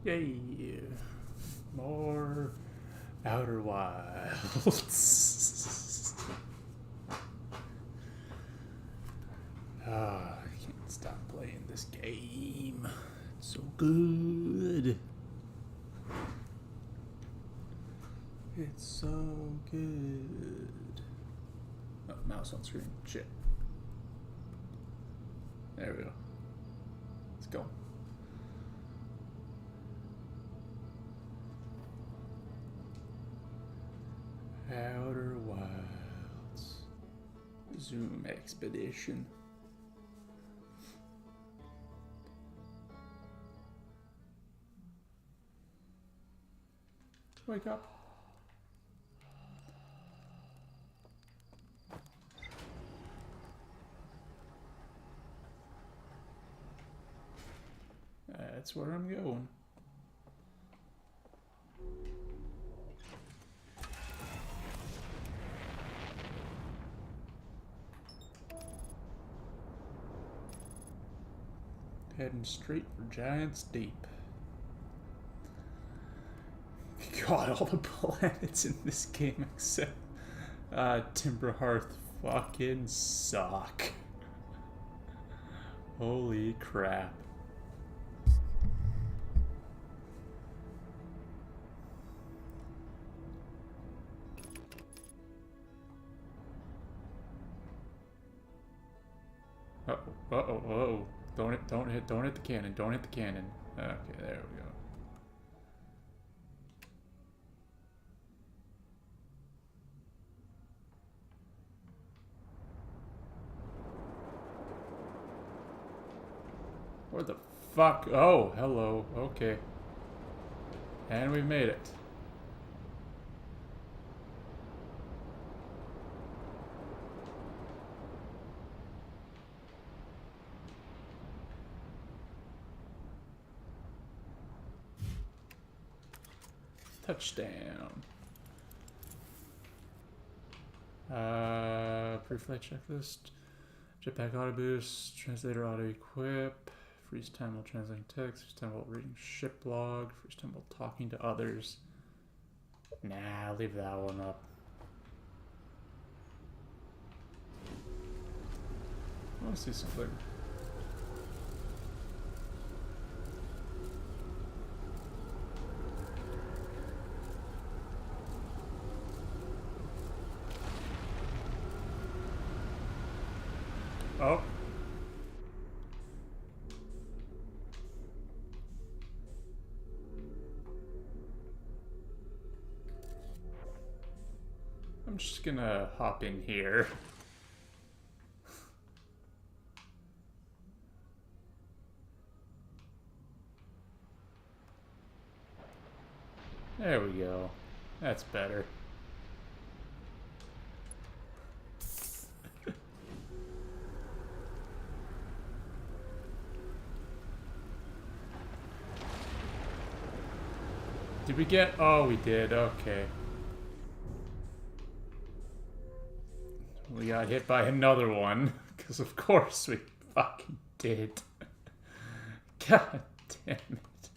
Yay! More Outer Wilds. I can't stop playing this game. It's so good. It's so good. Oh, mouse on screen. Shit. There we go. Let's go. Outer Wilds. Zoom expedition. Wake up. That's where I'm going. Heading straight for Giant's Deep. God, all the planets in this game except Timber Hearth fucking suck. Holy crap. Uh-oh. Don't hit the cannon. Don't hit the cannon. Okay, there we go. Where the fuck? Oh, hello. Okay. And we made it. Touchdown. Pre-flight checklist. Jetpack auto boost. Translator auto equip. Freeze time while translating text. Freeze time while reading ship log. Freeze time while talking to others. Nah, leave that one up. I want to see something. Oh. I'm just gonna hop in here. There we go. That's better. Did we get... Oh, we did. Okay. We got hit by another one. Because of course we fucking did. God damn it.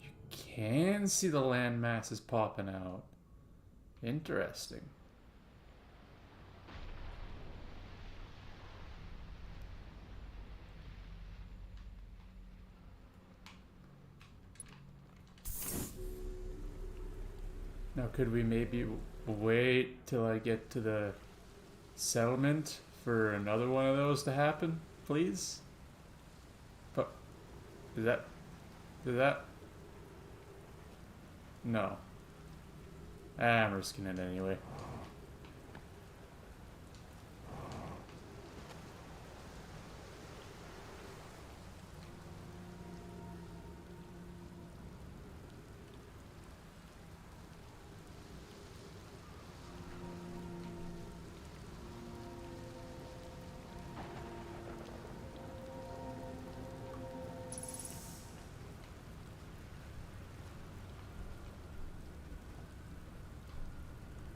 You can see the land masses popping out. Interesting. Now, could we maybe wait till I get to the settlement for another one of those to happen, please? But did that? No. I'm risking it anyway.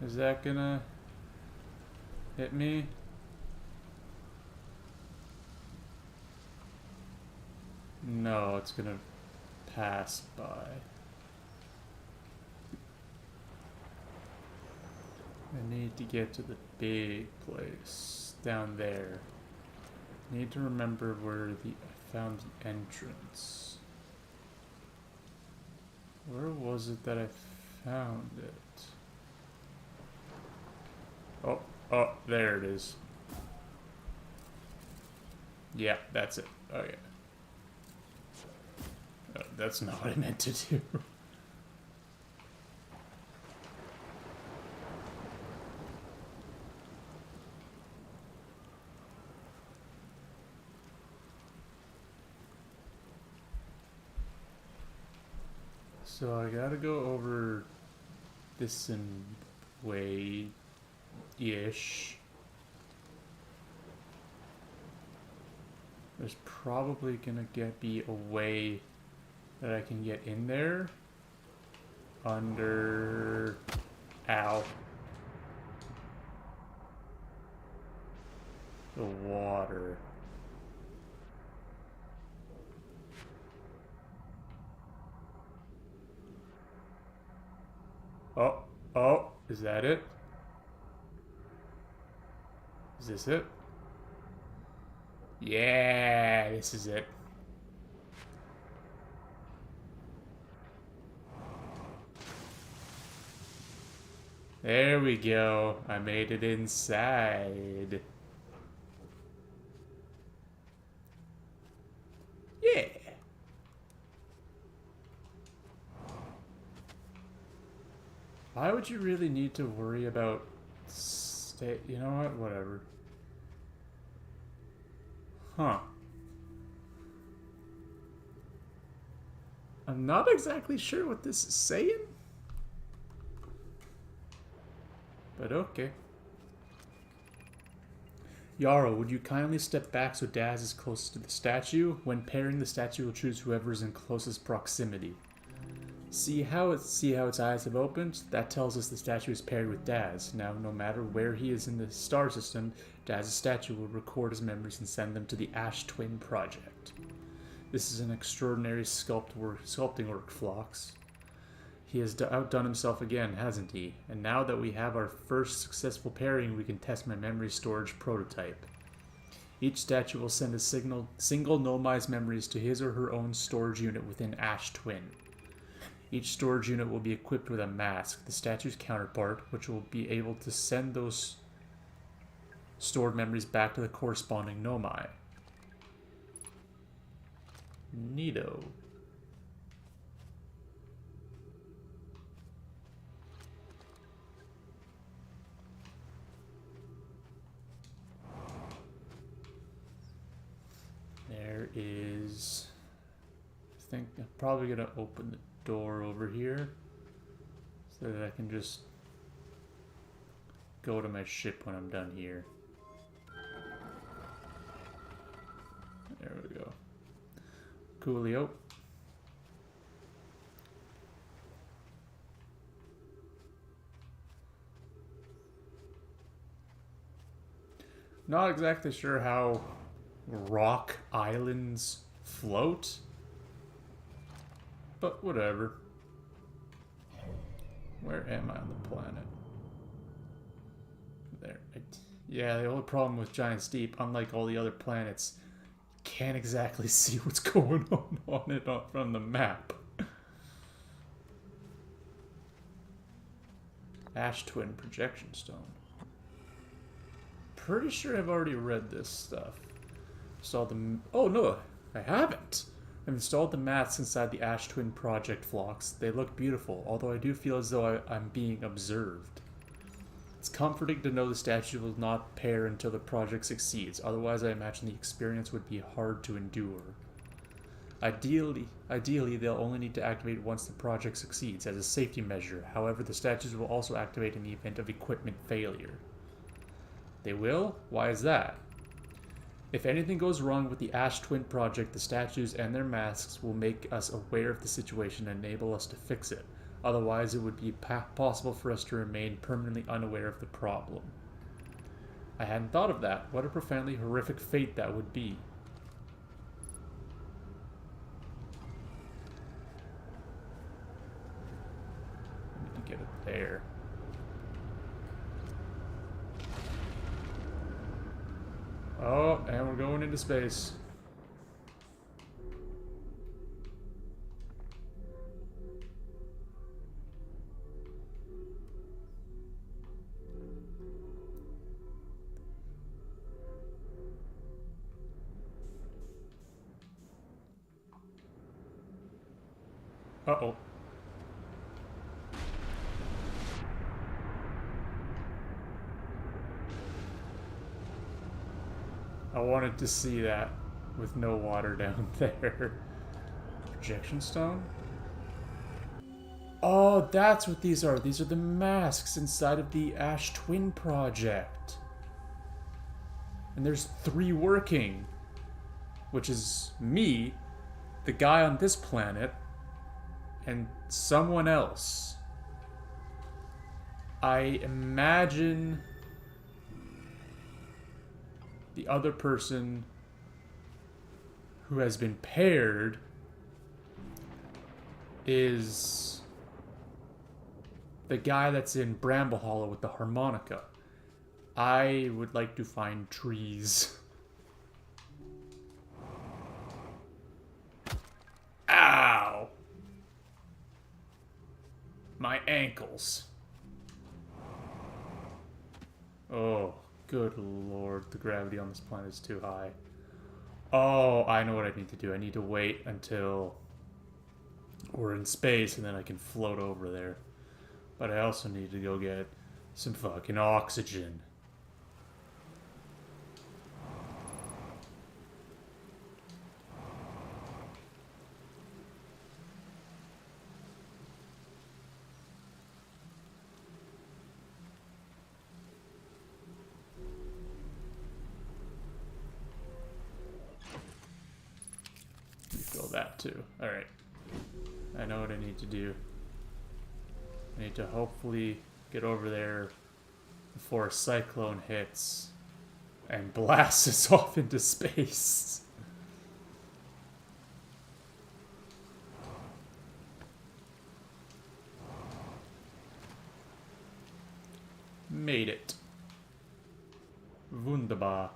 Is that gonna hit me? No, it's gonna pass by. I need to get to the big place down there. I need to remember where I found the entrance. Where was it that I found it? Oh, there it is. Yeah, that's it. Okay. Oh, that's not what I meant to do. So I gotta go over this in way-ish. There's probably gonna be a way that I can get in there under... Ow. The water. Oh, is that it? Is this it? Yeah, this is it. There we go. I made it inside. Yeah. Why would you really need to worry about you know what? Whatever. Huh. I'm not exactly sure what this is saying. But okay. Yarrow, would you kindly step back so Daz is close to the statue? When pairing, the statue will choose whoever is in closest proximity. See how its eyes have opened? That tells us the statue is paired with Daz. Now, no matter where he is in the star system, Daz's statue will record his memories and send them to the Ash Twin Project. This is an extraordinary sculpting work, Phlox. He has outdone himself again, hasn't he? And now that we have our first successful pairing, we can test my memory storage prototype. Each statue will send a single nomized memories to his or her own storage unit within Ash Twin. Each storage unit will be equipped with a mask, the statue's counterpart, which will be able to send those stored memories back to the corresponding nomi. Neato. There is... I think I'm probably going to open the door over here so that I can just go to my ship when I'm done here. There we go. Coolio. Not exactly sure how rock islands float, but whatever. Where am I on the planet? There. Yeah, the only problem with Giant Steep, unlike all the other planets, can't exactly see what's going on it from the map. Ash Twin Projection Stone. Pretty sure I've already read this stuff. Installed the... Oh no, I haven't! I've installed the maths inside the Ash Twin Project Phlox. They look beautiful, although I do feel as though I'm being observed. It's comforting to know the statue will not pair until the project succeeds, otherwise I imagine the experience would be hard to endure. Ideally, they'll only need to activate once the project succeeds, as a safety measure. However, the statues will also activate in the event of equipment failure. They will? Why is that? If anything goes wrong with the Ash Twin Project, the statues and their masks will make us aware of the situation and enable us to fix it. Otherwise, it would be possible for us to remain permanently unaware of the problem. I hadn't thought of that. What a profoundly horrific fate that would be. Oh, and we're going into space. Uh-oh. I wanted to see that with no water down there. Projection stone? Oh, that's what these are. These are the masks inside of the Ash Twin project. And there's 3 working. Which is me, the guy on this planet, and someone else. I imagine the other person who has been paired is the guy that's in Bramble Hollow with the harmonica. I would like to find trees. Ow! My ankles. Oh, good lord, the gravity on this planet is too high. Oh, I know what I need to do. I need to wait until we're in space and then I can float over there. But I also need to go get some fucking oxygen. Refill that too. Alright. I know what I need to do. I need to hopefully get over there before a cyclone hits and blasts us off into space. Made it. Wunderbar.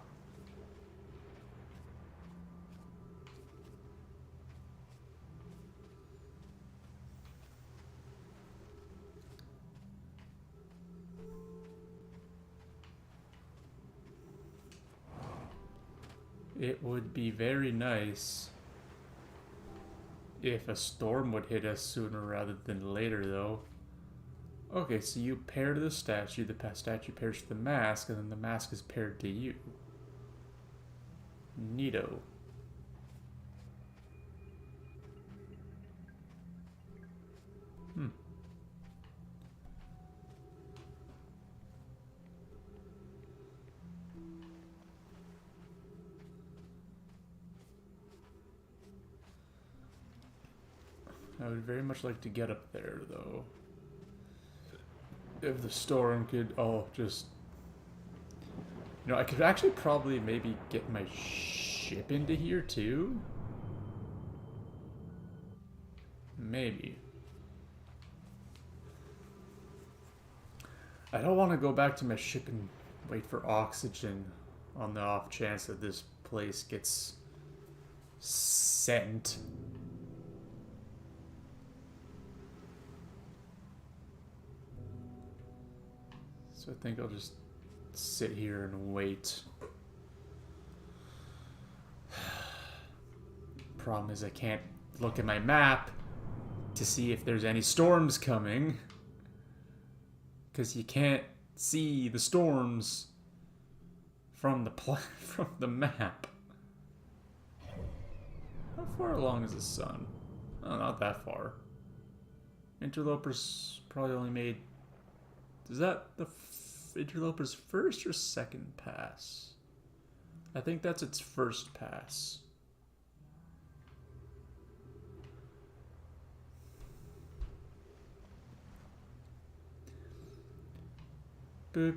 It would be very nice if a storm would hit us sooner rather than later, though. Okay, so you pair to the statue statue pairs to the mask, and then the mask is paired to you. Neato. I would very much like to get up there, though. If the storm could, just... You know, I could actually probably maybe get my ship into here, too? Maybe. I don't want to go back to my ship and wait for oxygen on the off chance that this place gets sent. So I think I'll just sit here and wait. Problem is I can't look at my map to see if there's any storms coming. Because you can't see the storms from the map. How far along is the sun? Oh, not that far. Interloper's probably only made... Is that the Interloper's first or second pass? I think that's its first pass. I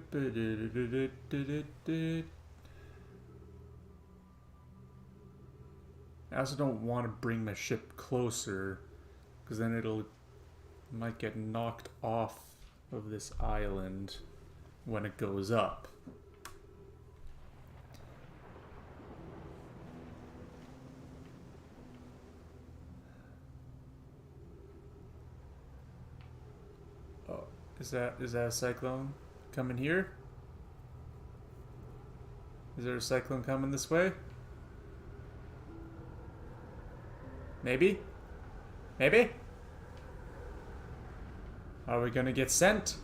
also don't want to bring my ship closer, because then it might get knocked off of this island when it goes up. Is that a cyclone coming here? Is there a cyclone coming this way? Maybe? Maybe? Are we gonna get sent?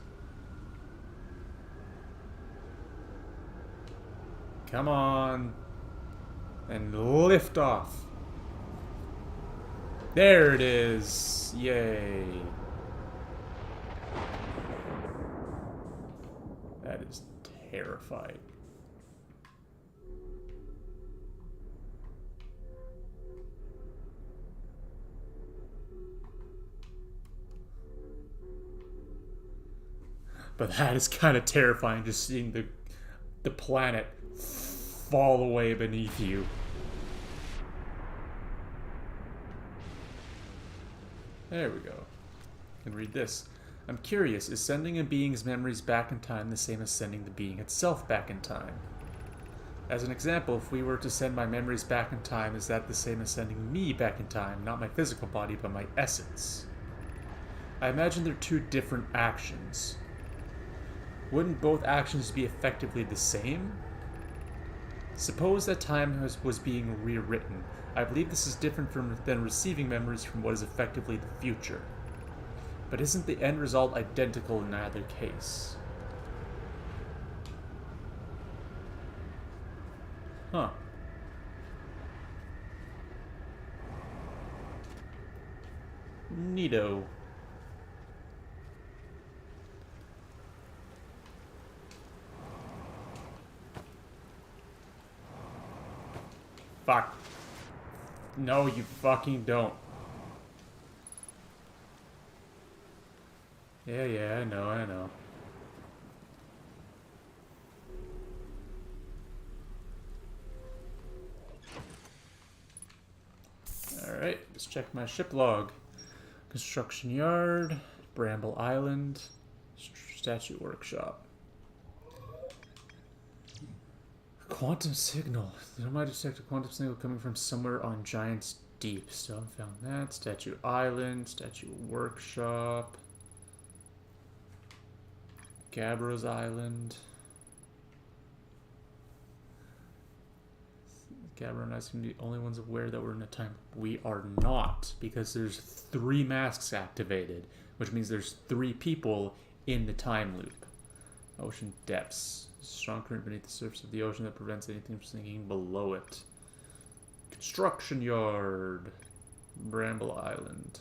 Come on. And lift off. There it is. Yay. That is terrifying. But that is kind of terrifying, just seeing the planet fall away beneath you. There we go. I can read this. I'm curious, is sending a being's memories back in time the same as sending the being itself back in time? As an example, if we were to send my memories back in time, is that the same as sending me back in time? Not my physical body, but my essence. I imagine they're two different actions. Wouldn't both actions be effectively the same? Suppose that time was being rewritten. I believe this is different than receiving memories from what is effectively the future. But isn't the end result identical in either case? Huh. Neato. Fuck. No, you fucking don't. Yeah, I know. Alright, let's check my ship log. Construction yard, Bramble Island, statue workshop. Quantum signal. There might detect a quantum signal coming from somewhere on Giant's Deep. Still haven't found that. Statue Island, statue workshop. Gabbro's Island. Gabbro and I seem to be the only ones aware that we're in a time. We are not, because there's 3 masks activated, which means there's 3 people in the time loop. Ocean depths. Strong current beneath the surface of the ocean that prevents anything from sinking below it. Construction yard. Bramble Island.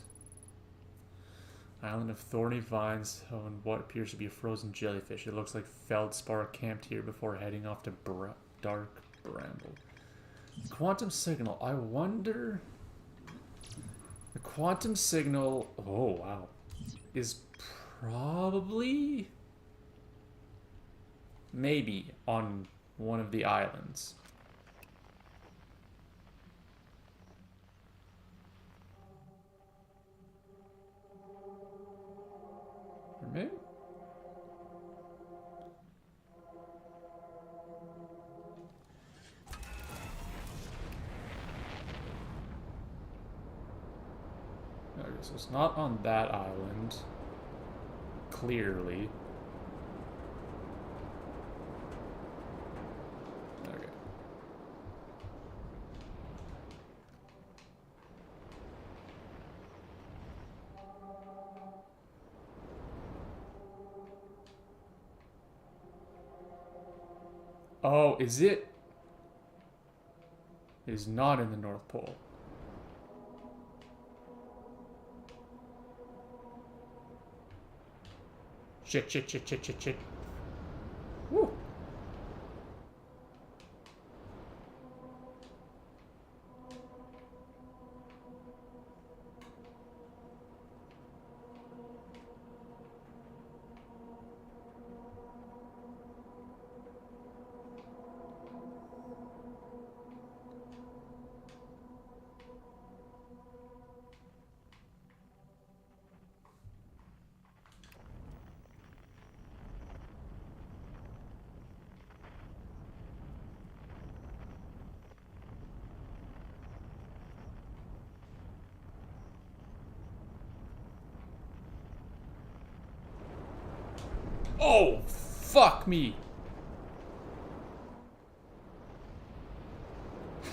Island of thorny vines and what appears to be a frozen jellyfish. It looks like Feldspar camped here before heading off to Dark Bramble. Quantum signal. I wonder... The quantum signal... Oh, wow. Is probably... Maybe on one of the islands. Or maybe? Okay, so it's not on that island. Clearly. Okay. Oh, is it? It is not in the North Pole. Shit. Woo. Oh, fuck me.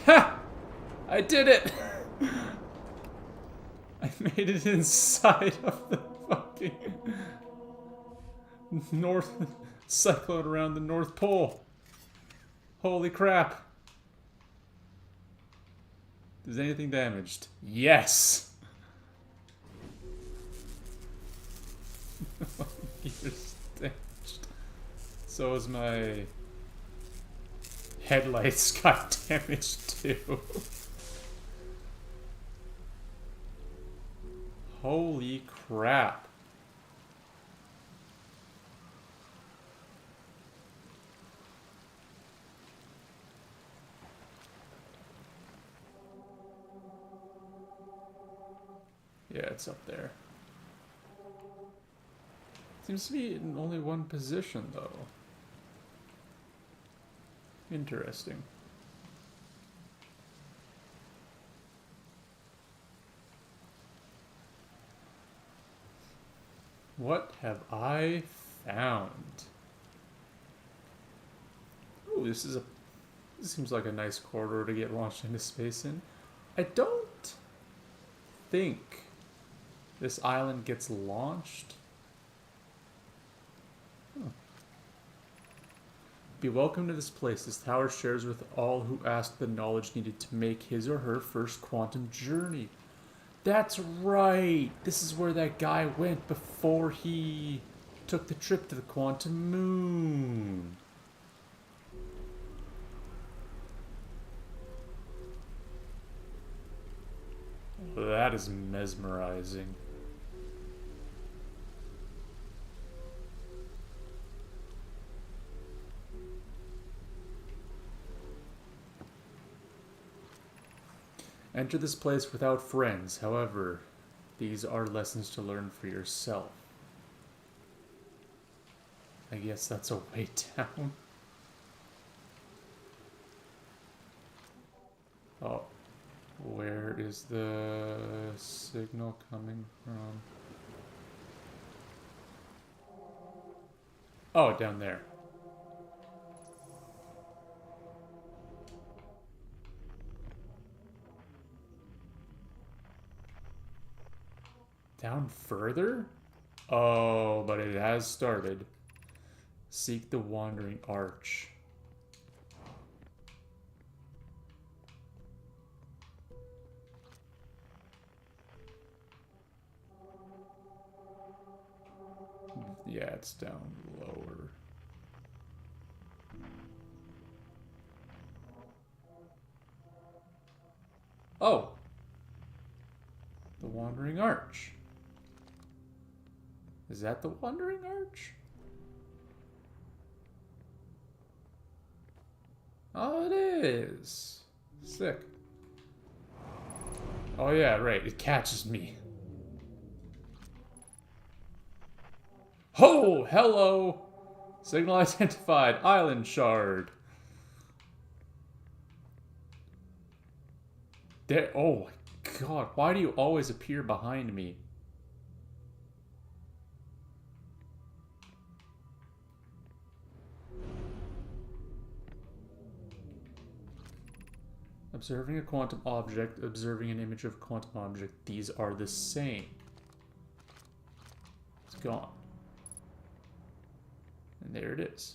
Ha! I did it! I made it inside of the fucking north cyclone around the North Pole. Holy crap. Is anything damaged? Yes! Gear's damaged. So is my headlights got damaged too. Holy crap. Yeah, it's up there. Seems to be in only one position, though. Interesting. What have I found? Ooh, this seems like a nice corridor to get launched into space in. I don't think this island gets launched. Huh. Be welcome to this place. This tower shares with all who ask the knowledge needed to make his or her first quantum journey. That's right. This is where that guy went before he took the trip to the quantum moon. That is mesmerizing. Enter this place without friends. However, these are lessons to learn for yourself. I guess that's a way down. Oh. Where is the signal coming from? Oh, down there. Down further? Oh, but it has started. Seek the wandering arch. Yeah, it's down lower. Oh! The Wandering Arch. Is that the Wandering Arch? Oh, it is. Sick. Oh yeah, right. It catches me. Oh, hello! Signal identified. Island shard. There. Oh my god. Why do you always appear behind me? Observing a quantum object, observing an image of a quantum object. These are the same. It's gone. And there it is.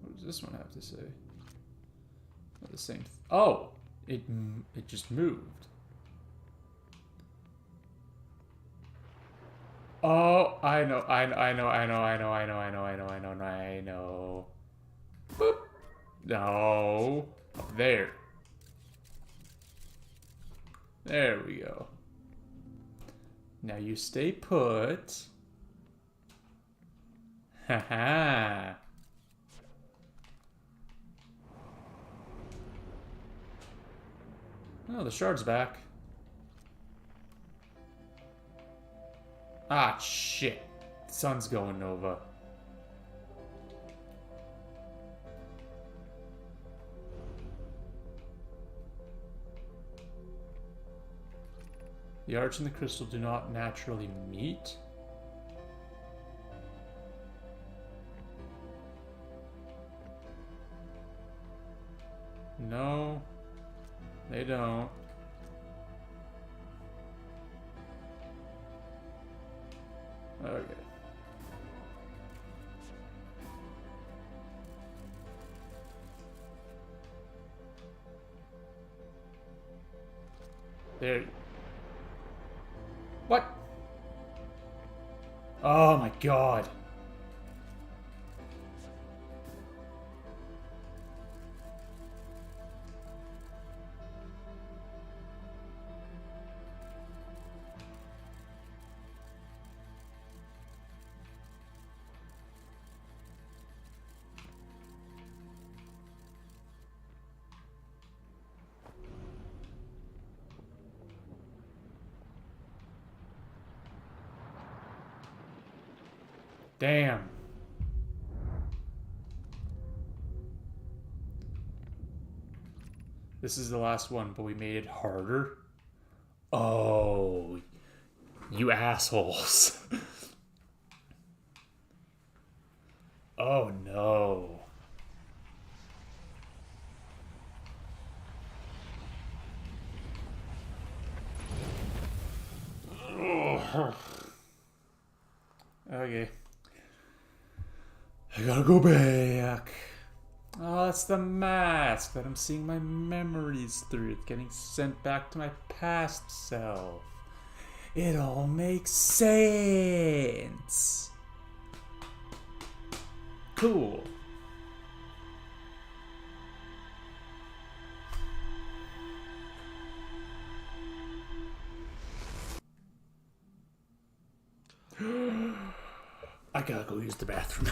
What does this one have to say? Oh, the same. Oh! It just moved. Oh, I know. Boop. No. Up there. There we go. Now you stay put. Haha. Oh, the shard's back. Ah, shit. The sun's going nova. The arch and the crystal do not naturally meet. No, they don't. Okay. There. What? Oh my god. Damn. This is the last one, but we made it harder. Oh, you assholes. Oh no. Okay. I gotta go back. Oh, that's the mask that I'm seeing my memories through. It's getting sent back to my past self. It all makes sense. Cool. I gotta go use the bathroom.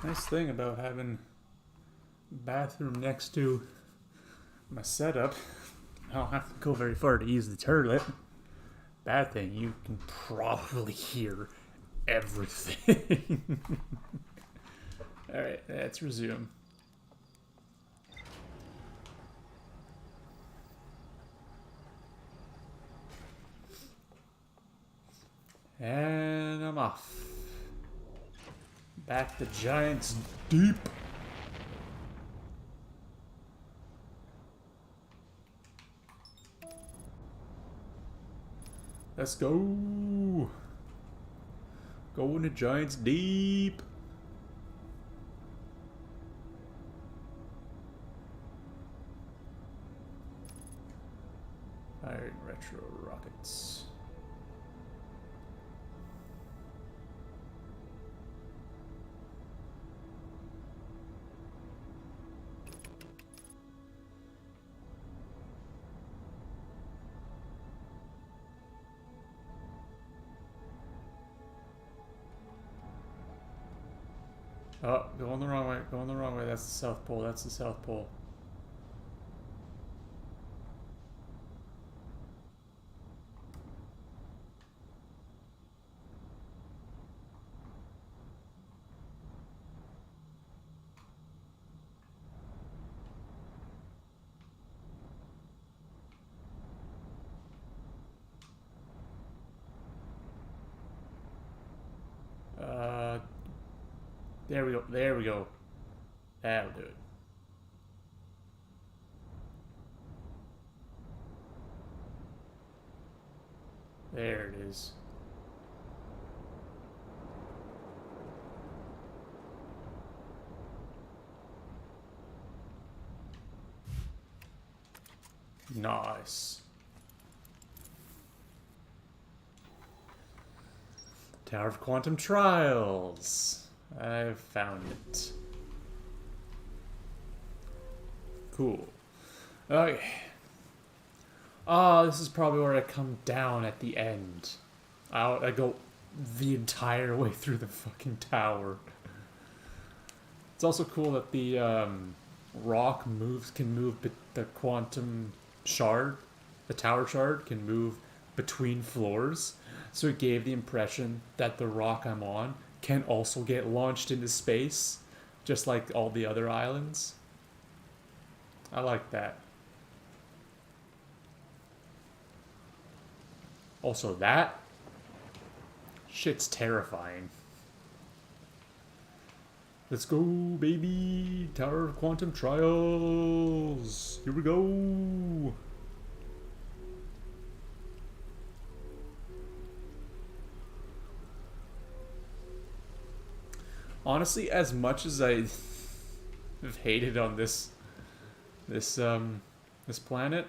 Nice thing about having a bathroom next to my setup, I don't have to go very far to use the toilet. Bad thing, you can probably hear everything. Alright, let's resume. And I'm off. Back to Giants Deep. Let's go. Going to Giants Deep. Firing retro rockets. Oh, going the wrong way, going the wrong way. That's the South Pole, that's the South Pole. There we go. There we go. That'll do it. There it is. Nice. Tower of Quantum Trials. I've found it. Cool. Okay. This is probably where I come down at the end. I go the entire way through the fucking tower. It's also cool that the rock can move the quantum shard, the tower shard can move between floors. So it gave the impression that the rock I'm on can also get launched into space, just like all the other islands. I like that. Also, that shit's terrifying. Let's go, baby! Tower of Quantum Trials! Here we go! Honestly, as much as I have hated on this planet,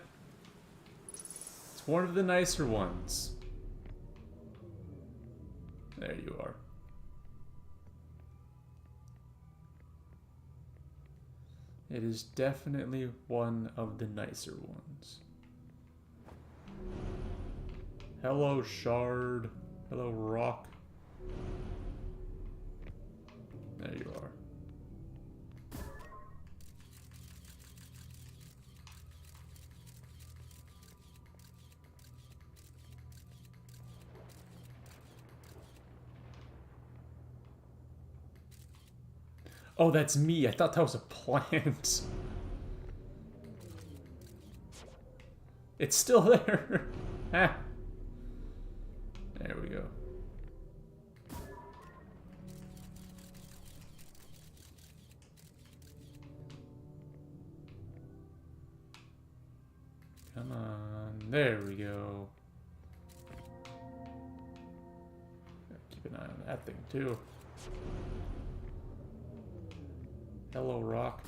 it's one of the nicer ones. There you are. It is definitely one of the nicer ones. Hello, shard. Hello, rock. There you are. Oh, that's me. I thought that was a plant. It's still there. Ah. There we go. Come on. There we go. Keep an eye on that thing, too. Hello, rock.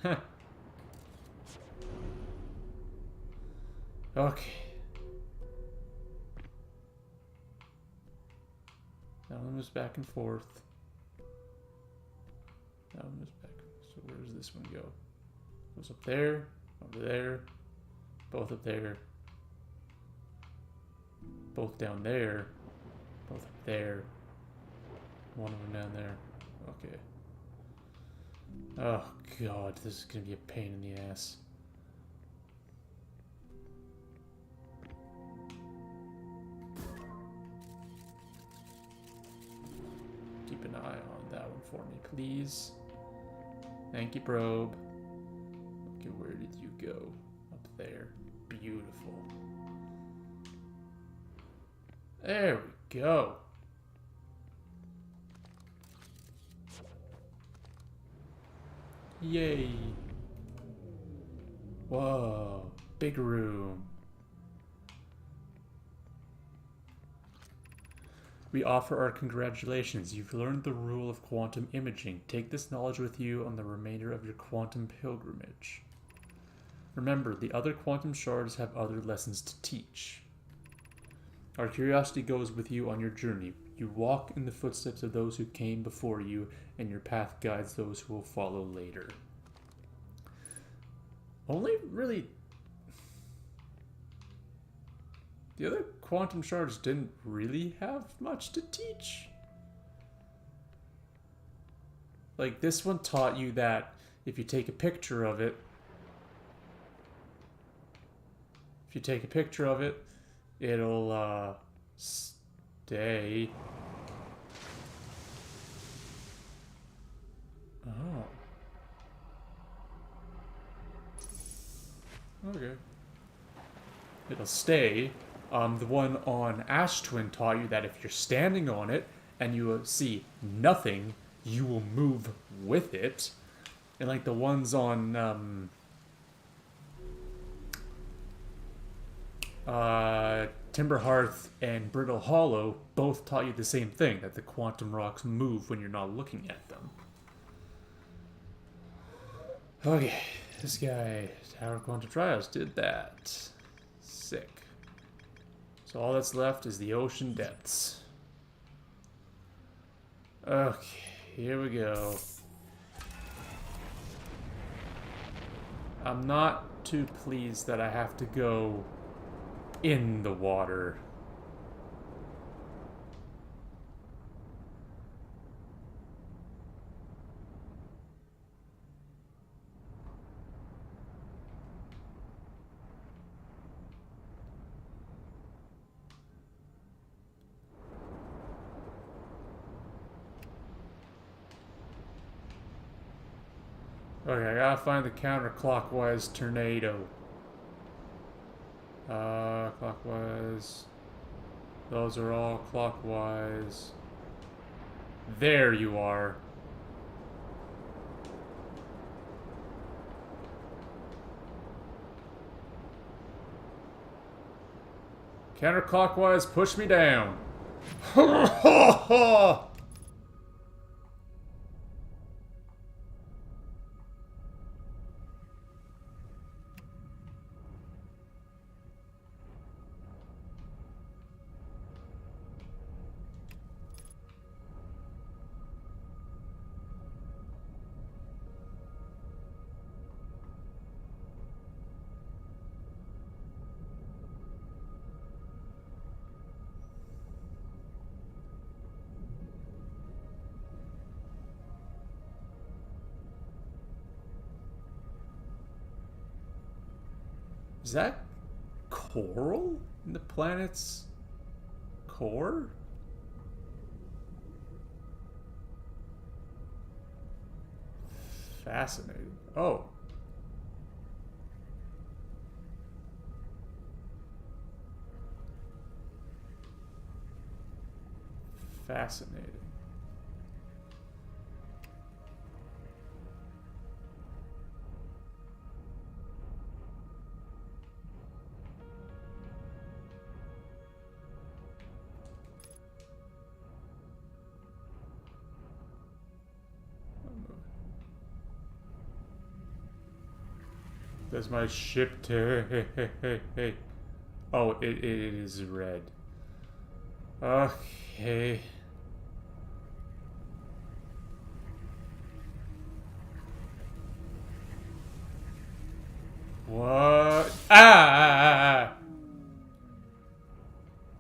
Huh. Okay. That one was back and forth. That one was back. So where does this one go? Goes up there, over there, both up there, both down there, both up there, one of them down there. Okay. Oh god, this is gonna be a pain in the ass. Keep an eye on that one for me, please. Thank you, probe. Okay, where did you go? Up there. Beautiful. There we go. Yay. Whoa. Big room. We offer our congratulations. You've learned the rule of quantum imaging. Take this knowledge with you on the remainder of your quantum pilgrimage. Remember, the other quantum shards have other lessons to teach. Our curiosity goes with you on your journey. You walk in the footsteps of those who came before you, and your path guides those who will follow later. Only really... The other quantum shards didn't really have much to teach. Like, this one taught you that if you take a picture of it, it'll, stay. Oh. Okay. It'll stay The one on Ash Twin taught you that if you're standing on it and you see nothing, you will move with it. And like the ones on Timber Hearth and Brittle Hollow both taught you the same thing, that the quantum rocks move when you're not looking at them. Okay, this guy, Tower Quantum Trials, did that. Sick. So all that's left is the ocean depths. Okay, here we go. I'm not too pleased that I have to go in the water. Okay, I gotta find the counterclockwise tornado. Clockwise. Those are all clockwise. There you are. Counterclockwise, push me down. Is that coral in the planet's core? Fascinating. Oh. Fascinating. Does my ship hey. Oh, it is red. Okay. What? Ah!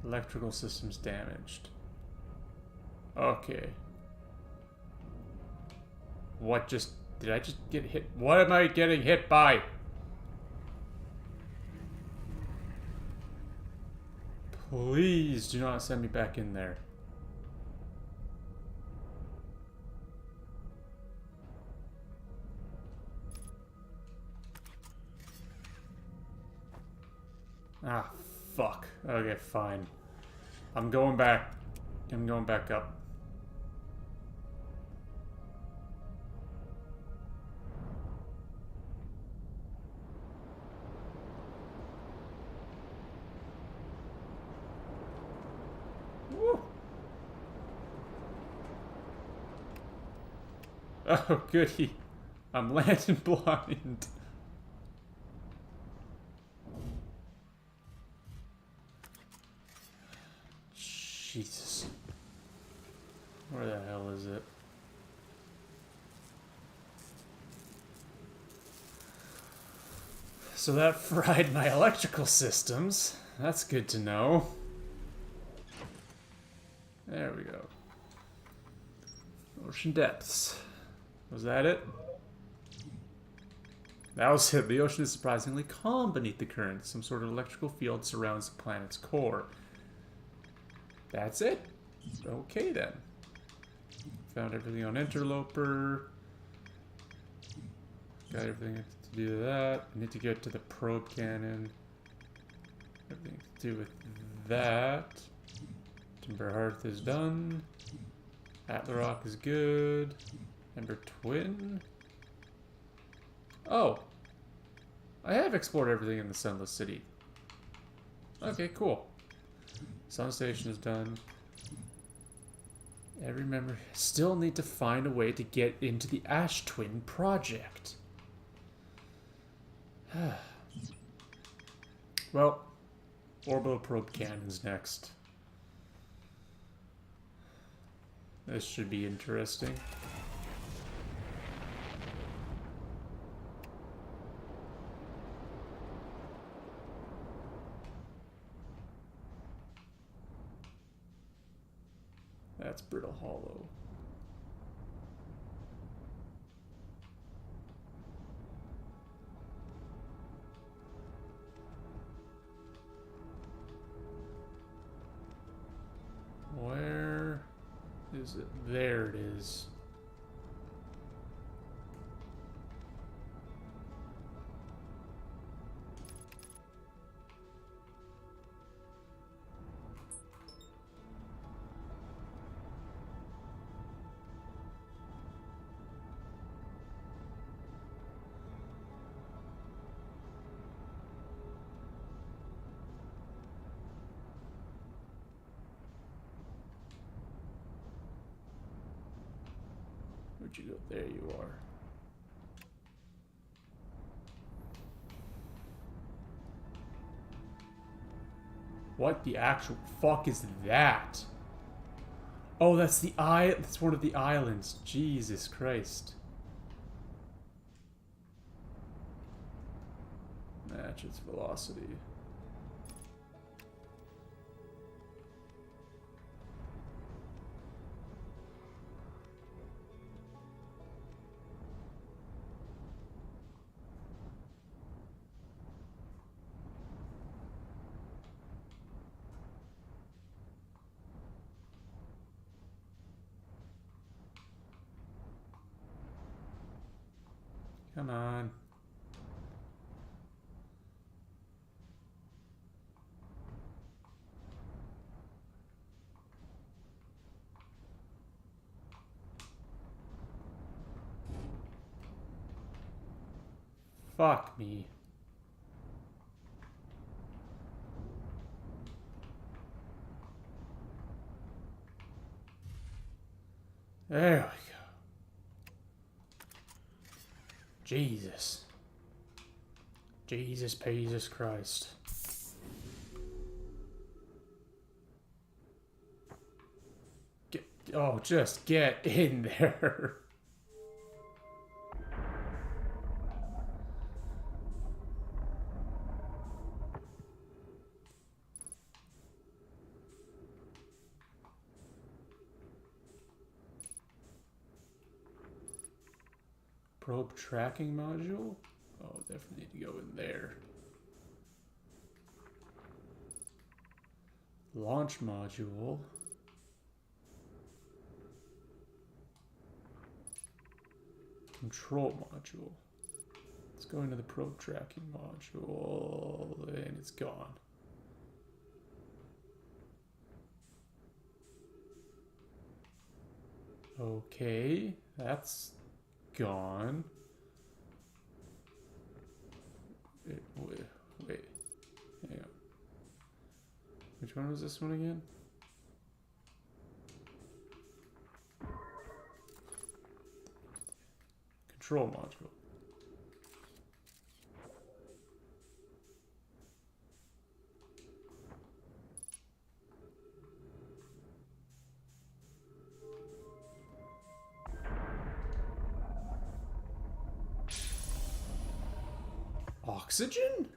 Electrical systems damaged. Okay. What just... Did I just get hit? What am I getting hit by? Please do not send me back in there. Ah, fuck. Okay, fine. I'm going back. I'm going back up. Woo. Oh, goody. I'm landing blind. Jesus. Where the hell is it? So that fried my electrical systems. That's good to know. There we go. Ocean depths. Was that it? That was it. The ocean is surprisingly calm beneath the current. Some sort of electrical field surrounds the planet's core. That's it? Okay then. Found everything on Interloper. Got everything to do that. I need to get to the probe cannon. Everything to do with that. Timber Hearth is done. Atla Rock is good. Ember Twin. Oh! I have explored everything in the Sunless City. Okay, cool. Sun Station is done. Every member still need to find a way to get into the Ash Twin project. Well, orbital probe cannons next. This should be interesting. That's Brittle Hollow. Where is it? There it is. Where'd you go? There you are. What the actual fuck is that? Oh, that's the that's one of the islands. Jesus Christ. Match its velocity. Come on. Fuck me. There we go. Jesus. Jesus Christ. Oh, just get in there. Probe tracking module? Oh, definitely need to go in there. Launch module. Control module. Let's go into the probe tracking module, and it's gone. Okay, that's gone. Wait. Hang on. Which one was this one again? Control module. Oxygen?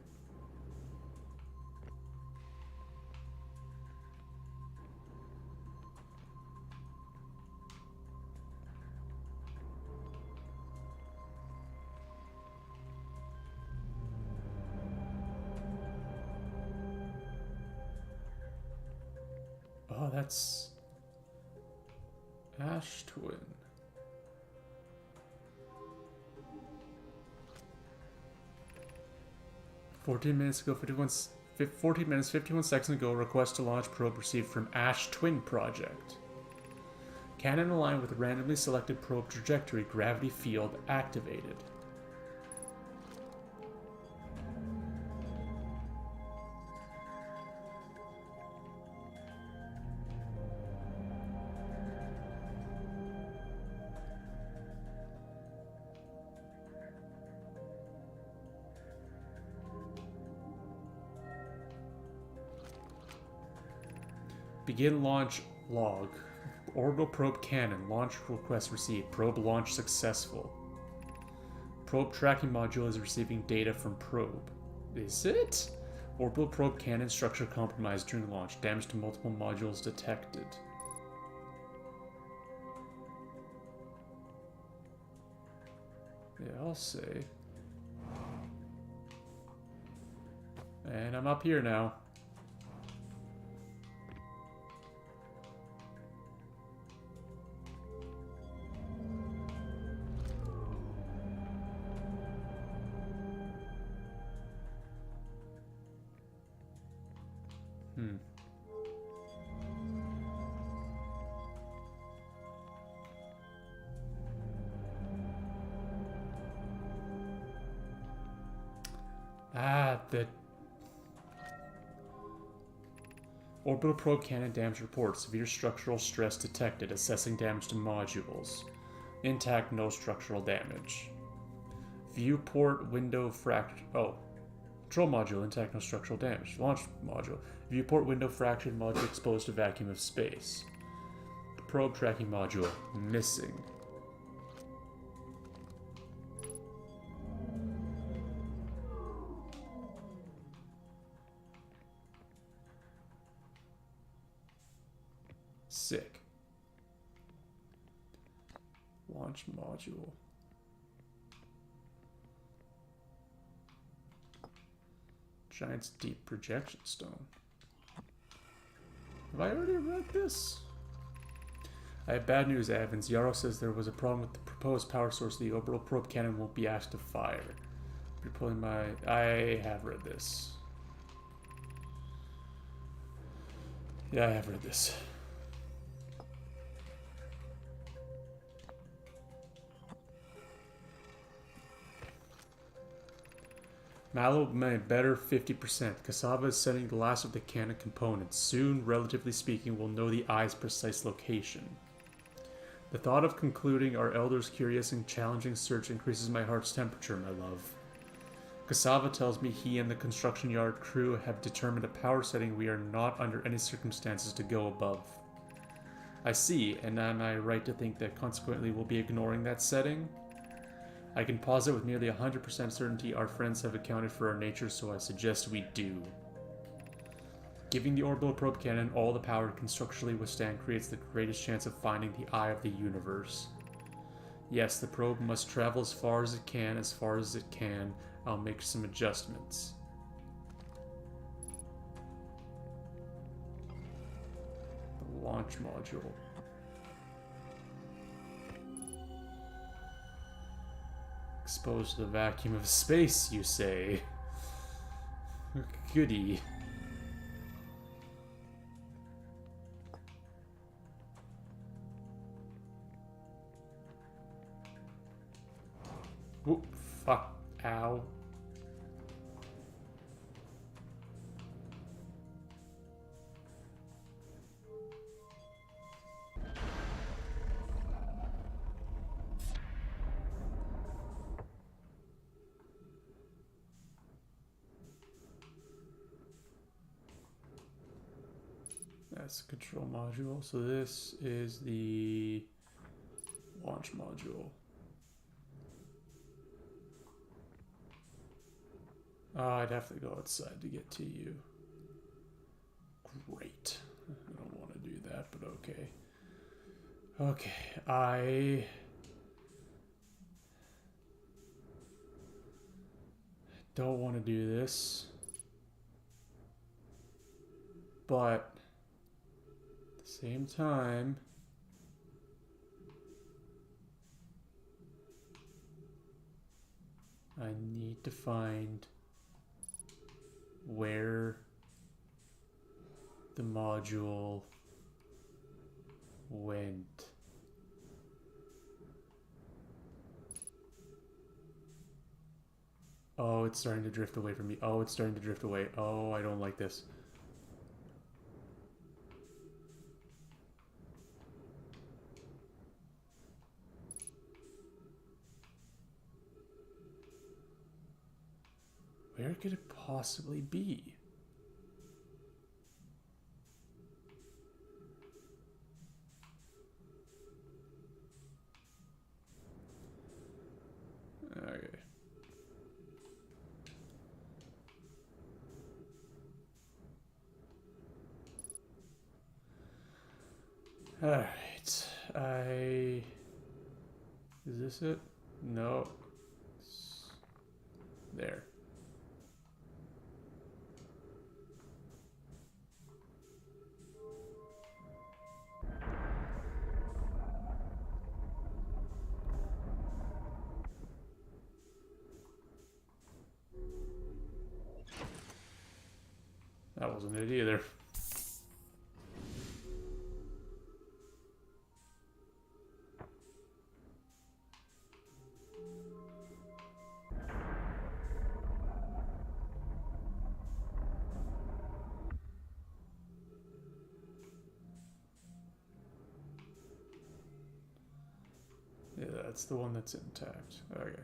Oh, that's Ash Twin. "14 minutes ago, 51 14 minutes, 51 seconds ago, request to launch probe received from Ash Twin Project. Cannon aligned with randomly selected probe trajectory, gravity field activated. Begin launch log. Orbital probe cannon. Launch request received. Probe launch successful. Probe tracking module is receiving data from probe. Is it? Orbital probe cannon structure compromised during launch. Damage to multiple modules detected. Yeah, I'll say. And I'm up here now. The orbital probe cannon damage report. Severe structural stress detected. Assessing damage to modules. Intact, no structural damage. Viewport window fracture. Oh. Control module, intact, no structural damage. Launch module. Viewport window fractured, module exposed to vacuum of space. Probe tracking module, missing. Sick. Launch module. Giant's deep projection stone. Have I already read this? I have bad news, Evans. Yarrow says there was a problem with the proposed power source. The orbital probe cannon won't be asked to fire. You're pulling my... I have read this. Yeah, I have read this. Mallow made better 50%. Cassava is sending the last of the cannon components. Soon, relatively speaking, we'll know the eye's precise location. The thought of concluding our elder's curious and challenging search increases my heart's temperature, my love. Cassava tells me he and the construction yard crew have determined a power setting we are not under any circumstances to go above. I see, and am I right to think that consequently we'll be ignoring that setting? I can posit with nearly 100% certainty our friends have accounted for our nature, so I suggest we do. Giving the orbital probe cannon all the power it can structurally withstand creates the greatest chance of finding the eye of the universe. Yes, the probe must travel as far as it can, I'll make some adjustments. The launch module. Exposed to the vacuum of space, you say? Goody. Whoop, fuck, ow. That's the control module. So this is the launch module. Oh, I'd have to go outside to get to you. Great. I don't want to do that, but okay. Okay, I don't want to do this. But at the same time, I need to find where the module went. Oh, it's starting to drift away from me. Oh, it's starting to drift away. Oh, I don't like this. Where could it possibly be? Okay. Alright. Is this it? No. There. That wasn't it either. Yeah, that's the one that's intact. Okay.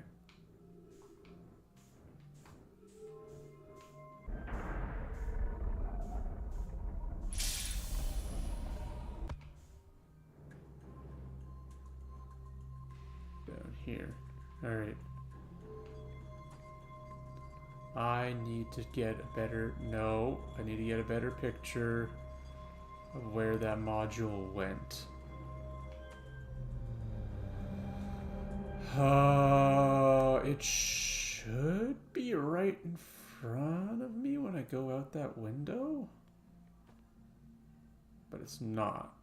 Down here. Alright. I need to get a better... No. I need to get a better picture of where that module went. It should be right in front of me when I go out that window. But it's not.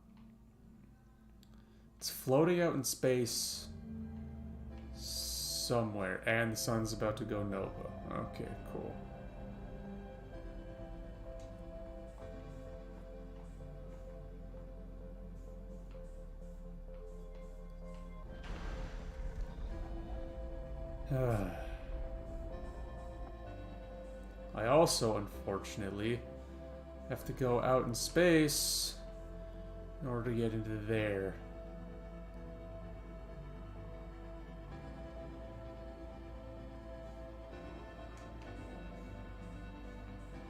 It's floating out in space somewhere, and the sun's about to go nova. Okay, cool. I also, unfortunately, have to go out in space in order to get into there.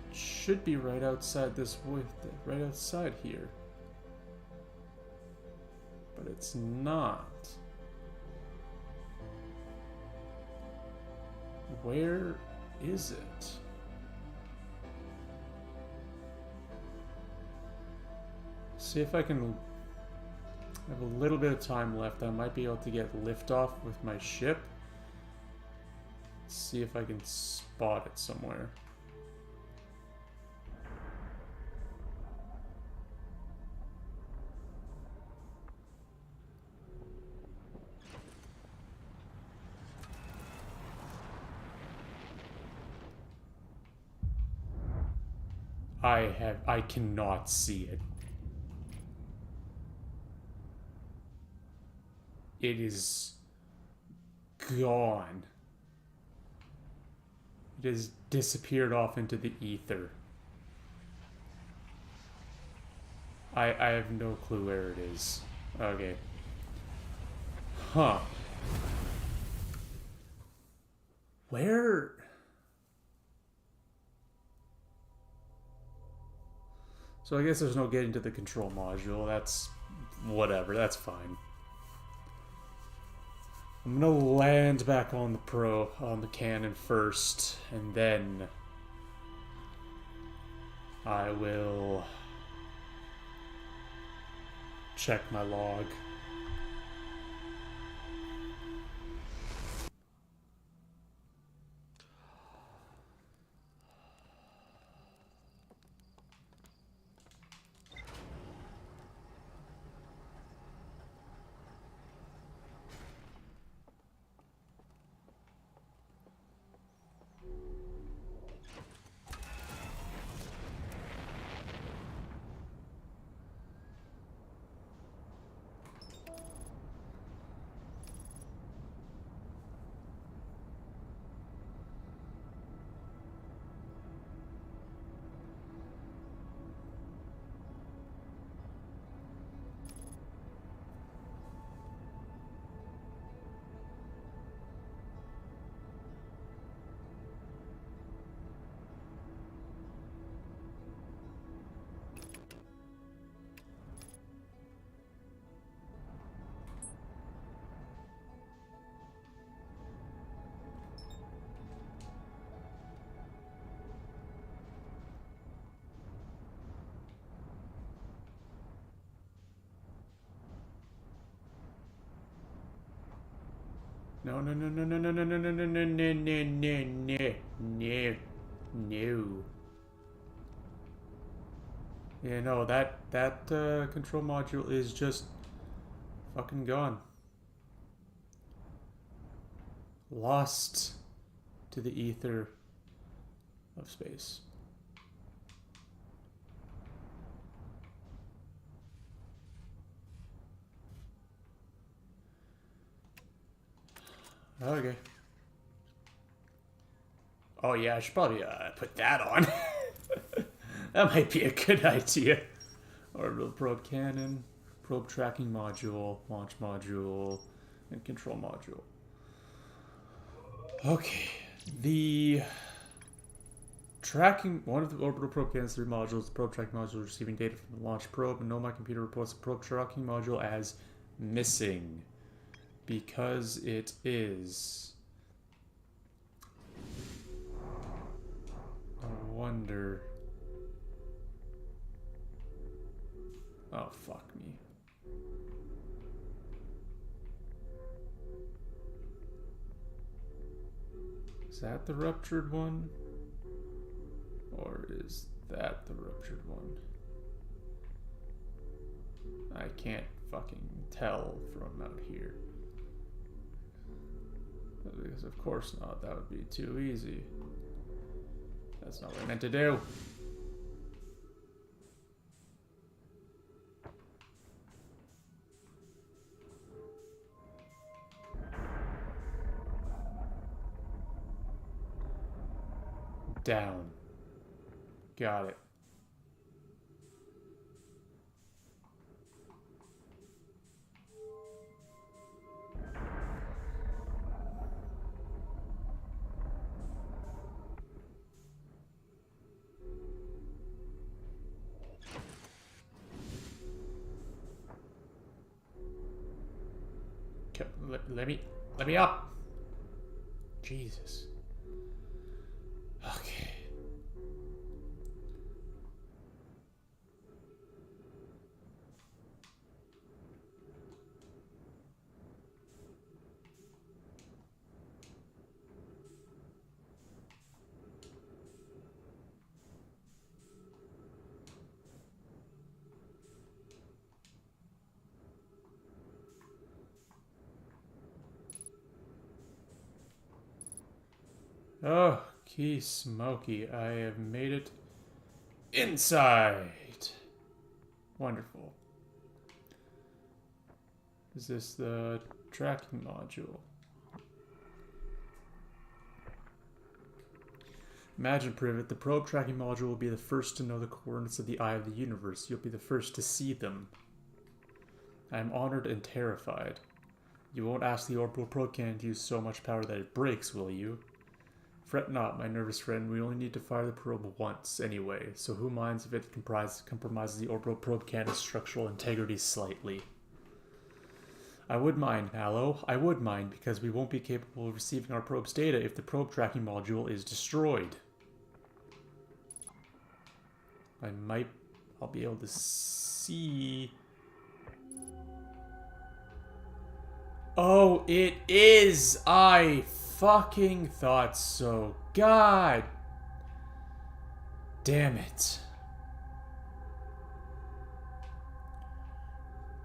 It should be right outside this wood, right outside here. But it's not. Where is it? See if I can have a little bit of time left. I might be able to get liftoff with my ship. See if I can spot it somewhere. I cannot see it. It is gone. It has disappeared off into the ether. I have no clue where it is. Okay. Huh. Where... So I guess there's no getting to the control module. That's... whatever, that's fine. I'm gonna land back on the cannon first, and then I will check my log. No, no, no, no, no, no, no, no, no, no, no, no, no, no, no, no. Yeah, no, that control module is just fucking gone. Lost to the ether of space. Okay. Oh yeah, I should probably put that on. That might be a good idea. Orbital probe cannon, probe tracking module, launch module, and control module. Okay, the tracking, one of the orbital probe cannon's 3 modules, the probe tracking module receiving data from the launch probe, and no, my computer reports the probe tracking module as missing. Because it is. I wonder. Oh, fuck me. Is that the ruptured one? Or is that the ruptured one? I can't fucking tell from out here. Because of course not, that would be too easy. That's not what I meant to do. Down. Got it. Let me up. Jesus. Okay. Oh, key smoky. I have made it inside. Wonderful. Is this the tracking module? Imagine, Privet, the probe tracking module will be the first to know the coordinates of the eye of the universe. You'll be the first to see them. I am honored and terrified. You won't ask the orbital probe cannon to use so much power that it breaks, will you? Fret not, my nervous friend. We only need to fire the probe once, anyway, so who minds if it compromises the orbital probe cannon's structural integrity slightly? I would mind, Mallow. I would mind, because we won't be capable of receiving our probe's data if the probe tracking module is destroyed. I'll be able to see... Oh, it is! I fucking thought so. God damn it.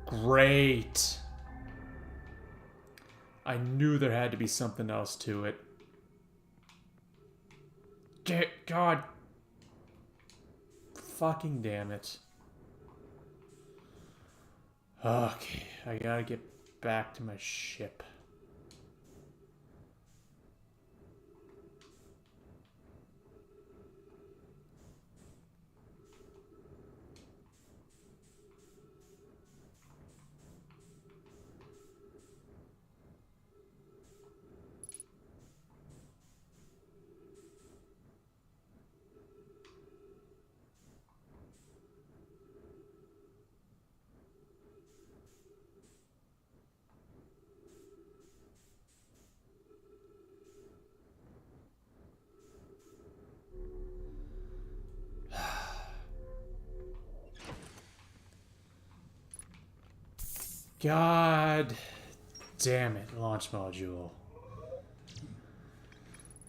Great. I knew there had to be something else to it. God. Fucking damn it. Okay, I gotta get back to my ship. God damn it, launch module.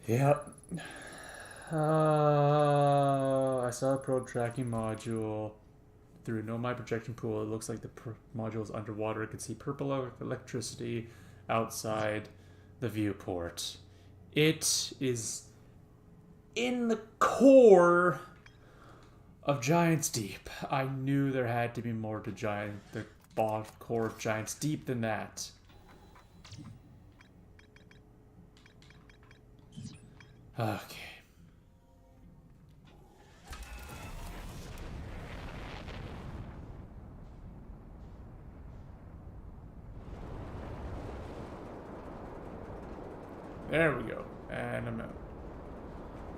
Yep. I saw a probe tracking module through no my projection pool. It looks like the module is underwater. I could see purple electricity outside the viewport. It is in the core of Giant's Deep. I knew there had to be more to the core of Giant's Deep than that. Okay. There we go. And I'm out.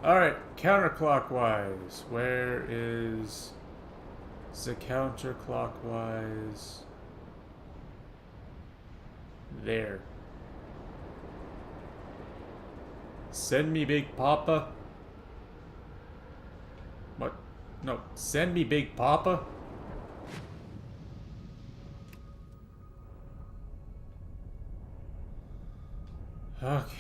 Alright, counterclockwise. Where is the counterclockwise? There. Send me Big Papa. What? No, send me Big Papa? Okay.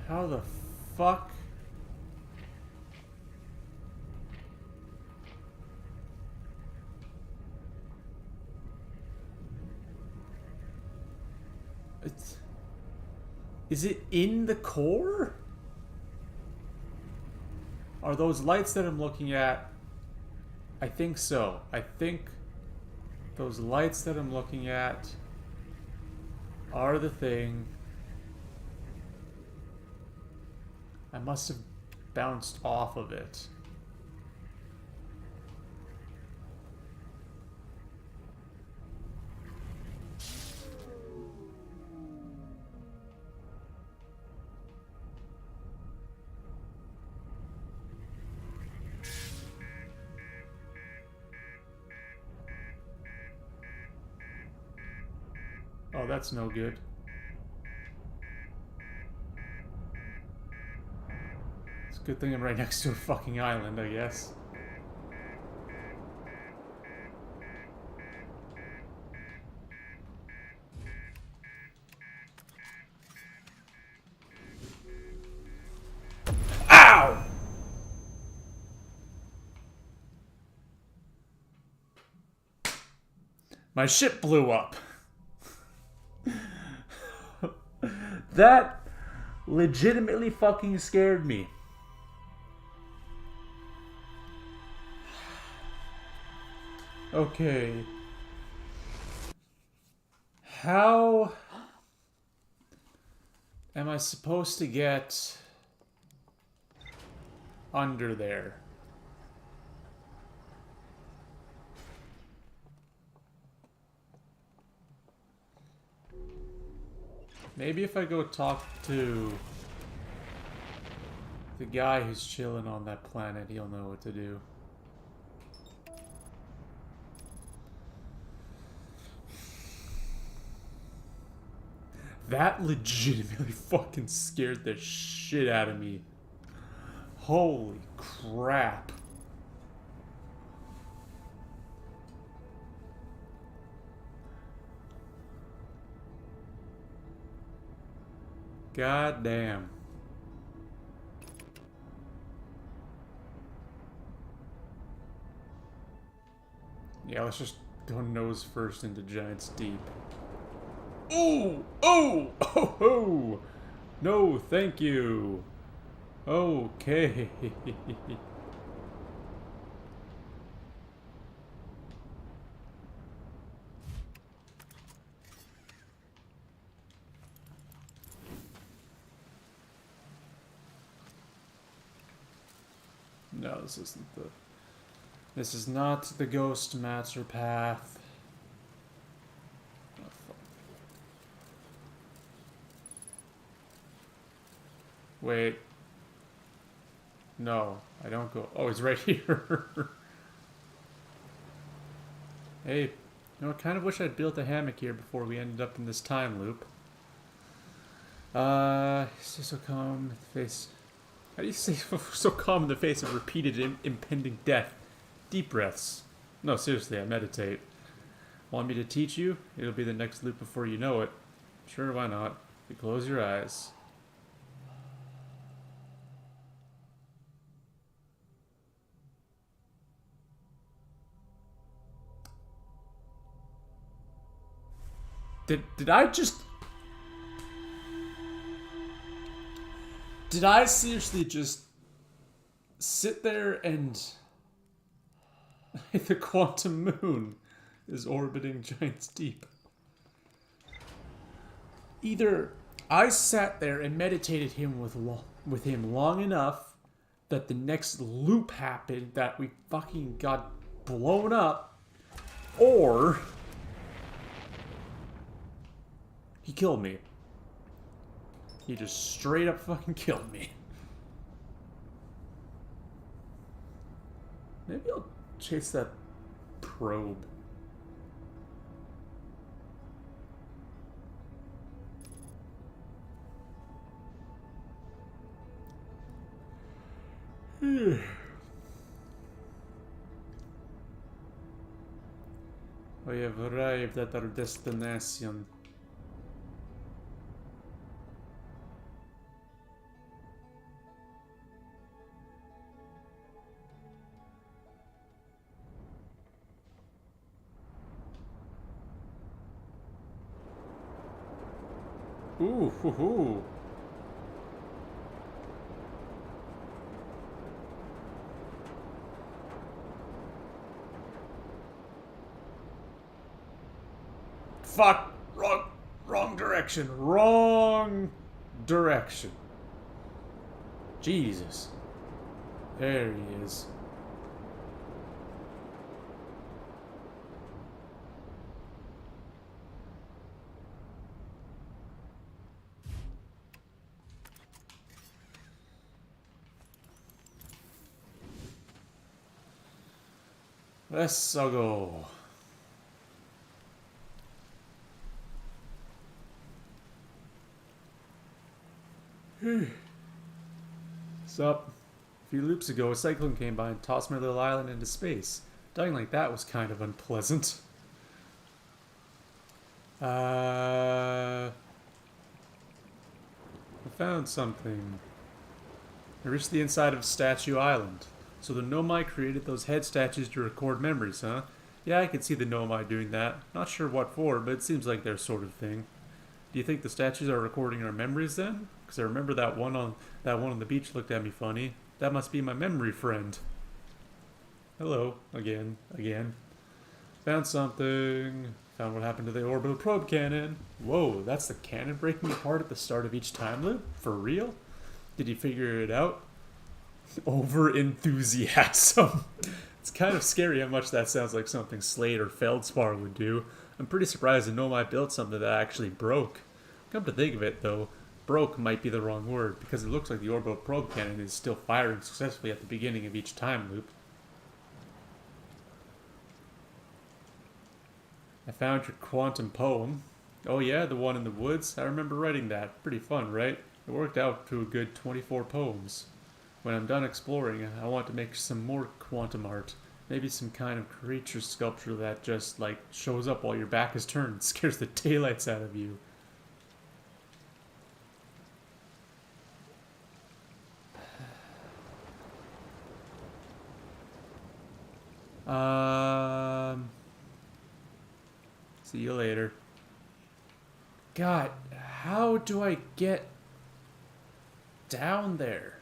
How the fuck? Is it in the core? Are those lights that I'm looking at? I think so. I think those lights that I'm looking at are the thing. I must have bounced off of it. Oh, that's no good. It's a good thing I'm right next to a fucking island, I guess. Ow! My ship blew up. That legitimately fucking scared me. Okay. How am I supposed to get under there? Maybe if I go talk to the guy who's chilling on that planet, he'll know what to do. That legitimately fucking scared the shit out of me. Holy crap. God damn. Yeah, let's just go nose first into Giant's Deep. Ooh! Oh! Oh! Oh! No, thank you. Okay. No, this isn't the... This is not the Ghost Master path. Oh, fuck. Wait. No, I don't go... Oh, it's right here. Hey, you know, I kind of wish I'd built a hammock here before we ended up in this time loop. This will come face... How do you stay so calm in the face of repeated impending death? Deep breaths. No, seriously, I meditate. Want me to teach you? It'll be the next loop before you know it. Sure, why not? You close your eyes. Did I just... Did I seriously just sit there and... The quantum moon is orbiting Giant's Deep. Either I sat there and meditated with him long enough that the next loop happened that we fucking got blown up, or he killed me. He just straight up fucking killed me. Maybe I'll chase that probe. We have arrived at our destination. Ooh, hoo, hoo. Fuck! Wrong direction. Wrong direction. Jesus. There he is. Let's go. Sup? A few loops ago, a cyclone came by and tossed my little island into space. Dying like that was kind of unpleasant. I found something. I reached the inside of Statue Island. So the Nomai created those head statues to record memories, huh? Yeah, I could see the Nomai doing that. Not sure what for, but it seems like their sort of thing. Do you think the statues are recording our memories then? Because I remember that one on the beach looked at me funny. That must be my memory friend. Hello, again. Found something. Found what happened to the orbital probe cannon. Whoa, that's the cannon breaking apart at the start of each time loop? For real? Did you figure it out? Over enthusiasm. It's kind of scary how much that sounds like something Slade or Feldspar would do. I'm pretty surprised that Nomai built something that actually broke. Come to think of it, though, broke might be the wrong word, because it looks like the orbital probe cannon is still firing successfully at the beginning of each time loop. I found your quantum poem. Oh yeah, the one in the woods? I remember writing that. Pretty fun, right? It worked out to a good 24 poems. When I'm done exploring, I want to make some more quantum art. Maybe some kind of creature sculpture that just, like, shows up while your back is turned and scares the daylights out of you. See you later. God, how do I get down there?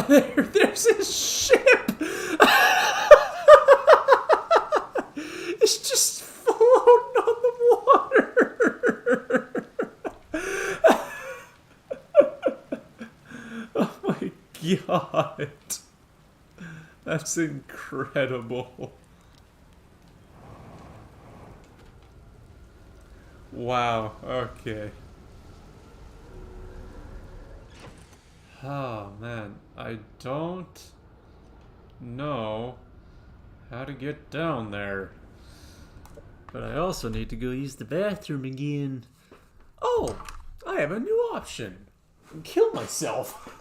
There's his ship! It's just floating on the water! Oh my god. That's incredible. Wow, okay. Oh man, I don't know how to get down there. But I also need to go use the bathroom again. Oh, I have a new option. Kill myself.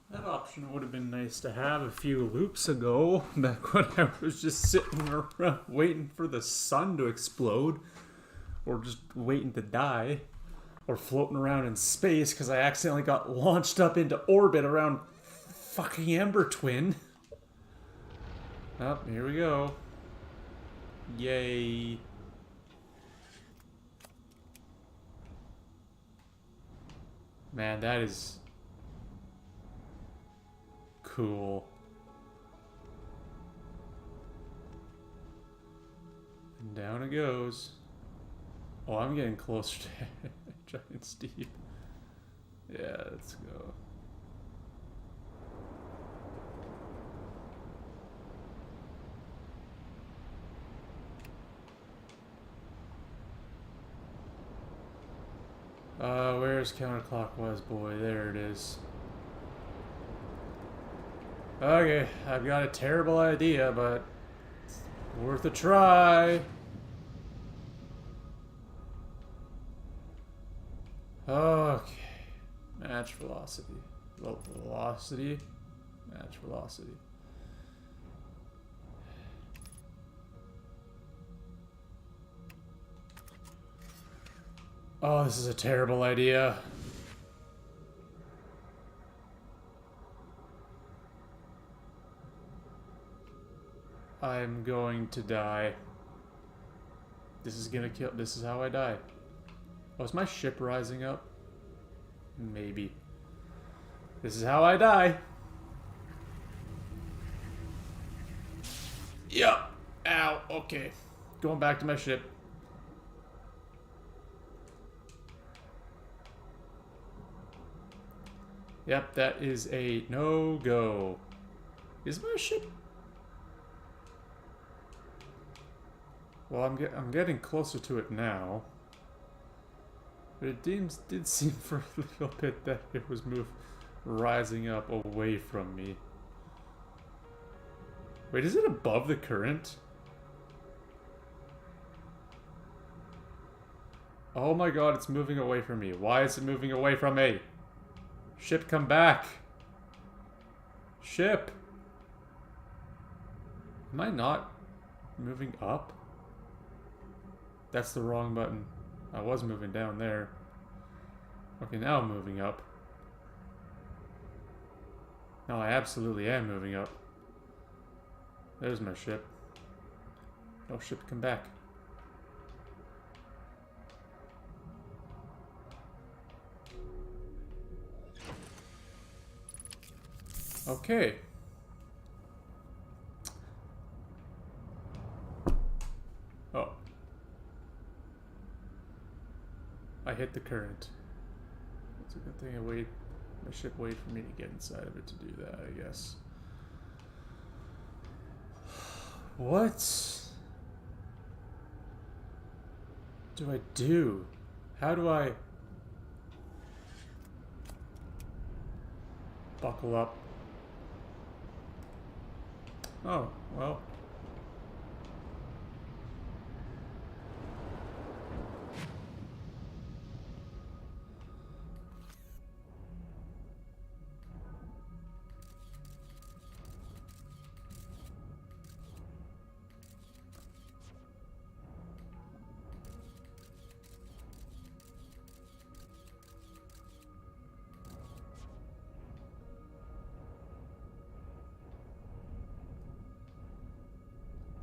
That option would have been nice to have a few loops ago, back when I was just sitting around waiting for the sun to explode, or just waiting to die, or floating around in space because I accidentally got launched up into orbit around fucking Ember Twin. Oh, here we go. Yay. Man, that is cool. And down it goes. Oh, I'm getting closer to Giant Steve. Yeah, let's go. Where's counterclockwise, boy? There it is. Okay, I've got a terrible idea, but it's worth a try. Okay. Match velocity. Velocity. Match velocity. Oh, this is a terrible idea. I'm going to die. This is gonna kill. This is how I die. Oh, is my ship rising up? Maybe. This is how I die. Yup. Ow. Okay. Going back to my ship. Yep, that is a no-go. Is my ship... Well, I'm getting closer to it now. But it did seem for a little bit that it was rising up away from me. Wait, is it above the current? Oh my god, it's moving away from me. Why is it moving away from me? Ship, come back. Ship. Am I not moving up? That's the wrong button. I was moving down there. Okay, now I'm moving up. No, I absolutely am moving up. There's my ship. Oh, ship, come back. Okay. Oh. I hit the current. It's a good thing my ship waited for me to get inside of it to do that, I guess. What do I do? How do I buckle up? Oh, well,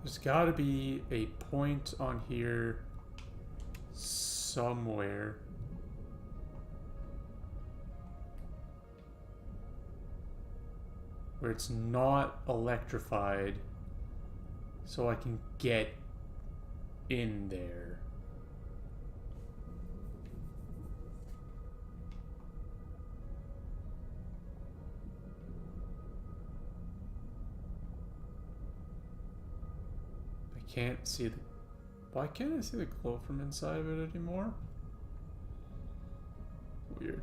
There's gotta be a point on here somewhere. Where it's not electrified, so I can get in there. I can't see the... Why can't I see the glow from inside of it anymore? Weird.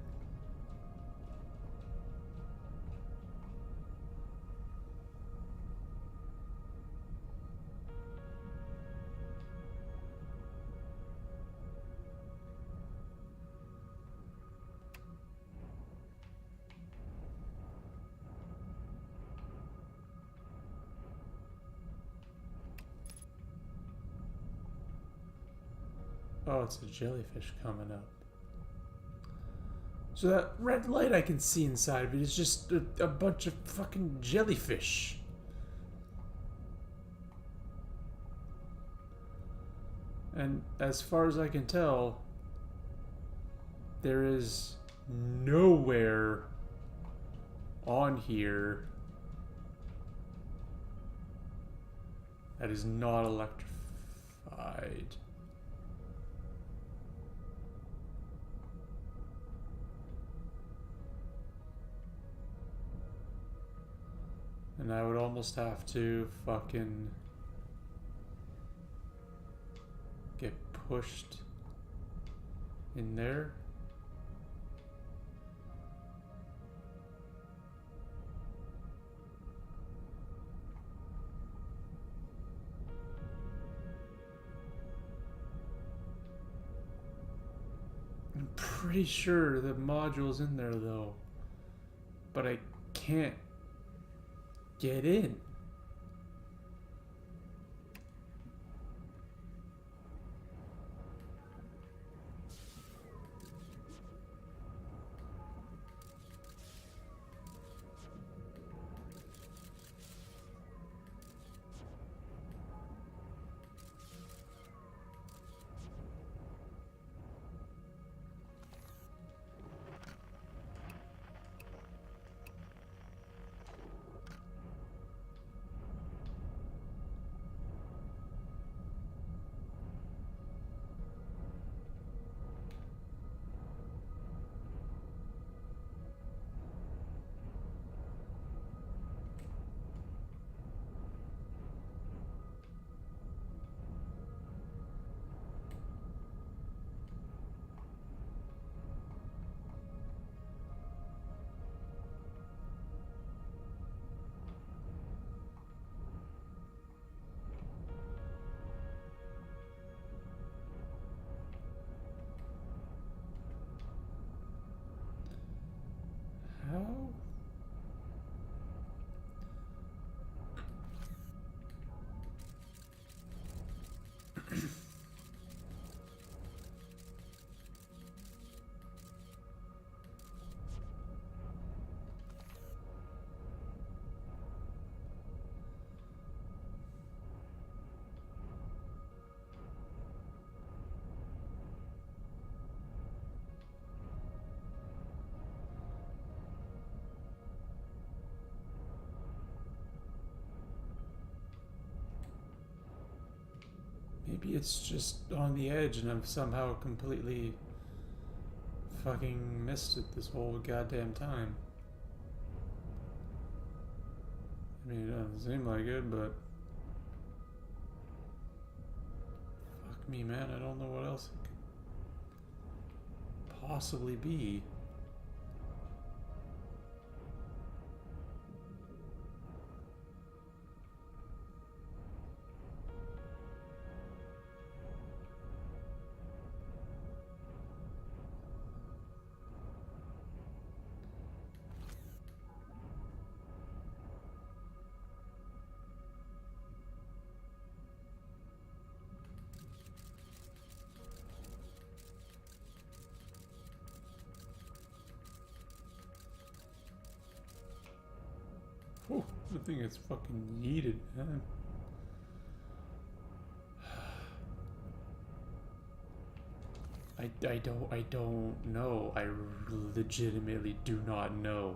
Oh, it's a jellyfish coming up. So that red light I can see inside of it is just a bunch of fucking jellyfish. And as far as I can tell, there is nowhere on here that is not electrified. And I would almost have to fucking get pushed in there. I'm pretty sure the module's in there though, but I can't get in. How? Maybe it's just on the edge and I've somehow completely fucking missed it this whole goddamn time. I mean, it doesn't seem like it, but... Fuck me, man, I don't know what else it could possibly be. Oh, the thing is fucking yeeted, man. I don't know. I legitimately do not know.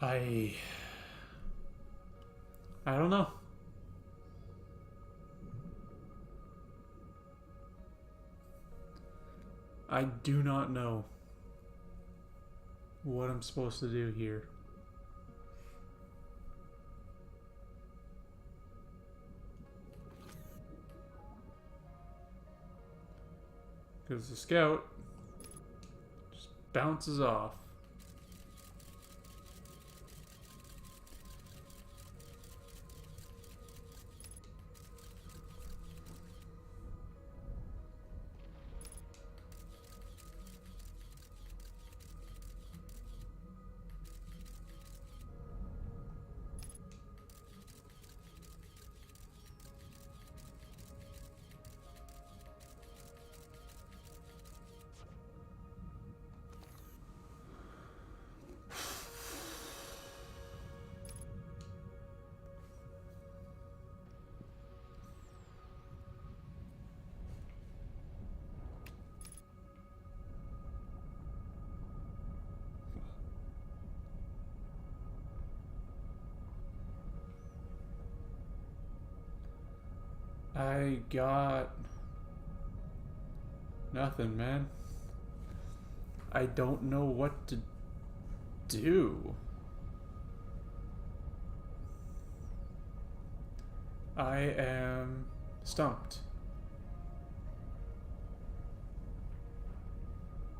I I don't know. I do not know what I'm supposed to do here. Because the scout just bounces off. I got nothing, man. I don't know what to do. I am stumped.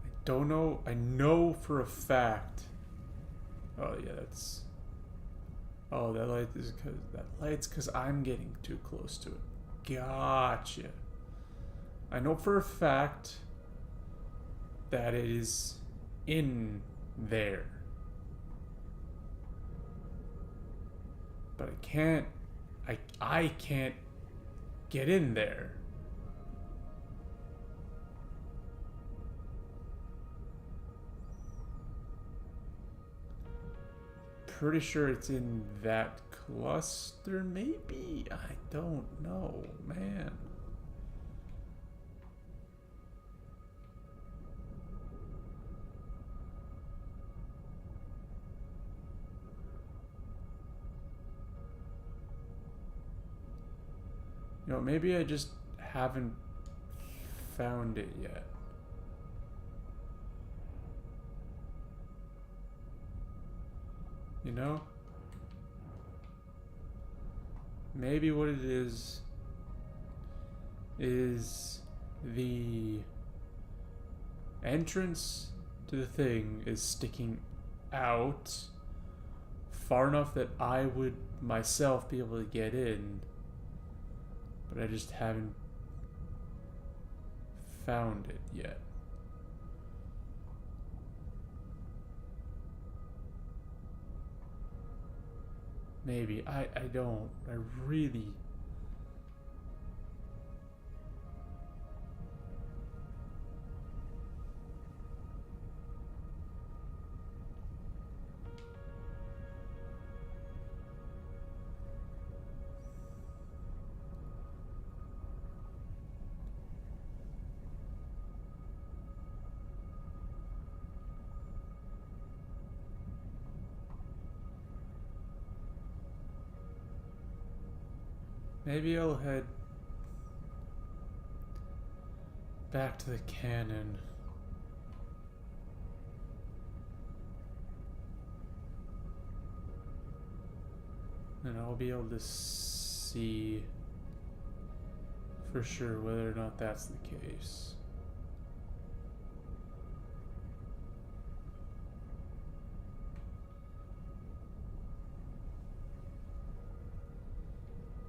I don't know. I know for a fact. Oh yeah, that's. Oh, that light is because that light's because I'm getting too close to it. Gotcha. I know for a fact that it is in there. But I can't I can't get in there. Pretty sure it's in that cluster, maybe? I don't know, man. You know, maybe I just haven't found it yet. You know? Maybe what it is the entrance to the thing is sticking out far enough that I would myself be able to get in, but I just haven't found it yet. Maybe. I don't. I really. Maybe I'll head back to the cannon. And I'll be able to see for sure whether or not that's the case.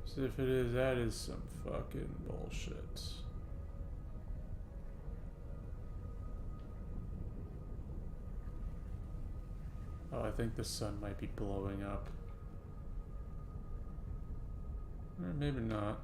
So if it is, that is some fucking bullshit. Oh, I think the sun might be blowing up. Or maybe not.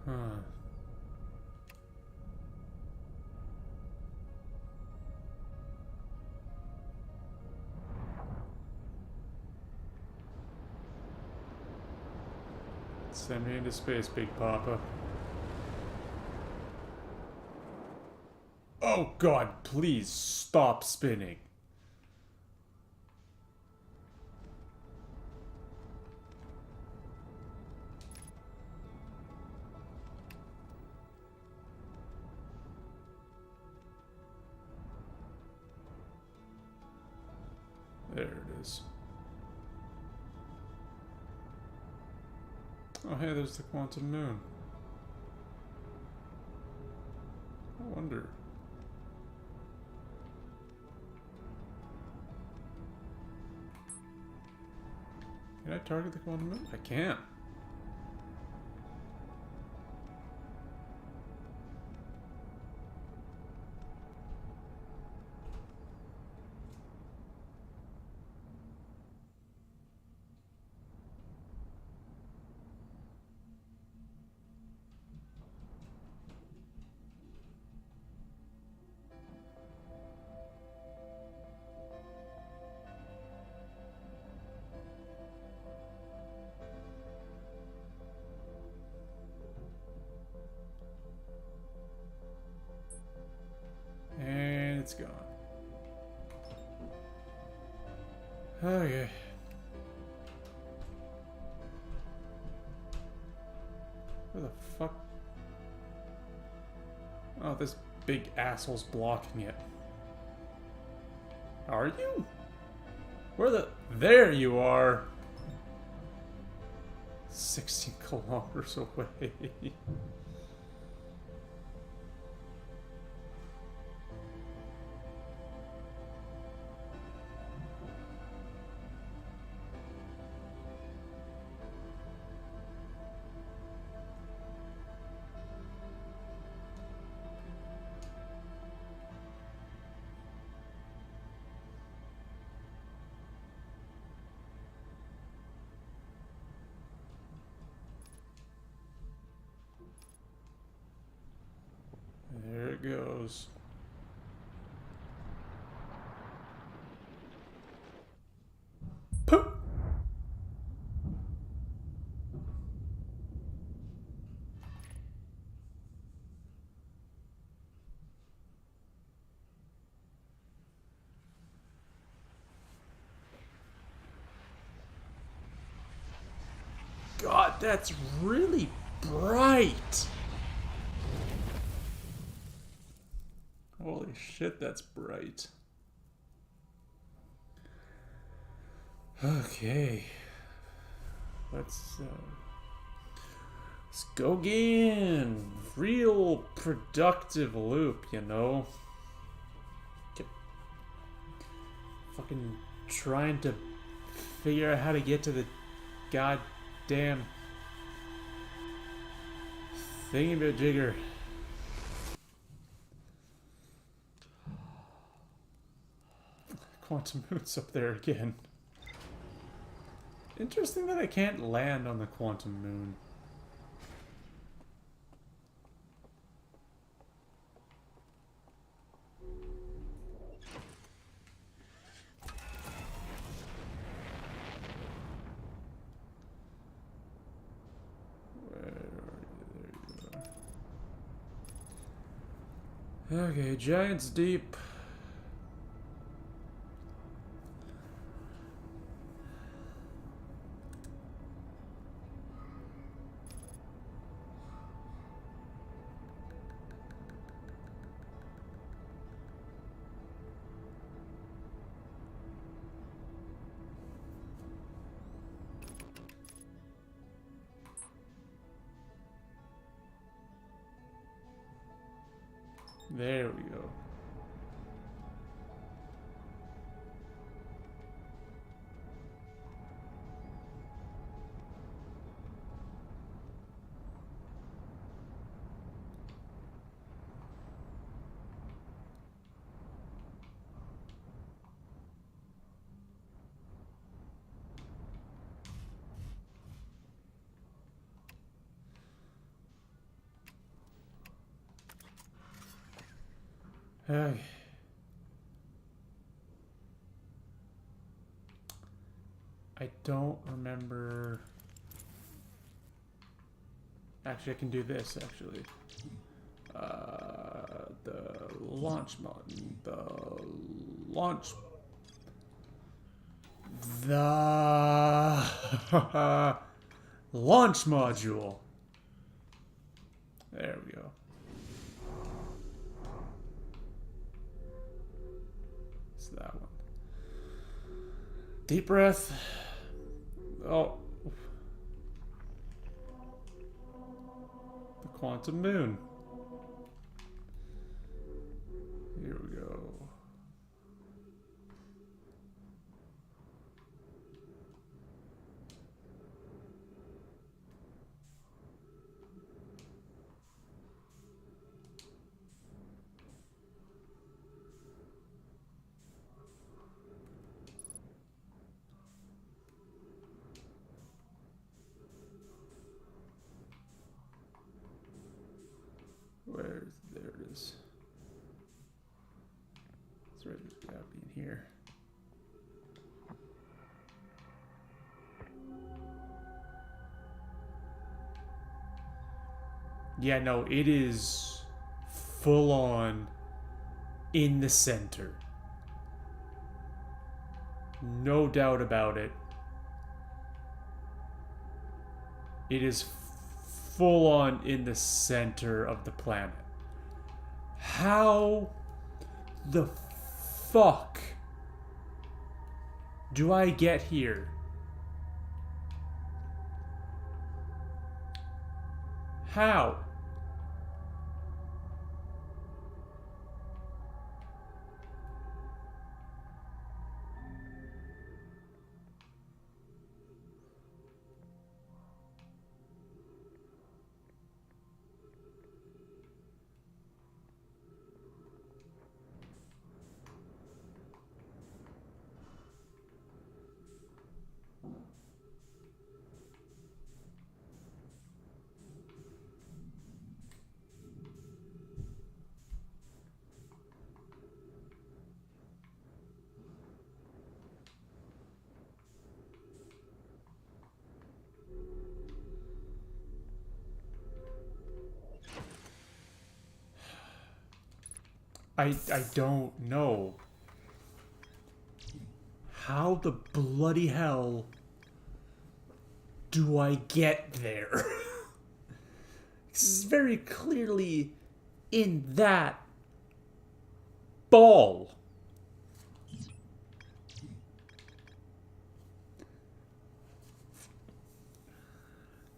Huh. Send me into space, Big Papa. Oh God, please stop spinning. There it is. Oh hey, there's the quantum moon. I wonder. Can I target the quantum moon? I can. And it's gone. Okay. Where the fuck? Oh, this big asshole's blocking it. Are you? Where the... There you are! 16 kilometers away. There it goes. Poop! God, that's really bright! Holy shit, that's bright. Okay. Let's go again. Real productive loop, you know. Kept fucking trying to figure out how to get to the goddamn thingamajigger. Quantum moon's up there again. Interesting that I can't land on the quantum moon. Okay, Giants Deep. There we go. Okay. I don't remember. Actually, I can do this, actually. The launch mod. The launch. The launch module. There we go. It's that one. Deep breath. Oh. The quantum moon. Here we go. There it is. It's right, it's gotta be in here. Yeah, no, it is full on in the center. No doubt about it. It is full on in the center of the planet. How the fuck do I get here? How? I don't know. How the bloody hell do I get there? This is very clearly in that ball.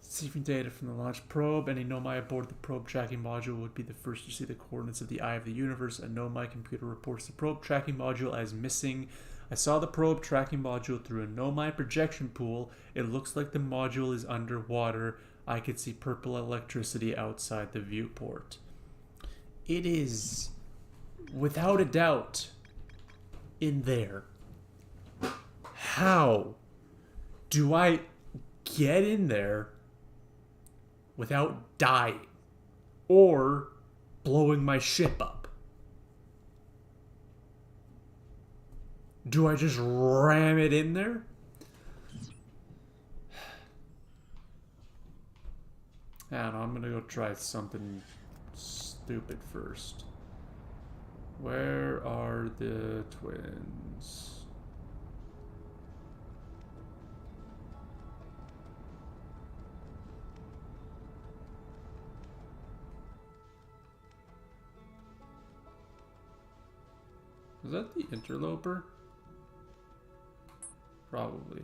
Receiving data from the launch probe. Any Nomai aboard the probe tracking module would be the first to see the coordinates of the eye of the universe. A Nomai computer reports the probe tracking module as missing. I saw the probe tracking module through a Nomai projection pool. It looks like the module is underwater. I could see purple electricity outside the viewport. It is, without a doubt, in there. How do I get in there without dying or blowing my ship up? Do I just ram it in there? I don't know, I'm gonna go try something stupid first. Where are the twins? Is that the interloper? Probably.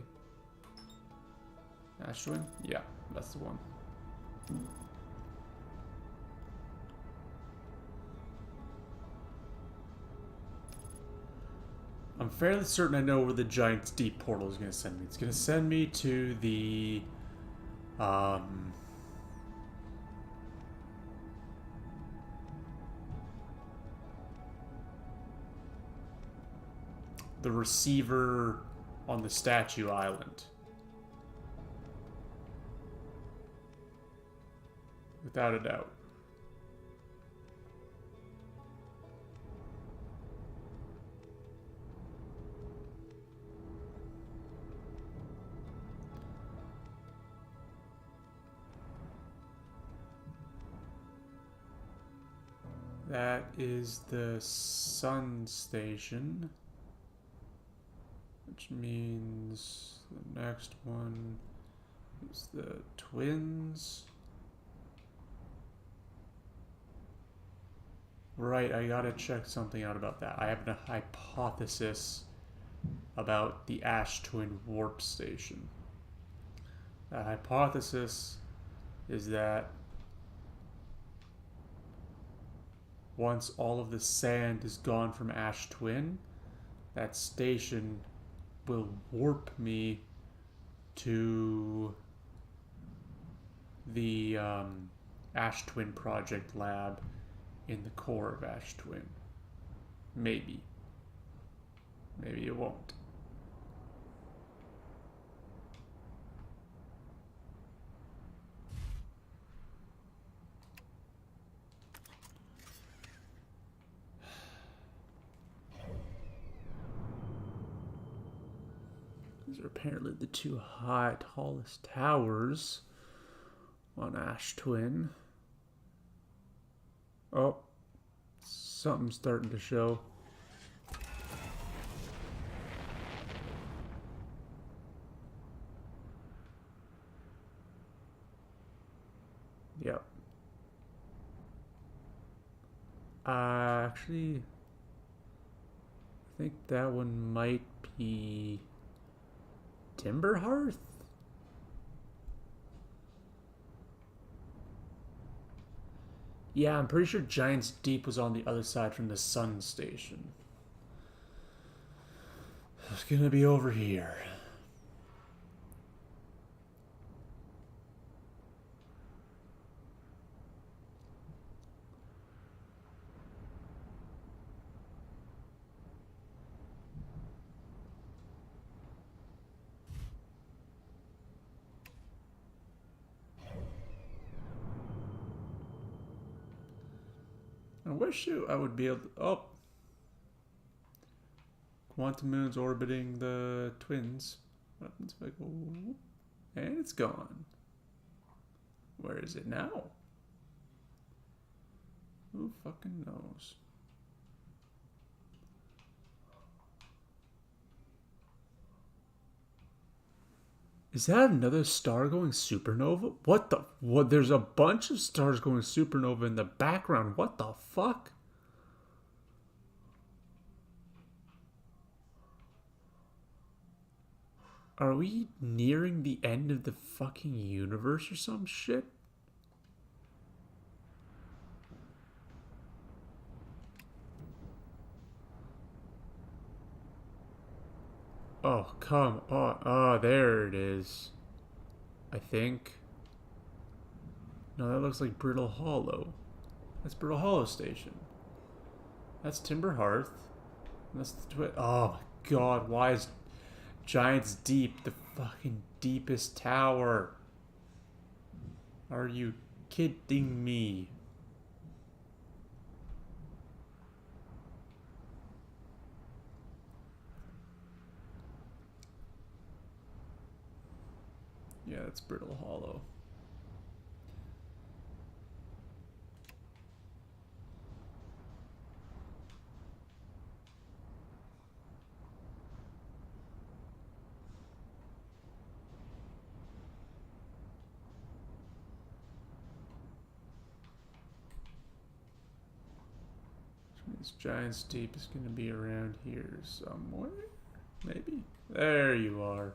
Ash twin? Yeah, that's the one. I'm fairly certain I know where the Giant's Deep portal is going to send me. It's going to send me to the receiver on the Statue Island. Without a doubt. That is the Sun Station. Which means the next one is the twins. Right, I gotta check something out about that. I have a hypothesis about the Ash Twin warp station. The hypothesis is that once all of the sand is gone from Ash Twin, that station will warp me to the Ash Twin Project lab in the core of Ash Twin. Maybe. Maybe it won't. These are apparently the two tallest towers on Ash Twin. Oh, something's starting to show. Yep. Actually, I think that one might be Timber Hearth? Yeah, I'm pretty sure Giant's Deep was on the other side from the Sun Station. It's gonna be over here. I wish I would be able to... Oh! Quantum moons orbiting the twins. What happens if I go... And it's gone. Where is it now? Who fucking knows? Is that another star going supernova? What the... What? There's a bunch of stars going supernova in the background. What the fuck? Are we nearing the end of the fucking universe or some shit? Oh, come on. Oh, there it is. I think. No, that looks like Brittle Hollow. That's Brittle Hollow Station. That's Timber Hearth. That's the twin. Oh my god, why is Giant's Deep the fucking deepest tower? Are you kidding me? Yeah, that's Brittle Hollow. This giant steep is going to be around here somewhere. Maybe. There you are.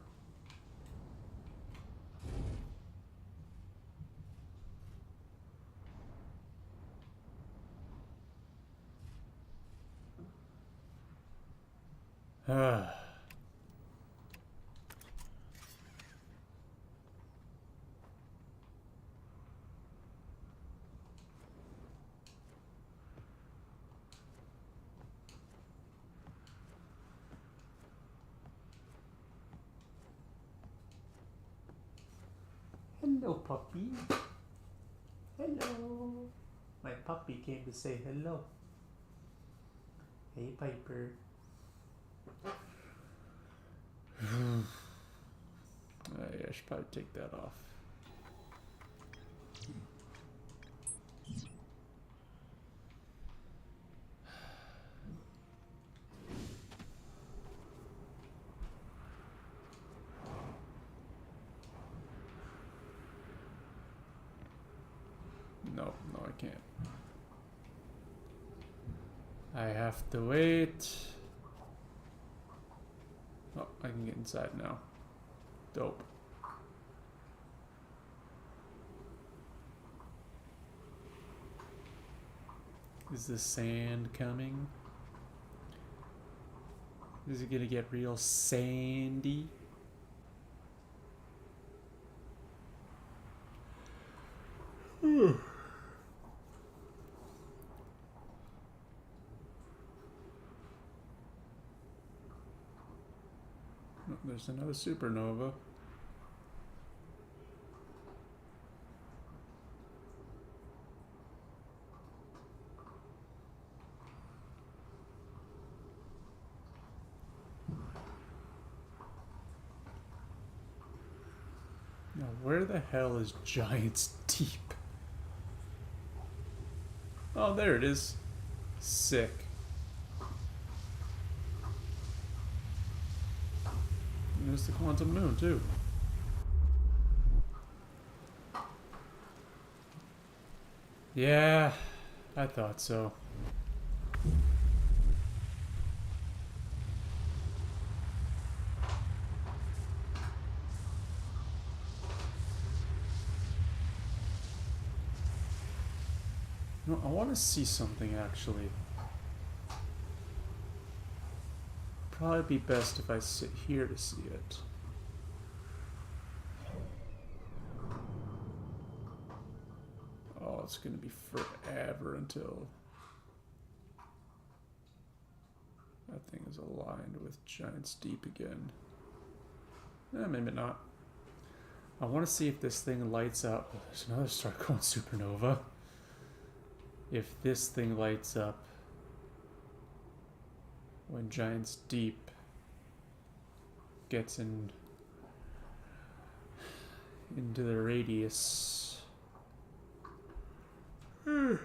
Ah. Hello, puppy. Hello. My puppy came to say hello. Hey, Piper. I should probably take that off. No, I can't. I have to wait. Oh, I can get inside now. Dope. Is the sand coming? Is it gonna get real sandy? Oh, there's another supernova. Now, where the hell is Giant's Deep? Oh, there it is. Sick. And there's the quantum moon, too. Yeah, I thought so. No, I want to see something actually. Probably be best if I sit here to see it. Oh, it's gonna be forever until that thing is aligned with Giant's Deep again. Maybe not. I want to see if this thing lights up. Oh, there's another star going supernova. If this thing lights up when Giant's Deep gets into the radius. There's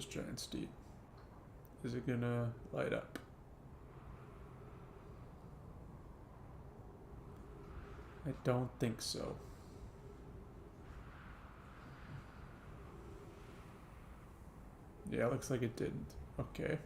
Giant's Deep. Is it gonna light up? I don't think so. Yeah, looks like it didn't. Okay.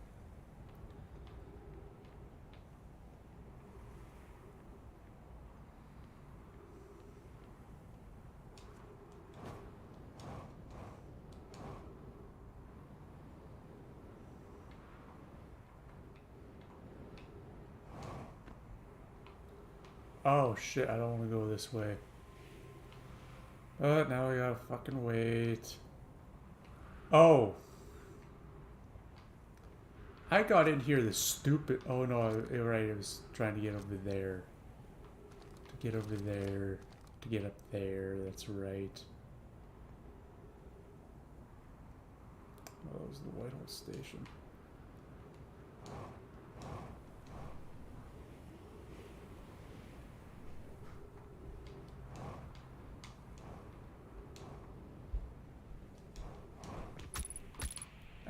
Oh shit, I don't want to go this way. But now we gotta fucking wait. Oh! I got in here the stupid... Oh no, right, I was trying to get over there. To get over there. To get up there, that's right. Oh, that was the Whitehall Station.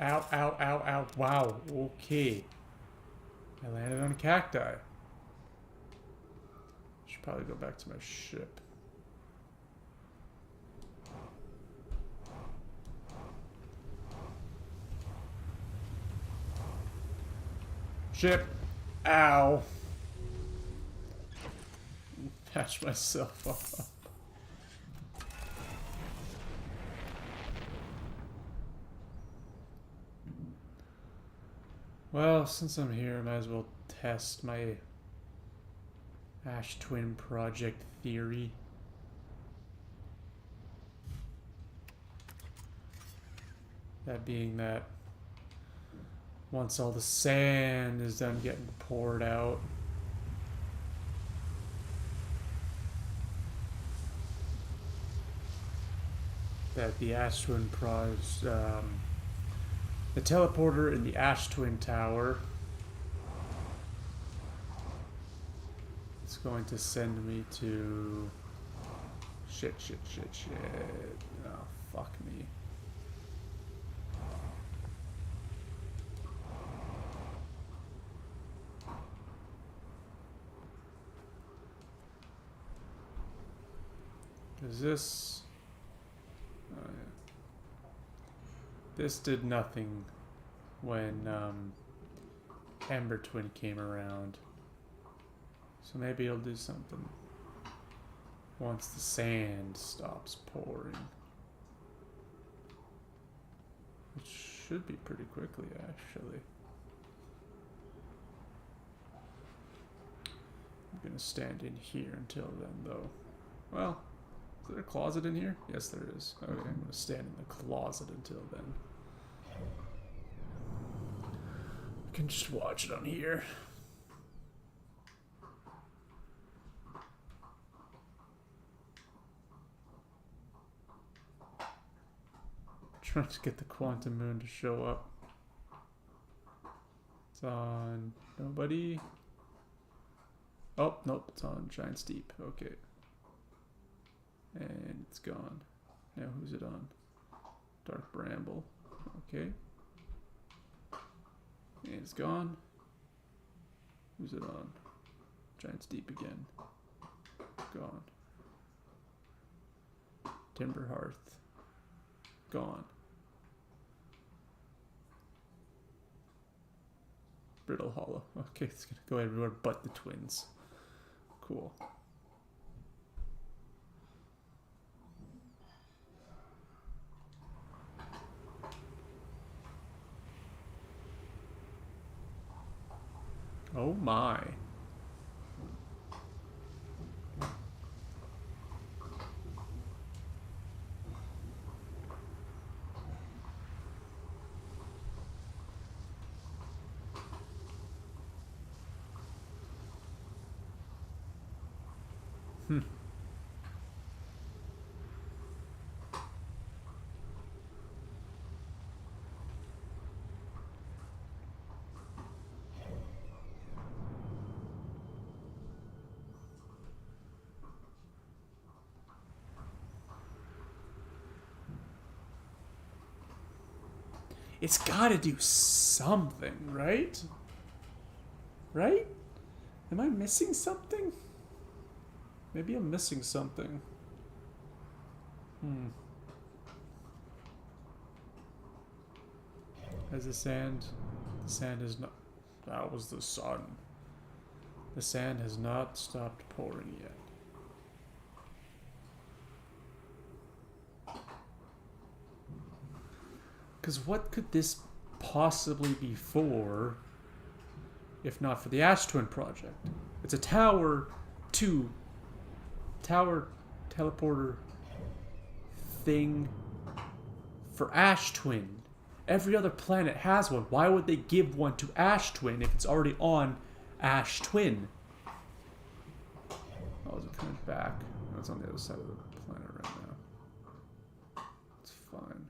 Ow, ow, ow, ow. Wow, okay. I landed on a cacti. should probably go back to my ship. Ship. Ow. Patch myself up. Well, since I'm here, I might as well test my Ash Twin project theory. That being that once all the sand is done getting poured out, that the Ash Twin the teleporter in the Ash Twin Tower is going to send me to shit. Oh, fuck me. Is this... Oh, yeah. This did nothing when Ember Twin came around. So maybe it'll do something once the sand stops pouring. Which should be pretty quickly, actually. I'm gonna stand in here until then, though. Well, is there a closet in here? Yes, there is. Okay, I'm gonna stand in the closet until then. I can just watch it on here. Trying to get the quantum moon to show up. It's on nobody. Oh, nope, it's on Giant Steep. Okay. And it's gone. Now who's it on? Dark Bramble. Okay. And it's gone. Who's it on? Giant Steep again. Gone. Timber Hearth. Gone. Brittle Hollow. Okay, it's gonna go everywhere but the twins. Cool. Oh my. It's gotta do something, right? Right? Am I missing something? Maybe I'm missing something. As the sand is not... That was the sun. The sand has not stopped pouring yet. Because what could this possibly be for, if not for the Ash Twin project? It's a tower teleporter thing for Ash Twin. Every other planet has one. Why would they give one to Ash Twin if it's already on Ash Twin? Oh, is it coming back? No, it's on the other side of the planet right now. It's fine.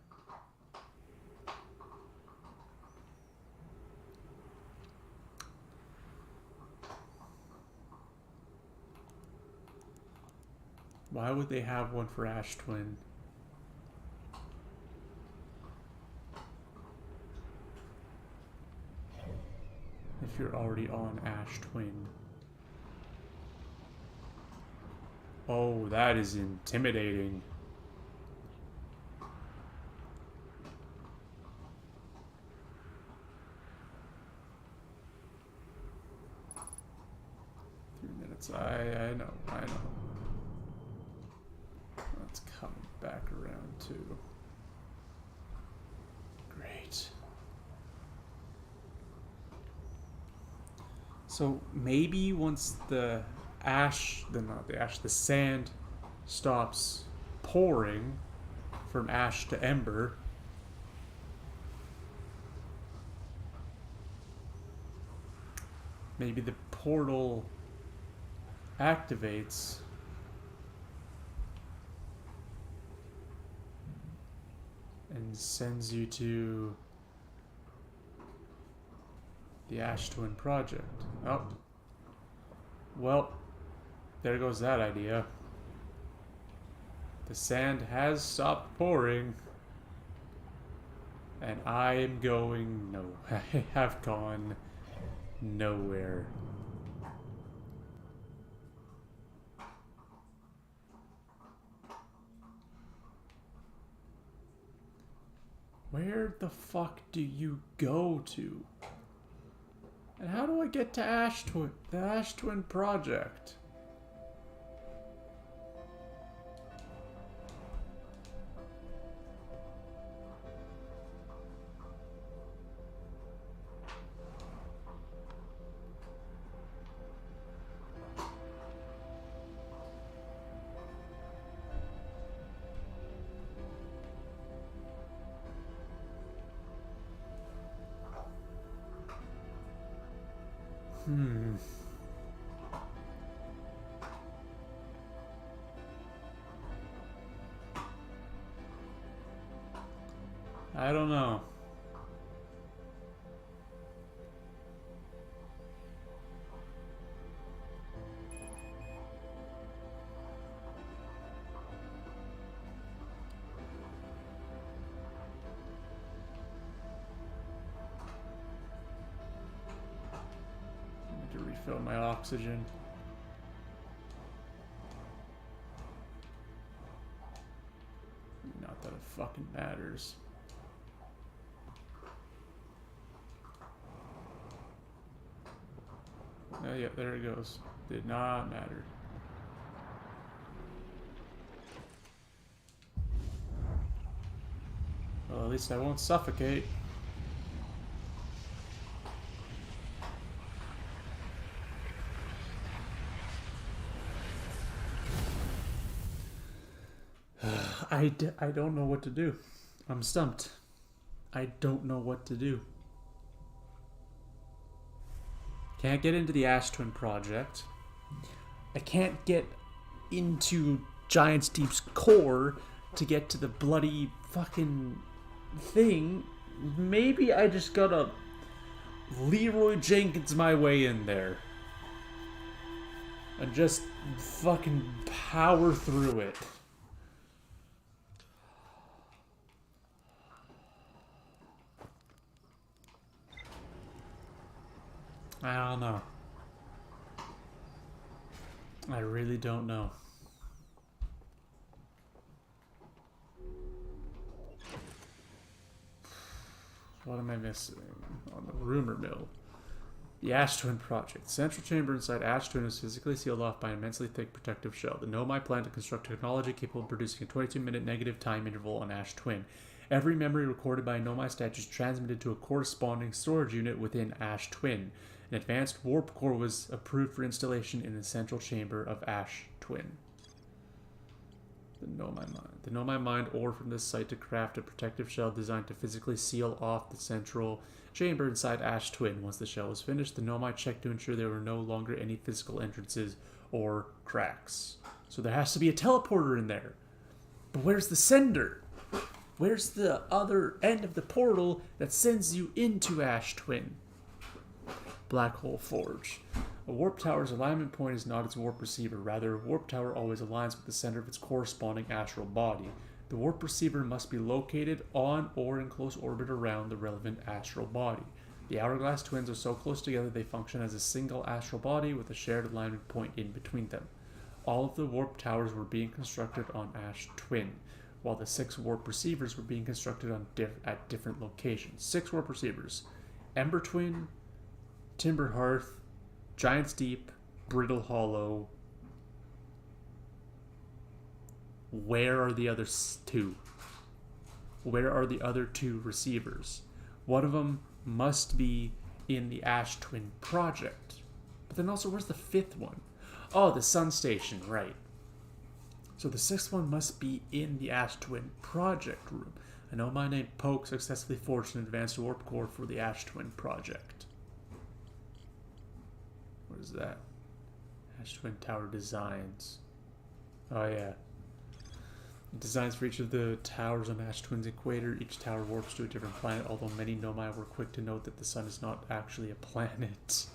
Why would they have one for Ash Twin? If you're already on Ash Twin. Oh, that is intimidating. I know. That's coming back around too. Great. So maybe once the sand stops pouring from ash to ember, maybe the portal activates and sends you to the Ash Twin Project. Oh. Well, there goes that idea. The sand has stopped pouring. And I am going I have gone nowhere. Where the fuck do you go to? And how do I get to the Ash Twin Project? I don't know. I need to refill my oxygen. Not that it fucking matters. Oh yeah, there it goes. Did not matter. Well, at least I won't suffocate. I don't know what to do. I'm stumped. I don't know what to do. Can't get into the Ash Twin Project. I can't get into Giant's Deep's core to get to the bloody fucking thing. Maybe I just gotta Leroy Jenkins my way in there. And just fucking power through it. I don't know. I really don't know. What am I missing? On the rumor mill. The Ash Twin Project. The central chamber inside Ash Twin is physically sealed off by an immensely thick protective shell. The Nomai plan to construct technology capable of producing a 22-minute negative time interval on Ash Twin. Every memory recorded by a Nomai statue is transmitted to a corresponding storage unit within Ash Twin. An advanced warp core was approved for installation in the central chamber of Ash Twin. The Nomai mined ore from this site to craft a protective shell designed to physically seal off the central chamber inside Ash Twin. Once the shell was finished, the Nomai checked to ensure there were no longer any physical entrances or cracks. So there has to be a teleporter in there. But where's the sender? Where's the other end of the portal that sends you into Ash Twin? Black Hole Forge. A warp tower's alignment point is not its warp receiver. Rather, a warp tower always aligns with the center of its corresponding astral body. The warp receiver must be located on or in close orbit around the relevant astral body. The Hourglass twins are so close together they function as a single astral body with a shared alignment point in between them. All of the warp towers were being constructed on Ash Twin, while the 6 warp receivers were being constructed at different locations. 6 warp receivers: Ember Twin, Timber Hearth, Giant's Deep, Brittle Hollow. Where are the other 2? Where are the other 2 receivers? One of them must be in the Ash Twin project. But then also, where's the 5th one? Oh, the Sun Station, right. So the 6th one must be in the Ash Twin project room. I know my name Poke successfully forged an advanced warp core for the Ash Twin project. What is that? Ash Twin Tower designs. Oh yeah. Designs for each of the towers on Ash Twin's equator. Each tower warps to a different planet, although many Nomai were quick to note that the sun is not actually a planet.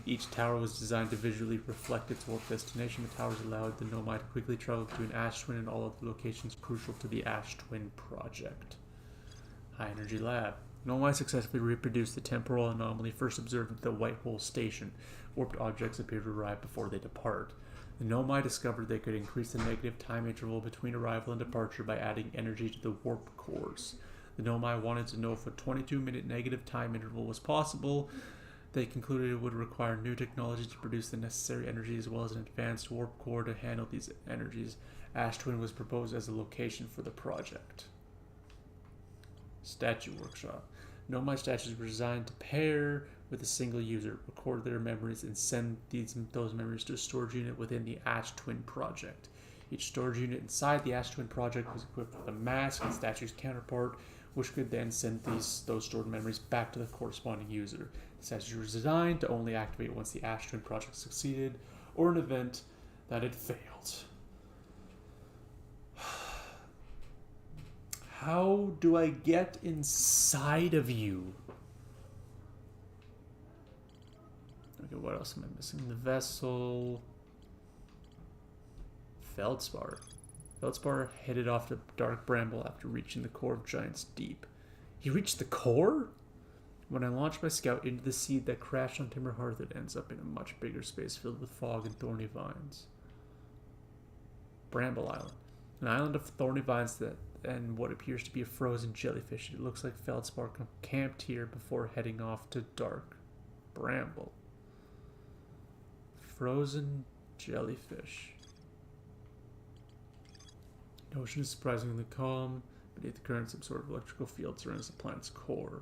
Each tower was designed to visually reflect its warp destination. The towers allowed the Nomai to quickly travel between Ash Twin and all of the locations crucial to the Ash Twin project. High Energy Lab. Nomai successfully reproduced the temporal anomaly first observed at the White Hole Station. Warped objects appear to arrive before they depart. The Nomai discovered they could increase the negative time interval between arrival and departure by adding energy to the warp cores. The Nomai wanted to know if a 22-minute negative time interval was possible. They concluded it would require new technology to produce the necessary energy as well as an advanced warp core to handle these energies. Ash Twin was proposed as a location for the project. Statue Workshop. Nomai statues were designed to pair with a single user, record their memories, and send those memories to a storage unit within the Ash Twin project. Each storage unit inside the Ash Twin project was equipped with a mask and statue's counterpart, which could then send those stored memories back to the corresponding user. The statue was designed to only activate once the Ash Twin project succeeded, or an event that it failed. How do I get inside of you? Okay, what else am I missing? The vessel. Feldspar. Feldspar headed off to Dark Bramble after reaching the core of Giant's Deep. He reached the core? When I launched my scout into the seed that crashed on Timber Hearth, it ends up in a much bigger space filled with fog and thorny vines. Bramble Island. An island of thorny vines and what appears to be a frozen jellyfish. It looks like Feldspar camped here before heading off to Dark Bramble. Frozen jellyfish. The ocean is surprisingly calm. Beneath the current, some sort of electrical field surrounds the planet's core.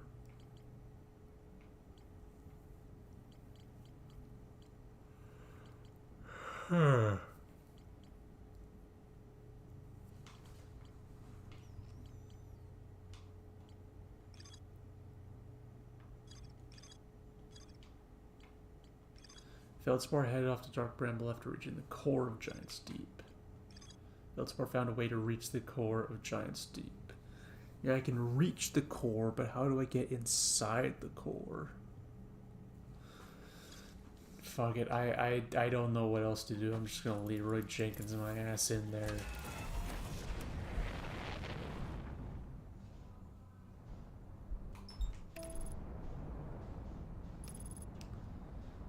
Feldspar headed off to Dark Bramble after reaching the core of Giant's Deep. Feldspar found a way to reach the core of Giant's Deep. Yeah, I can reach the core, but how do I get inside the core? Fuck it, I don't know what else to do. I'm just gonna Leroy Jenkins my ass in there.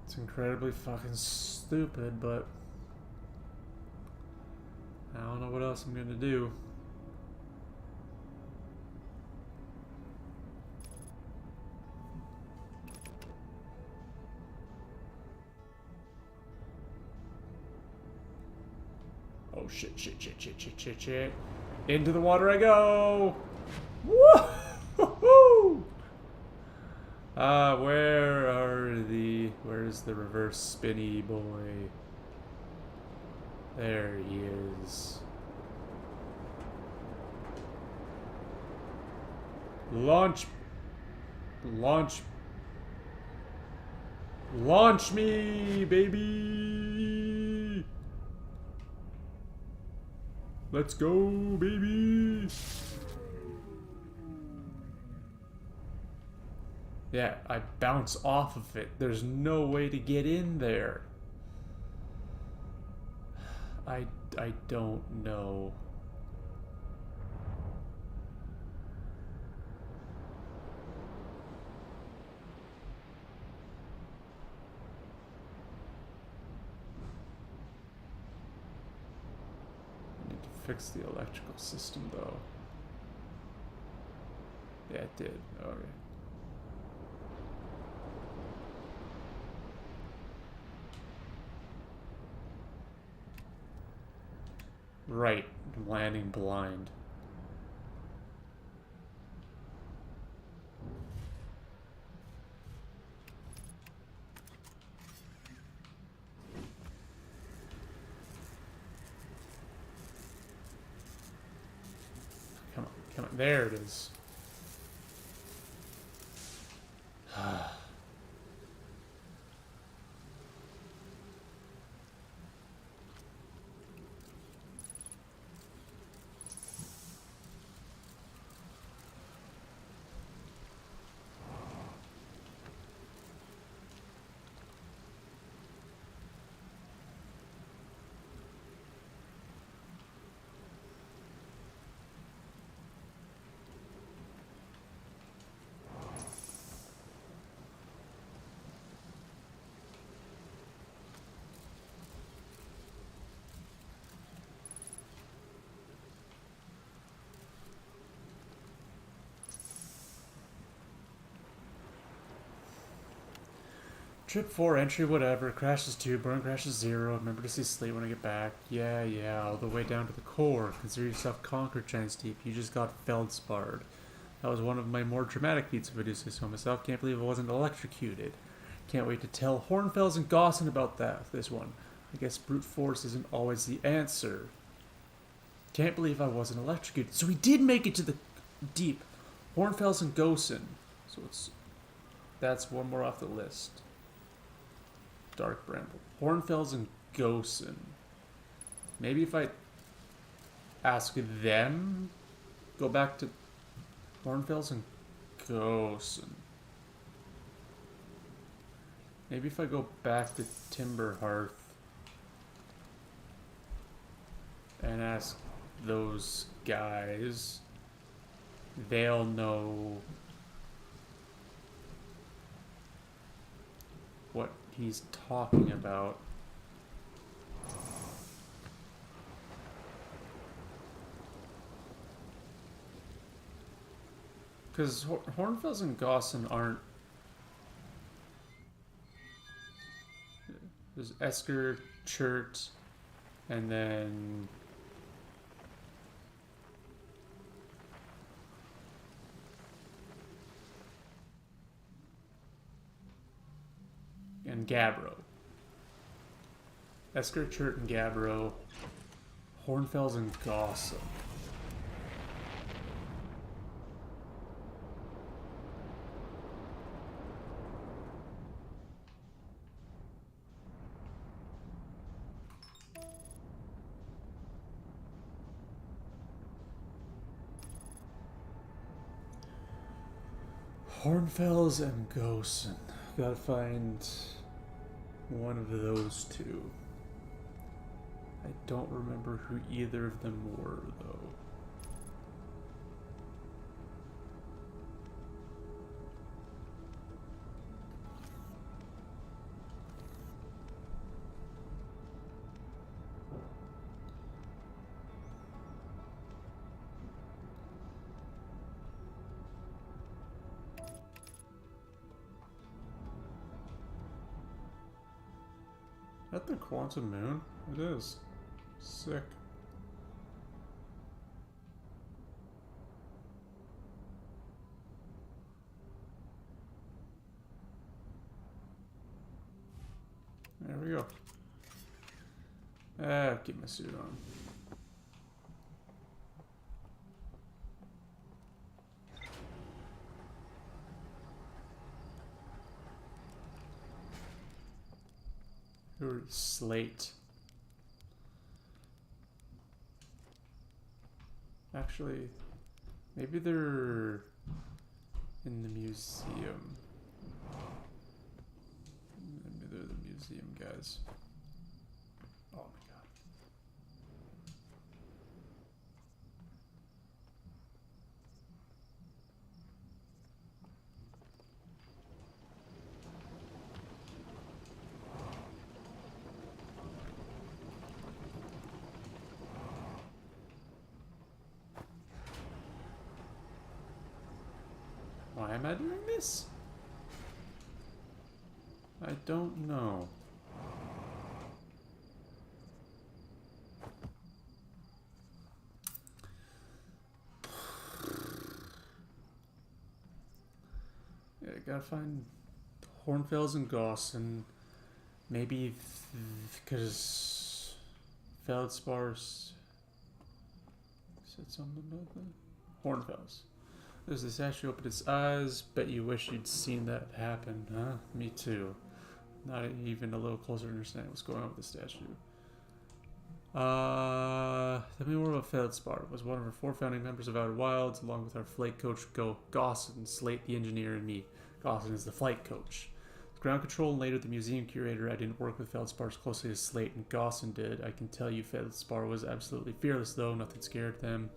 It's incredibly fucking stupid, but I don't know what else I'm gonna do. Oh shit, shit. Into the water I go! Woo-hoo-hoo! Where's the reverse spinny boy? There he is. Launch me, baby! Let's go, baby! Yeah, I bounce off of it. There's no way to get in there. I don't know. fix the electrical system though. Yeah, it did. Okay. Right, landing blind. Come on, come on. There it is. Trip 4, entry whatever, crashes 2, burn crashes 0, remember to see slate when I get back. Yeah, all the way down to the core. Consider yourself conquered, Giant Steep. You just got feldsparred. That was one of my more dramatic feats of Odysseus myself. Can't believe I wasn't electrocuted. Can't wait to tell Hornfels and Gosson about this one. I guess brute force isn't always the answer. Can't believe I wasn't electrocuted. So we did make it to the deep. Hornfels and Gosson. So that's one more off the list. Dark Bramble. Hornfels and Gosson. Maybe if I ask them, go back to Hornfels and Gosson. Maybe if I go back to Timberhearth and ask those guys, they'll know what he's talking about. Because Hornfels and Gosson aren't... There's Esker, Chert, and then... and Gabbro. Esker, Chert, and Gabbro. Hornfels and Gosson. Hornfels and Gosson. Gotta find one of those two. I don't remember who either of them were, though. Is that the Quantum Moon? It is. Sick. There we go. Keep my suit on. Or slate. Actually, maybe they're in the museum. Maybe they're the museum guys. Oh my god. Why am I doing this? I don't know. Yeah, I gotta find Hornfels and Goss, and maybe because Feldspar's said something about that. Hornfels. There's the statue opened its eyes. Bet you wish you'd seen that happen, huh? Me too. Not even a little closer to understanding what's going on with the statue. Tell me more about Feldspar. It was one of our 4 founding members of Outer Wilds, along with our flight coach Gosson, Slate the engineer, and me. Gosson is the flight coach. With ground control and later the museum curator, I didn't work with Feldspar as closely as Slate and Gosson did. I can tell you Feldspar was absolutely fearless, though. Nothing scared them.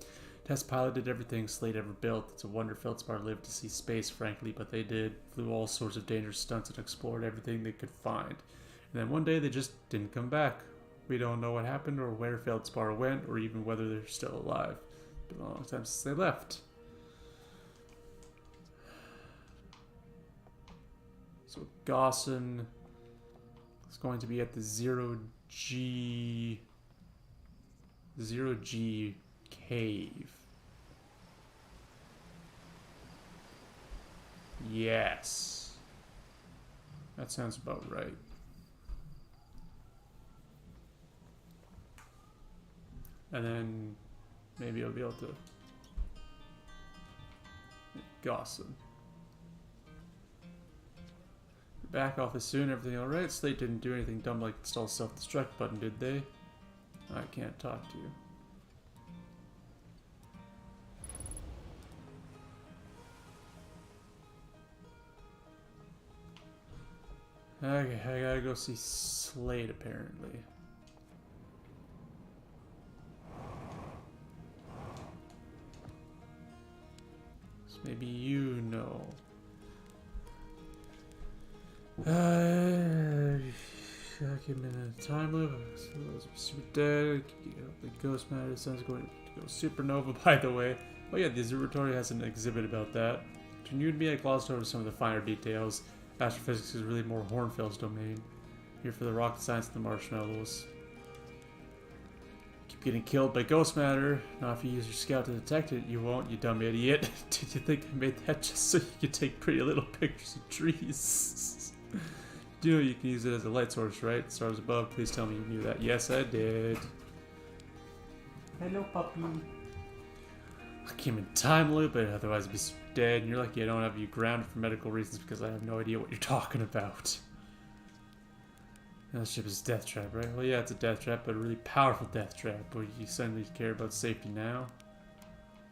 Test piloted everything Slate ever built. It's a wonder Feldspar lived to see space, frankly, but they did. Flew all sorts of dangerous stunts and explored everything they could find. And then one day they just didn't come back. We don't know what happened or where Feldspar went or even whether they're still alive. It's been a long time since they left. So Gosson is going to be at the 0G cave. Yes. That sounds about right. And then maybe I'll be able to Gosson. Back office soon, everything alright? Slate didn't do anything dumb like install self-destruct button, did they? I can't talk to you. Okay, I gotta go see Slate apparently. So maybe you know. Okay, minute time loop. Super dead. The ghost matter sounds going to go supernova. By the way, oh yeah, the observatory has an exhibit about that. Between you and me, I glossed over some of the finer details. Astrophysics is really more Hornfield's domain. Here for the rocket science and the marshmallows. Keep getting killed by ghost matter. Now, if you use your scout to detect it, you won't, you dumb idiot. Did you think I made that just so you could take pretty little pictures of trees? You know you can use it as a light source, right? Stars above, please tell me you knew that. Yes, I did. Hello, puppy. I came in time loop, but otherwise I'd be dead. And you're lucky I don't have you grounded for medical reasons because I have no idea what you're talking about. That ship is a death trap, right? Well, yeah, it's a death trap, but a really powerful death trap. But you suddenly care about safety now.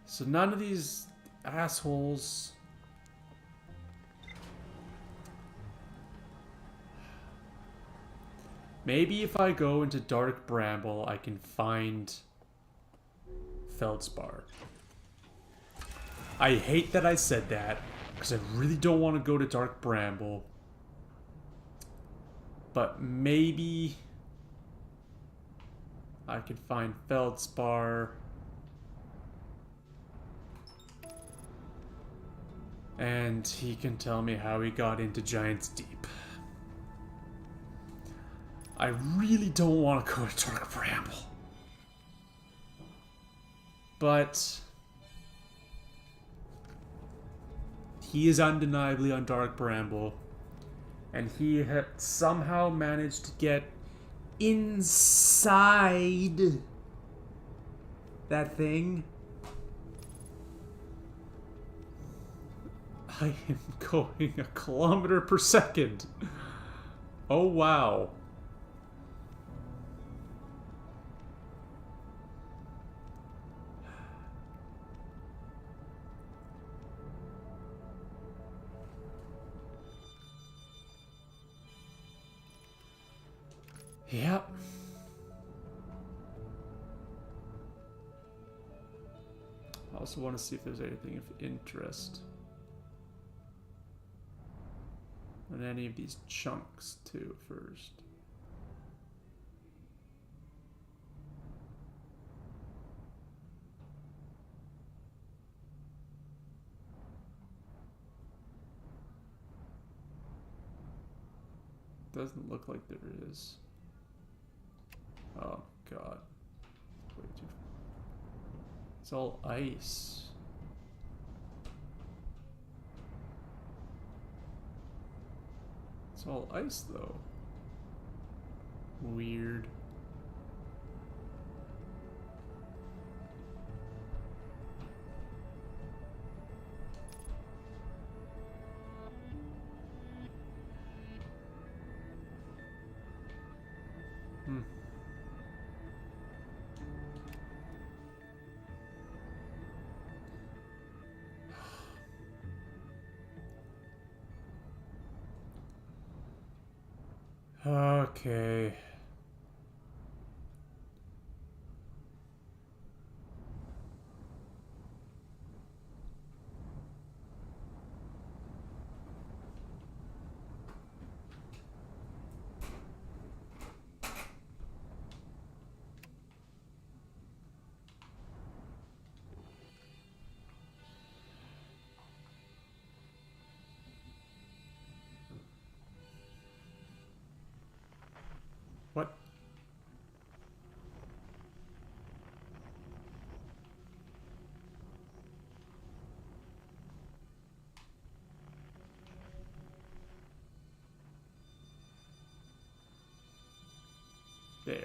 So none of these assholes... Maybe if I go into Dark Bramble, I can find Feldspar. I hate that I said that, because I really don't want to go to Dark Bramble. But maybe I can find Feldspar. And he can tell me how he got into Giant's Deep. I really don't want to go to Dark Bramble. But he is undeniably on Dark Bramble. And he had somehow managed to get inside that thing. I am going 1 kilometer per second. Oh, wow. Yep. I also want to see if there's anything of interest on any of these chunks too first. doesn't look like there is. Oh god. Way too. It's all ice. It's all ice though. Weird. Okay. What? There.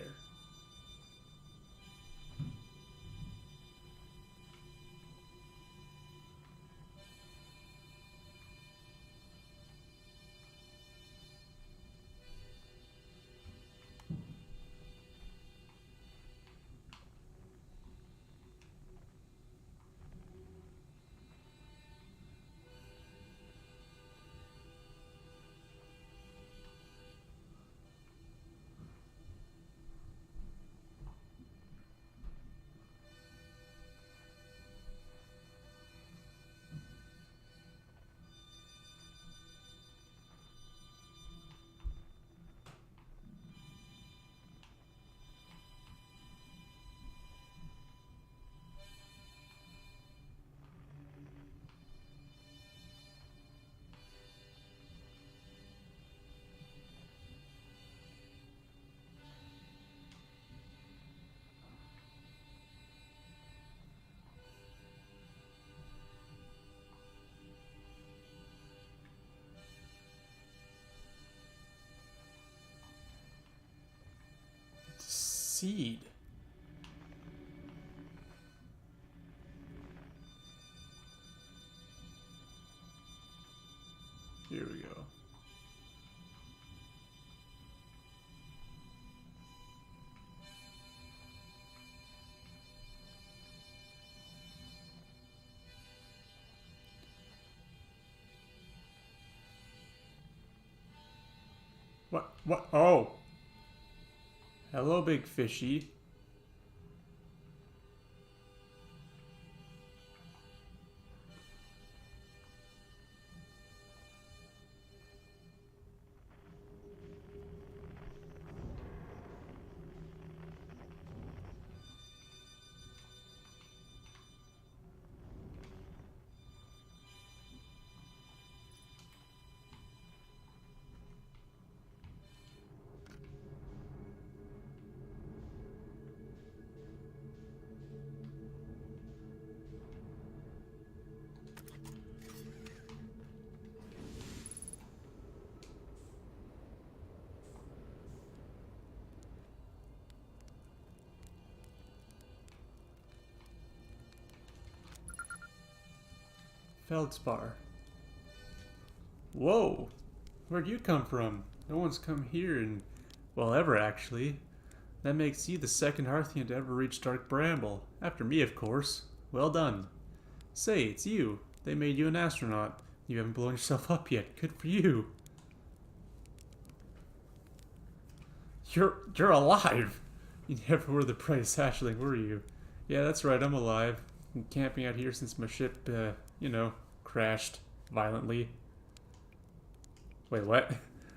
Seed. Here we go. What? What? Oh! Hello, big fishy. Feldspar. Whoa! Where'd you come from? No one's come here in, well, ever actually. That makes you the second Hearthian to ever reach Dark Bramble. After me, of course. Well done. Say, it's you. They made you an astronaut. You haven't blown yourself up yet. Good for you. You're alive! You never were the price hatchling, were you? Yeah, that's right, I'm alive. Been camping out here since my ship, crashed violently. Wait, what?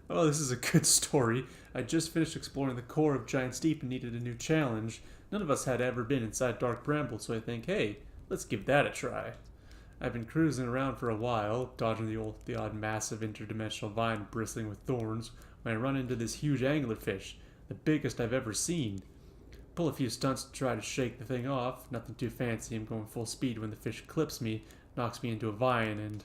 Oh, this is a good story. I just finished exploring the core of Giant's Deep and needed a new challenge. None of us had ever been inside Dark Bramble, so I think, hey, let's give that a try. I've been cruising around for a while, dodging the odd massive interdimensional vine bristling with thorns, when I run into this huge anglerfish, the biggest I've ever seen. Pull a few stunts to try to shake the thing off, nothing too fancy. I'm going full speed when the fish clips me, knocks me into a vine, and,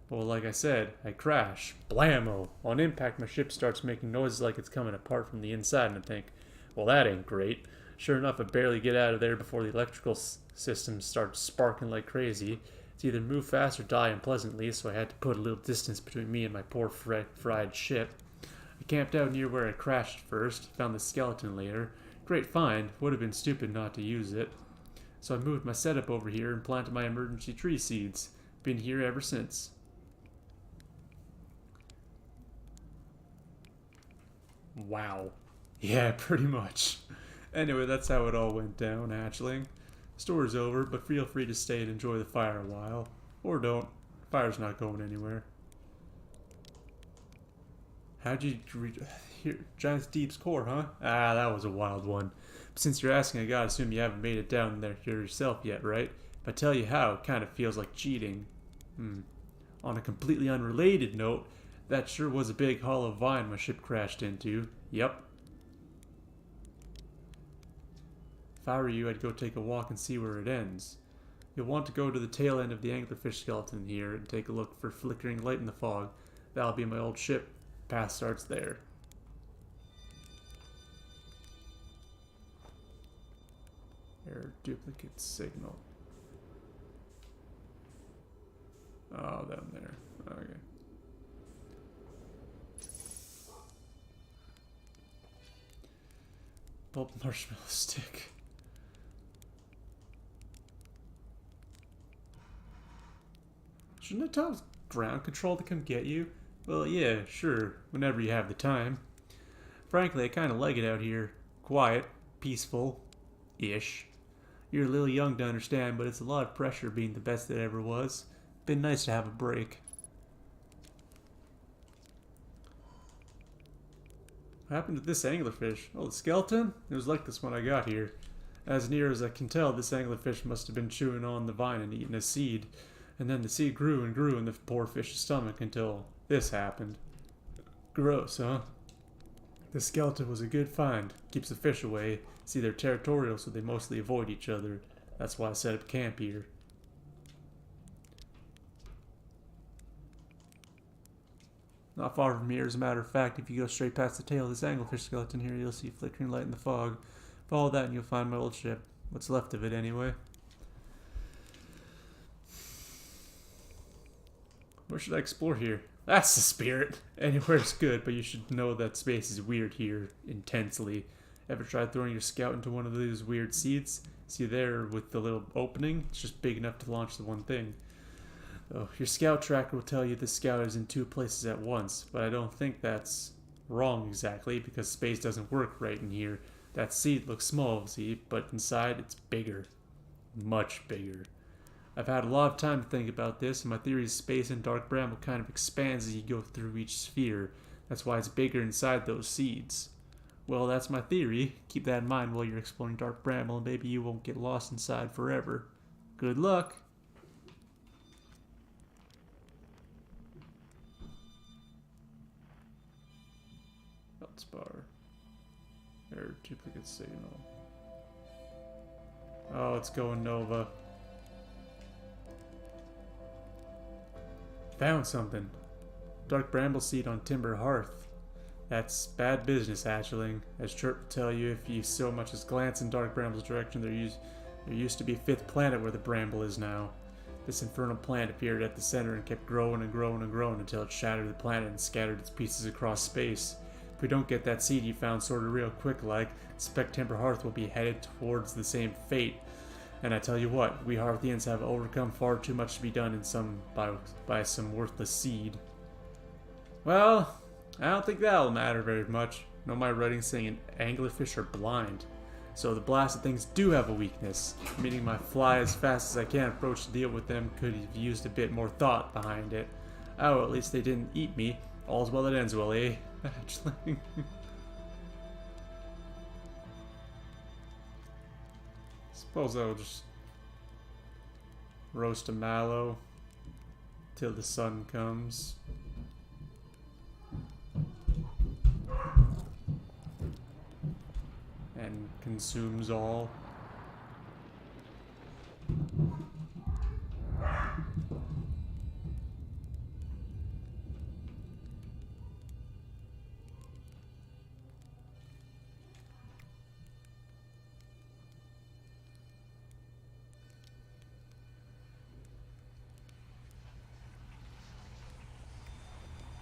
well, like I said, I crash. Blammo! On impact, my ship starts making noises like it's coming apart from the inside, and I think, well, that ain't great. Sure enough, I barely get out of there before the electrical system starts sparking like crazy. It's either move fast or die unpleasantly, so I had to put a little distance between me and my poor fried ship. I camped out near where I crashed first, found the skeleton later. Great find, would have been stupid not to use it. So I moved my setup over here and planted my emergency tree seeds. Been here ever since. Wow. Yeah, pretty much. Anyway, that's how it all went down, hatchling. Story's over, but feel free to stay and enjoy the fire a while. Or don't. Fire's not going anywhere. How'd you hear Giant Deep's core, huh? Ah, that was a wild one. But since you're asking, I gotta assume you haven't made it down there yourself yet, right? If I tell you how, it kind of feels like cheating. On a completely unrelated note, that sure was a big hollow vine my ship crashed into. Yep. If I were you, I'd go take a walk and see where it ends. You'll want to go to the tail end of the anglerfish skeleton here and take a look for flickering light in the fog. That'll be my old ship. Path starts there. Error duplicate signal. Oh, down there. Okay. Bulb marshmallow stick. Shouldn't I tell ground control to come get you? Well, yeah, sure, whenever you have the time. Frankly, I kind of like it out here. Quiet, peaceful-ish. You're a little young to understand, but it's a lot of pressure being the best that ever was. Been nice to have a break. What happened to this anglerfish? Oh, the skeleton? It was like this when I got here. As near as I can tell, this anglerfish must have been chewing on the vine and eating a seed. And then the seed grew and grew in the poor fish's stomach until this happened. Gross, huh? The skeleton was a good find. Keeps the fish away. See, they're territorial, so they mostly avoid each other. That's why I set up camp here. Not far from here, as a matter of fact, if you go straight past the tail of this anglerfish skeleton here, you'll see flickering light in the fog. Follow that and you'll find my old ship. What's left of it, anyway. Where should I explore here? That's the spirit. Anywhere's good, but you should know that space is weird here, intensely. Ever tried throwing your scout into one of those weird seats? See there with the little opening? It's just big enough to launch the one thing. Oh, your scout tracker will tell you the scout is in two places at once, but I don't think that's wrong exactly, because space doesn't work right in here. That seat looks small, see, but inside it's bigger. Much bigger. I've had a lot of time to think about this, and my theory is space and dark bramble kind of expands as you go through each sphere. That's why it's bigger inside those seeds. Well, that's my theory. Keep that in mind while you're exploring dark bramble, and maybe you won't get lost inside forever. Good luck! Bar. Error duplicate signal. Oh, it's going Nova. Found something. Dark bramble seed on timber hearth. That's bad business, hatchling. As Chirp will tell you, if you so much as glance in dark bramble's direction, there used to be a fifth planet where the bramble is now. This infernal plant appeared at the center and kept growing and growing and growing until it shattered the planet and scattered its pieces across space. If we don't get that seed you found sorted real quick like, expect Timber Hearth will be headed towards the same fate. And I tell you what, we Hearthians have overcome far too much to be done by some worthless seed. Well, I don't think that'll matter very much. No, my writing saying anglerfish are blind. So the blasted things do have a weakness, meaning my fly as fast as I can approach to deal with them could have used a bit more thought behind it. Oh, at least they didn't eat me. All's well that ends well, eh? Hatchling. Suppose I'll just roast a mallow till the sun comes. and consumes all.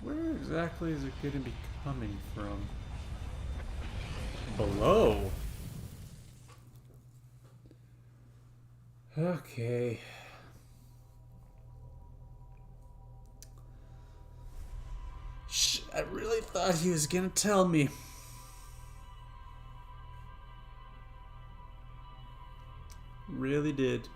Where exactly is it going to be coming from? Below? Okay. Shh, I really thought he was going to tell me. Really did.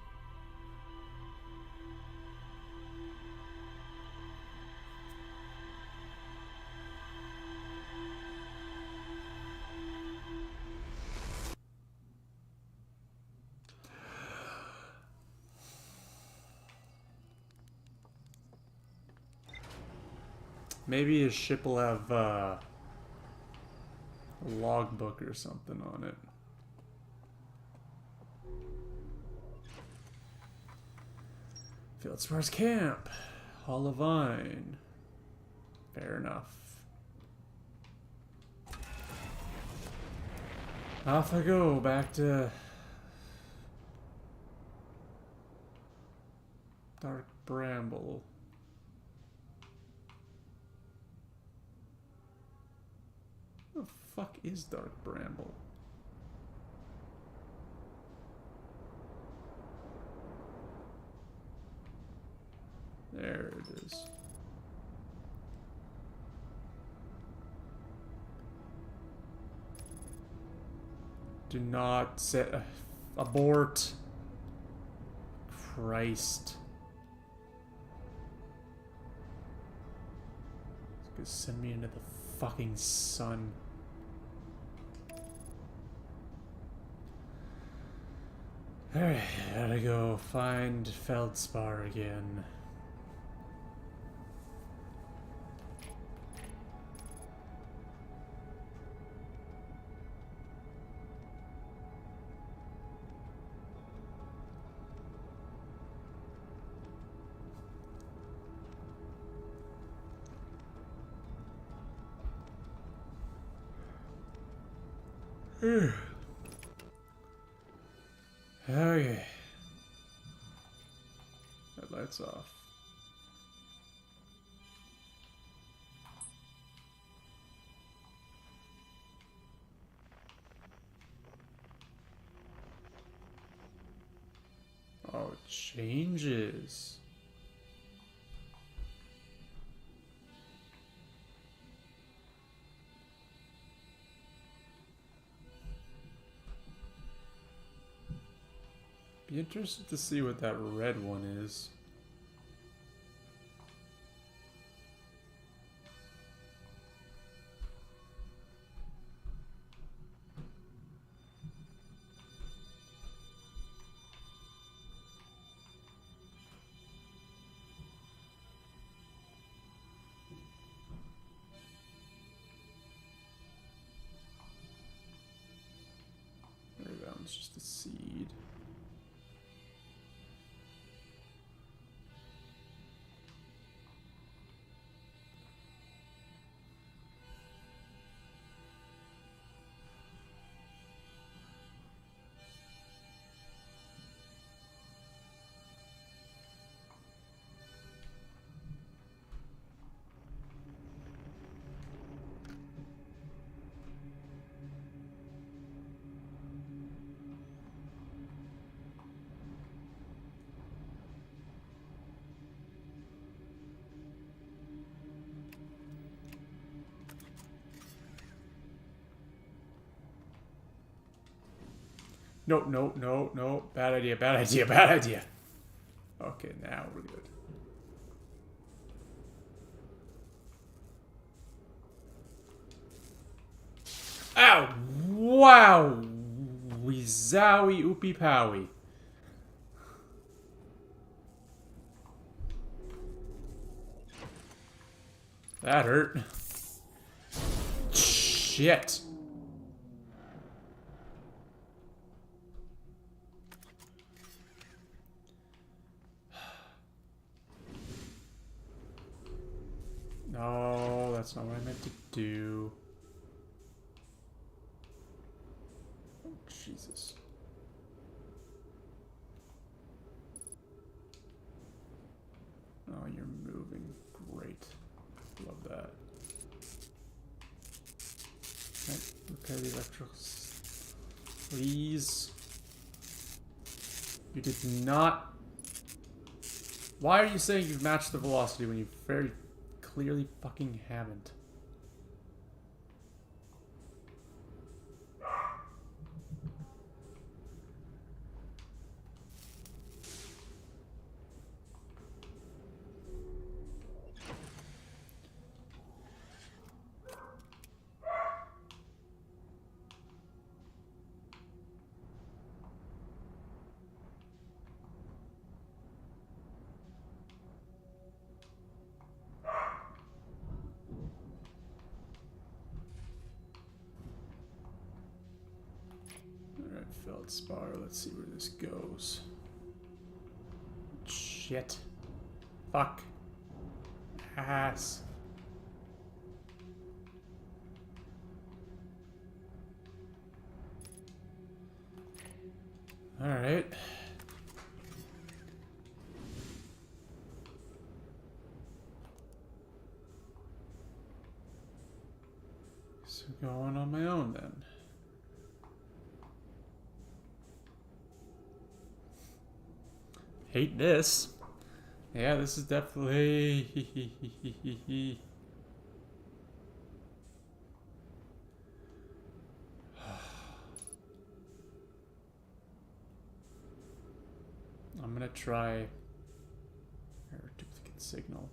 Maybe his ship will have a logbook or something on it. Feldspar's Camp. Hall of Vine. Fair enough. Off I go, back to Dark Bramble. What the fuck is Dark Bramble? There it is. Do not set abort. Christ. It's gonna send me into the fucking sun. Alright, gotta go find Feldspar again. Okay. Headlights off. Oh, it changes. Be interested to see what that red one is. Maybe that one's just a seed. No, no, no, no. Bad idea, bad idea, bad idea. Okay, now we're good. Ow! Wow! Weezowie oopie powie. That hurt. Shit. No, that's not what I meant to do. Oh, Jesus. Oh, you're moving. Great. Love that. Right, repair the electricals. Please. You did not. Why are you saying you've matched the velocity when you very clearly fucking haven't? Alright, Feldspar, let's see where this goes. Shit. Fuck. Ass. Alright. So going on my own then. Hate this. Yeah, this is definitely... I'm gonna try error duplicate signal.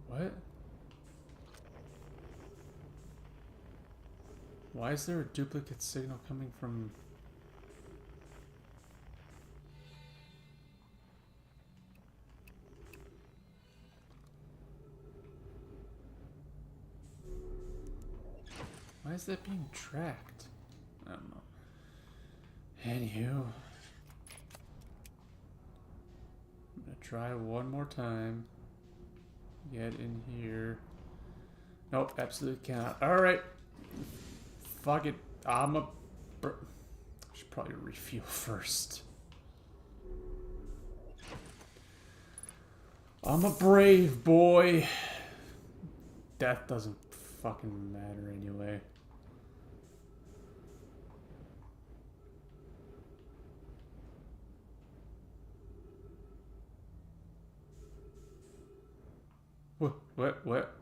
What? Why is there a duplicate signal coming from... Why is that being tracked? I don't know. Anywho. I'm gonna try one more time. Get in here. Nope, absolutely cannot. Alright. Fuck it. I should probably refuel first. I'm a brave boy. Death doesn't fucking matter anyway. What?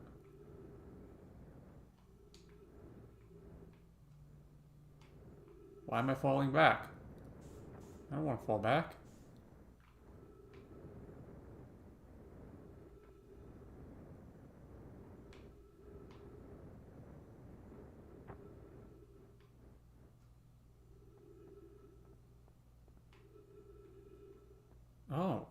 Why am I falling back? I don't want to fall back. Oh.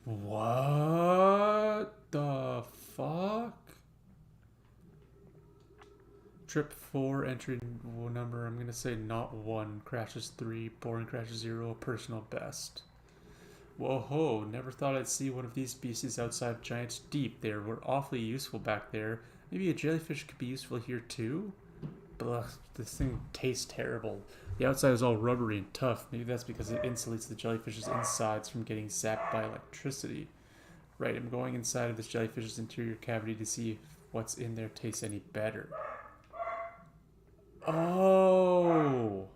What the fuck? Trip 4, entry number, I'm gonna say not 1, crashes 3, boring crashes 0, personal best. Whoa ho, never thought I'd see one of these species outside of Giant's Deep. They were awfully useful back there. Maybe a jellyfish could be useful here too? Ugh, this thing tastes terrible. The outside is all rubbery and tough. Maybe that's because it insulates the jellyfish's insides from getting zapped by electricity. Right, I'm going inside of this jellyfish's interior cavity to see if what's in there tastes any better. Oh!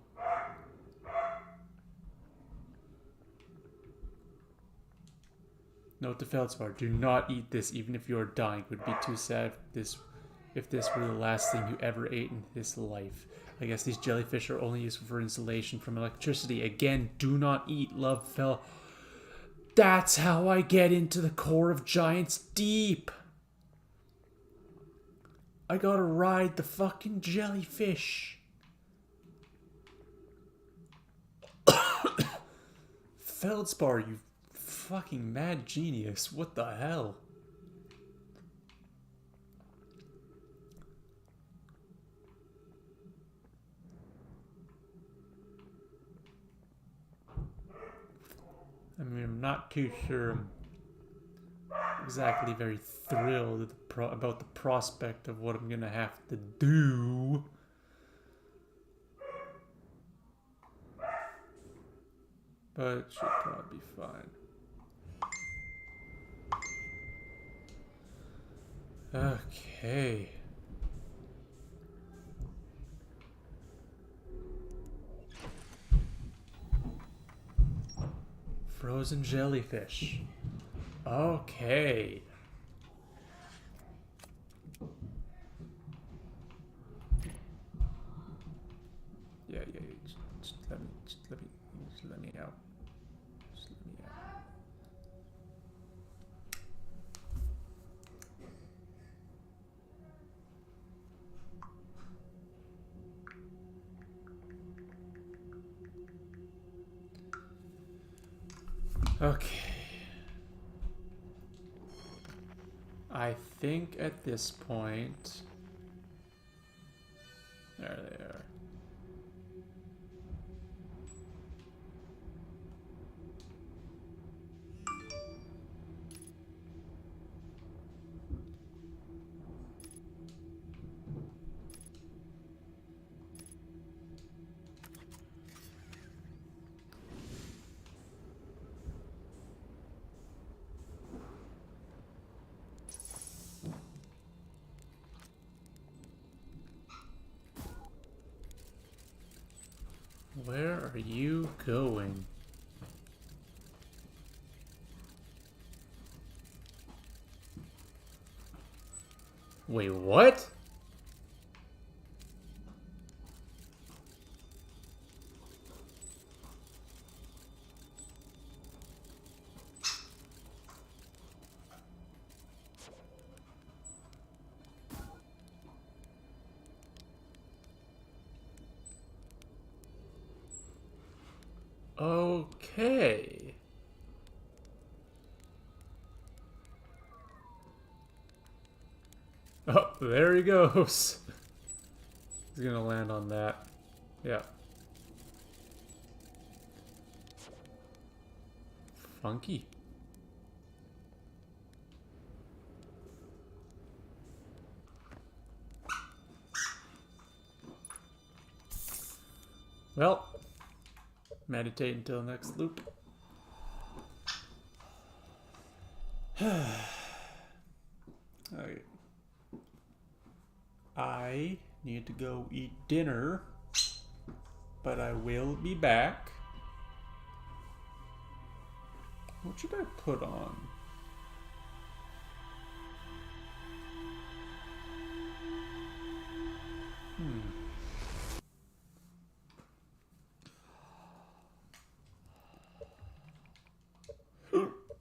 Note to Feldspar, do not eat this even if you are dying. It would be too sad if this were the last thing you ever ate in this life. I guess these jellyfish are only useful for insulation from electricity. Again, do not eat, love Fel. That's how I get into the core of Giant's Deep. I gotta ride the fucking jellyfish. Feldspar, you fucking mad genius. What the hell? mean, I'm not too sure I'm exactly very thrilled about the prospect of what I'm gonna have to do. But it should probably be fine. Okay. Frozen jellyfish. Okay. Yeah. Just let me out. Just let me out. Okay. I think at this point... There they are. Where are you going? Wait, what? Okay. Oh, there he goes. He's gonna land on that. Yeah. Funky. Well, meditate until next loop. Okay. I need to go eat dinner, but I will be back. What should I put on?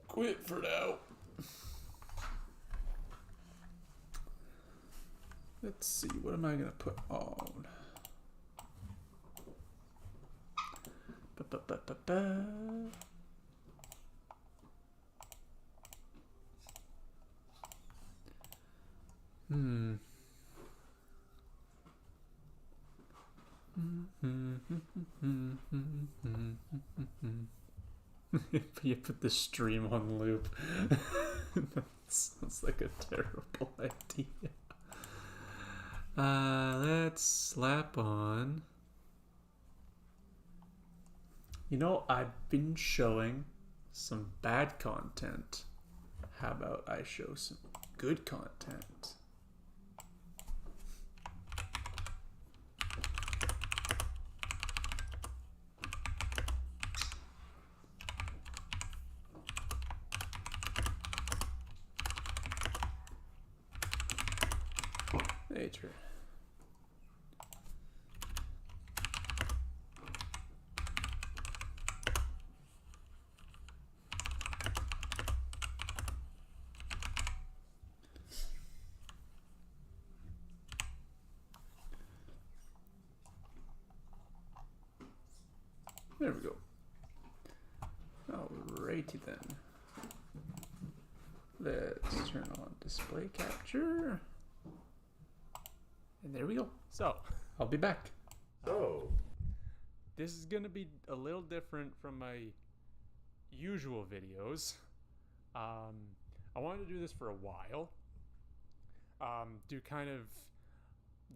Quit for now. Let's see, what am I gonna put on? Ba-ba-ba-ba-ba. You put the stream on loop. That sounds like a terrible idea. Let's slap on. You know, I've been showing some bad content. How about I show some good content? Nature. There we go. Alrighty then. Let's turn on display capture. And there we go. So, I'll be back. So, This is gonna be a little different from my usual videos. I wanted to do this for a while. Do kind of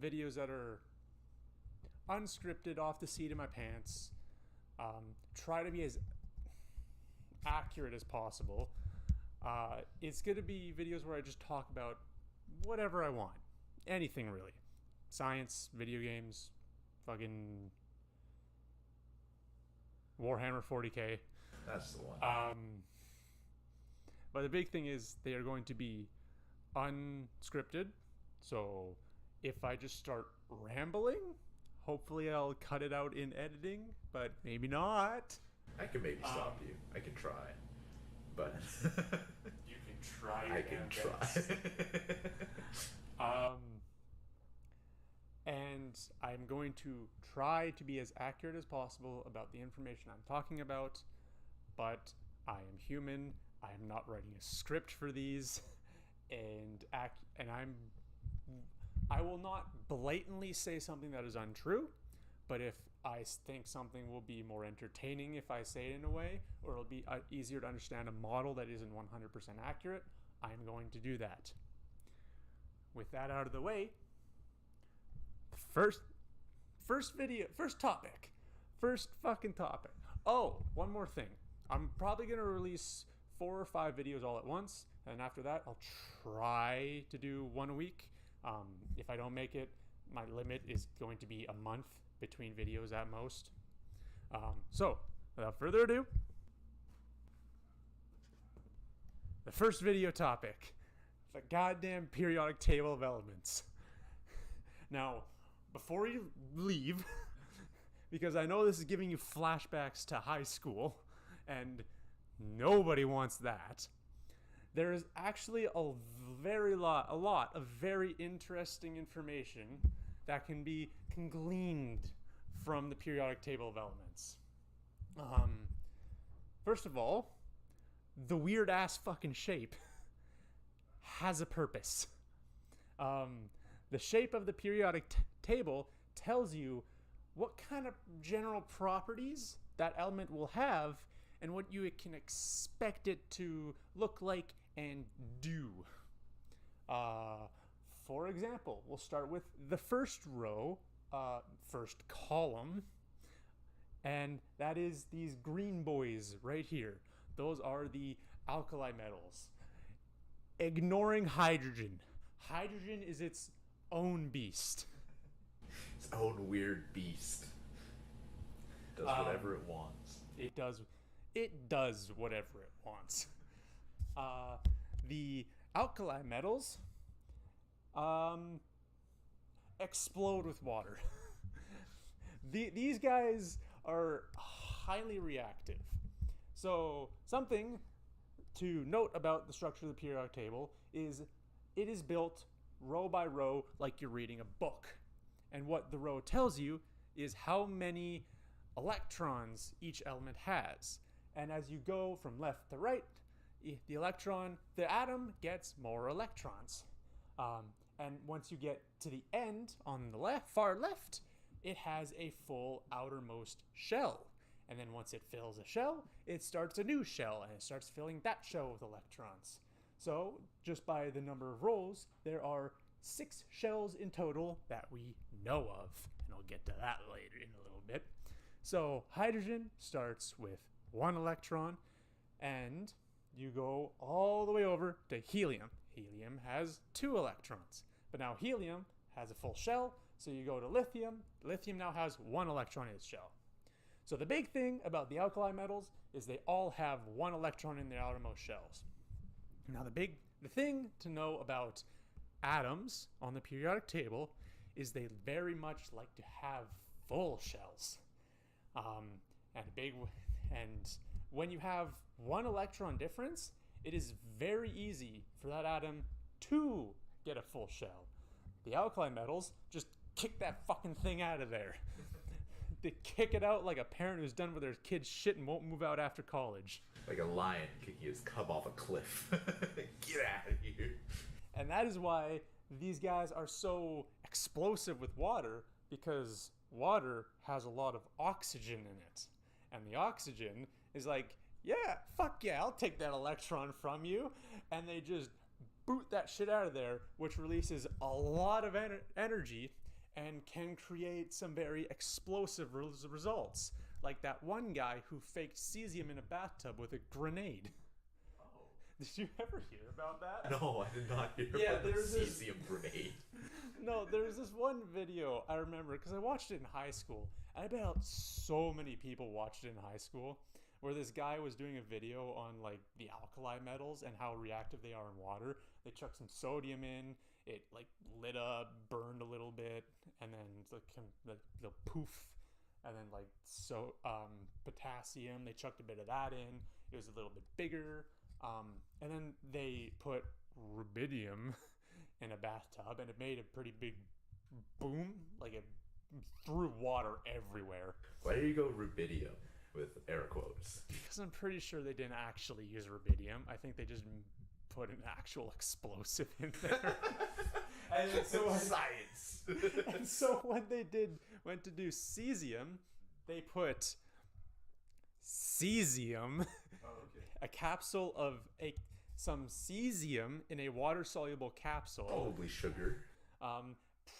videos that are unscripted, off the seat of my pants. Try to be as accurate as possible. It's going to be videos where I just talk about whatever I want. Anything really. Science, video games, fucking Warhammer 40k. That's the one. But the big thing is they are going to be unscripted. So if I just start rambling, hopefully I'll cut it out in editing, but maybe not. I can maybe stop you. I can try. But You can try. I can try. And I'm going to try to be as accurate as possible about the information I'm talking about, but I am human. I am not writing a script for these, and I will not blatantly say something that is untrue, but if I think something will be more entertaining if I say it in a way, or it'll be easier to understand a model that isn't 100% accurate, I'm going to do that. With that out of the way, first fucking topic. Oh, one more thing. I'm probably going to release 4 or 5 videos all at once, and after that I'll try to do one a week. If I don't make it, my limit is going to be a month between videos at most. So without further ado, the first video topic, the goddamn periodic table of elements. Now, before you leave, because I know this is giving you flashbacks to high school, and nobody wants that, there is actually a lot of very interesting information that can be gleaned from the periodic table of elements. First of all, the weird ass fucking shape has a purpose. The shape of the periodic table tells you what kind of general properties that element will have and what you can expect it to look like and do. For example, we'll start with the first row, first column, and that is these green boys right here. Those are the alkali metals. Ignoring hydrogen. Hydrogen is its own beast. Its own weird beast. Does whatever it wants. It does whatever it wants. The alkali metals explode with water. These guys are highly reactive. So something to note about the structure of the periodic table is it is built row by row like you're reading a book. And what the row tells you is how many electrons each element has. And as you go from left to right, the atom gets more electrons. And once you get to the end on the far left, it has a full outermost shell. And then once it fills a shell, it starts a new shell, and it starts filling that shell with electrons. So just by the number of rows, there are 6 shells in total that we know of. And I'll get to that later in a little bit. So hydrogen starts with 1 electron, and you go all the way over to helium. Helium has 2 electrons. But now helium has a full shell, so you go to lithium. Lithium now has 1 electron in its shell. So the big thing about the alkali metals is they all have 1 electron in their outermost shells. Now the thing to know about atoms on the periodic table is they very much like to have full shells. And when you have 1 electron difference, it is very easy for that atom to get a full shell. The alkali metals just kick that fucking thing out of there. They kick it out like a parent who's done with their kid's shit and won't move out after college. Like a lion kicking his cub off a cliff. Get out of here. And that is why these guys are so explosive with water, because water has a lot of oxygen in it. And the oxygen is like yeah, fuck yeah, I'll take that electron from you. And they just boot that shit out of there, which releases a lot of energy and can create some very explosive results. Like that one guy who faked cesium in a bathtub with a grenade. Oh. Did you ever hear about that? No, I did not hear about the cesium grenade. No, there's this one video I remember because I watched it in high school. And I bet so many people watched it in high school, where this guy was doing a video on like the alkali metals and how reactive they are in water. They chucked some sodium in, it like lit up, burned a little bit, and then it's like the poof. And then like potassium, they chucked a bit of that in. It was a little bit bigger. And then they put rubidium in a bathtub, and it made a pretty big boom. Like it threw water everywhere. Why do you go rubidium with air quotes? Because I'm pretty sure they didn't actually use rubidium. I think they just put an actual explosive in there. And so science. And so when they went to do cesium, they put cesium, a capsule of some cesium in a water-soluble capsule. Probably sugar.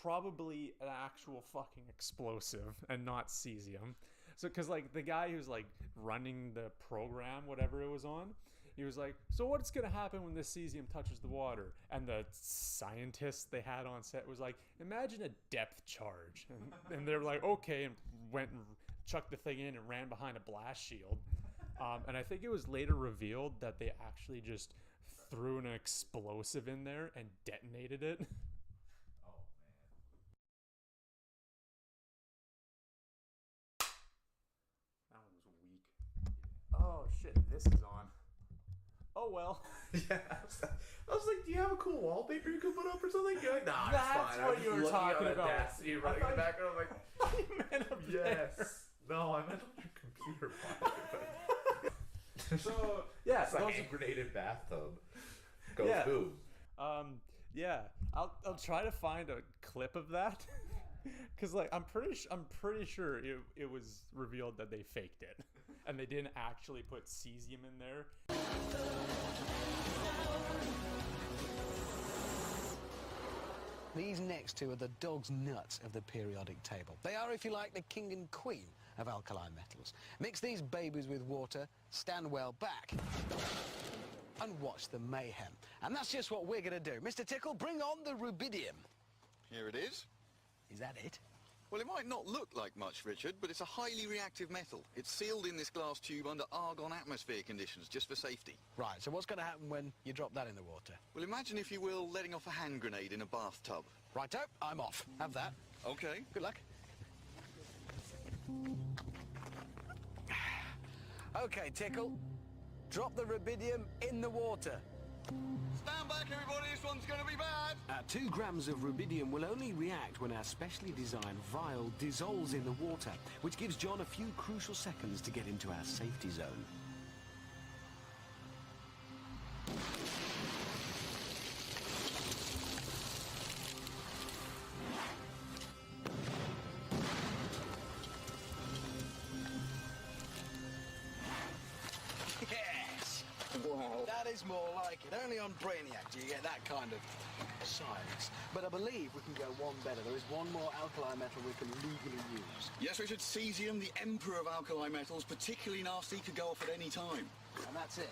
Probably an actual fucking explosive and not cesium. So, because like the guy who's like running the program, whatever it was on, he was like, so what's going to happen when this cesium touches the water? And the scientist they had on set was like, imagine a depth charge. And they were like, okay, and went and chucked the thing in and ran behind a blast shield. And I think it was later revealed that they actually just threw an explosive in there and detonated it. Oh, man. That one was weak. Oh, shit, this is on. Oh, well. Yeah, I was like, do you have a cool wallpaper you could put up or something? You're like, nah, That's it's fine. what I'm you were just looking talking at about. Audacity, running in the background. I'm like, You meant up yes. No, I meant on your computer monitor. So, yeah. It's like a grenaded bathtub. Goes Yeah. boom. Yeah. I'll try to find a clip of that. Because like I'm pretty sure it was revealed that they faked it, and they didn't actually put cesium in there. These next two are the dog's nuts of the periodic table. They are, if you like, the king and queen of alkali metals. Mix these babies with water, stand well back, and watch the mayhem. And that's just what we're going to do. Mr. Tickle, bring on the rubidium. Here it is. Is that it? Well, it might not look like much, Richard, but it's a highly reactive metal. It's sealed in this glass tube under argon atmosphere conditions, just for safety. Right, so what's going to happen when you drop that in the water? Well, imagine, if you will, letting off a hand grenade in a bathtub. Righto, I'm off. Have that. Okay. Good luck. Okay, Tickle. Drop the rubidium in the water. Stand back, everybody. This one's going to be bad. 2 grams of rubidium will only react when our specially designed vial dissolves in the water, which gives John a few crucial seconds to get into our safety zone. Yes! Wow. That is more like it. Only on Brainiac do you get that kind of science. But I believe we can go one better. There is one more alkali metal we can legally use. Yes, Richard, cesium, the emperor of alkali metals, particularly nasty, could go off at any time. And that's it.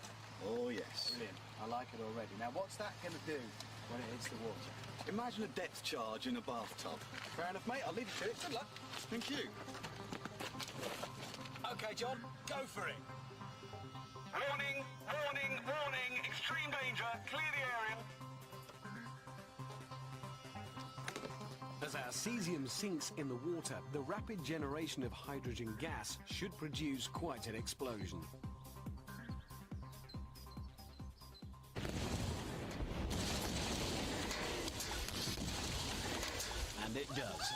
Oh, yes. Brilliant. I like it already. Now, what's that going to do when it hits the water? Imagine a depth charge in a bathtub. Fair enough, mate. I'll leave it to it. Good luck. Thank you. Okay, John, go for it. Warning, warning, warning, extreme danger, clear the area. As our cesium sinks in the water, the rapid generation of hydrogen gas should produce quite an explosion. And it does.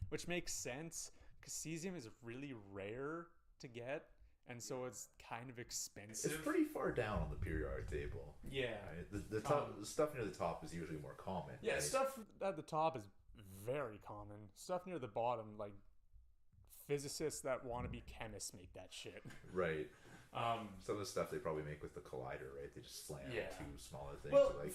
Which makes sense, because cesium is really rare to get, and so it's kind of expensive. It's pretty far down on the periodic table. Yeah. Right? The stuff near the top is usually more common. Yeah, right? stuff at the top is very common. Stuff near the bottom, like physicists that want to be chemists make that shit. Right. Some of the stuff they probably make with the collider, right? They just slam Yeah. two smaller things. Well, like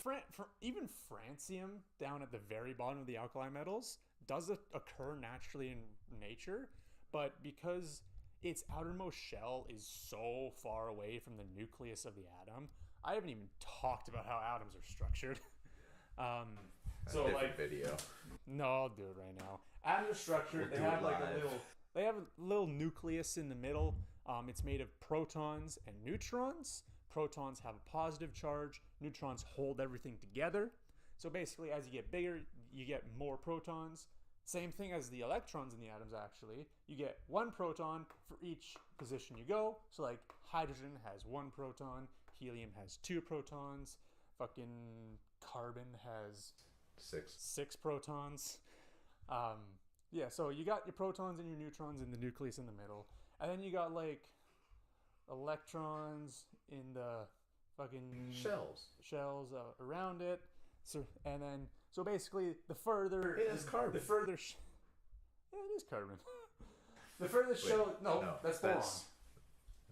even francium down at the very bottom of the alkali metals does occur naturally in nature, but because its outermost shell is so far away from the nucleus of the atom, I haven't even talked about how atoms are structured. So like video. no, I'll do it right now. Atoms are structured. We'll They do have it like live. they have a little nucleus in the middle. It's made of protons and neutrons. Protons have a positive charge. Neutrons hold everything together. So basically, as you get bigger, you get more protons. Same thing as the electrons in the atoms, actually. You get one proton for each position you go. So like hydrogen has one proton. Helium has 2 protons. Fucking carbon has 6 protons. Yeah, so you got your protons and your neutrons in the nucleus in the middle. And then you got like electrons in the fucking Shells. Around it. So basically the further It is carbon. The further yeah, it is carbon. The furthest shell that's boron.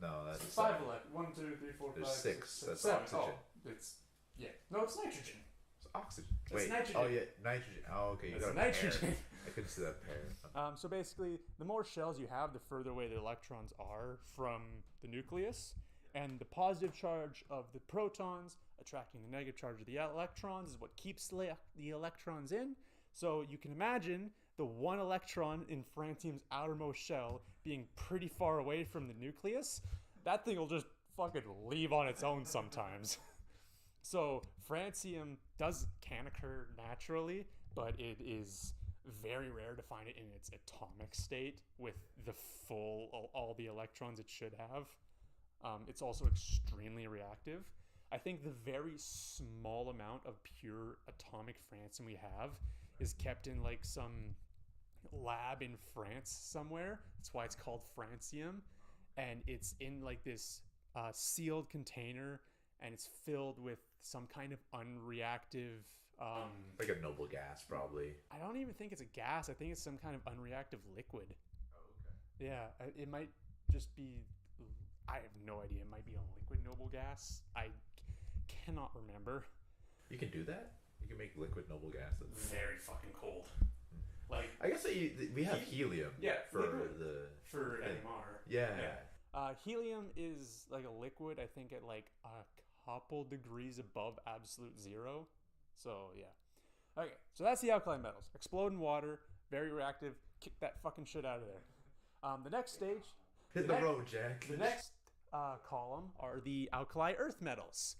No, that's 5 elect 1, 2, 3, 4, 5, There's 6. 6, That's 7. oxygen. Oh, it's it's nitrogen. It's oxygen. It's Wait. nitrogen. Oh yeah, nitrogen. Oh okay. You It's got a nitrogen. pair. I couldn't see that pair. So basically, the more shells you have, the further away the electrons are from the nucleus. And the positive charge of the protons attracting the negative charge of the electrons is what keeps the electrons in. So you can imagine the one electron in francium's outermost shell being pretty far away from the nucleus. That thing will just fucking leave on its own sometimes. So francium can occur naturally, but it is very rare to find it in its atomic state with all the electrons it should have. It's also extremely reactive. I think the very small amount of pure atomic francium we have is kept in like some lab in France somewhere. That's why it's called francium. And it's in like this sealed container, and it's filled with some kind of unreactive Like a noble gas, probably. I don't even think it's a gas. I think it's some kind of unreactive liquid. Oh, okay. Yeah, it might just be. I have no idea. It might be a liquid noble gas. I cannot remember. You can do that? You can make liquid noble gas. That's Very fucking cold. Like I guess that we have helium. Yeah, For liquid. for NMR. Yeah. Helium is like a liquid. I think at like a couple degrees above absolute zero. So yeah. Okay, so that's the alkali metals. Explode in water. Very reactive. Kick that fucking shit out of there. The next stage. Hit the road, Jack. The next column are the alkali earth metals.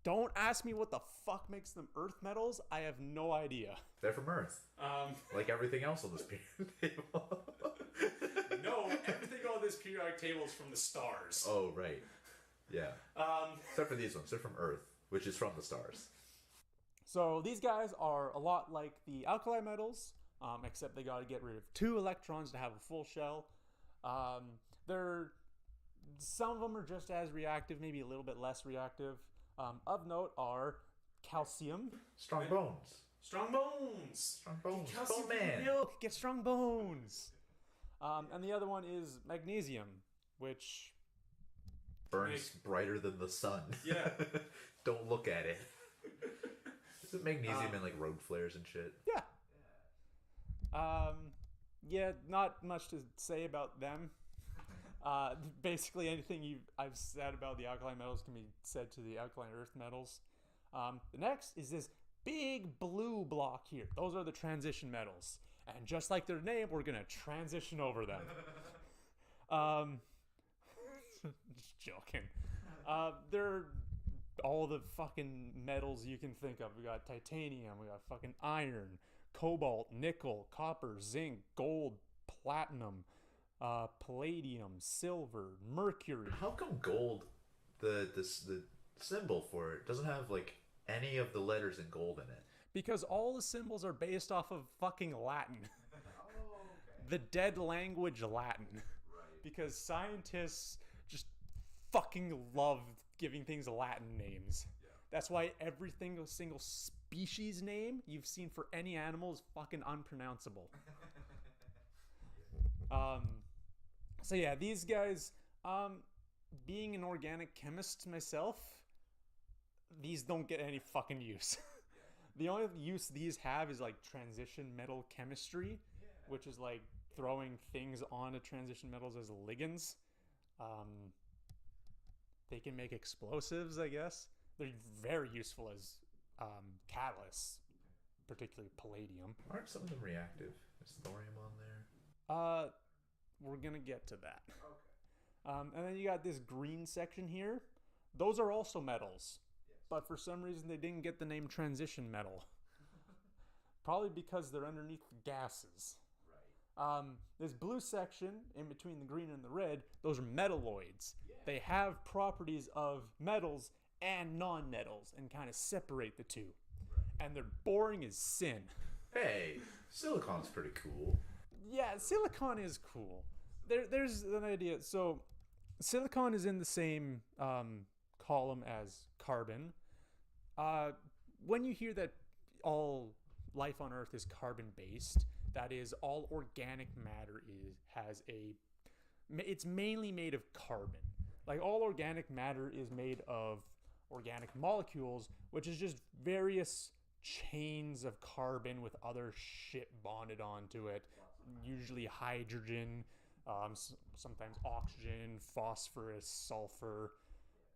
Don't ask me what the fuck makes them earth metals. I have no idea. They're from Earth. Like everything else on this period table. No, everything on this periodic table is from the stars. Oh, right. Yeah. Except for these ones. They're from Earth, which is from the stars. So these guys are a lot like the alkali metals, except they got to get rid of 2 electrons to have a full shell. Some of them are just as reactive, maybe a little bit less reactive. Of note are calcium. Strong bones. Strong bones. Strong bones. Calcium Bone man. milk. Get strong bones. And the other one is magnesium, which Burns brighter than the sun. Yeah. Don't look at it. Isn't magnesium in like road flares and shit? yeah. Yeah, not much to say about them. Basically, anything I've said about the alkali metals can be said to the alkaline earth metals. The next is this big blue block here. Those are the transition metals. And just like their name, we're going to transition over them. Just joking. They're all the fucking metals you can think of. We got titanium, we got fucking iron, cobalt, nickel, copper, zinc, gold, platinum, palladium, silver, mercury. How come gold, the symbol for it, doesn't have like any of the letters in gold in it? Because all the symbols are based off of fucking Latin. The dead language Latin. Right. Because scientists just fucking love giving things Latin names. Yeah. That's why every single species name you've seen for any animal is fucking unpronounceable. So yeah, these guys, being an organic chemist myself, these don't get any fucking use. The only use these have is like transition metal chemistry, which is like throwing things onto transition metals as ligands. They can make explosives, I guess. They're very useful as catalysts, particularly palladium. Aren't some of them reactive? Is thorium on there? We're gonna get to that. Okay. And then you got this green section here. Those are also metals, but for some reason they didn't get the name transition metal. Probably because they're underneath the gases. Right. This blue section in between the green and the red, those are metalloids. Yeah. They have properties of metals and non-metals and kind of separate the two. Right. And they're boring as sin. Hey, silicon's pretty cool. Yeah, silicon is cool. There's an idea. So, silicon is in the same column as carbon. When you hear that all life on Earth is carbon-based, that is, all organic matter it's mainly made of carbon. Like, all organic matter is made of organic molecules, which is just various chains of carbon with other shit bonded onto it. Usually hydrogen, sometimes oxygen, phosphorus, sulfur,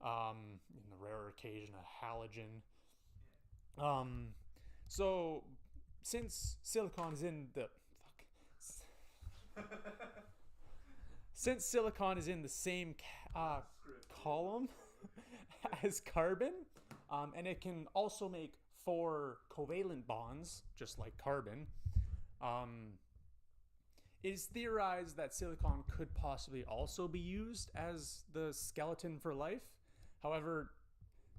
in the rare occasion a halogen. So since silicon is in the since silicon is in the same column as carbon, and it can also make 4 covalent bonds, just like carbon, it is theorized that silicon could possibly also be used as the skeleton for life. However,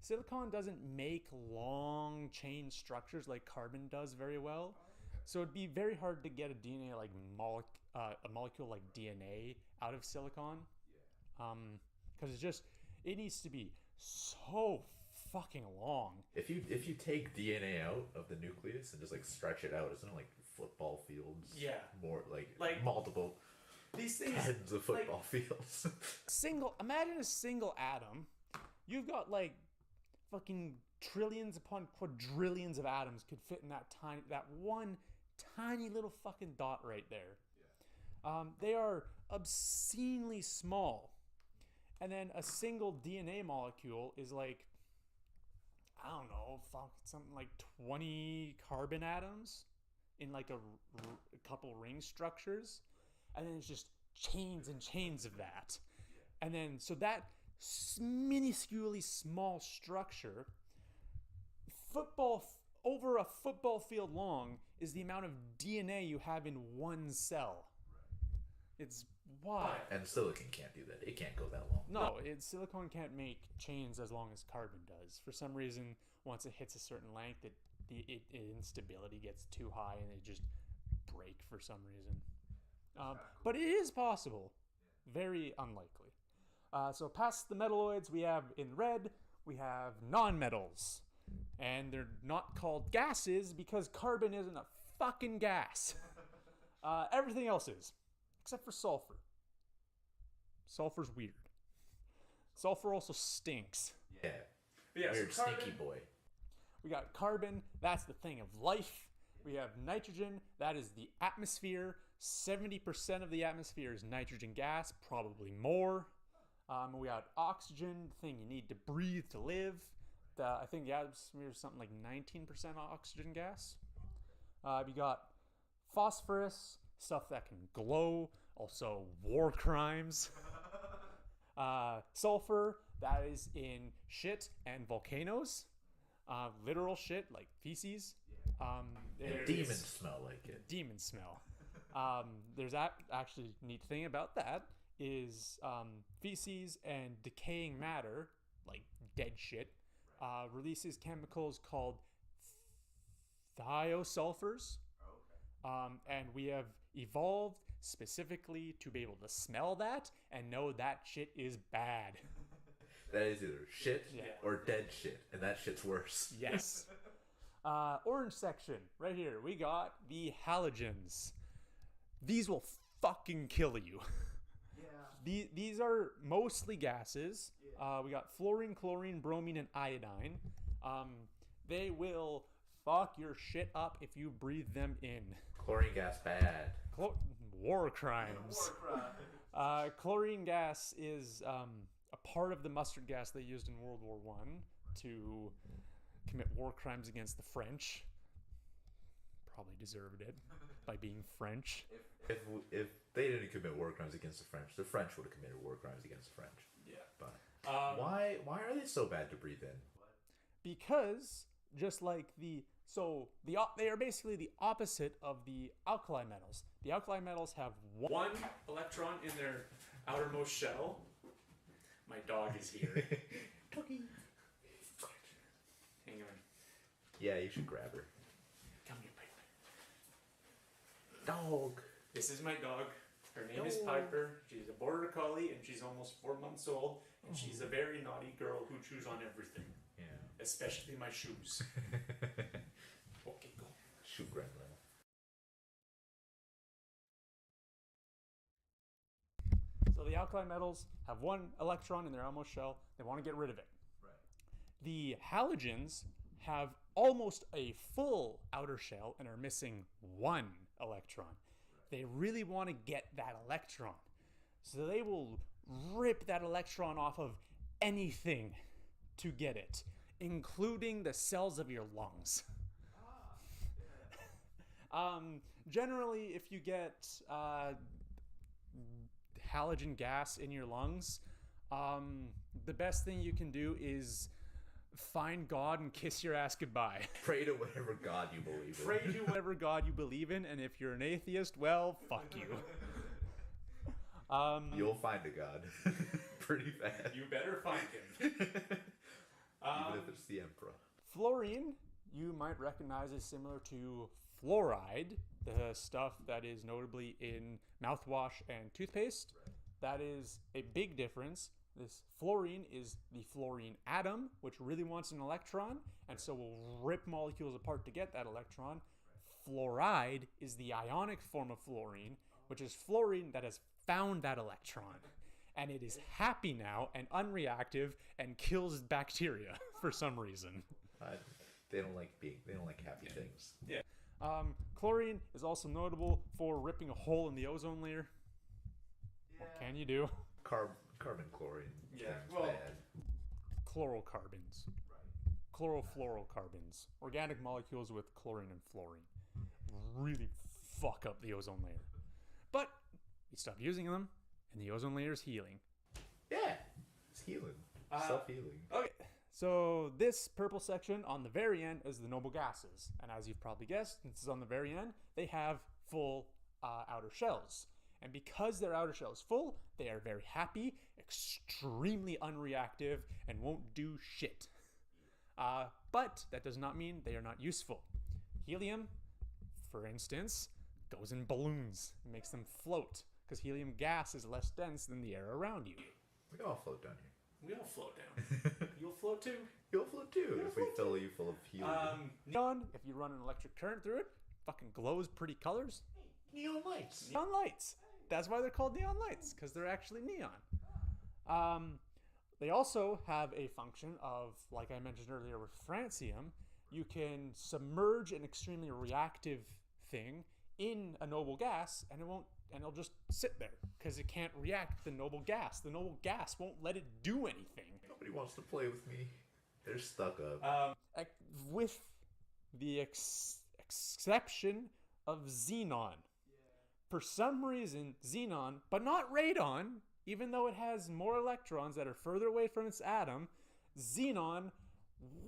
silicon doesn't make long chain structures like carbon does very well. So it'd be very hard to get a DNA like a molecule like DNA out of silicon. Because it needs to be so fucking long. If you take DNA out of the nucleus and just like stretch it out, isn't it like football fields? Yeah. More like multiple These things, tens of football fields. Imagine a single atom. You've got like fucking trillions upon quadrillions of atoms could fit in that one tiny little fucking dot right there. Yeah. They are obscenely small. And then a single DNA molecule is like, I don't know, something like 20 carbon atoms in like a couple ring structures. And then it's just chains and chains of that. And then, so that minusculely small structure, over a football field long, is the amount of DNA you have in one cell. It's wild. And silicon can't do that. It can't go that long. No, silicon can't make chains as long as carbon does. For some reason, once it hits a certain length, the instability gets too high and they just break for some reason. But it is possible. Very unlikely. So past the metalloids, we have in red, we have non-metals. And they're not called gases because carbon isn't a fucking gas. Everything else is. Except for sulfur. Sulfur's weird. Sulfur also stinks. Yeah. Weird stinky boy. We got carbon, that's the thing of life. We have nitrogen, that is the atmosphere. 70% of the atmosphere is nitrogen gas, probably more. We got oxygen, the thing you need to breathe to live. I think the atmosphere is something like 19% oxygen gas. You got phosphorus, stuff that can glow, also war crimes. Sulfur, that is in shit and volcanoes. Literal shit, like feces. Demons smell like it. Demon smell. There's actually neat thing about that is feces and decaying matter, like dead shit, releases chemicals called thiosulfurs. And we have evolved specifically to be able to smell that and know that shit is bad. That is either shit or dead shit, and that shit's worse. Yes. Orange section, right here, we got the halogens. These will fucking kill you. These are mostly gases. We got fluorine, chlorine, bromine, and iodine. They will fuck your shit up if you breathe them in. Chlorine gas bad. War crimes. Chlorine gas is a part of the mustard gas they used in World War I to commit war crimes against the French. Probably deserved it by being French. If they didn't commit war crimes against the French would have committed war crimes against the French. Yeah. But why are they so bad to breathe in? Because just like they are basically the opposite of the alkali metals. The alkali metals have one electron in their outermost shell. My dog is here. Doggy. Hang on. Yeah, you should grab her. Come here, Piper. Dog. This is my dog. Her name is Piper. She's a border collie and she's almost 4 months old. And she's a very naughty girl who chews on everything. Yeah. Especially my shoes. Okay, go. Shoot grandma. So the alkali metals have one electron in their outermost shell. They want to get rid of it. Right. The halogens have almost a full outer shell and are missing one electron. They really want to get that electron. So they will rip that electron off of anything to get it, including the cells of your lungs. Generally, if you get halogen gas in your lungs, the best thing you can do is find God and kiss your ass goodbye. Pray to whatever God you believe in. Pray to whatever God you believe in, and if you're an atheist, well, fuck you. You'll find a God. Pretty fast. You better find him. Even if it's the Emperor. Fluorine, you might recognize as similar to fluoride, the stuff that is notably in mouthwash and toothpaste. That is a big difference. This fluorine is the fluorine atom, which really wants an electron, and so will rip molecules apart to get that electron. Fluoride is the ionic form of fluorine, which is fluorine that has found that electron. And it is happy now and unreactive and kills bacteria for some reason. They don't like happy things. Yeah. Chlorine is also notable for ripping a hole in the ozone layer. What can you do? Carbon chlorine. Yeah, thing's well- bad. Chlorocarbons. Chlorofluorocarbons. Organic molecules with chlorine and fluorine. Really fuck up the ozone layer. But we stop using them, and the ozone layer is healing. Yeah, it's healing. Self-healing. Okay, so this purple section on the very end is the noble gases. And as you've probably guessed, since it's on the very end, they have full outer shells. And because their outer shell is full, they are very happy, extremely unreactive, and won't do shit. But that does not mean they are not useful. Helium, for instance, goes in balloons. It makes them float, because helium gas is less dense than the air around you. We all float down here. We all float down. You'll float too. You'll float too if we fill you full of helium. Neon, if you run an electric current through it, fucking glows pretty colors. Neon lights. Neon lights. That's why they're called neon lights, because they're actually neon. They also have a function of, like I mentioned earlier with francium, you can submerge an extremely reactive thing in a noble gas, and it'll just sit there because it can't react with the noble gas. The noble gas won't let it do anything. Nobody wants to play with me. They're stuck up. With the exception of xenon. For some reason, xenon, but not radon, even though it has more electrons that are further away from its atom, xenon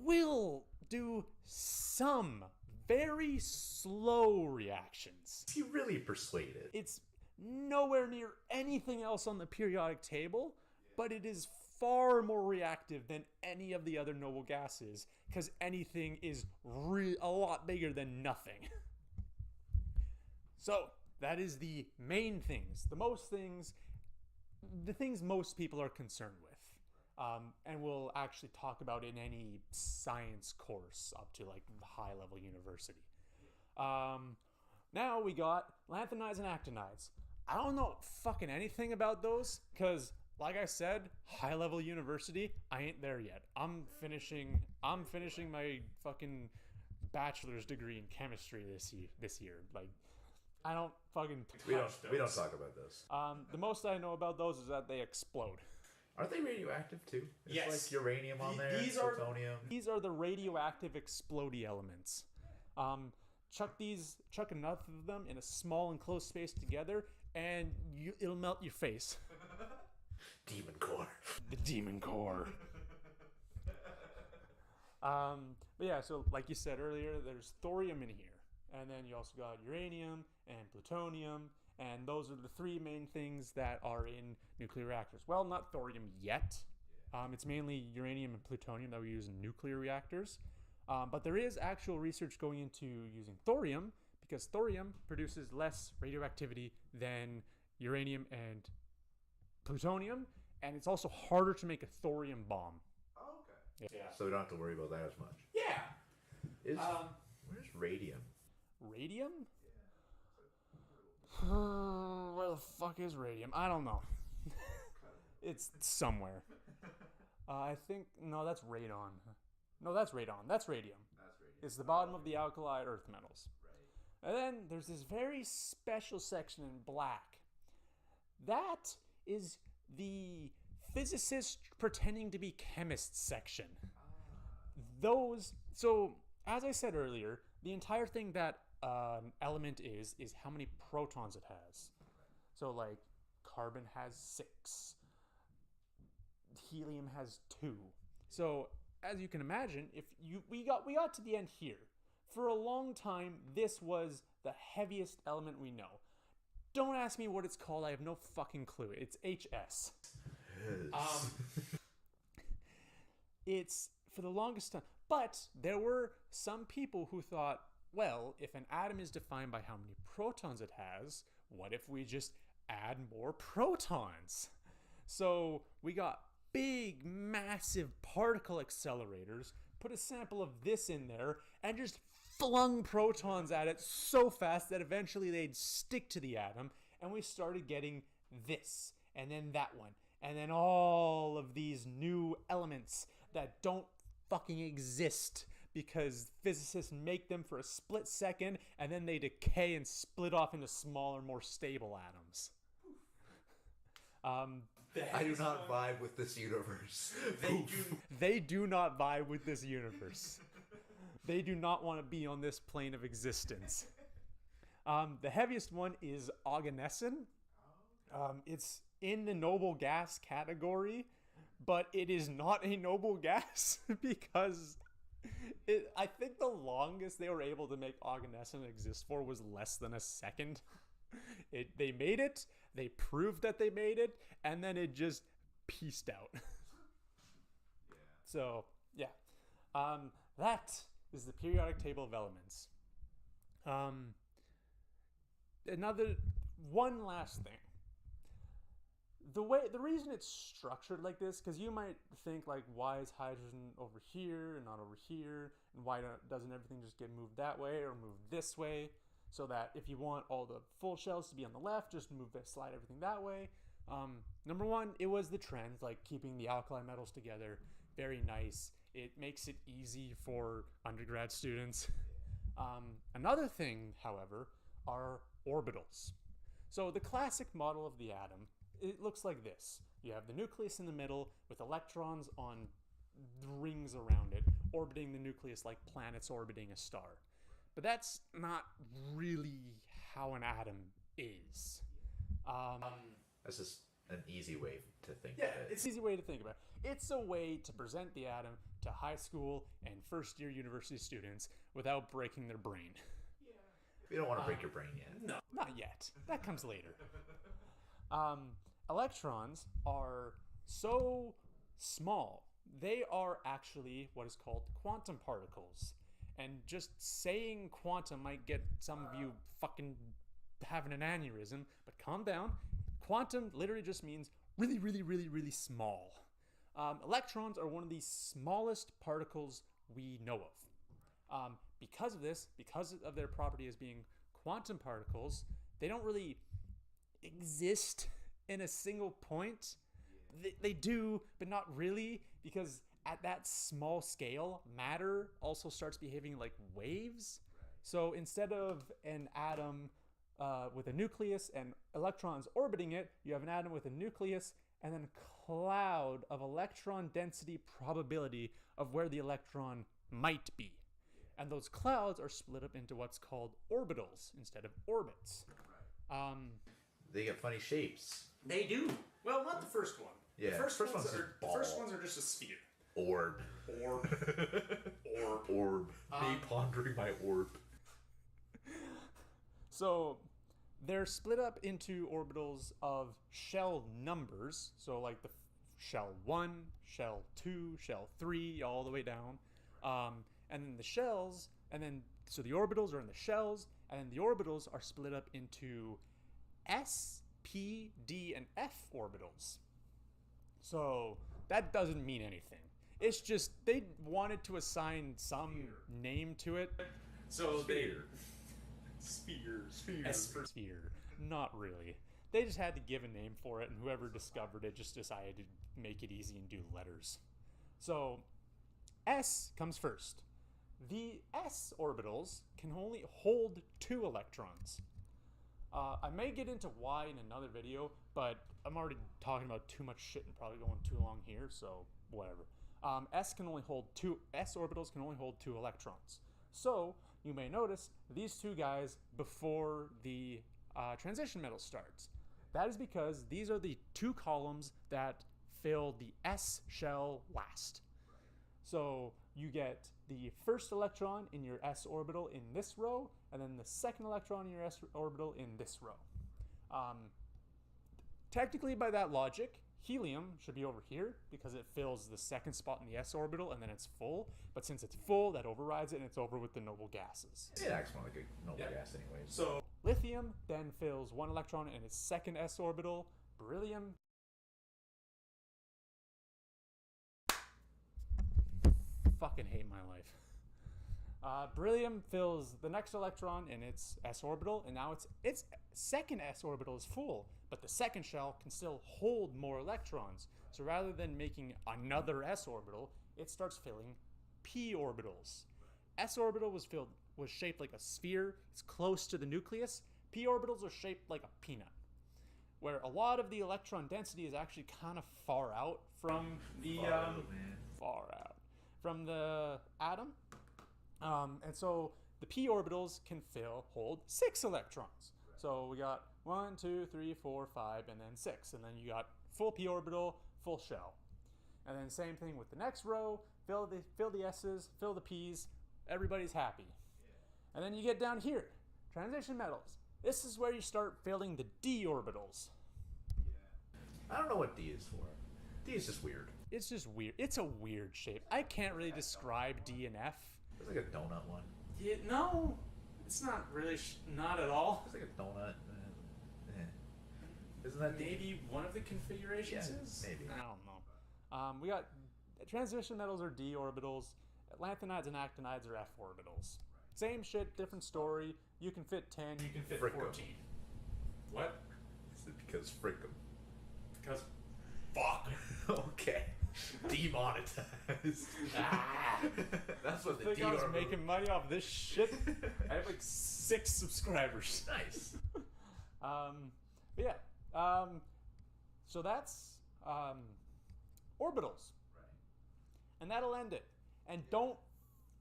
will do some very slow reactions. Is he really persuaded? It's nowhere near anything else on the periodic table, but it is far more reactive than any of the other noble gases, because anything is a lot bigger than nothing. So, that is the main things, the things most people are concerned with. And we'll actually talk about in any science course up to like high level university. Now we got lanthanides and actinides. I don't know fucking anything about those because, like I said, high level university. I ain't there yet. I'm finishing my fucking bachelor's degree in chemistry this year. Like, I don't fucking. We don't talk about those. The most I know about those is that they explode. Aren't they radioactive too? There's Yes. like uranium on there. Plutonium. These are the radioactive explodey elements. Chuck enough of them in a small enclosed space together, and it'll melt your face. Demon core. The demon core. But yeah, so like you said earlier, there's thorium in here, and then you also got uranium and plutonium, and those are the three main things that are in nuclear reactors. Well, not thorium yet. It's mainly uranium and plutonium that we use in nuclear reactors. But there is actual research going into using thorium, because thorium produces less radioactivity than uranium and plutonium, and it's also harder to make a thorium bomb. Oh, okay. Yeah. So we don't have to worry about that as much. Yeah. Where's radium? Radium? Where the fuck is radium? I don't know. It's somewhere. I think no, that's radon. No, that's radon. That's radium. It's the bottom of the alkali earth metals. And then there's this very special section in black. That is the physicist pretending to be chemist section. So as I said earlier, the entire thing that element is how many protons it has. So like carbon has 6. Helium has 2. So as you can imagine, we got to the end here. For a long time, this was the heaviest element we know. Don't ask me what it's called. I have no fucking clue. It's HS. It's for the longest time. But there were some people who thought, well, if an atom is defined by how many protons it has, what if we just add more protons? So we got big, massive particle accelerators, put a sample of this in there, and just flung protons at it so fast that eventually they'd stick to the atom, and we started getting this, and then that one, and then all of these new elements that don't fucking exist because physicists make them for a split second, and then they decay and split off into smaller, more stable atoms. I do not vibe with this universe. They do not vibe with this universe. They do not want to be on this plane of existence. The heaviest one is oganesson. It's in the noble gas category, but it is not a noble gas because I think the longest they were able to make oganesson exist for was less than a second. They made it, they proved that they made it, and then it just pieced out. So, yeah. That is the periodic table of elements. One last thing. The reason it's structured like this, because you might think like, why is hydrogen over here and not over here, and why doesn't everything just get moved that way or moved this way, so that if you want all the full shells to be on the left, just slide everything that way. Number one, it was the trend, like keeping the alkali metals together. Very nice. It makes it easy for undergrad students. Another thing, however, are orbitals. So the classic model of the atom, it looks like this. You have the nucleus in the middle with electrons on rings around it, orbiting the nucleus like planets orbiting a star. But that's not really how an atom is. That's just an easy way to think Yeah, of it. it's an easy way to think about it. It's a way to present the atom to high school and first-year university students without breaking their brain. You don't want to break your brain yet. No, not yet. That comes later. Electrons are so small. They are actually what is called quantum particles. And just saying quantum might get some of you fucking having an aneurysm, but calm down. Quantum literally just means really, really, really, really small. Electrons are one of the smallest particles we know of. Because of this, because of their property as being quantum particles, they don't really exist in a single point. They do, but not really, because at that small scale, matter also starts behaving like waves. So instead of an atom with a nucleus and electrons orbiting it, you have an atom with a nucleus and then a cloud of electron density probability of where the electron might be. And those clouds are split up into what's called orbitals instead of orbits. They get funny shapes. They do. Well, not the first one. Yeah, The first one's ones just are, ball. the first ones are just a sphere. Orb. Orb. Me pondering my orb. So they're split up into orbitals of shell numbers. So like the shell 1, shell 2, shell 3, all the way down. And then the shells, so the orbitals are in the shells, and then the orbitals are split up into S, P, D, and F orbitals. So that doesn't mean anything. It's just they wanted to assign some name to it. So Sphere. S for sphere. Not really. They just had to give a name for it, and whoever discovered it just decided to make it easy and do letters. So S comes first. The S orbitals can only hold 2 electrons. I may get into why in another video, but I'm already talking about too much shit and probably going too long here, so whatever. S orbitals can only hold 2 electrons. So you may notice these two guys before the transition metal starts. That is because these are the 2 columns that fill the S shell last. So you get the first electron in your S orbital in this row, and then the second electron in your S orbital in this row. Technically, by that logic, helium should be over here because it fills the second spot in the S orbital and then it's full. But since it's full, that overrides it and it's over with the noble gases. It acts more like a noble gas anyways. So lithium then fills 1 electron in its second S orbital. Beryllium fucking hate my life. Beryllium fills the next electron in its S orbital, and now its second S orbital is full, but the second shell can still hold more electrons. So rather than making another S orbital, it starts filling P orbitals. S orbital was shaped like a sphere. It's close to the nucleus. P orbitals are shaped like a peanut, where a lot of the electron density is actually kind of far out from the from the atom. And so the p orbitals can hold 6 electrons. So we got 1, 2, 3, 4, 5, and then 6. And then you got full p orbital, full shell. And then same thing with the next row. Fill the s's, fill the p's. Everybody's happy. And then you get down here, transition metals. This is where you start filling the d orbitals. I don't know what D is for. D is just weird. It's just weird. It's a weird shape. I can't really describe D and F. It's like a donut one. Yeah, no, it's not really. Not at all. It's like a donut. Isn't that Maybe one of the configurations is? Maybe. I don't know. We got transition metals are d orbitals. Lanthanides and actinides are f orbitals. Same shit, different story. You can fit 10. You can fit 14. What? Is it because frick 'em? Because fuck. Okay. Demonetized. That's what the I D think I was orbital. making money off this shit. I have like 6 subscribers. Nice. But yeah. So that's orbitals. Right. And that'll end it. And don't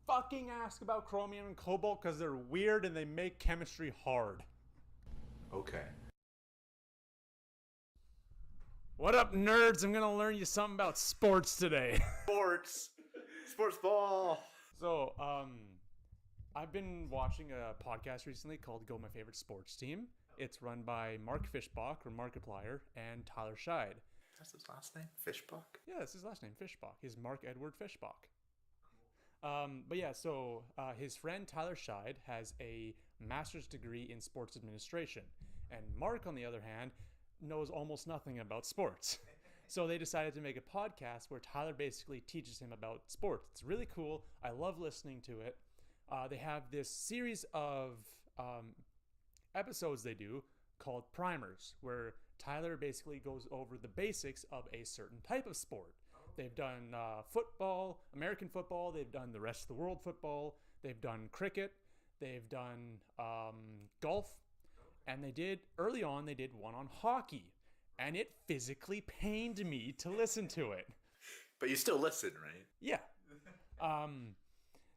fucking ask about chromium and cobalt because they're weird and they make chemistry hard. Okay. What up, nerds? I'm gonna learn you something about sports today. Sports ball. So, I've been watching a podcast recently called Go My Favorite Sports Team. It's run by Mark Fishbach, or Markiplier, and Tyler Scheid. That's his last name? Fishbach? Yeah, that's his last name, Fishbach. He's Mark Edward Fishbach. But yeah, so his friend Tyler Scheid has a master's degree in sports administration. And Mark, on the other hand, knows almost nothing about sports. So they decided to make a podcast where Tyler basically teaches him about sports. It's really cool. I love listening to it. They have this series of episodes they do called primers, where Tyler basically goes over the basics of a certain type of sport. They've done football, American football. They've done the rest of the world football. They've done cricket. They've done golf. And they did one on hockey. And it physically pained me to listen to it. But you still listen, right? Yeah.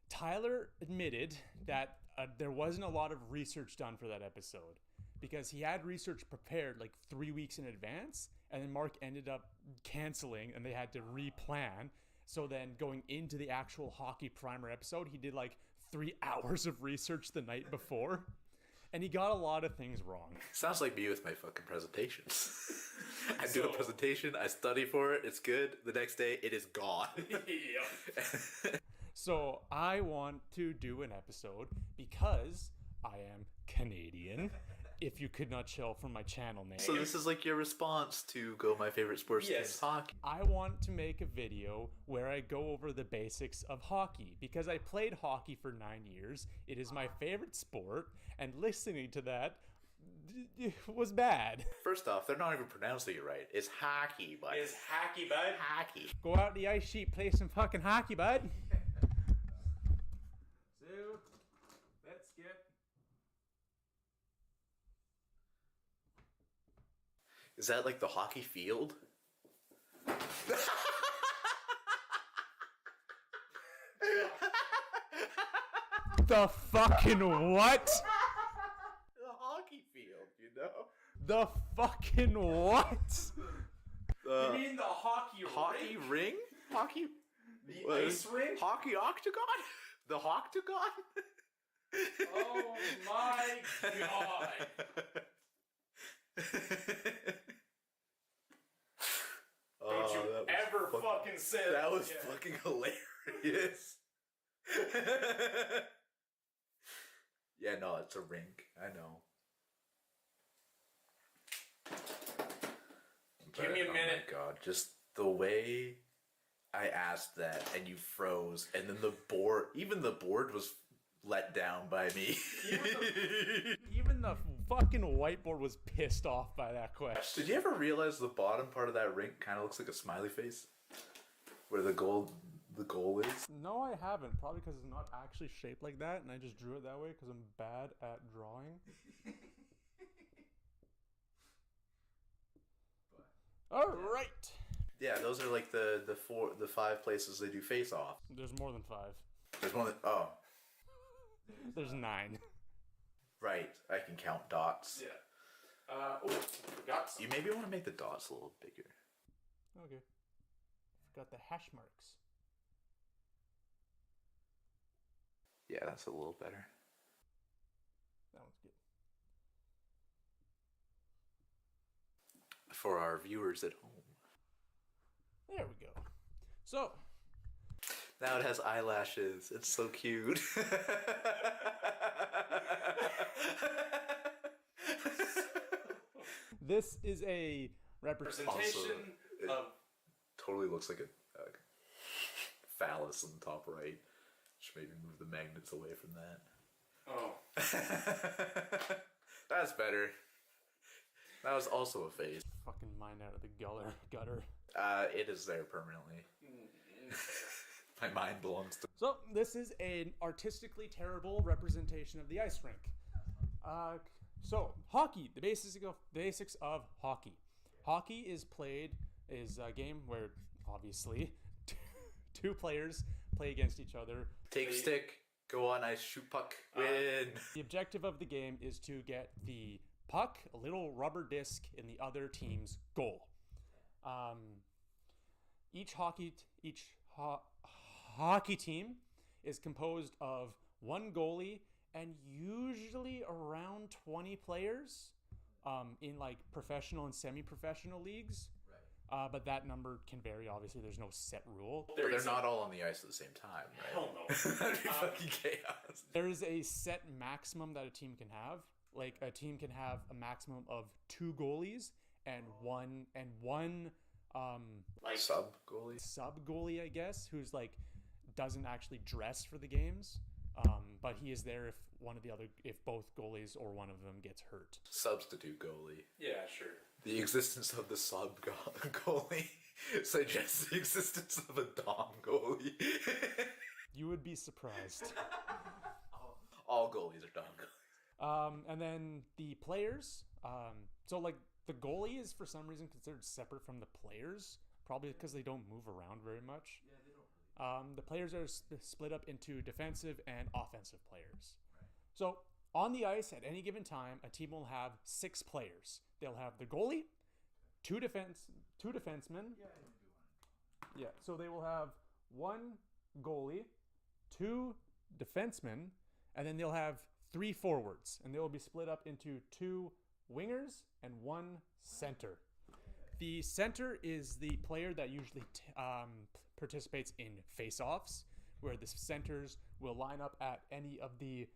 Tyler admitted that there wasn't a lot of research done for that episode because he had research prepared like 3 weeks in advance, and then Mark ended up canceling and they had to replan. So then going into the actual hockey primer episode, he did like 3 hours of research the night before, and he got a lot of things wrong. Sounds like me with my fucking presentations. I do a presentation, I study for it, it's good. The next day, it is gone. So I want to do an episode because I am Canadian. If you could not tell from my channel name. So this is like your response to Go My Favorite Sports is Hockey. I want to make a video where I go over the basics of hockey because I played hockey for 9 years. It is my favorite sport, and listening to that was bad. First off, they're not even pronouncing it right. It's hockey, bud. It's hacky, bud. Hockey. Go out the ice sheet, play some fucking hockey, bud. So, let's get... Is that like the hockey field? The fucking what? The hockey field, you know? The fucking what? You mean the hockey ring? Hockey... The ice ring? Hockey octagon? The octagon? Oh my god. Don't you ever fucking say that. That was fucking hilarious. Yeah, no, it's a rink. I know. Give me a minute. Oh my god, just the way I asked that and you froze, and then the board was let down by me. Even the fucking whiteboard was pissed off by that question. Did you ever realize the bottom part of that rink kind of looks like a smiley face? Where the goal is? No, I haven't. Probably because it's not actually shaped like that, and I just drew it that way because I'm bad at drawing. All right. Yeah, those are like the 5 places they do face off. There's more than 5. There's one that, oh, There's 9. right. I can count dots. Yeah. Forgot something. You maybe want to make the dots a little bigger. Okay. Forgot the hash marks. Yeah, that's a little better. That one's good. For our viewers at home. There we go. So, Now it has eyelashes. It's so cute. this is a representation Also, of... Totally looks like a phallus on the top right. Should maybe move the magnets away from that. Oh. That's better. That was also a face. Fucking mind out of the gutter. It is there permanently. My mind belongs to... So, this is an artistically terrible representation of the ice rink. So, hockey. The basics of hockey. Hockey is a game where, obviously, 2 players play against each other. Take stick, go on ice, shoot puck, win. The objective of the game is to get the puck, a little rubber disc, in the other team's goal. Each hockey team is composed of 1 goalie and usually around 20 players in like professional and semi-professional leagues. Right. But that number can vary. Obviously, there's no set rule. They're not all on the ice at the same time, right? Hell no. That'd be fucking chaos. There is a set maximum that a team can have. Like a team can have a maximum of 2 goalies and one Like sub goalie? sub goalie, I guess, who's like doesn't actually dress for the games. but he is there if both goalies or one of them gets hurt. Substitute goalie. Yeah, sure. The existence of the goalie suggests the existence of a dom goalie. You would be surprised. All goalies are dom goalies. And then the players. So like the goalie is for some reason considered separate from the players, probably because they don't move around very much. Yeah, they don't. The players are split up into defensive and offensive players. Right. So on the ice at any given time, a team will have 6 players. They'll have the goalie, two defensemen. Yeah, so they will have 1 goalie, 2 defensemen, and then they'll have 3 forwards, and they will be split up into 2 wingers and 1 center. The center is the player that usually participates in face-offs, where the centers will line up at any of the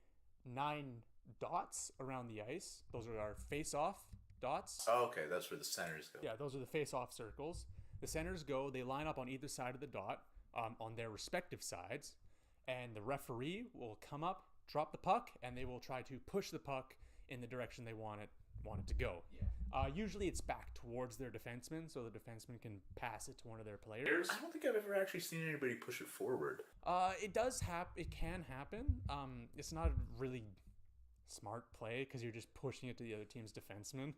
9 dots around the ice. Those are our face-off dots. Oh, okay, that's where the centers go. Yeah, those are the face-off circles. The centers go, they line up on either side of the dot, on their respective sides, and the referee will come up, drop the puck, and they will try to push the puck in the direction they want it to go. Yeah. Usually it's back towards their defenseman, so the defenseman can pass it to one of their players. I don't think I've ever actually seen anybody push it forward. It does happen. It can happen. It's not a really smart play because you're just pushing it to the other team's defenseman.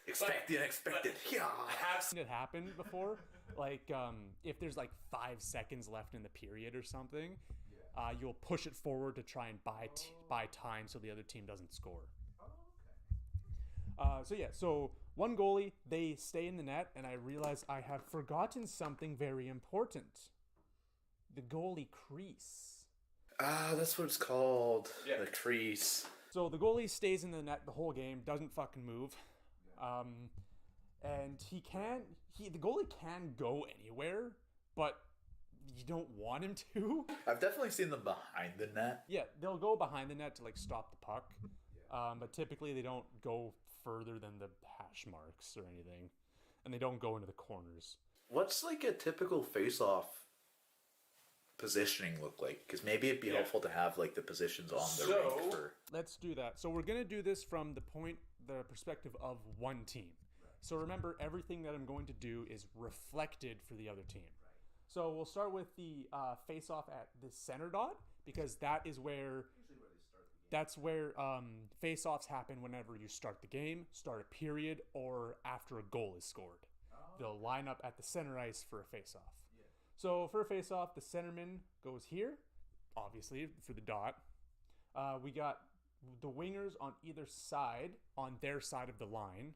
Expect the unexpected. Yeah. I have seen it happen before. Like, if there's like 5 seconds left in the period or something, you'll push it forward to try and buy time so the other team doesn't score. So 1 goalie, they stay in the net, and I realize I have forgotten something very important. The goalie crease. That's what it's called. Yeah. The crease. So the goalie stays in the net the whole game, doesn't fucking move. And the goalie can go anywhere, but you don't want him to. I've definitely seen them behind the net. Yeah, they'll go behind the net to like stop the puck. But typically they don't go further than the hash marks or anything. And they don't go into the corners. What's like a typical face-off positioning look like? Because maybe it'd be helpful to have like the positions on the rink for... Let's do that. So we're going to do this from the perspective of one team. Right. So remember, everything that I'm going to do is reflected for the other team. Right. So we'll start with the face-off at the center dot, because that is where... That's where face-offs happen whenever you start the game, start a period, or after a goal is scored. They'll line up at the center ice for a face-off. Yeah. So for a face-off, the centerman goes here, obviously, for the dot. We got the wingers on either side, on their side of the line.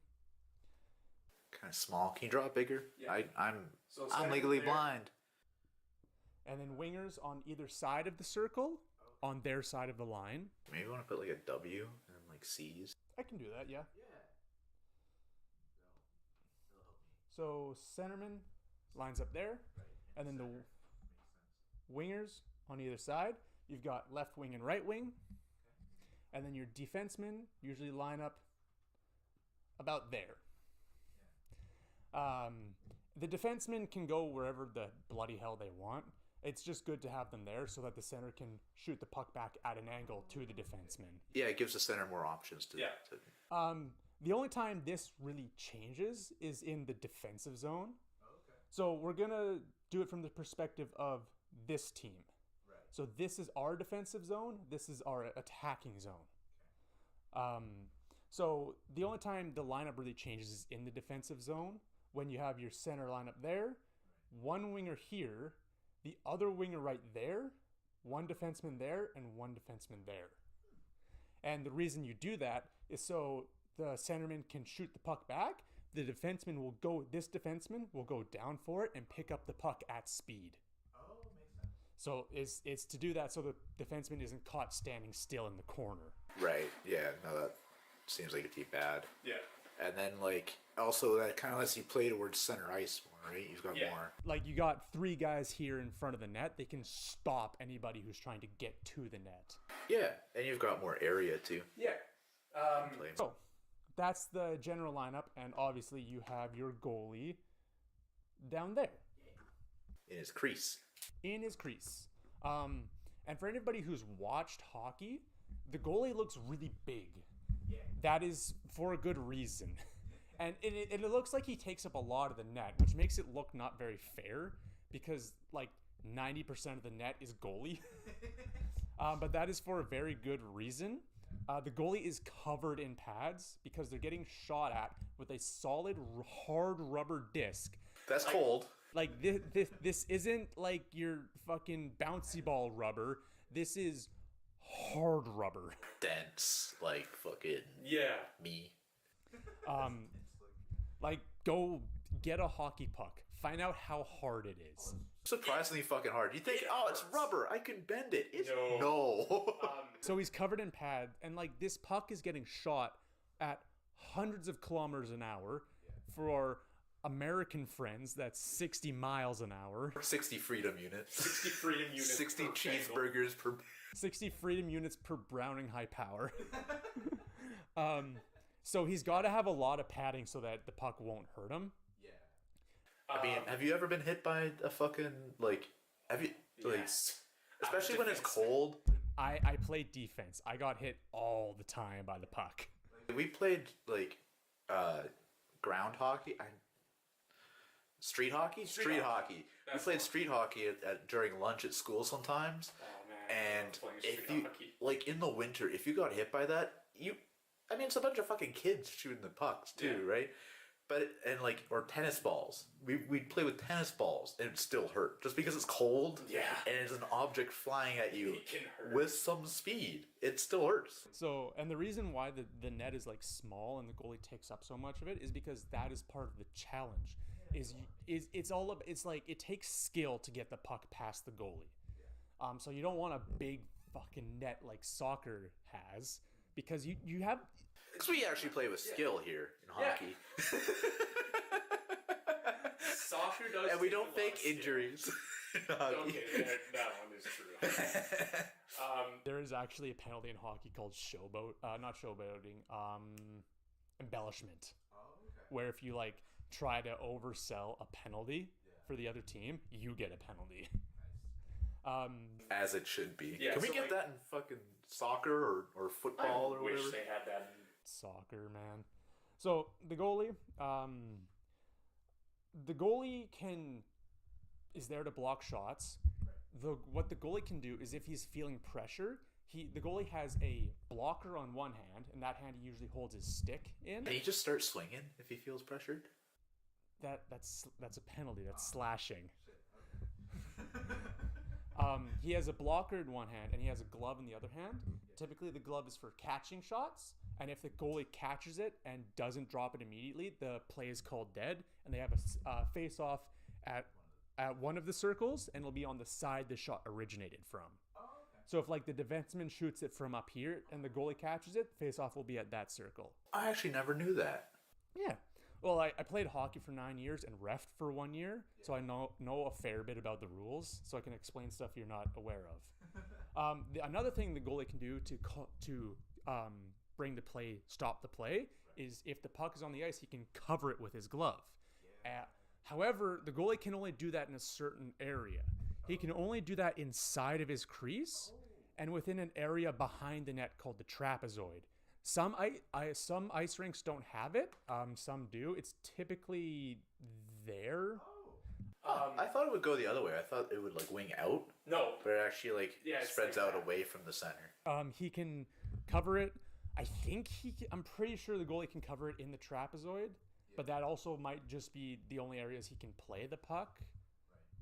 Kind of small. Can you draw it bigger? Yeah. I'm legally blind. And then wingers on either side of the circle, on their side of the line. Maybe you want to put like a W and like C's. I can do that, yeah. So centerman lines up there, and then the wingers on either side. You've got left wing and right wing, and then your defensemen usually line up about there. The defensemen can go wherever the bloody hell they want. It's just good to have them there so that the center can shoot the puck back at an angle to the defenseman. Yeah, it gives the center more options to... The only time this really changes is in the defensive zone. Okay. So we're going to do it from the perspective of this team. Right. So this is our defensive zone. This is our attacking zone. Okay. So the only time the lineup really changes is in the defensive zone, when you have your center lineup there, one winger here, the other winger right there, one defenseman there, and one defenseman there. And the reason you do that is so the centerman can shoot the puck back. This defenseman will go down for it and pick up the puck at speed. Oh, makes sense. So it's to do that so the defenseman isn't caught standing still in the corner. Right, yeah, no, that seems like it'd be bad. Yeah. And then, like, also that kind of lets you play towards center ice more, right? You've got more. Like, you got 3 guys here in front of the net. They can stop anybody who's trying to get to the net. Yeah, and you've got more area, too. Yeah. So, that's the general lineup, and obviously you have your goalie down there. In his crease. In his crease. And for anybody who's watched hockey, the goalie looks really big. Yeah. That is for a good reason. And it looks like he takes up a lot of the net, which makes it look not very fair because like 90% of the net is goalie. But that is for a very good reason. The goalie is covered in pads because they're getting shot at with a solid hard rubber disc. That's cold. Like this isn't like your fucking bouncy ball rubber. This is hard rubber. Dense, like fucking me. Like go get a hockey puck. Find out how hard it is. Surprisingly fucking hard. You think, oh, it's rubber. I can bend it. It's no. So he's covered in pad, and like this puck is getting shot at hundreds of kilometers an hour. For our American friends, that's 60 miles an hour. 60 freedom units. 60 freedom units. 60 cheeseburgers per. 60 freedom units per Browning high power. So he's got to have a lot of padding so that the puck won't hurt him. I mean, have you ever been hit by a fucking, like, have you, like, Yes. especially when it's cold? I played defense. I got hit all the time by the puck. We played, like, ground hockey, street hockey? Street hockey. We played street hockey during lunch at school sometimes. Oh, man. And if you, like, in the winter, if you got hit by that, I mean, it's a bunch of fucking kids shooting the pucks, too, right? But, or tennis balls. We'd play with tennis balls, and it would still hurt. Just because it's cold, and it's an object flying at you with some speed, it still hurts. So, and the reason why the net is, like, small and the goalie takes up so much of it is because that is part of the challenge. It's like, it takes skill to get the puck past the goalie. So you don't want a big fucking net like soccer has, because you have... Because we actually play with skill here in hockey. Soccer does... And we don't fake injuries in hockey. Okay, that one is true. There is actually a penalty in hockey called not showboating, embellishment. Where if you, like, try to oversell a penalty for the other team, you get a penalty. As it should be. Yeah, Can we so, get like, that in fucking soccer or football or whatever? I wish they had that in soccer, man. So the goalie is there to block shots. What the goalie can do is, if he's feeling pressure, the goalie has a blocker on one hand, and that hand he usually holds his stick in. And he just starts swinging if he feels pressured? That's a penalty. That's slashing. He has a blocker in one hand and he has a glove in the other hand. Typically the glove is for catching shots, and if the goalie catches it and doesn't drop it immediately, the play is called dead, and they have a face-off at one of the circles, and it'll be on the side the shot originated from. So if, like, the defenseman shoots it from up here and the goalie catches it, face-off will be at that circle. I actually never knew that. Yeah. Well, I played hockey for 9 years and refed for 1 year, so I know a fair bit about the rules, so I can explain stuff you're not aware of. Another thing the goalie can do to bring the play, stop the play, is if the puck is on the ice, he can cover it with his glove. However, the goalie can only do that in a certain area. He can only do that inside of his crease and within an area behind the net called the trapezoid. Some ice rinks don't have it. Some do. It's typically there. I thought it would go the other way. I thought it would, like, wing out. No. But it actually, spreads out away from the center. He can cover it. I'm pretty sure the goalie can cover it in the trapezoid, but that also might just be the only areas he can play the puck.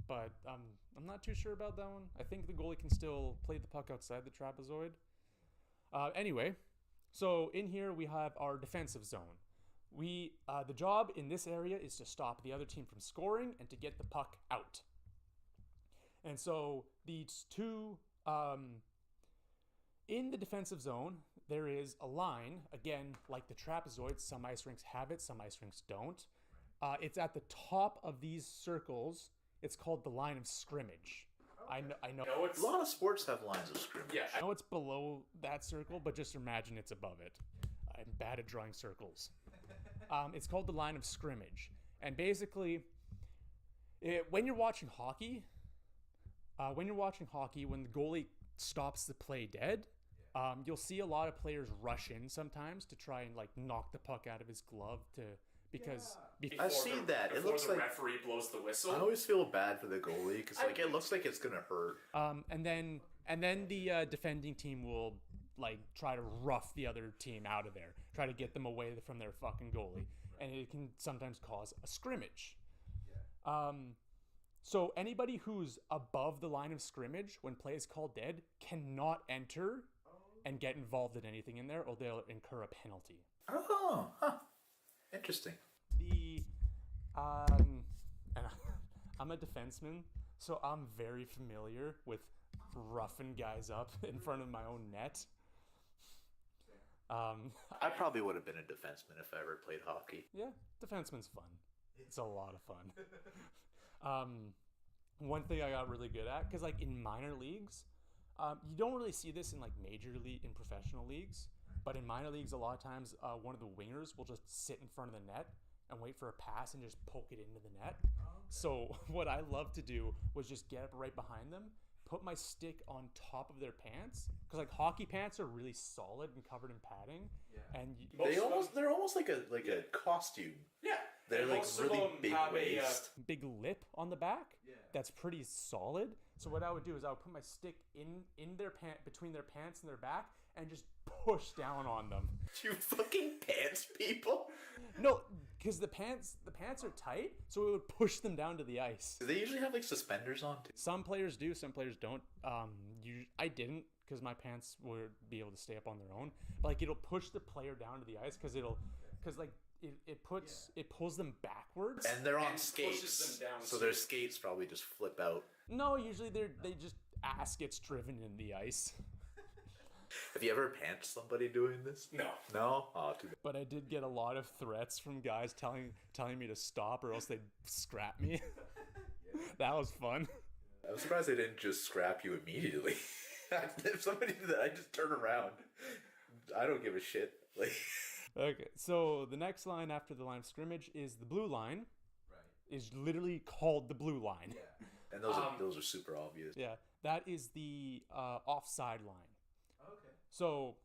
But I'm not too sure about that one. I think the goalie can still play the puck outside the trapezoid. Anyway, so in here we have our defensive zone. The job in this area is to stop the other team from scoring and to get the puck out. And so these two, in the defensive zone, there is a line, again, like the trapezoid. Some ice rinks have it, some ice rinks don't. It's at the top of these circles. It's called the line of scrimmage. Okay. I know it's... A lot of sports have lines of scrimmage. Yeah, I know it's below that circle, but just imagine it's above it. I'm bad at drawing circles. It's called the line of scrimmage. And basically, when you're watching hockey, when the goalie stops the play dead. You'll see a lot of players rush in sometimes to try and like knock the puck out of his glove because I've seen that. It looks like referee blows the whistle. I always feel bad for the goalie because like it looks like it's gonna hurt. and then the defending team will like try to rough the other team out of there, try to get them away from their fucking goalie, and it can sometimes cause a scrimmage. So anybody who's above the line of scrimmage when play is called dead cannot enter and get involved in anything in there, or they'll incur a penalty. Oh, huh. Interesting. And I'm a defenseman, so I'm very familiar with roughing guys up in front of my own net. I probably would have been a defenseman if I ever played hockey. Yeah, defenseman's fun. It's a lot of fun. One thing I got really good at, because like in minor leagues, you don't really see this in like in professional leagues, but in minor leagues, a lot of times one of the wingers will just sit in front of the net and wait for a pass and just poke it into the net. So what I love to do was just get up right behind them, put my stick on top of their pants, because like hockey pants are really solid and covered in padding, and They're almost like a costume. Yeah. They're like really big waist. big lip on the back that's pretty solid. So what I would do is I would put my stick in their between their pants and their back and just push down on them. You fucking pants people. No, because the pants are tight, so it would push them down to the ice. Do they usually have like suspenders on too? Some players do, some players don't. I didn't, because my pants would be able to stay up on their own. But like it'll push the player down to the ice because it pulls them backwards. And they're on And skates, pushes them down so too. their skates probably just flip out. No, usually they just ass gets driven in the ice. Have you ever pantsed somebody doing this? No. No? Oh, too bad. But I did get a lot of threats from guys telling me to stop or else they'd scrap me. That was fun. I'm surprised they didn't just scrap you immediately. If somebody did that, I'd just turn around. I don't give a shit. Like, Okay, so the next line after the line of scrimmage is the blue line. right. Is literally called the blue line. Yeah. And those are super obvious. Yeah, that is the offside line. Okay. So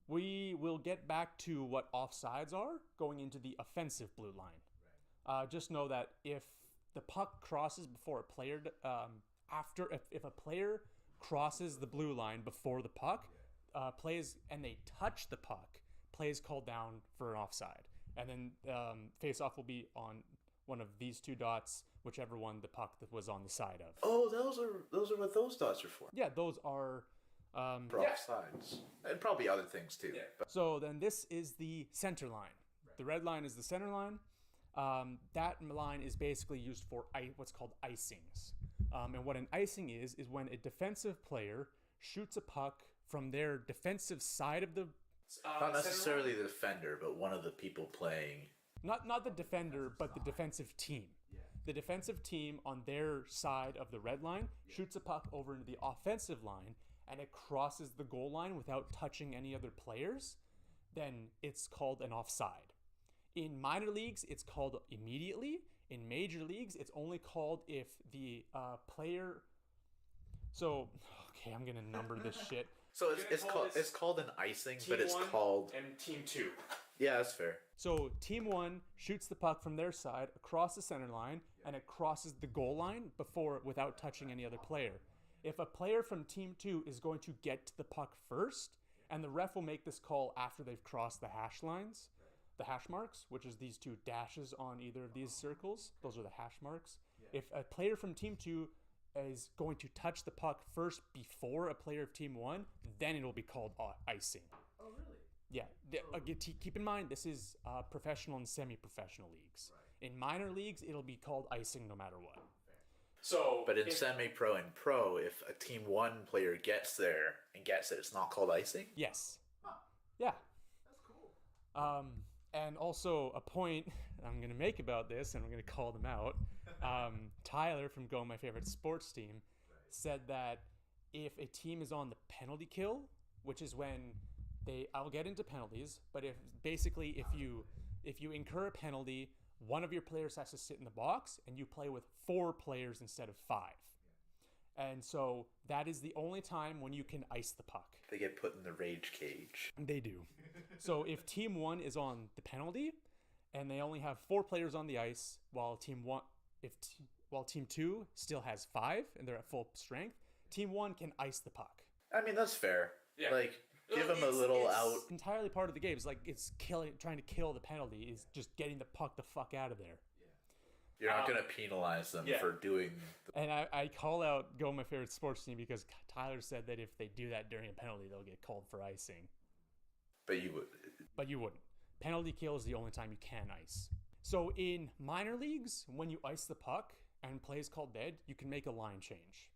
we will get back to what offsides are going into the offensive blue line. Right. Just know that if the puck crosses before a player, if a player crosses the blue line before the puck, plays and they touch the puck, plays called down for an offside, and then face-off will be on one of these two dots, whichever one the puck that was on the side of. Oh, those are what those dots are for. Yeah, those are. For offsides. And probably other things too. Yeah. But So then this is the center line. Right. The red line is the center line. That line is basically used for what's called icings. And what an icing is when a defensive player shoots a puck from their defensive side of the... not necessarily the defender, but one of the people playing. Not the defender, but the defensive team. Yeah. The defensive team on their side of the red line shoots a puck over into the offensive line, and it crosses the goal line without touching any other players, then it's called an offside. In minor leagues, it's called immediately. In major leagues, it's only called if the player... So, okay, I'm going to number this shit. So it's called an icing, but it's called... And Team 2. Yeah, that's fair. So team 1 shoots the puck from their side across the center line, and it crosses the goal line without touching any other player. If a player from team 2 is going to get to the puck first, and the ref will make this call after they've crossed the hash lines, the hash marks, which is these two dashes on either of these circles, those are the hash marks. If a player from team 2 is going to touch the puck first before a player of team 1, then it'll be called icing. Oh, really? Yeah. Keep in mind, this is professional and semi-professional leagues. Right. In minor leagues, it'll be called icing no matter what. So, but in semi-pro and pro, if a team 1 player gets there and gets it, it's not called icing? Yes. Huh. Yeah. That's cool. And also a point I'm going to make about this, and I'm going to call them out. Tyler from Go My Favorite Sports Team said that if a team is on the penalty kill, which is when I'll get into penalties, but if you incur a penalty, one of your players has to sit in the box, and you play with 4 players instead of 5. And so that is the only time when you can ice the puck. They get put in the rage cage. They do. So if team 1 is on the penalty and they only have 4 players on the ice, while team 2 still has 5 and they're at full strength, team 1 can ice the puck. I mean, that's fair. Yeah. Like, give them a little out. Entirely part of the game. It's like it's trying to kill the penalty is just getting the puck the fuck out of there. You're not going to penalize them for doing... And I call out Go My Favorite Sports Team because Tyler said that if they do that during a penalty, they'll get called for icing. But you would. But you wouldn't. Penalty kill is the only time you can ice. So in minor leagues, when you ice the puck and play is called dead, you can make a line change.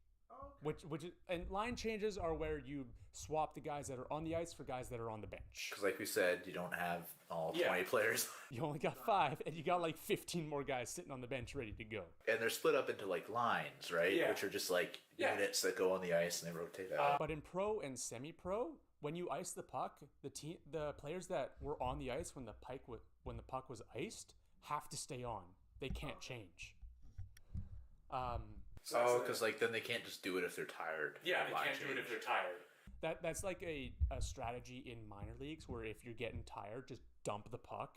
And line changes are where you swap the guys that are on the ice for guys that are on the bench. Because like we said, you don't have all 20 players. You only got 5, and you got like 15 more guys sitting on the bench ready to go. And they're split up into like lines, right? Yeah. Which are just like units that go on the ice and they rotate out. But in pro and semi-pro, when you ice the puck, the players that were on the ice when the puck was iced have to stay on. They can't change. Because like then they can't just do it if they're tired. Yeah, they can't do it if they're tired. That's like a strategy in minor leagues where if you're getting tired, just dump the puck.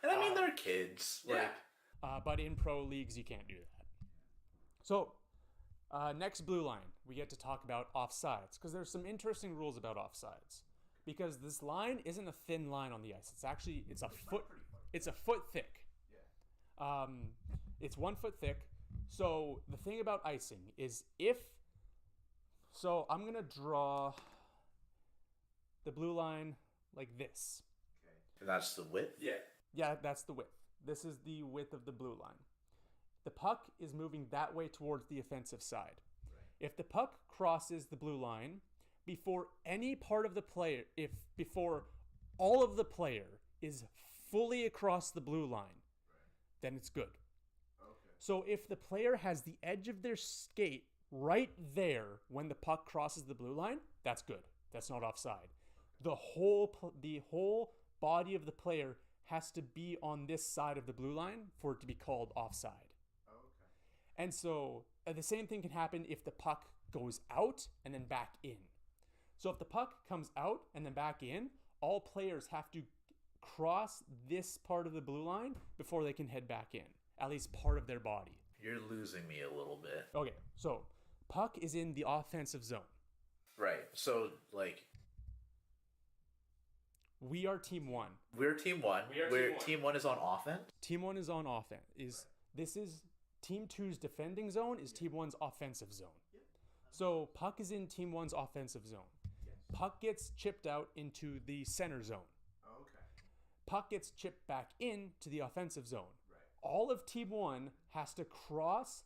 And I mean, they're kids. Yeah. But in pro leagues, you can't do that. So, next blue line, we get to talk about offsides because there's some interesting rules about offsides. Because this line isn't a thin line on the ice. It's a foot thick. Yeah. It's 1 foot thick. So the thing about icing is so I'm going to draw the blue line like this. Okay. And that's the width? Yeah. Yeah, that's the width. This is the width of the blue line. The puck is moving that way towards the offensive side. Right. If the puck crosses the blue line before any part of the player, before all of the player is fully across the blue line, then it's good. So if the player has the edge of their skate right there when the puck crosses the blue line, that's good. That's not offside. The whole body of the player has to be on this side of the blue line for it to be called offside. Okay. And so the same thing can happen if the puck goes out and then back in. So if the puck comes out and then back in, all players have to cross this part of the blue line before they can head back in. At least part of their body. You're losing me a little bit. Okay, so puck is in the offensive zone. Right. So, like... We are team 1. We're team 1. Team 1 is on offense? Team 1 is on offense. This is team 2's defending zone is team 1's offensive zone. So puck is in team 1's offensive zone. Puck gets chipped out into the center zone. Okay. Puck gets chipped back in to the offensive zone. All of team 1 has to cross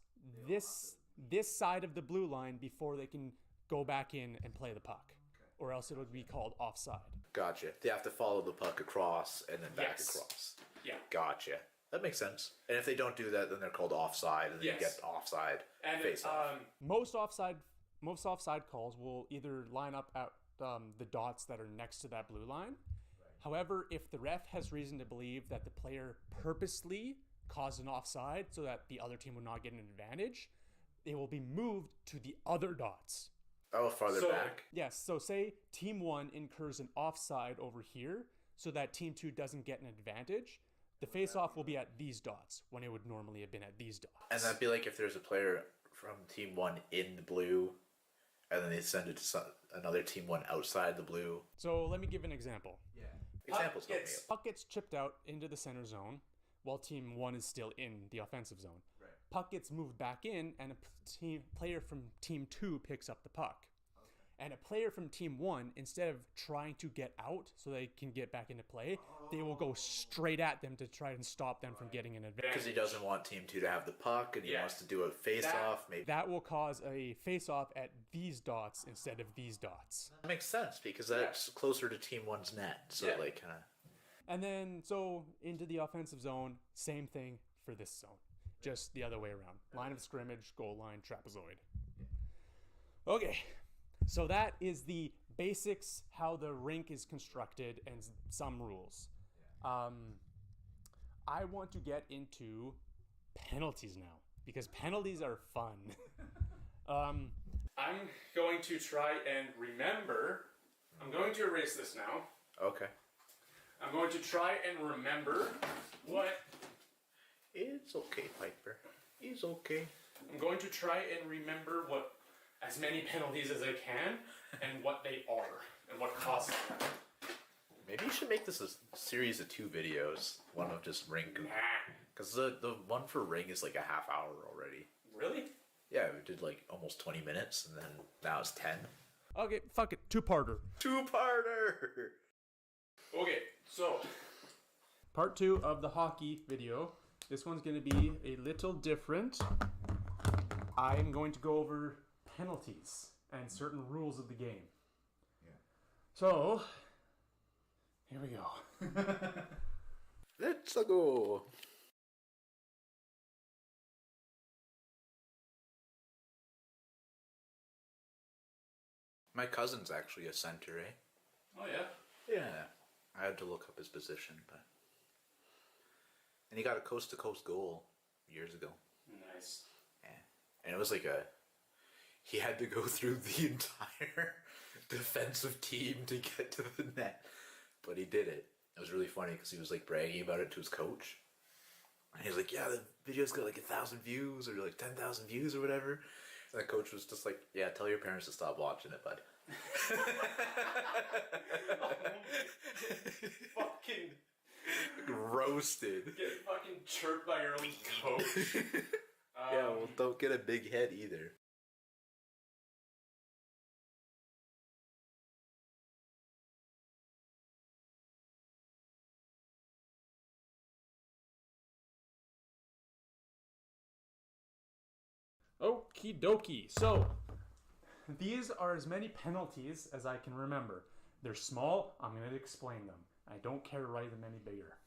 this side of the blue line before they can go back in and play the puck. Or else it would be called offside. Gotcha. They have to follow the puck across and then back across. Yeah. Gotcha. That makes sense. And if they don't do that, then they're called offside and then you get offside face off. Most offside calls will either line up at the dots that are next to that blue line. Right. However, if the ref has reason to believe that the player purposely caused an offside so that the other team would not get an advantage, they will be moved to the other dots. Oh, farther back? Yes. So say team 1 incurs an offside over here so that team 2 doesn't get an advantage. The face-off will be at these dots when it would normally have been at these dots. And that'd be like if there's a player from team 1 in the blue and then they send it to another team 1 outside the blue. So let me give an example. Yeah. Examples. Puck gets chipped out into the center zone while team 1 is still in the offensive zone. Right. Puck gets moved back in, and a player from team 2 picks up the puck. Okay. And a player from team 1, instead of trying to get out so they can get back into play, they will go straight at them to try and stop them from getting an advantage. Because he doesn't want team 2 to have the puck, and he wants to do a face-off. Maybe that will cause a face-off at these dots instead of these dots. That makes sense, because that's closer to team 1's net. So like kind of... And then, so into the offensive zone, same thing for this zone. Just the other way around. Line of scrimmage, goal line, trapezoid. Okay, so that is the basics, how the rink is constructed, and some rules. I want to get into penalties now, because penalties are fun. I'm going to try and remember. I'm going to erase this now. Okay. I'm going to try and remember what. It's okay, Piper. It's okay. I'm going to try and remember what as many penalties as I can and what they are and what costs them. Maybe you should make this a series of 2 videos. One of just ring. Because the one for ring is like a half hour already. Really? Yeah, we did like almost 20 minutes and then now it's 10. Okay, fuck it. 2-parter. 2-parter! Okay, so part 2 of the hockey video. This one's going to be a little different. I'm going to go over penalties and certain rules of the game. Yeah. So, here we go. Let's go! My cousin's actually a center, eh? Oh, yeah? Yeah. I had to look up his position, but... And he got a coast-to-coast goal years ago. Nice. Yeah. And it was like a... He had to go through the entire defensive team to get to the net. But he did it. It was really funny because he was like bragging about it to his coach. And he was like, yeah, the video's got like 1,000 views or like 10,000 views or whatever. And the coach was just like, yeah, tell your parents to stop watching it, bud. Fucking Roasted. get fucking chirped by your own coach. Yeah, well, don't get a big head either. Okie dokie. So, these are as many penalties as I can remember. They're small. I'm going to explain them. I don't care to write them any bigger.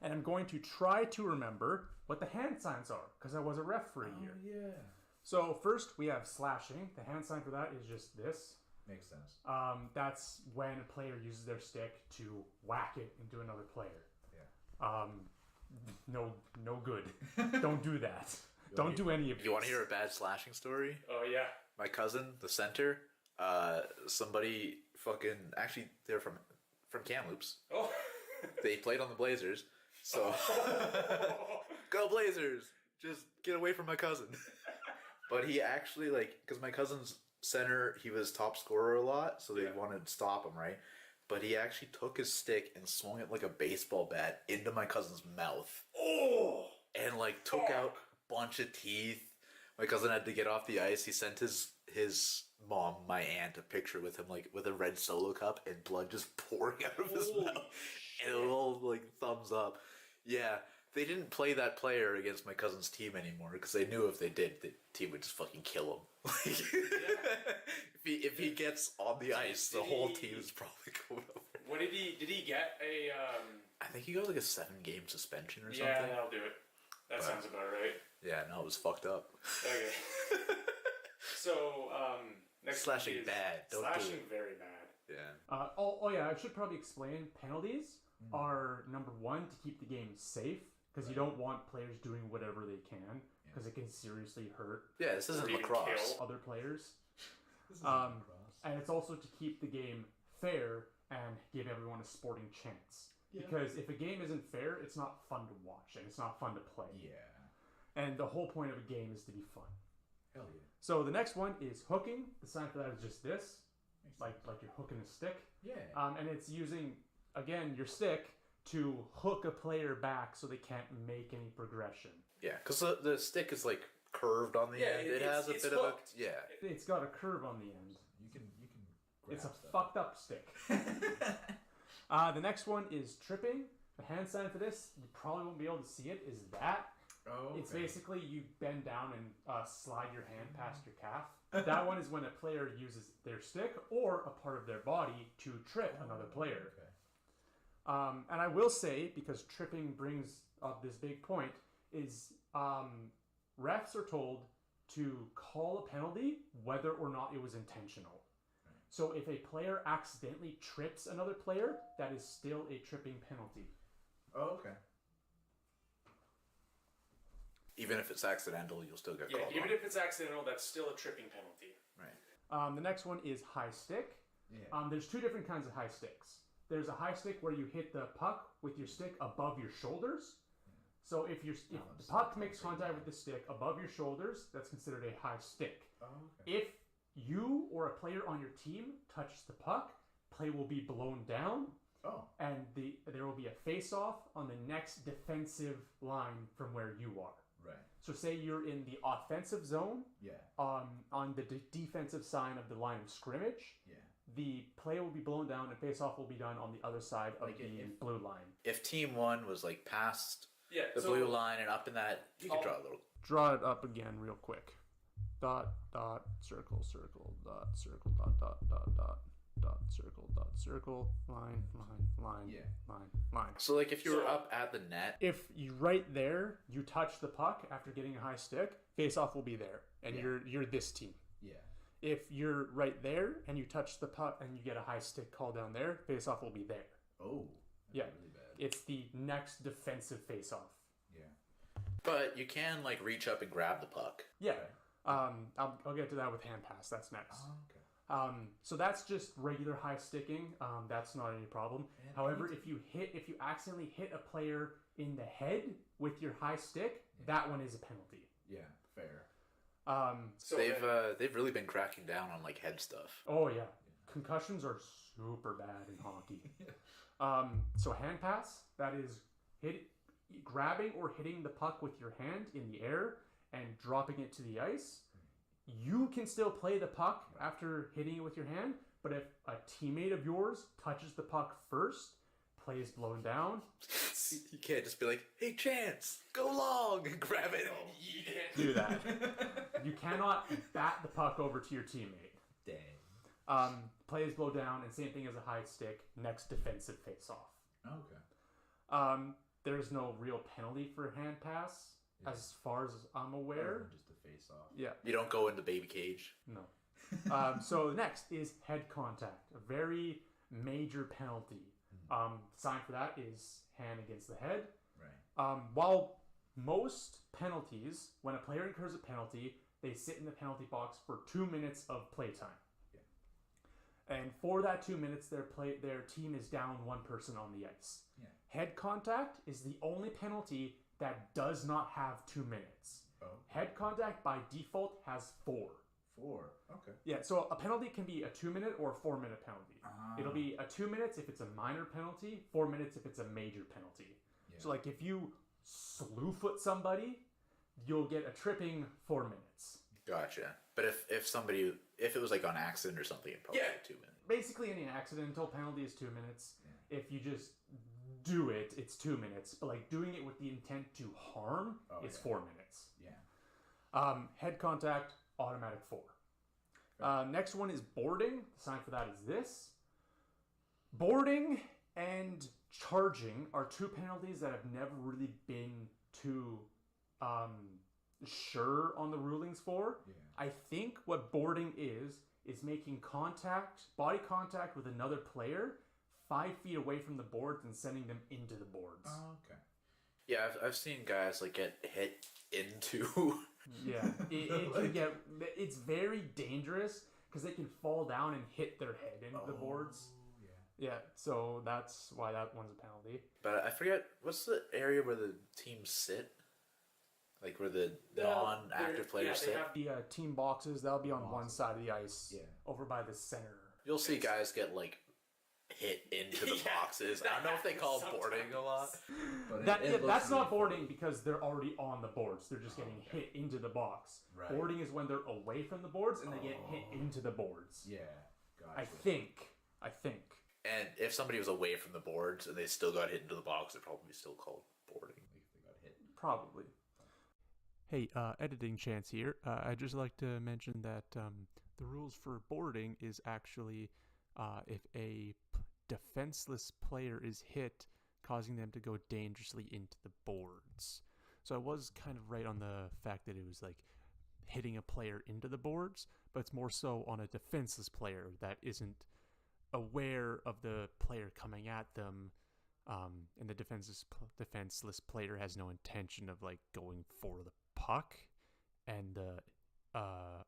And I'm going to try to remember what the hand signs are, because I was a ref for a year. Yeah. So, first we have slashing. The hand sign for that is just this. Makes sense. That's when a player uses their stick to whack it into another player. Yeah. No good. Don't do that. Don't do any of it. You want to hear a bad slashing story? Oh, yeah. My cousin, the center, somebody fucking... Actually, they're from Kamloops. Oh. They played on the Blazers. So... Go Blazers! Just get away from my cousin. But he actually, like... Because my cousin's center, he was top scorer a lot, so they wanted to stop him, right? But he actually took his stick and swung it like a baseball bat into my cousin's mouth. Oh! And, like, took out a bunch of teeth. My cousin had to get off the ice. He sent his mom, my aunt, a picture with him, like, with a red Solo cup and blood just pouring out of his mouth. And it all, like, thumbs up. Yeah, they didn't play that player against my cousin's team anymore because they knew if they did, the team would just fucking kill him. If he gets on the ice, the whole team is probably going over. What did he get a I think he got like a 7-game suspension or something. Yeah, that'll do it. That sounds about right. Yeah, no, it was fucked up. Okay. So, next Slashing is bad. Don't slashing do it. very bad. Yeah. Oh yeah, I should probably explain. Penalties are number one to keep the game safe because you don't want players doing whatever they can because it can seriously hurt. Yeah, this isn't or even lacrosse. kill other players. And it's also to keep the game fair and give everyone a sporting chance. Yeah. Because if a game isn't fair, it's not fun to watch and it's not fun to play. Yeah. And the whole point of a game is to be fun. Hell yeah. So the next one is hooking. The sign for that is just this, like you're hooking a stick. Yeah. And it's using, again, your stick to hook a player back so they can't make any progression. Yeah, because the stick is like curved on the end. It has a bit hooked. of a It's got a curve on the end. You can. It's a fucked up stick. The next one is tripping. The hand sign for this, you probably won't be able to see it, is that. Oh, okay. It's basically you bend down and slide your hand past your calf. That one is when a player uses their stick or a part of their body to trip another player. Okay. And I will say, because tripping brings up this big point, is refs are told to call a penalty whether or not it was intentional. So if a player accidentally trips another player, that is still a tripping penalty. Oh, okay. Even if it's accidental, you'll still get Yeah, called even on. if it's accidental, that's still a tripping penalty. Right. The next one is high stick. Yeah. There's two different kinds of high sticks. There's a high stick where you hit the puck with your stick above your shoulders. So if the puck makes contact with the stick above your shoulders, that's considered a high stick. Oh, okay. If you or a player on your team touches the puck, play will be blown down, Oh. and there will be a face-off on the next defensive line from where you are. Right. So say you're in the offensive zone, Yeah. on the defensive side of the line of scrimmage, Yeah. the play will be blown down and face-off will be done on the other side of Like the if- blue line. If team one was like past Yeah, the blue line and up in that, you could draw a little. Draw it up again real quick. Dot, dot, circle, circle, dot, circle, dot, dot, dot, dot, dot, circle, line, line, line, Yeah. line, line. So like if you were up at the net, If you right there, you touch the puck after getting a high stick, face-off will be there, and you're this team. Yeah. If you're right there and you touch the puck and you get a high stick call down there, face-off will be there. Oh. That's Yeah. really bad. It's the next defensive face-off. Yeah. but you can like reach up and grab the puck. Yeah. I'll get to that with hand pass. That's next. Oh, okay. So that's just regular high sticking. That's not any problem. And However, if you accidentally hit a player in the head with your high stick, that one is a penalty. Yeah. Fair. So They've really been cracking down on like head stuff. oh yeah, concussions are super bad in hockey. So hand pass, that is grabbing or hitting the puck with your hand in the air and dropping it to the ice. You can still play the puck after hitting it with your hand, but if a teammate of yours touches the puck first, play is blown down. You can't just be like, "Hey, Chance, go long and grab it." Do that. You cannot bat the puck over to your teammate. Dang. Play is blow down, and same thing as a high stick. Next defensive face-off. Okay. There's no real penalty for hand pass, as far as I'm aware. Just a face off. Yeah, You don't go in the baby cage. no. So next is head contact, a very major penalty. Sign for that is hand against the head. Right. While most penalties, when a player incurs a penalty, they sit in the penalty box for 2 minutes of playtime. Yeah. And for that 2 minutes, their team is down one person on the ice. Yeah. Head contact is the only penalty that does not have 2 minutes. Oh. Head contact by default has 4. 4. Okay. Yeah, so a penalty can be a 2 minute or a 4 minute penalty. It'll be a 2 minutes if it's a minor penalty, 4 minutes if it's a major penalty. Yeah. So like if you slew foot somebody, you'll get a tripping 4 minutes. Gotcha. But if it was like on accident or something, it'd probably be 2 minutes. Basically any accidental penalty is 2 minutes. If you just do it, it's 2 minutes. But like doing it with the intent to harm is 4 minutes. Yeah. Head contact, automatic 4. Next one is boarding. The sign for that is this. Boarding and charging are two penalties that have never really been too sure on the rulings for. Yeah. I think what boarding is making body contact with another player 5 feet away from the boards and sending them into the boards. Oh, okay. Yeah, I've seen guys like get hit into. Yeah, it can get. It's very dangerous because they can fall down and hit their head into the boards. Yeah. Yeah, so that's why that one's a penalty. But I forget what's the area where the teams sit, like where the non-active players sit. The team boxes, that'll be on one side of the ice, over by the center. You'll see guys get like hit into the boxes. I don't know if they call it boarding a lot. But That's not boarding because they're already on the boards. They're just getting hit into the box. Right. Boarding is when they're away from the boards and they get hit into the boards. Yeah. Gotcha. I think. And if somebody was away from the boards and they still got hit into the box, it'd probably be still called boarding. Like if they got hit. Probably. Hey, editing Chance here. I'd just like to mention that the rules for boarding is actually if a defenseless player is hit, causing them to go dangerously into the boards. So I was kind of right on the fact that it was like hitting a player into the boards, but it's more so on a defenseless player that isn't aware of the player coming at them, and the defenseless player has no intention of like going for the puck, and the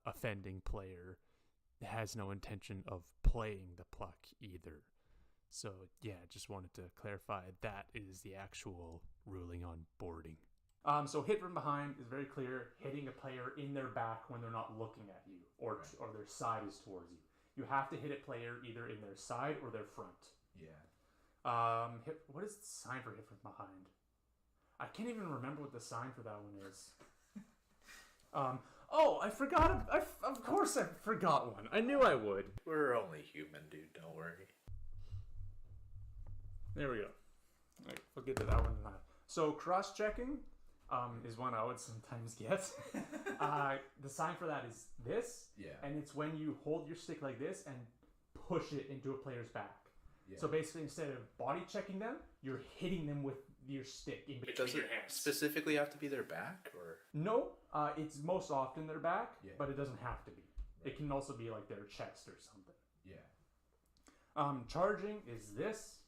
offending player has no intention of playing the puck either. So yeah, just wanted to clarify that is the actual ruling on boarding. So hit from behind is very clear, hitting a player in their back when they're not looking at you, or their side is towards you. You have to hit a player either in their side or their front. Yeah. What is the sign for hit from behind? I can't even remember what the sign for that one is. I forgot. Of course I forgot one. I knew I would. We're only human, dude. Don't worry. There we go. All right, we'll get to that one tonight. So cross-checking is one I would sometimes get. The sign for that is this. Yeah. And it's when you hold your stick like this and push it into a player's back. Yeah. So basically, instead of body checking them, you're hitting them with your stick in between Does your it hands. specifically have to be their back, or? No, it's most often their back, Yeah. but it doesn't have to be. Right. It can also be like their chest or something. Yeah. Charging is this,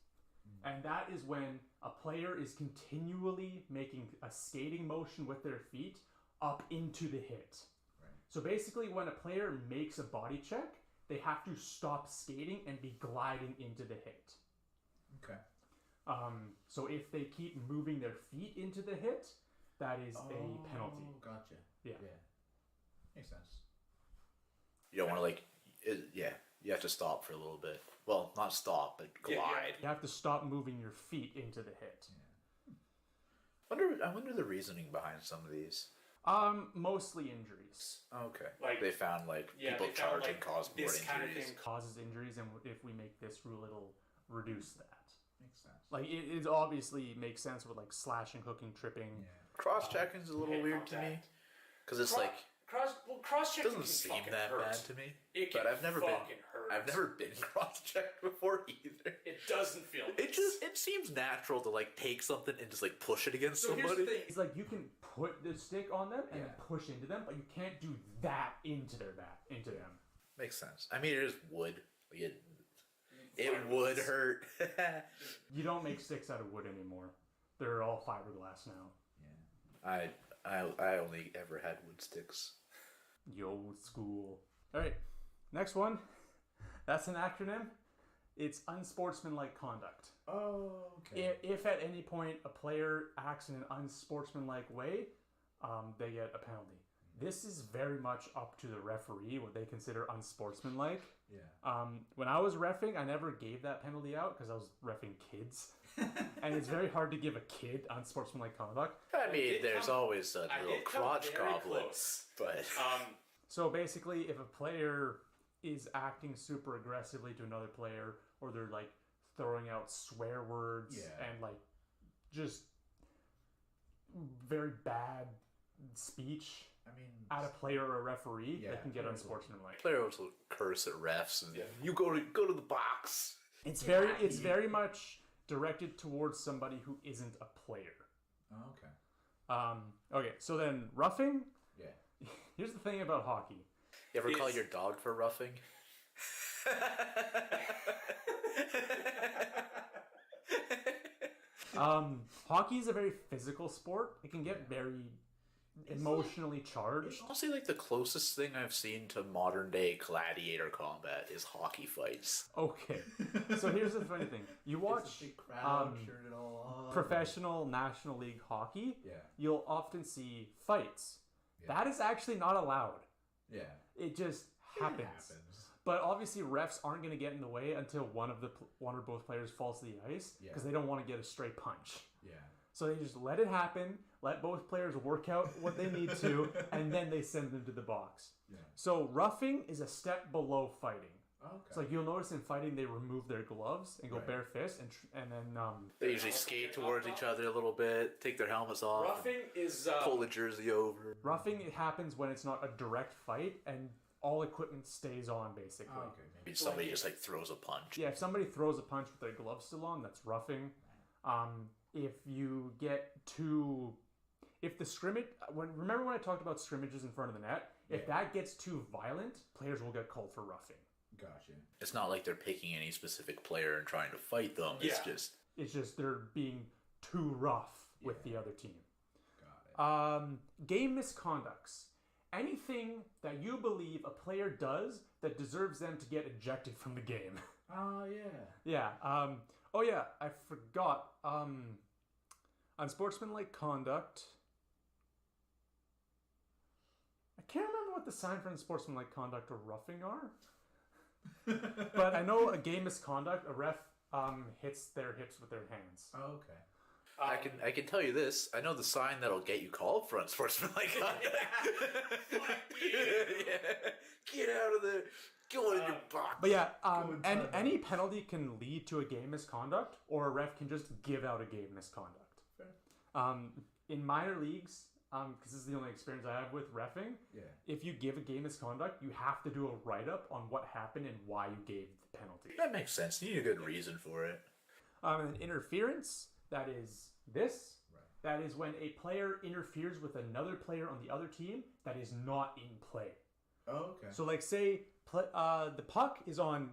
and that is when a player is continually making a skating motion with their feet up into the hit. Right. So basically, when a player makes a body check, they have to stop skating and be gliding into the hit. Okay. So if they keep moving their feet into the hit, that is a penalty. Gotcha. Yeah. Makes sense. You don't want to you have to stop for a little bit. Well, not stop, but glide. You have to stop moving your feet into the hit. I wonder the reasoning behind some of these. Mostly injuries. Okay. Like- they found people charging cause more This kind of injuries. thing causes injuries, and if we make this rule, it'll reduce that. Makes sense. Like it obviously makes sense with like slashing, hooking, tripping. Cross checking's a little Head weird to me contact. because it's cross checking doesn't seem that bad to me. It but can I've never fucking hurt. I've never been cross checked before either. It doesn't feel. It seems natural to take something and just push it against So somebody. here's the thing: it's like you can put the stick on them and then Yeah. push into them, but you can't do that into their back into them. Makes sense. I mean, it is wood. It would hurt. You don't make sticks out of wood anymore; they're all fiberglass now. I only ever had wood sticks. Yo, school. All right, next one. That's an acronym. It's unsportsmanlike conduct. Oh, okay. If at any point a player acts in an unsportsmanlike way, they get a penalty. This is very much up to the referee what they consider unsportsmanlike. Yeah. When I was reffing, I never gave that penalty out because I was reffing kids, and it's very hard to give a kid unsportsmanlike conduct. I mean, there's always a little crotch goblin, close. but So basically, if a player is acting super aggressively to another player, or they're throwing out swear words and just very bad speech at a player or a referee, they can get unsportsmanlike. players will curse at refs and you go to the box. It's very much directed towards somebody who isn't a player. Oh, okay. Okay, so then roughing. Yeah. Here's the thing about hockey. You ever call your dog for roughing? Hockey is a very physical sport. It can get very emotionally charged. Honestly, the closest thing I've seen to modern day gladiator combat is hockey fights. Okay, so here's the funny thing: you watch professional National League hockey. Yeah. You'll often see fights. Yeah. That is actually not allowed. Yeah. It just happens. But obviously, refs aren't going to get in the way until one or both players falls to the ice because they don't want to get a straight punch. Yeah. So they just let it happen, let both players work out what they need to, and then they send them to the box. Yeah. So roughing is a step below fighting. Okay. It's you'll notice in fighting they remove their gloves and go bare fist, and then They usually skate towards each other a little bit, take their helmets off, roughing is pull the jersey over. roughing. It happens when it's not a direct fight and all equipment stays on basically. Maybe somebody just throws a punch. Yeah, if somebody throws a punch with their gloves still on, that's roughing. If you get if the scrimmage, remember when I talked about scrimmages in front of the net? If that gets too violent, players will get called for roughing. Gotcha. It's not like they're picking any specific player and trying to fight them. It's just they're being too rough with the other team. Got Game misconducts. Anything that you believe a player does that deserves them to get ejected from the game. Oh, yeah. Yeah. Oh, yeah. I forgot. Unsportsmanlike conduct. I can't remember what the sign for unsportsmanlike conduct or roughing are. But I know a game misconduct, a ref hits their hips with their hands. Oh, okay. I can tell you this. I know the sign that'll get you called for unsportsmanlike conduct. Yeah. Get out of there. Go in your box. But yeah, any penalty can lead to a game misconduct, or a ref can just give out a game misconduct. Fair. In minor leagues, because this is the only experience I have with reffing, if you give a game misconduct, you have to do a write-up on what happened and why you gave the penalty. That makes sense. You need a good reason for it. And interference, that is this. That is when a player interferes with another player on the other team that is not in play. Oh, okay. So, like, say the puck is on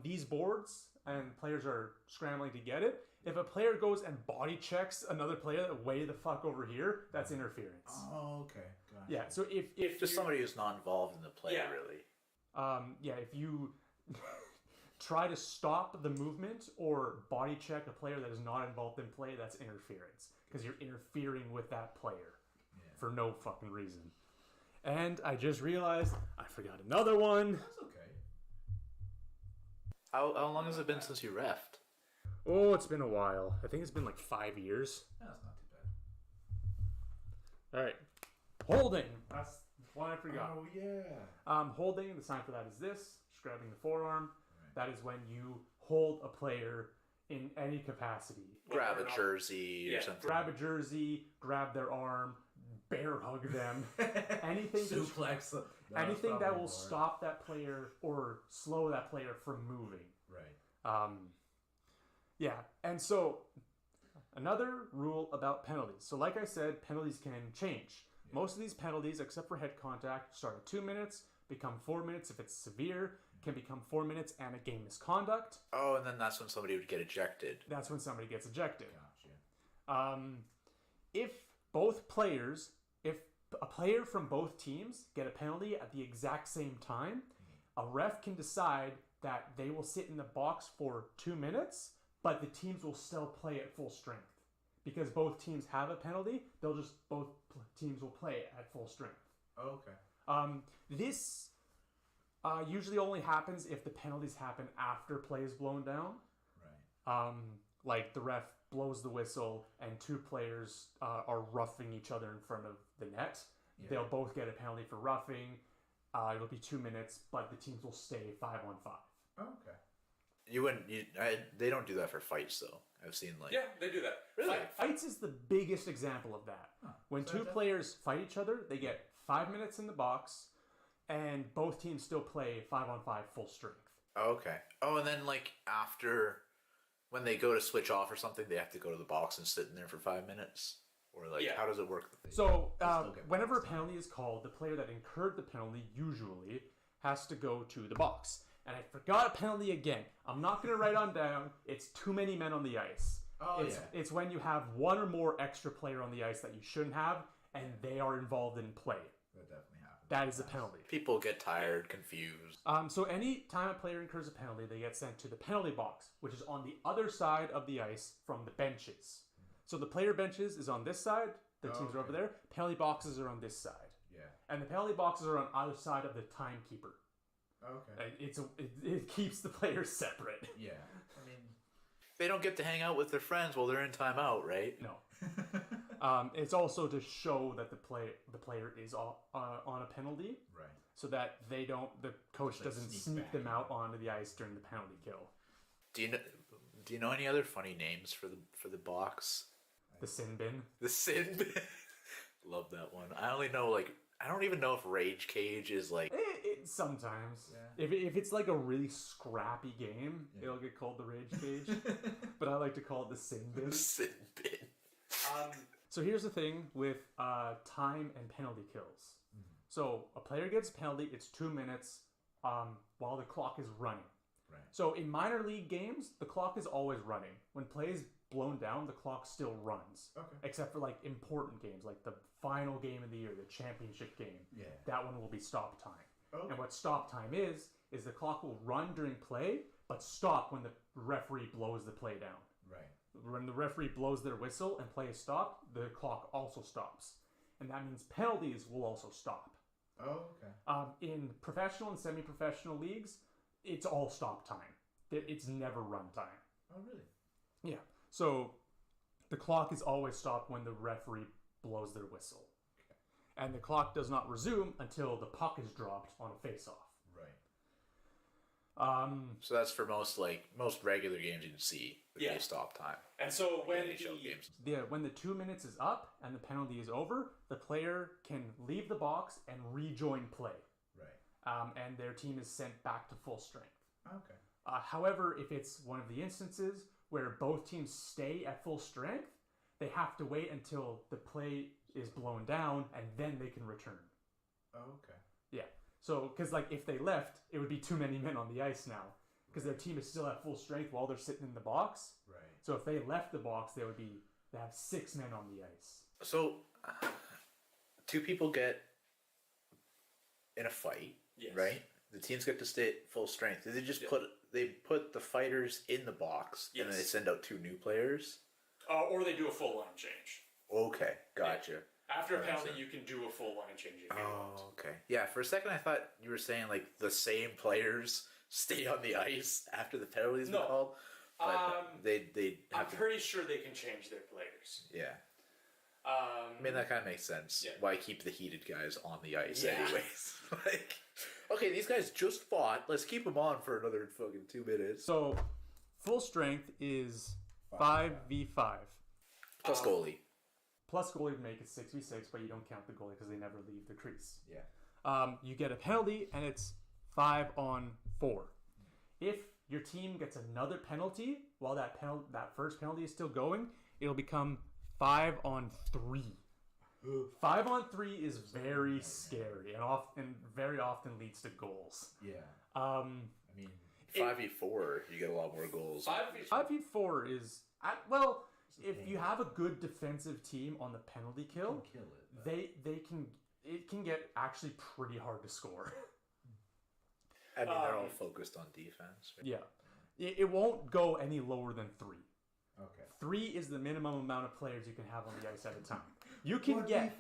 these boards and players are scrambling to get it. If a player goes and body checks another player way the fuck over here, that's interference. Oh, okay. Gotcha. Yeah. So if Just somebody who's not involved in the play, really. if you try to stop the movement or body check a player that is not involved in play, that's interference because you're interfering with that player for no fucking reason. And I just realized I forgot another one. That's okay. How long has it been since you refed? Oh, it's been a while. I think it's been like 5 years. That's not too bad. All right. Holding. That's one I forgot. Oh, yeah. Holding, the sign for that is this. Just grabbing the forearm. Right. That is when you hold a player in any capacity. Grab a jersey or something. Grab a jersey, grab their arm, bear hug them. Anything suplex. Anything that will stop that player or slow that player from moving. Right. Yeah, and so another rule about penalties. So like I said, penalties can change. Yeah. Most of these penalties, except for head contact, start at 2 minutes, become 4 minutes if it's severe, can become 4 minutes and a game misconduct. Oh, and then that's when somebody would get ejected. That's when somebody gets ejected. Gotcha. If a player from both teams get a penalty at the exact same time, a ref can decide that they will sit in the box for 2 minutes, but the teams will still play at full strength. Because both teams have a penalty, both teams will play at full strength. Oh, okay. This usually only happens if the penalties happen after play is blown down. Right. Like the ref blows the whistle and two players are roughing each other in front of the net. Yeah. They'll both get a penalty for roughing. It'll be 2 minutes, but the teams will stay 5-on-5. Oh, okay. They don't do that for fights, though. I've seen they do that. Really? Fights is the biggest example of that. Huh. When two players fight each other, they get 5 minutes in the box, and both teams still play 5-on-5 full strength. Oh, okay. Oh, and then after when they go to switch off or something, they have to go to the box and sit in there for 5 minutes, or how does it work? So whenever a penalty is called, the player that incurred the penalty usually has to go to the box. And I forgot a penalty again. I'm not going to write on down. It's too many men on the ice. Oh, It's when you have one or more extra player on the ice that you shouldn't have, and they are involved in play. That definitely happens. That is a penalty. People get tired, confused. So any time a player incurs a penalty, they get sent to the penalty box, which is on the other side of the ice from the benches. So the player benches is on this side. The teams are over there. Penalty boxes are on this side. Yeah. And the penalty boxes are on either side of the timekeeper. Okay. It keeps the players separate. Yeah. I mean, they don't get to hang out with their friends while they're in timeout, right? No. It's also to show that the player is on a penalty, right? So that the coach doesn't sneak them out onto the ice during the penalty kill. Do you know any other funny names for the box? The sin bin. The sin bin. Love that one. I only know I don't even know if Rage Cage is sometimes. Yeah. If it's a really scrappy game, it'll get called the Rage Cage. But I like to call it the sin bin. Sin bin. So here's the thing with time and penalty kills. Mm-hmm. So a player gets a penalty. It's 2 minutes while the clock is running. Right. So in minor league games, the clock is always running. When play is blown down, the clock still runs. Okay. Except for like important games, like the final game of the year, the championship game. Yeah. That one will be stop time. Okay. And what stop time is the clock will run during play, but stop when the referee blows the play down. Right. When the referee blows their whistle and play is stopped, the clock also stops. And that means penalties will also stop. Oh, okay. In professional and semi-professional leagues, it's all stop time. It's never run time. Oh, really? Yeah. So the clock is always stopped when the referee blows their whistle. Okay. And the clock does not resume until the puck is dropped on a face-off. Right. So that's for most regular games you can see. Yeah. They stop time. And so when NHL games. when the 2 minutes is up and the penalty is over, the player can leave the box and rejoin play. Right. And their team is sent back to full strength. Okay. However, if it's one of the instances where both teams stay at full strength, they have to wait until the play is blown down and then they can return. Oh, okay. Yeah. So, because like if they left, it would be too many men on the ice now. Because their team is still at full strength while they're sitting in the box. Right. So if they left the box, they have 6 men on the ice. So, two people get in a fight, Yes. right? The teams get to stay at full strength. Did they just put the fighters in the box and then they Yes. send out 2 new players? Or they do a full line change. Okay, gotcha. After a That makes penalty, you can do a full line change if you want. Oh, okay. Yeah, for a second I thought you were saying like the same players stay on the ice after the penalties No. been called. But they I'm have to, pretty sure they can change their players. yeah. I mean that kind of makes sense. Yeah. Why keep the heated guys on the ice Yeah. anyways? Like, okay, these guys just fought. Let's keep them on for another fucking 2 minutes. So, full strength is 5v5. Plus goalie. Plus goalie would make it 6v6, but you don't count the goalie because they never leave the crease. Yeah. You get a penalty, and it's 5-on-4. If your team gets another penalty while that first penalty is still going, it'll become 5-on-3. 5-on-3 is very scary and very often leads to goals. Yeah. I mean, 5v4, you get a lot more goals. 5v4 is if you have a good defensive team on the penalty kill, kill it. it can get actually pretty hard to score. I mean, they're all focused on defense. Right? Yeah. It won't go any lower than 3. Okay. 3 is the minimum amount of players you can have on the ice at a time. You can get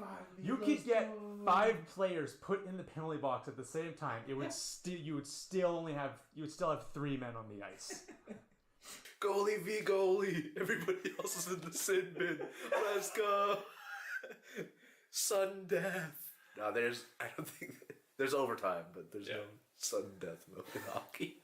5 players put in the penalty box at the same time. You would still have 3 men on the ice. Goalie v goalie. Everybody else is in the sin bin. Let's go. Sudden death. No, I don't think there's overtime, but there's no sudden death mode in hockey.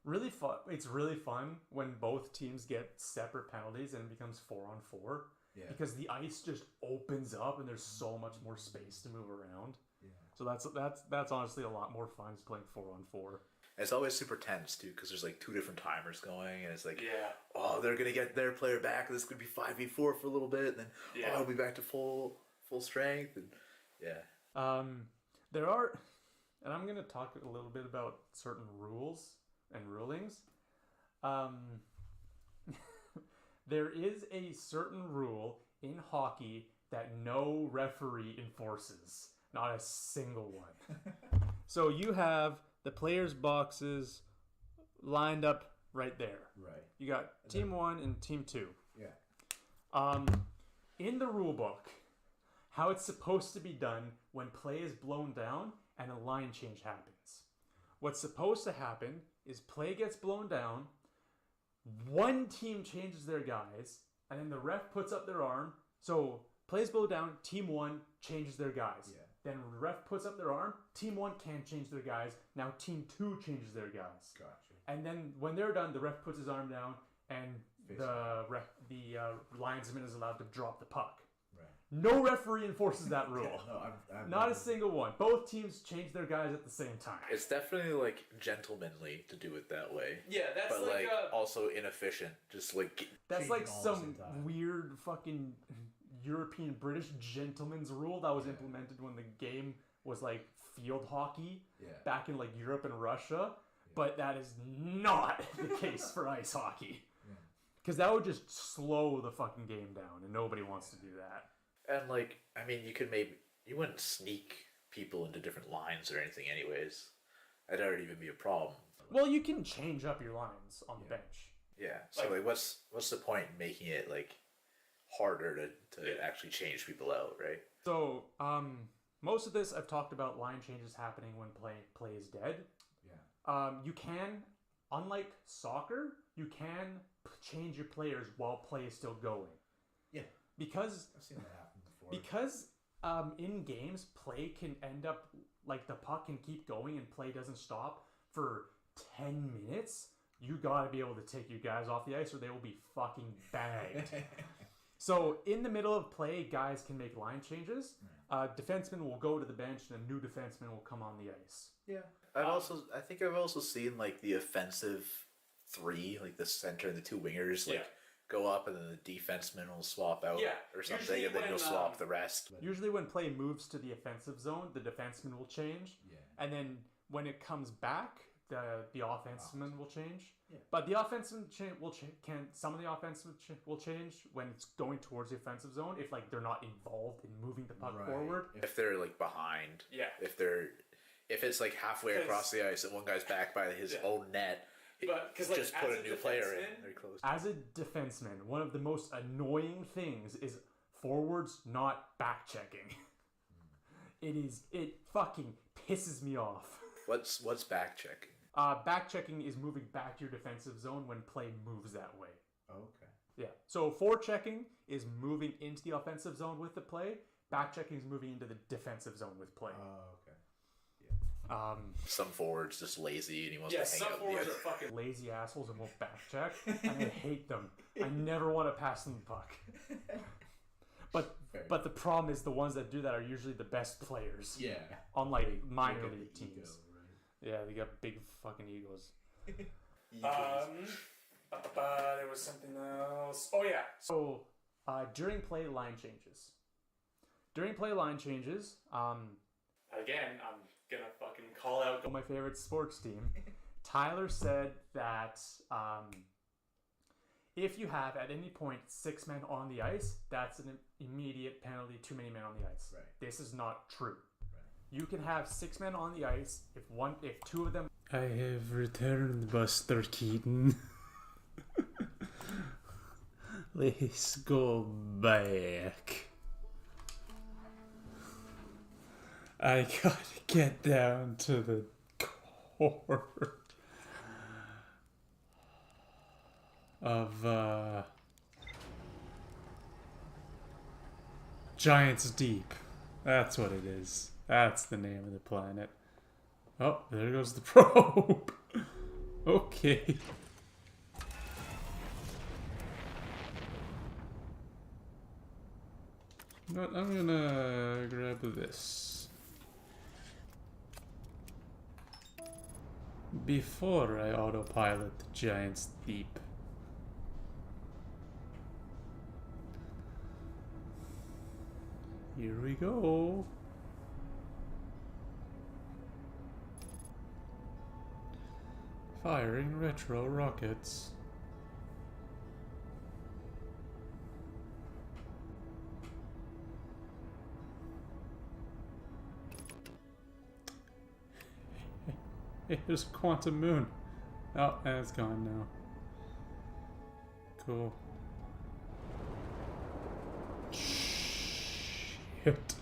Really fun. It's really fun when both teams get separate penalties and it becomes 4-on-4. Yeah. Because the ice just opens up and there's so much more space to move around. Yeah. So that's honestly a lot more fun just playing 4-on-4. It's always super tense too, because there's like 2 different timers going, and it's like, Yeah. oh, they're gonna get their player back. This could be 5v4 for a little bit, and then I'll be back to full strength, and yeah. There are, and I'm gonna talk a little bit about certain rules and rulings. There is a certain rule in hockey that no referee enforces. Not a single one. So you have the players' boxes lined up right there. Right. You got team 1 and team 2. Yeah. In the rule book, how it's supposed to be done when play is blown down and a line change happens. What's supposed to happen is play gets blown down, one team changes their guys, and then the ref puts up their arm. So plays blow down, team 1 changes their guys. Yeah. Then ref puts up their arm, team 1 can't change their guys. Now team 2 changes their guys. Gotcha. And then when they're done, the ref puts his arm down, and Face the linesman is allowed to drop the puck. Right. No referee enforces that rule. Yeah, no, I've Not a single one. Both teams change their guys at the same time. It's definitely like gentlemanly to do it that way. Yeah, that's but like also inefficient. Just like that's changing like all some at the same time. weird fucking European British gentleman's rule that was implemented when the game was like field hockey Yeah. back in like Europe and Russia. but that is not the case for ice hockey. Because that would just slow the fucking game down, and nobody wants to do that. And like, I mean, you wouldn't sneak people into different lines or anything, anyways. That'd already even be a problem. Well, you can change up your lines on the bench. Yeah. So like, what's the point in making it like harder to actually change people out, right? So, most of this I've talked about line changes happening when play is dead. Yeah. You can, unlike soccer, you can change your players while play is still going. Yeah. Because I've seen that happen before. Because in games, play can end up, like, the puck can keep going and play doesn't stop for 10 minutes. You gotta be able to take you guys off the ice or they will be fucking bagged. So, in the middle of play, guys can make line changes. Defensemen will go to the bench and a new defenseman will come on the ice. Yeah. I think I've also seen like the offensive three, like the center and the two wingers, like go up and then the defenseman will swap out or something, Usually and then when, you'll swap the rest. Usually when play moves to the offensive zone, the defenseman will change. Yeah. And then when it comes back, the offenseman will change. Yeah. But the offenseman some of the offensemen will change when it's going towards the offensive zone if like they're not involved in moving the puck forward. If they're like behind. Yeah. If it's like halfway across the ice and one guy's back by his own net, But because just put a new player in. Very close. As a defenseman, one of the most annoying things is forwards not back checking. It fucking pisses me off. What's back checking? Back checking is moving back to your defensive zone when play moves that way. Oh, okay. Yeah. So forechecking is moving into the offensive zone with the play. Back checking is moving into the defensive zone with play. Oh, okay. Some forwards just lazy and he wants to hang some out. forwards are fucking lazy assholes and won't back check. And I hate them. I never want to pass them the puck. But the problem is the ones that do that are usually the best players. Yeah. On like minor Ego, league teams. right? Yeah, they got big fucking egos. There was something else. Oh yeah. So during play line changes. Again, I'm gonna fucking call out my favorite sports team. Tyler said that if you have at any point 6 men on the ice, that's an immediate penalty. Too many men on the ice. Right. This is not true. You can have 6 men on the ice if 2 of them. I have returned, Buster Keaton. Let's go back. I gotta get down to the core of Giants Deep. That's what it is. That's the name of the planet. Oh, there goes the probe. Okay. You know what? I'm gonna grab this. Before I autopilot the Giants Deep. Here we go. Firing retro rockets. Hey, there's a quantum moon. Oh, and it's gone now. Cool. Shit.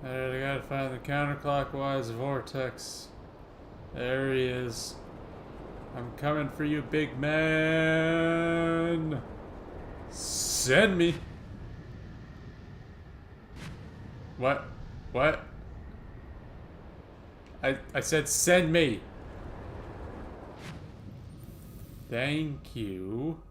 Alright, I gotta find the counterclockwise vortex. There he is. I'm coming for you, big man. Send me. What? What? I said send me. Thank you.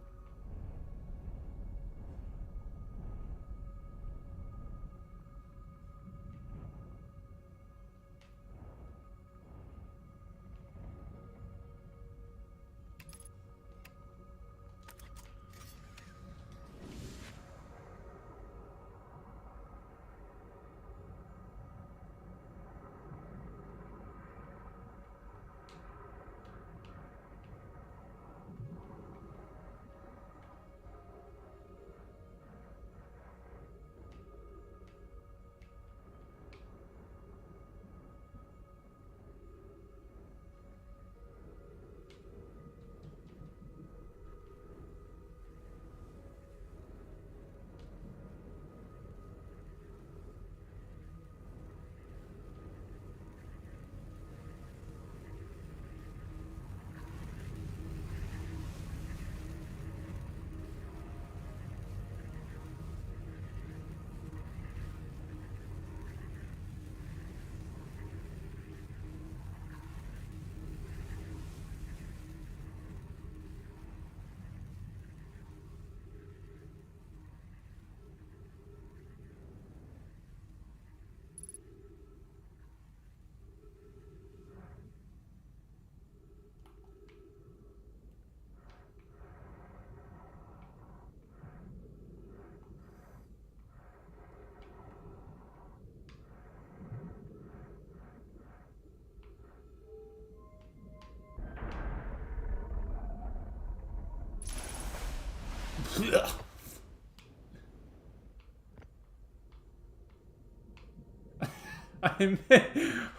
I mean,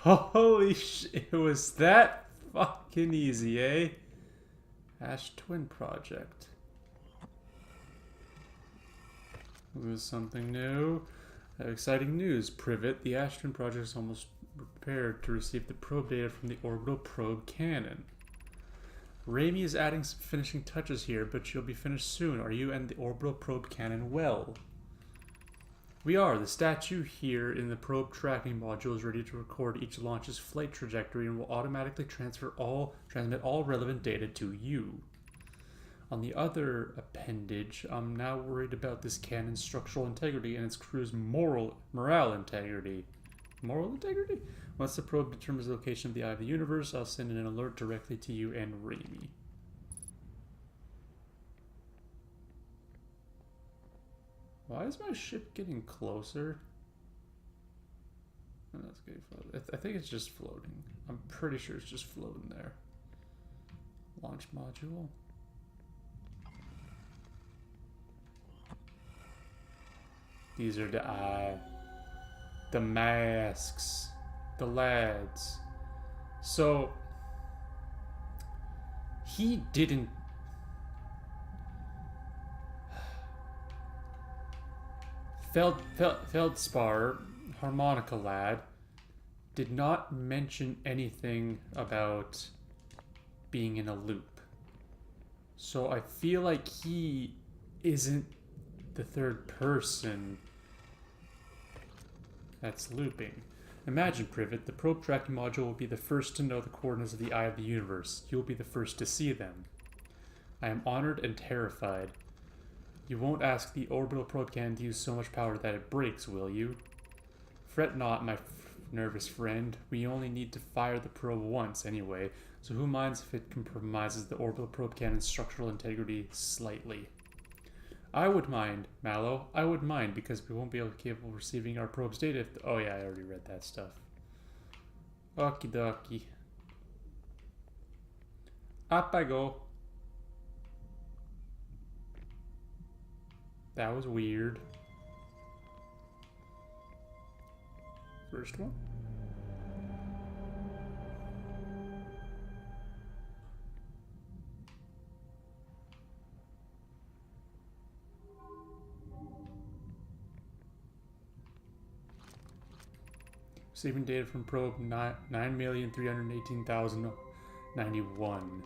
holy shit, it was that fucking easy, eh? Ash Twin Project. There's something new. Exciting news, Privet. The Ash Twin Project is almost prepared to receive the probe data from the orbital probe cannon. Raimi is adding some finishing touches here, but she'll be finished soon. Are you and the orbital probe cannon well? We are. The statue here in the probe tracking module is ready to record each launch's flight trajectory and will automatically transmit all relevant data to you. On the other appendage, I'm now worried about this cannon's structural integrity and its crew's morale integrity. Moral integrity? Once the probe determines the location of the Eye of the Universe, I'll send an alert directly to you and Raimi. Why is my ship getting closer? Oh, that's getting floated. I think it's just floating. I'm pretty sure it's just floating there. Launch module. These are the masks, the lads. So he didn't. Feldspar, harmonica lad, did not mention anything about being in a loop. So I feel like he isn't the third person that's looping. Imagine, Privet, the probe tracking module will be the first to know the coordinates of the Eye of the Universe. You'll be the first to see them. I am honored and terrified. You won't ask the orbital probe cannon to use so much power that it breaks, will you? Fret not, my nervous friend. We only need to fire the probe once anyway, so who minds if it compromises the orbital probe cannon's structural integrity slightly? I would mind, Mallow. I would mind, because we won't be able to capable of receiving our probe's data if... Oh yeah, I already read that stuff. Okie dokie. Up I go. That was weird. First one. Receiving data from probe 9,318,091.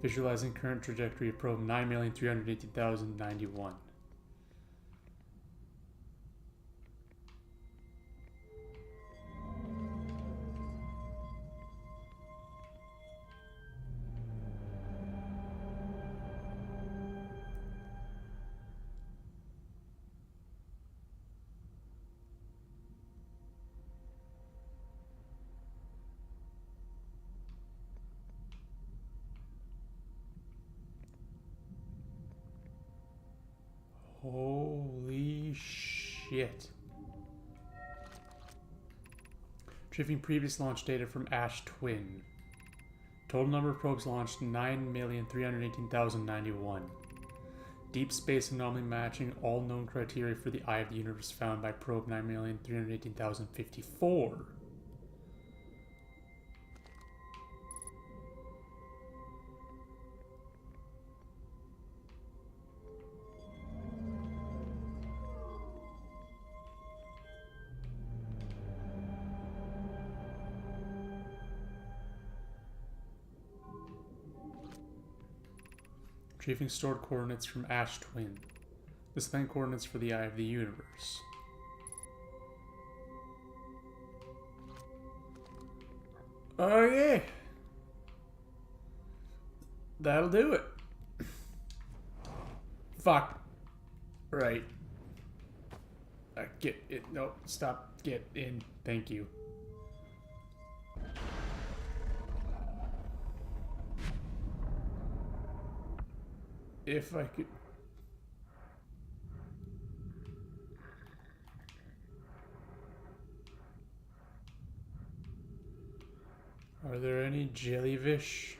Visualizing current trajectory of probe 9,318,091. Holy shit. Retrieving previous launch data from Ash Twin. Total number of probes launched 9,318,091. Deep space anomaly matching all known criteria for the Eye of the Universe found by probe 9,318,054. Retrieving stored coordinates from Ash Twin. Displaying coordinates for the Eye of the Universe. Okay. That'll do it. Fuck. Right. Get it. No, stop. Get in. Thank you. If I could... Are there any jellyfish?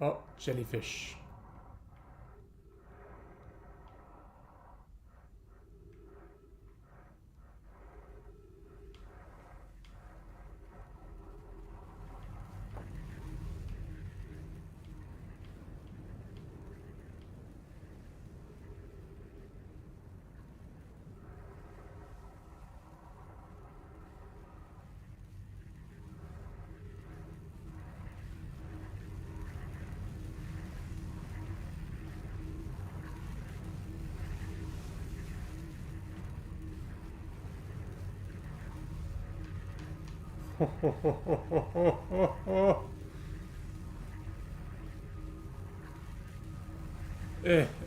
Oh, jellyfish.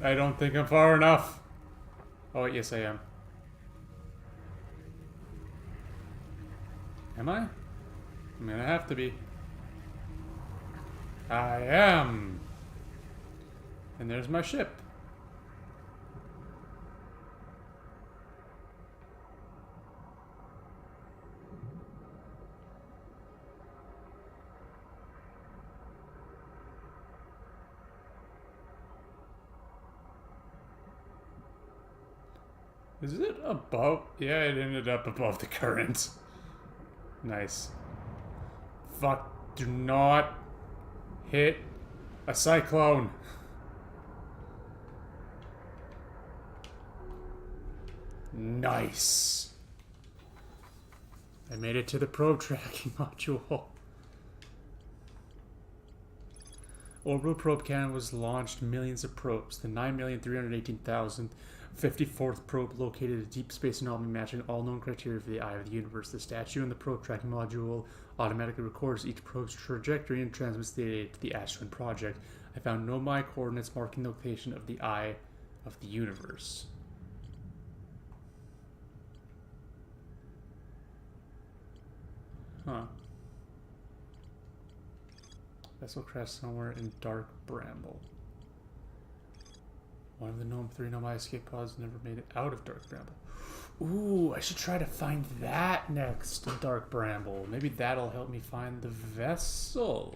I don't think I'm far enough. Oh, yes, I am. Am I? I'm gonna have to be. I am. And there's my ship. Is it above? Yeah, it ended up above the current. Nice. Fuck, do not hit a cyclone. Nice. I made it to the probe tracking module. Orbital probe cannon was launched millions of probes. The 9,318,054th probe located a deep space anomaly matching all known criteria for the eye of the universe. The statue in the probe tracking module automatically records each probe's trajectory and transmits the data to the Astron project. I found Nomai coordinates marking the location of the eye of the universe. Huh. Vessel crashed somewhere in Dark Bramble. One of the three Nomai escape pods never made it out of Dark Bramble. Ooh, I should try to find that next in Dark Bramble. Maybe that'll help me find the vessel.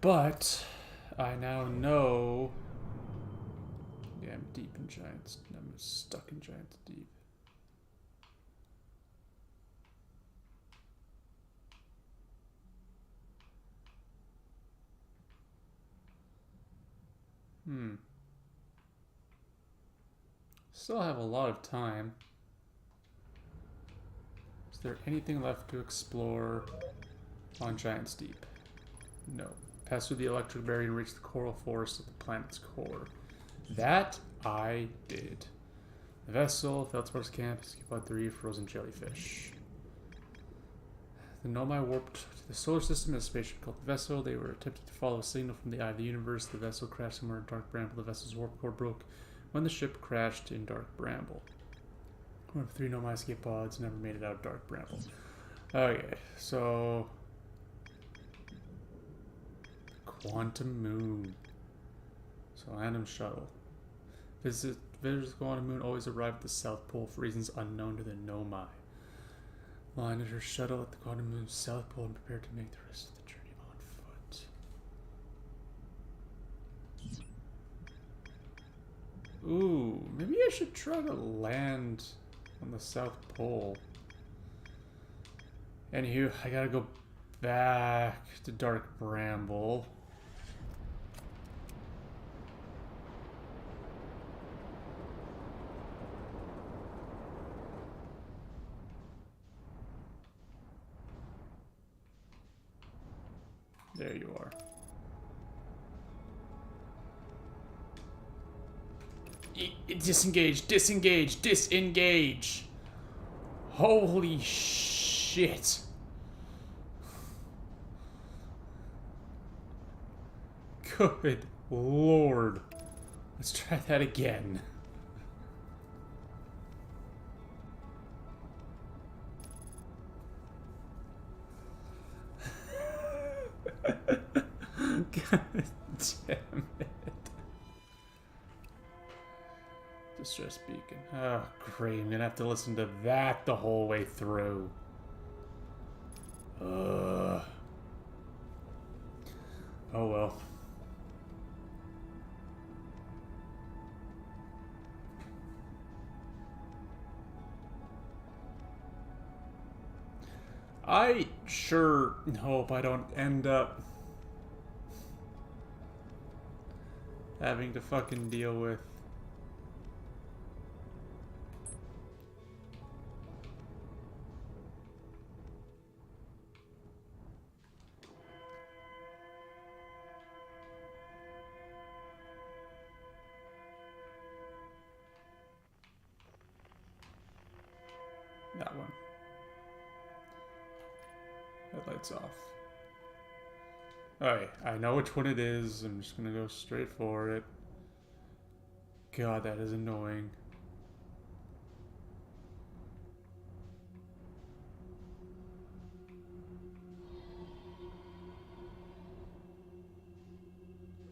But I now know. Yeah, I'm deep in Giants. I'm stuck in Giants deep. Still have a lot of time. Is there anything left to explore on Giant's Deep? No. Pass through the electric barrier and reach the coral forest at the planet's core. That I did. The vessel, Feldspor's camp, escape pod 3, frozen jellyfish. The Nomai warped to the solar system in a spaceship called the Vessel. They were attempting to follow a signal from the eye of the universe. The vessel crashed somewhere in Dark Bramble. The vessel's warp core broke when the ship crashed in Dark Bramble. One of the three Nomai escape pods never made it out of Dark Bramble. Okay, so Quantum Moon. So Random Shuttle. Visitors of the Quantum Moon always arrive at the South Pole for reasons unknown to the Nomai. Landed her shuttle at the Quantum Moon's South Pole and prepared to make the rest of the journey on foot. Ooh, maybe I should try to land on the South Pole. Anywho, I gotta go back to Dark Bramble. There you are. Disengage, disengage, disengage. Holy shit. Good lord. Let's try that again. God damn it. Distress beacon. Oh, great. I'm gonna have to listen to that the whole way through. Ugh. Oh well. I sure hope I don't end up having to fucking deal with that one. Headlights off. Alright, I know which one it is. I'm just gonna go straight for it. God, that is annoying.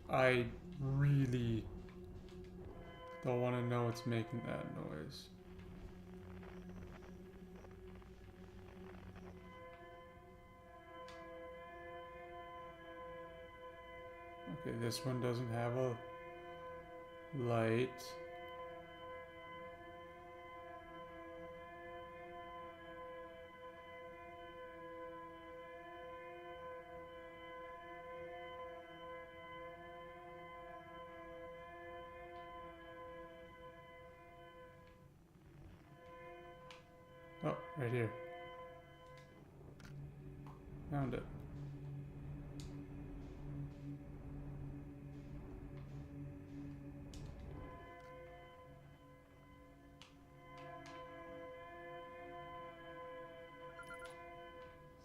I really don't want to know what's making that noise. Okay, this one doesn't have a light. Oh, right here. Found it.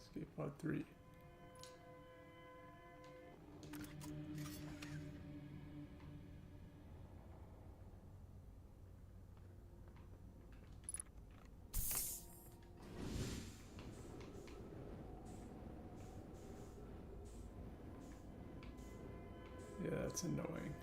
Escape pod 3. Yeah, that's annoying.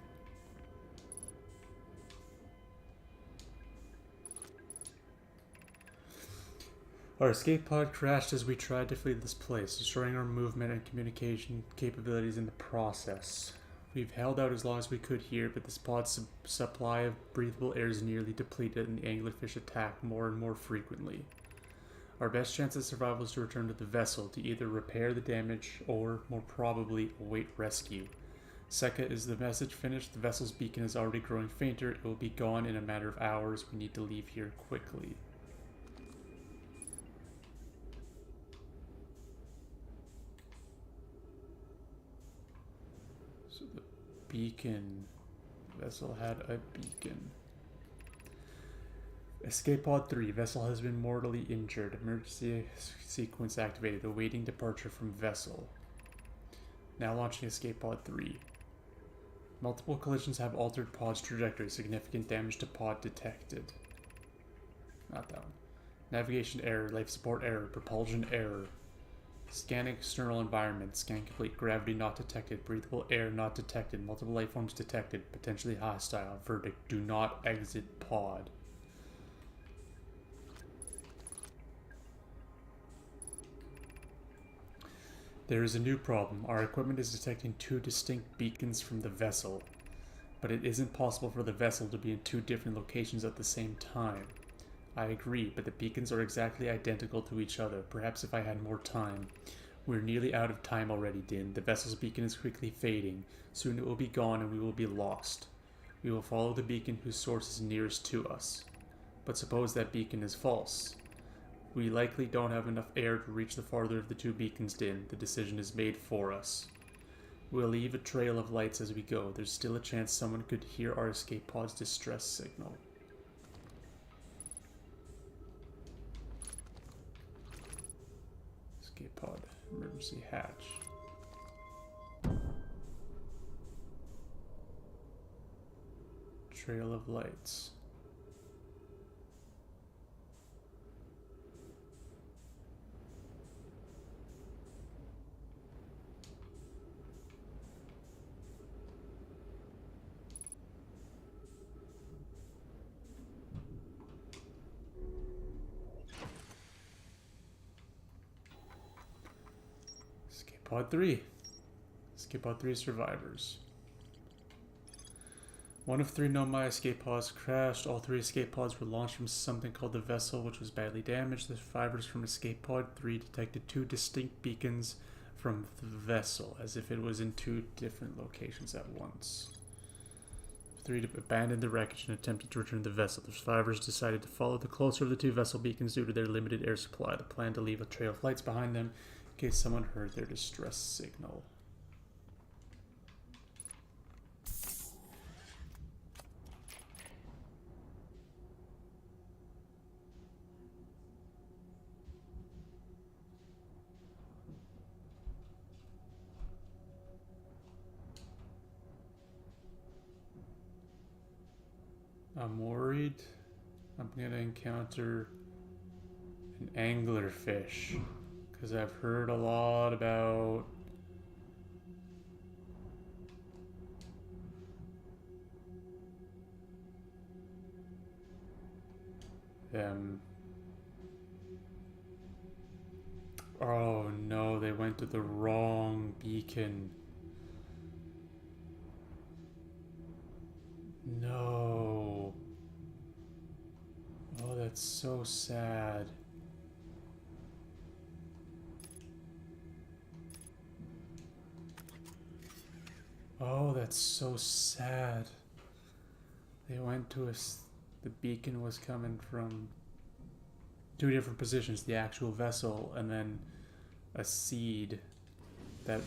Our escape pod crashed as we tried to flee this place, destroying our movement and communication capabilities in the process. We've held out as long as we could here, but this pod's supply of breathable air is nearly depleted and the anglerfish attack more and more frequently. Our best chance of survival is to return to the vessel to either repair the damage or, more probably, await rescue. Second, is the message finished? The vessel's beacon is already growing fainter. It will be gone in a matter of hours. We need to leave here quickly. So the beacon. The vessel had a beacon. Escape pod 3. Vessel has been mortally injured. Emergency sequence activated. Awaiting departure from vessel. Now launching escape pod 3. Multiple collisions have altered pod's trajectory. Significant damage to pod detected. Not that one. Navigation error. Life support error. Propulsion error. Scanning external environment. Scan complete. Gravity not detected. Breathable air not detected. Multiple life forms detected. Potentially hostile. Verdict. Do not exit pod. There is a new problem. Our equipment is detecting two distinct beacons from the vessel, but it isn't possible for the vessel to be in two different locations at the same time. I agree, but the beacons are exactly identical to each other. Perhaps if I had more time. We're nearly out of time already, Din. The vessel's beacon is quickly fading. Soon it will be gone and we will be lost. We will follow the beacon whose source is nearest to us. But suppose that beacon is false. We likely don't have enough air to reach the farther of the two beacons, Din. The decision is made for us. We'll leave a trail of lights as we go. There's still a chance someone could hear our escape pod's distress signal. Escape pod. Emergency hatch. Trail of lights. Pod 3. Escape pod 3 survivors. One of 3 Nomai escape pods crashed. All 3 escape pods were launched from something called the vessel, which was badly damaged. The survivors from escape pod 3 detected 2 distinct beacons from the vessel, as if it was in 2 different locations at once. 3 abandoned the wreckage and attempted to return the vessel. The survivors decided to follow the closer of the 2 vessel beacons due to their limited air supply. The plan to leave a trail of lights behind them in case someone heard their distress signal. I'm worried I'm gonna encounter an anglerfish, because I've heard a lot about them. Oh no, they went to the wrong beacon. No. Oh, that's so sad. Oh, that's so sad. They went to the beacon was coming from 2 different positions, the actual vessel and then a seed that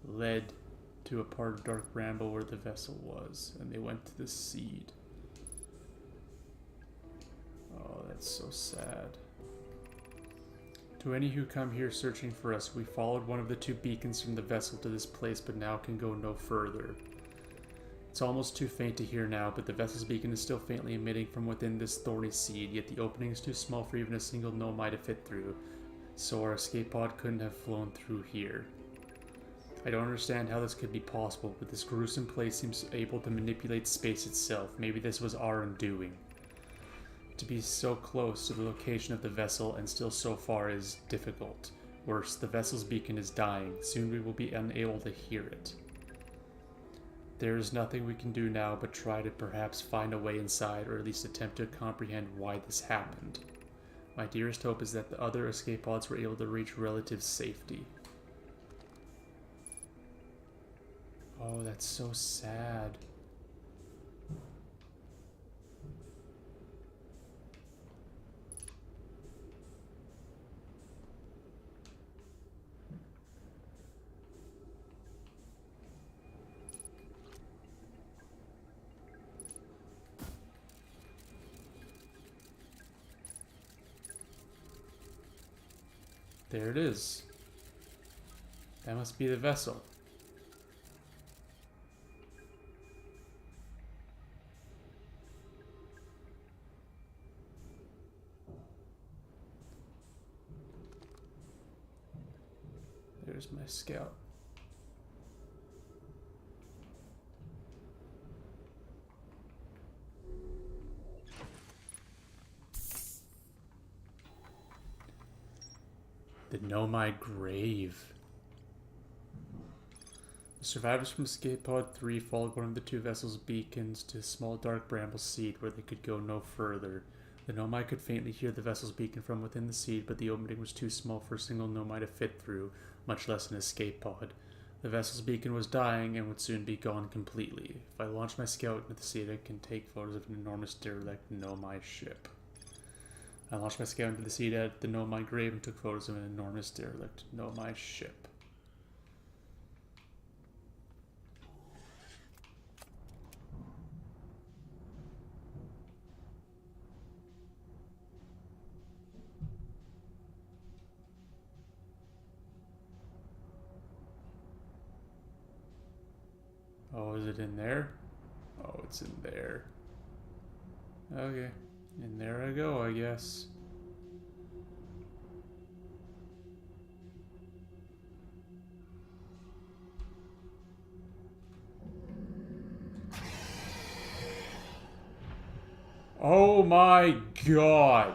led to a part of Dark Bramble where the vessel was, and they went to the seed. Oh, that's so sad. To any who come here searching for us, we followed one of the 2 beacons from the vessel to this place, but now can go no further. It's almost too faint to hear now, but the vessel's beacon is still faintly emitting from within this thorny seed, yet the opening is too small for even a single Nomai to fit through, so our escape pod couldn't have flown through here. I don't understand how this could be possible, but this gruesome place seems able to manipulate space itself. Maybe this was our undoing. To be so close to the location of the vessel and still so far is difficult. Worse, the vessel's beacon is dying. Soon we will be unable to hear it. There is nothing we can do now but try to perhaps find a way inside, or at least attempt to comprehend why this happened. My dearest hope is that the other escape pods were able to reach relative safety. Oh, that's so sad. There it is. That must be the vessel. There's my scout. The Nomai grave. The survivors from Escape Pod 3 followed one of the 2 vessels' beacons to a small dark bramble seed where they could go no further. The Nomai could faintly hear the vessel's beacon from within the seed, but the opening was too small for a single Nomai to fit through, much less an escape pod. The vessel's beacon was dying and would soon be gone completely. If I launch my scout into the seed, I can take photos of an enormous derelict Nomai ship. I launched my scout into the seed at the Nomai grave and took photos of an enormous derelict Nomai ship. Oh, is it in there? Oh, it's in there. Okay. And there I go, I guess. Oh my god!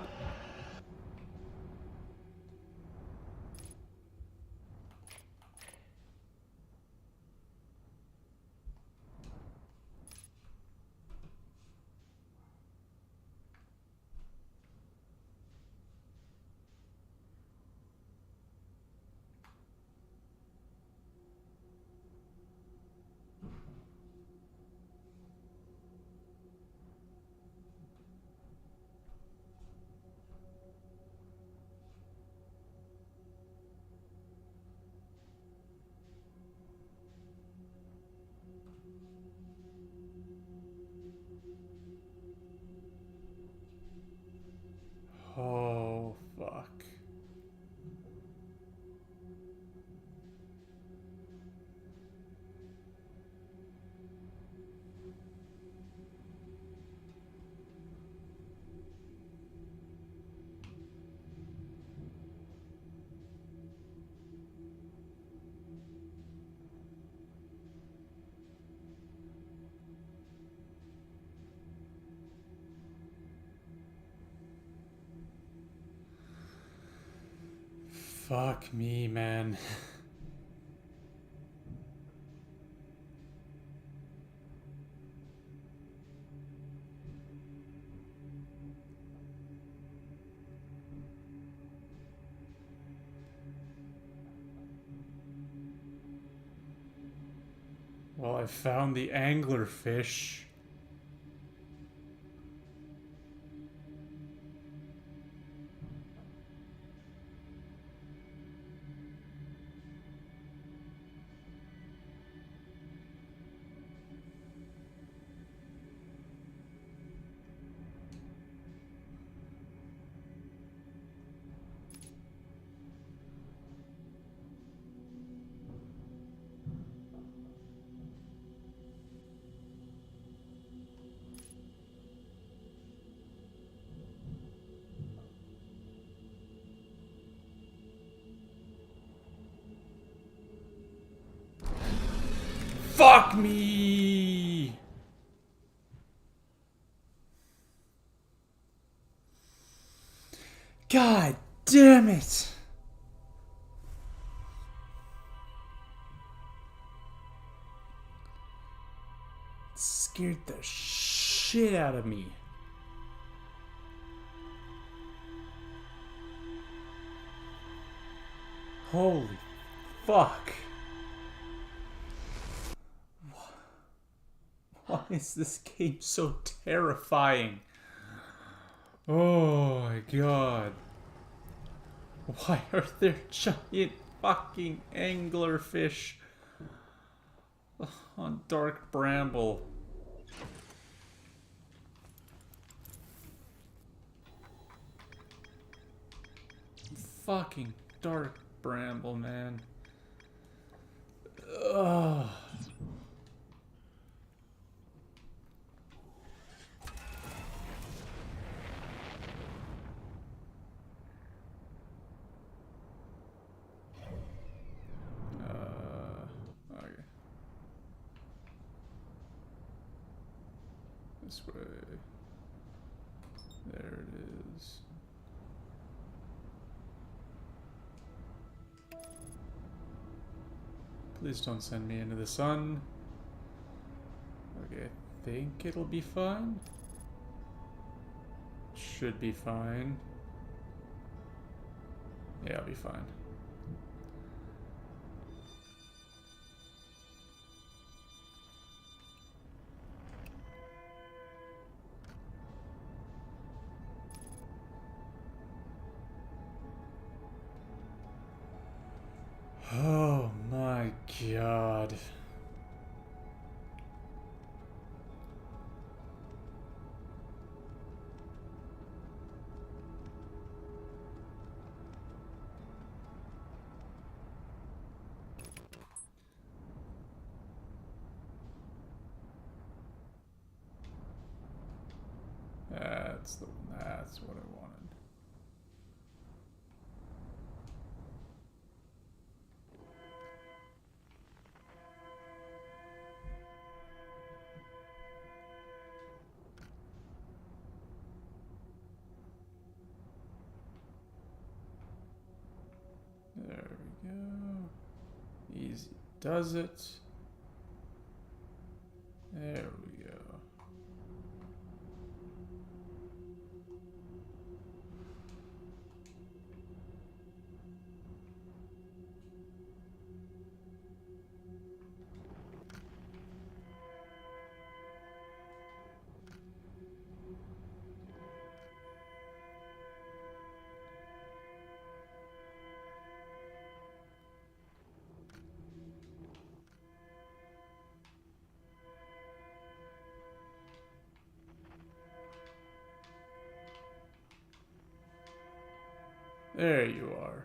Fuck me, man. Well, I found the anglerfish. Fuck me! God damn it! Scared the shit out of me. Holy fuck. Why is this game so terrifying? Oh my god. Why are there giant fucking anglerfish on Dark Bramble? Fucking Dark Bramble, man. Ugh. Okay. This way. There it is. Please don't send me into the sun. Okay, I think it'll be fine. Should be fine. Yeah, I'll be fine. Oh my god. That's what I wanted. There we go. Easy does it. There we go. There you are.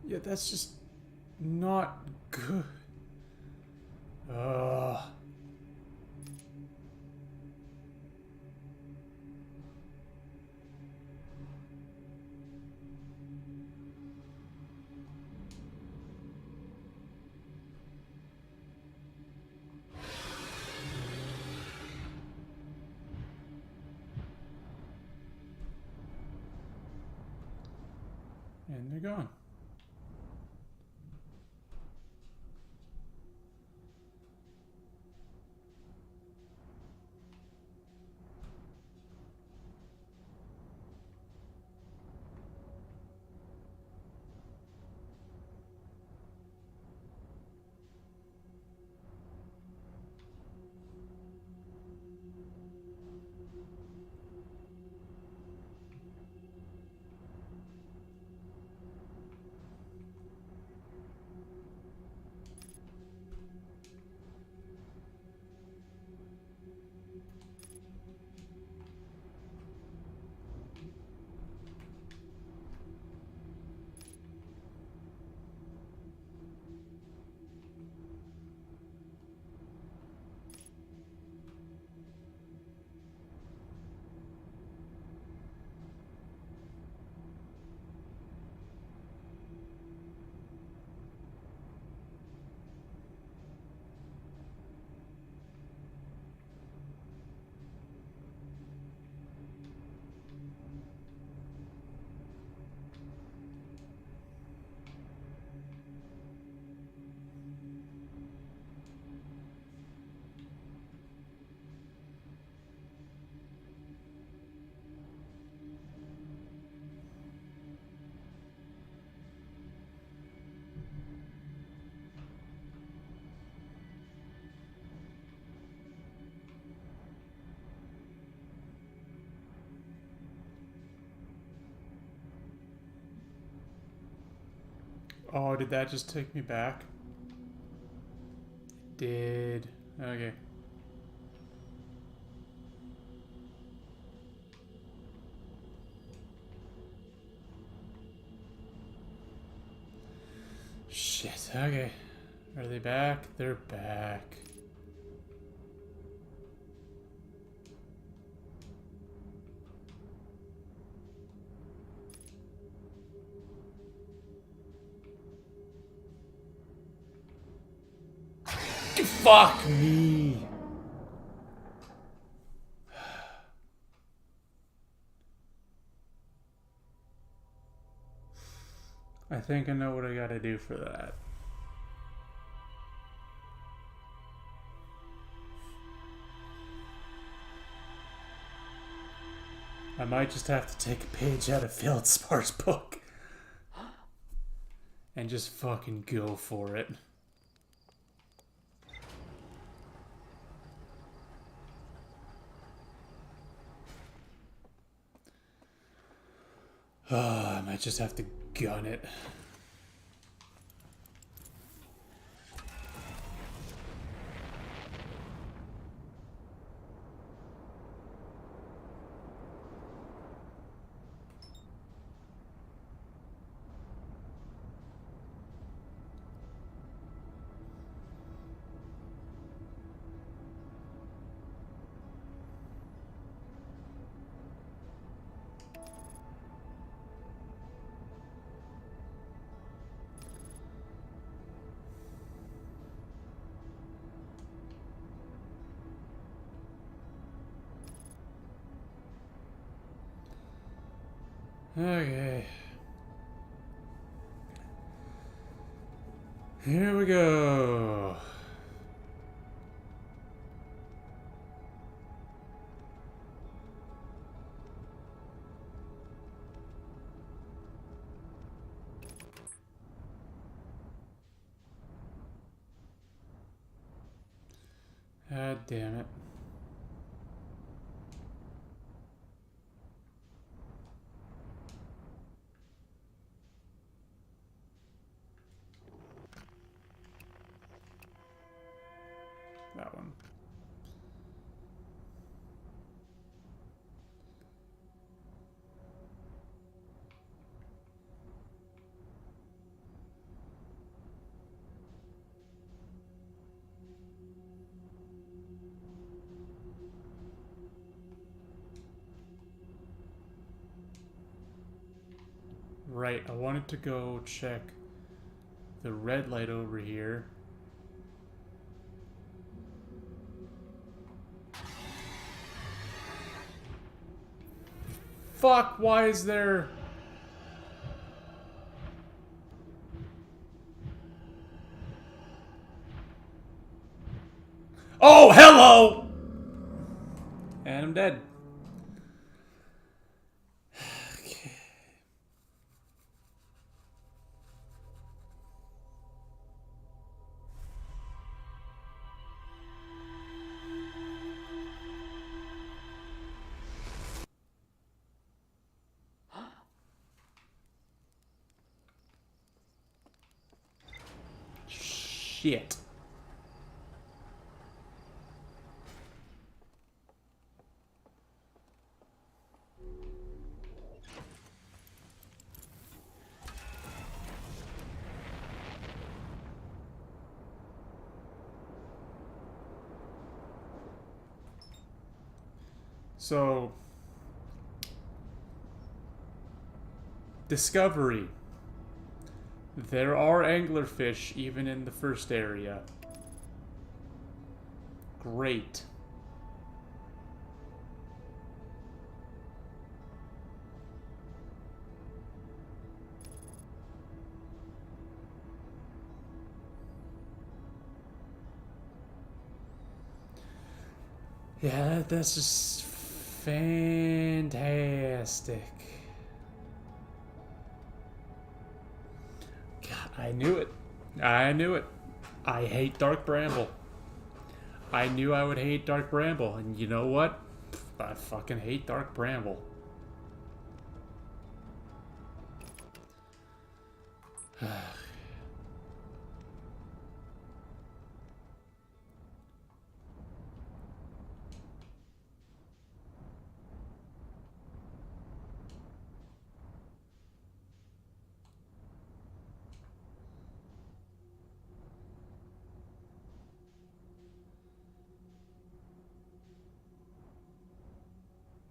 Yeah, that's just not good. Ugh. And they're gone. Oh, did that just take me back? It did. Okay. Shit, okay. Are they back? They're back. Fuck me! I think I know what I gotta do for that. I might just have to take a page out of Feldspar's book and just fucking go for it. I might just have to gun it. Okay. Here we go. God damn it. That one. Right, I wanted to go check the red light over here. Fuck, why is there... Oh, hello! And I'm dead. Okay. Shit. So, discovery. There are anglerfish even in the first area. Great. Yeah, that's just fantastic. God, I knew it. I knew it. I hate Dark Bramble. I knew I would hate Dark Bramble, and you know what? I fucking hate Dark Bramble.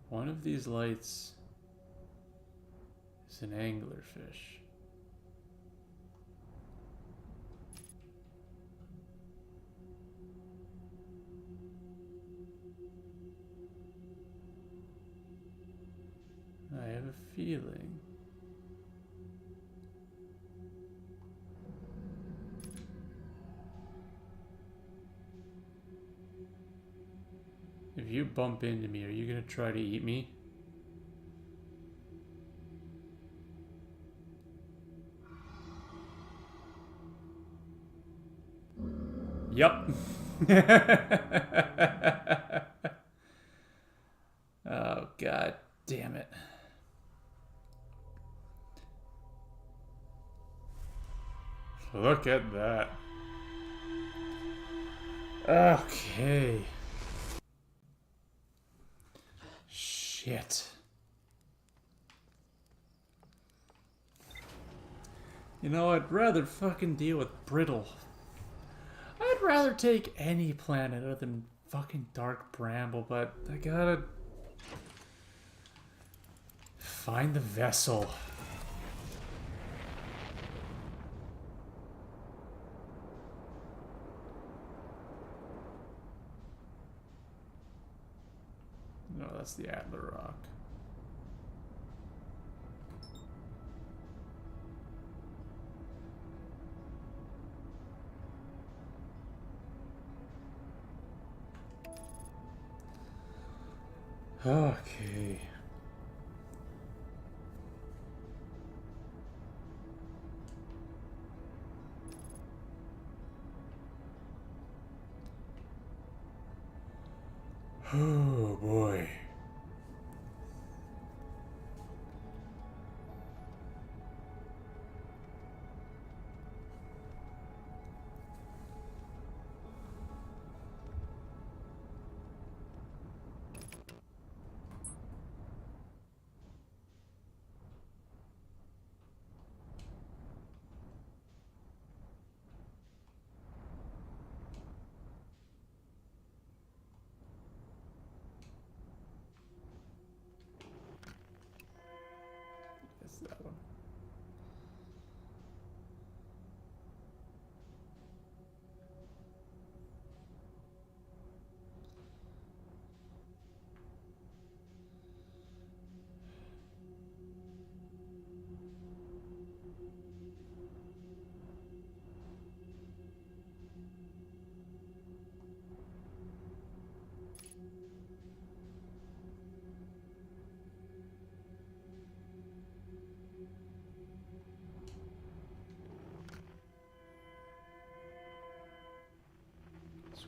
One of these lights is an anglerfish. I have a feeling. If you bump into me, are you gonna try to eat me? Yup. Oh, god damn it. Look at that. Okay. Shit. You know, I'd rather fucking deal with Brittle. I'd rather take any planet other than fucking Dark Bramble, but I gotta find the vessel. No, that's the Atlas Rock. Okay. Oh boy.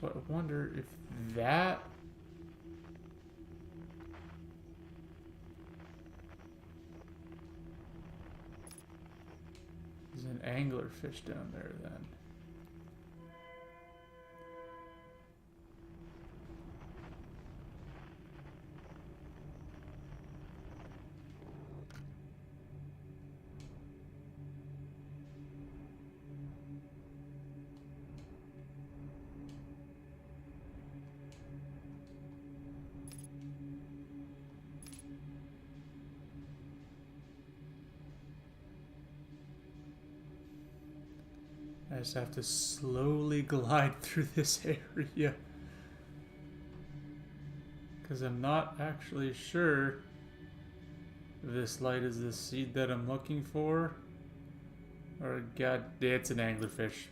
So I wonder if that is an anglerfish down there then. I just have to slowly glide through this area. Because I'm not actually sure if this light is the seed that I'm looking for. Or god, it's an anglerfish.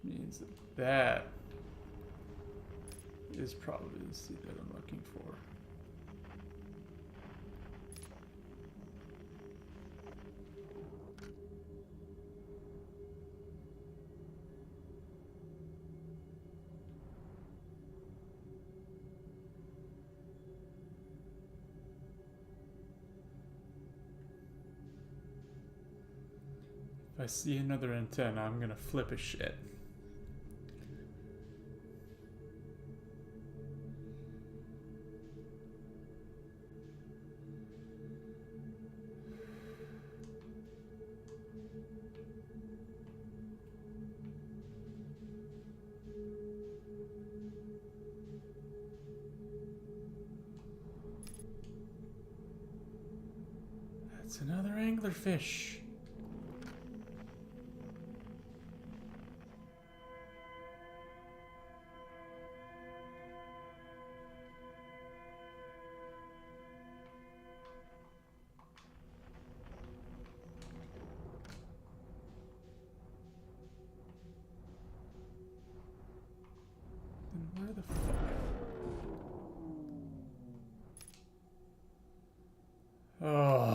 Means that is probably the seed that I'm looking for. If I see another antenna, I'm gonna flip a shit. That's another anglerfish. Then where the fuck? Oh.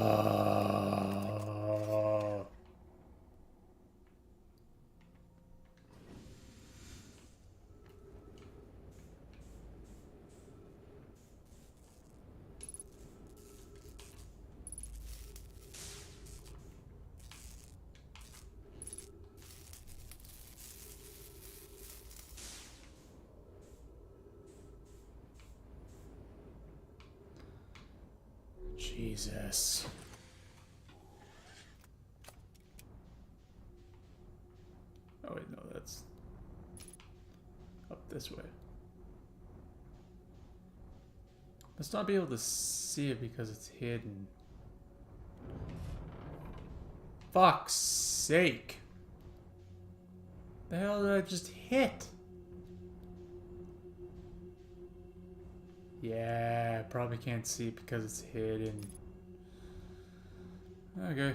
Jesus. Oh wait, no, that's up this way. Let's not be able to see it because it's hidden. Fuck's sake. The hell did I just hit? Yeah, probably can't see it because it's hidden. Okay.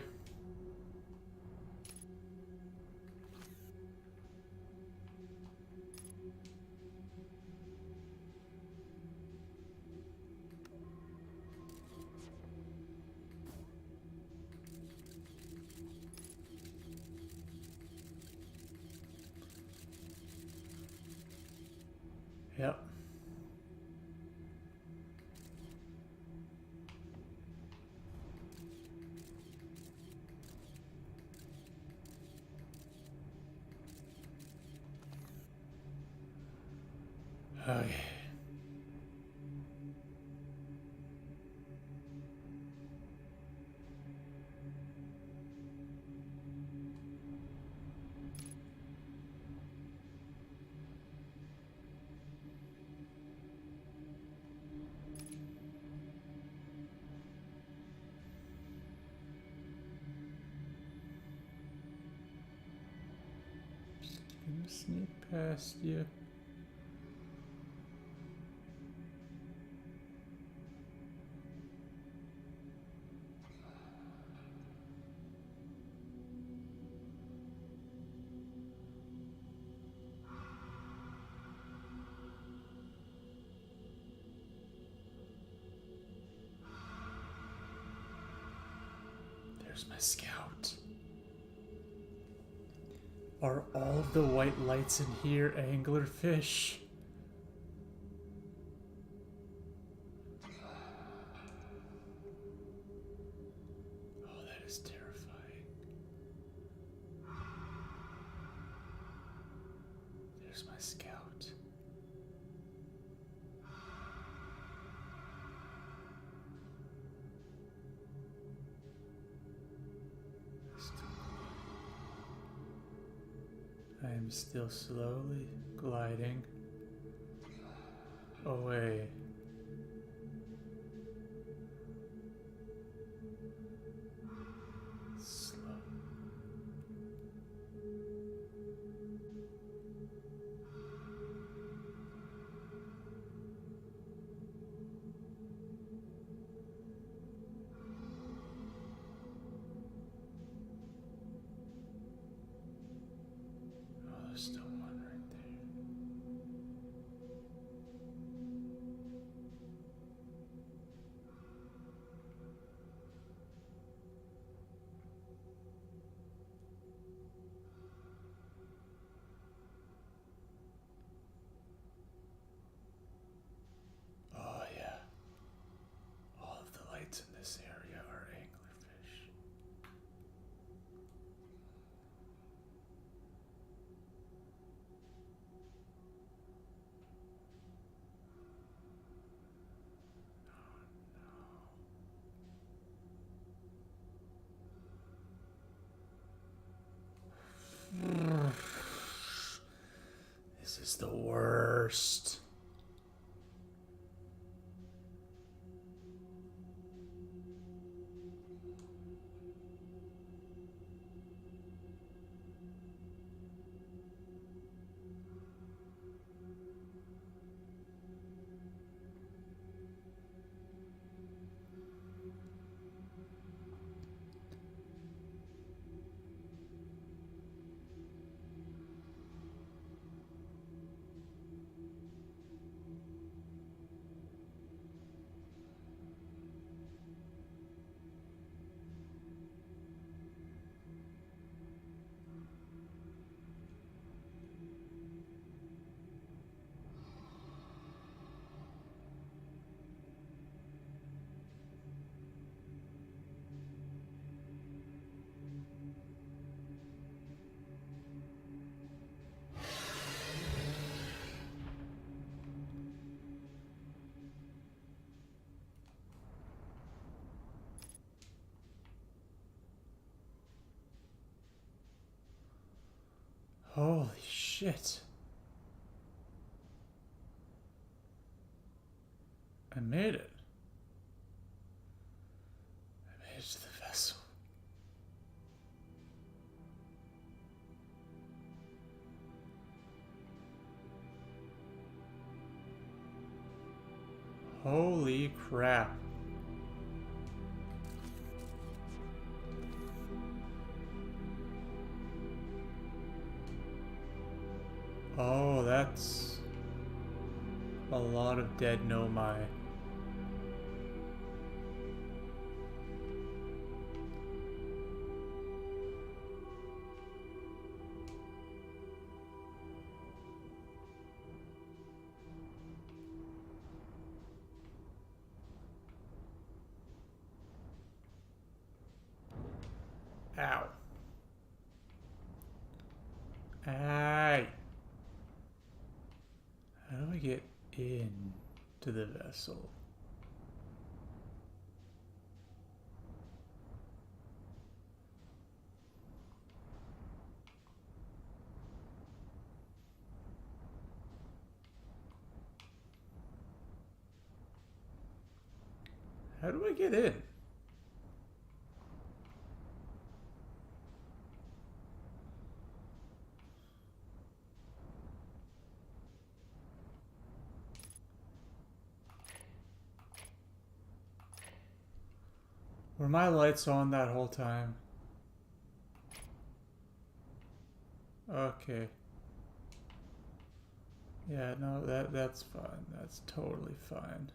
Yep. Okay. Gonna sneak past you. Where's my scout? Are all of the white lights in here anglerfish? Oh, that is terrifying. There's my scout. I am still slowly gliding away. Slow. Oh, there's still one right there. Oh yeah. All of the lights in this area are anglerfish. This is the worst. Holy shit. I made it. I made it to the vessel. Holy crap. Oh, that's a lot of dead nomai. Ow. Aye. How do I get in to the vessel? How do I get in? Were my lights on that whole time? Okay. Yeah, no, that's fine. That's totally fine.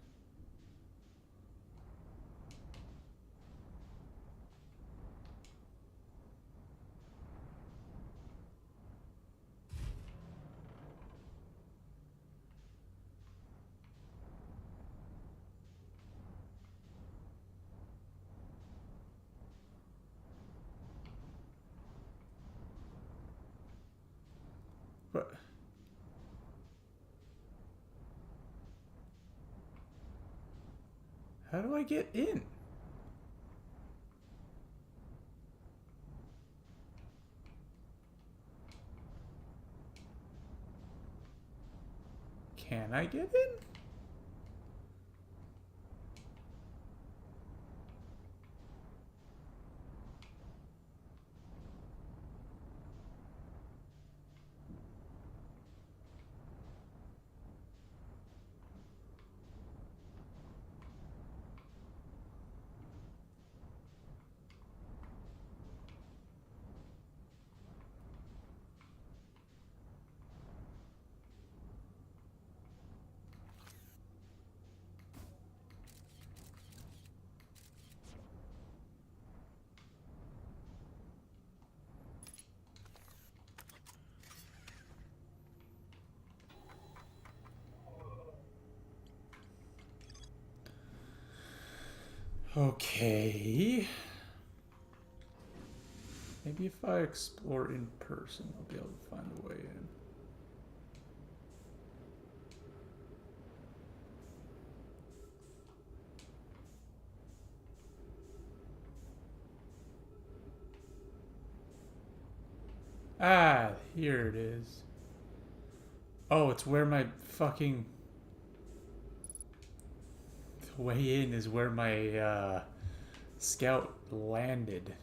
How do I get in? Can I get in? Okay. Maybe if I explore in person, I'll be able to find a way in. Ah, here it is. Oh, it's where my fucking... The way in is where my scout landed.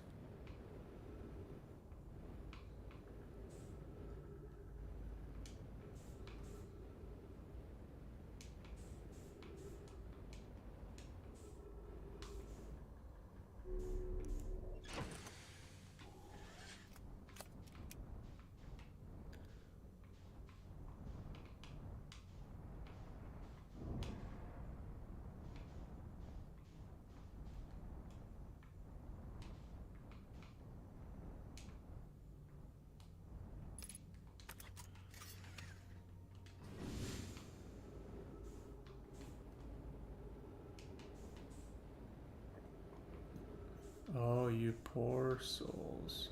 Oh, you poor souls.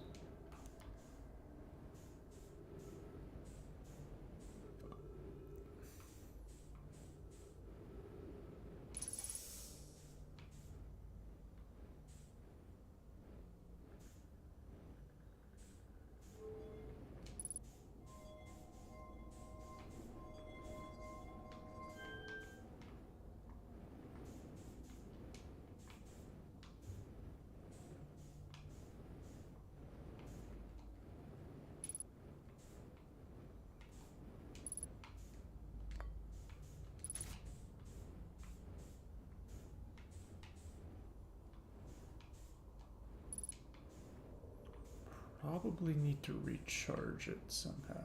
Probably need to recharge it somehow.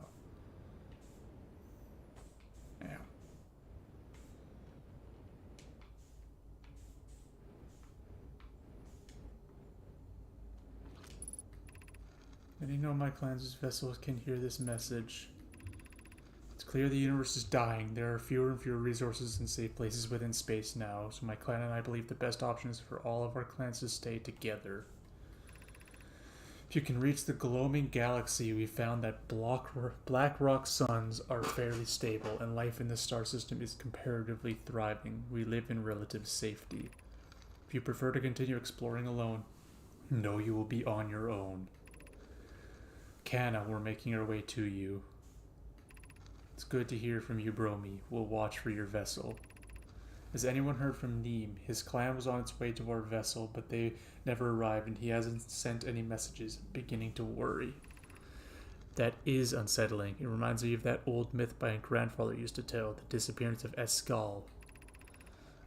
Yeah. Many know my clan's vessels can hear this message. It's clear the universe is dying. There are fewer and fewer resources and safe places within space now, so my clan and I believe the best option is for all of our clans to stay together. If you can reach the gloaming galaxy, we found that black rock suns are fairly stable, and life in the star system is comparatively thriving. We live in relative safety. If you prefer to continue exploring alone, know you will be on your own. Canna, we're making our way to you. It's good to hear from you, Bromi. We'll watch for your vessel. Has anyone heard from Neem? His clan was on its way to our vessel, but they never arrived, and he hasn't sent any messages. Beginning to worry. That is unsettling. It reminds me of that old myth my grandfather used to tell, the disappearance of Escal.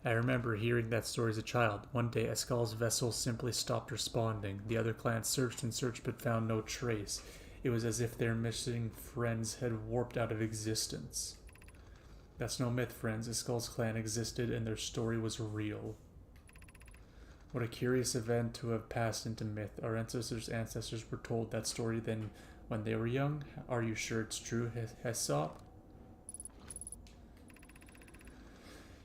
I remember hearing that story as a child. One day, Escal's vessel simply stopped responding. The other clans searched and searched but found no trace. It was as if their missing friends had warped out of existence. That's no myth, friends. Escal's clan existed and their story was real. What a curious event to have passed into myth. Our ancestors' were told that story then when they were young. Are you sure it's true, Hesop?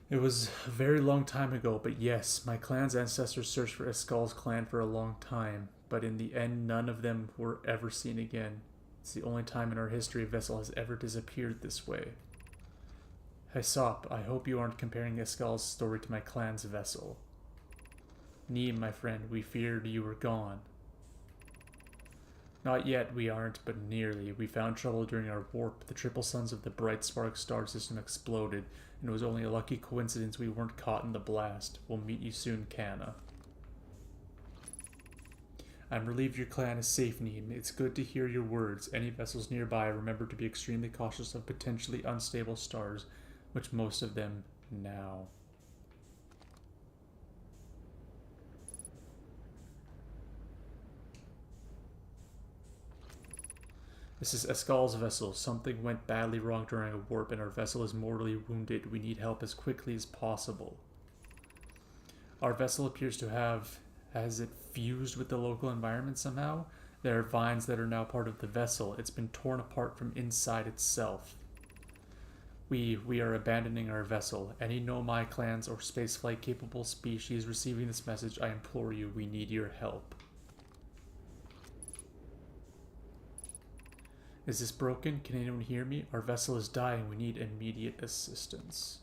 It was a very long time ago, but yes, my clan's ancestors searched for Escal's clan for a long time, but in the end none of them were ever seen again. It's the only time in our history a vessel has ever disappeared this way. Hesop, I hope you aren't comparing Escal's story to my clan's vessel. Neem, my friend, we feared you were gone. Not yet, we aren't, but nearly. We found trouble during our warp. The triple suns of the bright spark star system exploded, and it was only a lucky coincidence we weren't caught in the blast. We'll meet you soon, Kana. I'm relieved your clan is safe, Neem. It's good to hear your words. Any vessels nearby, remember to be extremely cautious of potentially unstable stars, which most of them now. This is Escal's vessel. Something went badly wrong during a warp and our vessel is mortally wounded. We need help as quickly as possible. Our vessel appears to have... Has it fused with the local environment somehow? There are vines that are now part of the vessel. It's been torn apart from inside itself. We are abandoning our vessel. Any Nomai clans or spaceflight capable species receiving this message, I implore you, we need your help. Is this broken? Can anyone hear me? Our vessel is dying. We need immediate assistance.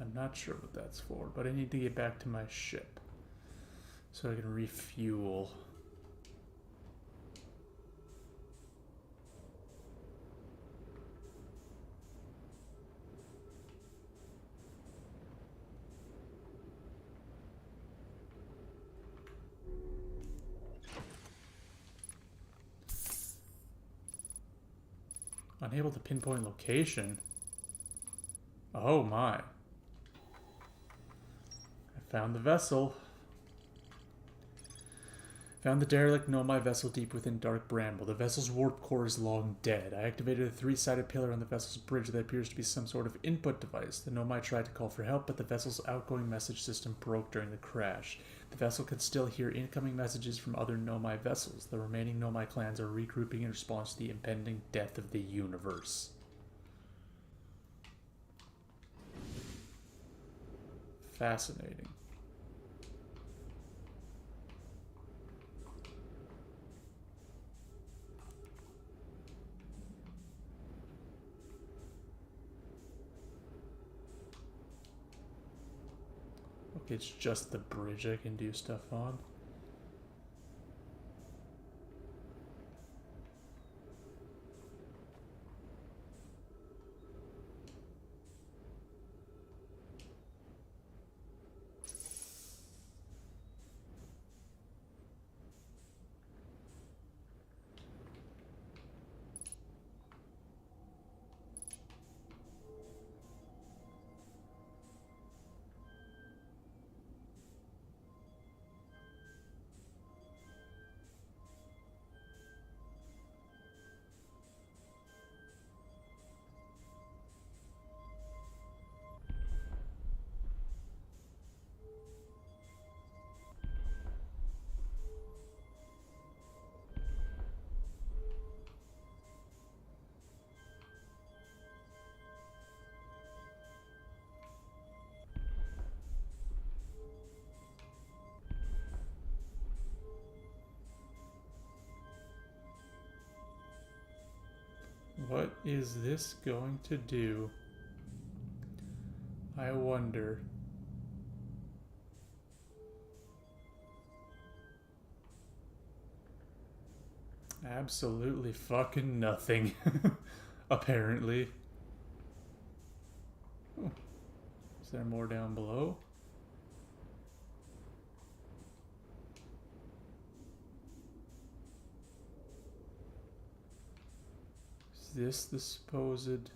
I'm not sure what that's for, but I need to get back to my ship so I can refuel. Unable to pinpoint location. Oh my. Found the vessel. Found the derelict Nomai vessel deep within dark bramble. The vessel's warp core is long dead. I activated a three-sided pillar on the vessel's bridge that appears to be some sort of input device. The Nomai tried to call for help, but the vessel's outgoing message system broke during the crash. The vessel could still hear incoming messages from other Nomai vessels. The remaining Nomai clans are regrouping in response to the impending death of the universe. Fascinating. Okay, it's just the bridge I can do stuff on. What is this going to do? I wonder. Absolutely fucking nothing. Apparently. Oh. Is there more down below? Is this the supposed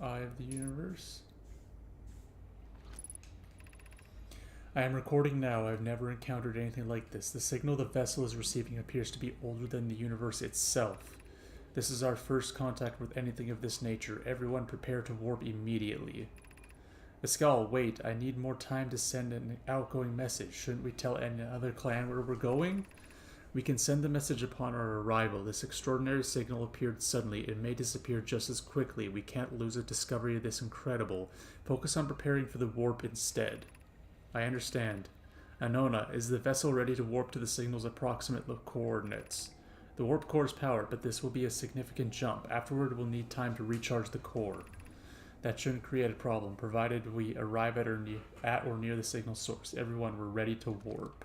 eye of the universe? I am recording now. I've never encountered anything like this. The signal the vessel is receiving appears to be older than the universe itself. This is our first contact with anything of this nature. Everyone prepare to warp immediately. Escal, wait. I need more time to send an outgoing message. Shouldn't we tell any other clan where we're going? We can send the message upon our arrival. This extraordinary signal appeared suddenly. It may disappear just as quickly. We can't lose a discovery of this incredible. Focus on preparing for the warp instead. I understand. Anona, is the vessel ready to warp to the signal's approximate coordinates? The warp core is powered, but this will be a significant jump. Afterward, we'll need time to recharge the core. That shouldn't create a problem, provided we arrive at or near the signal source. Everyone, we're ready to warp.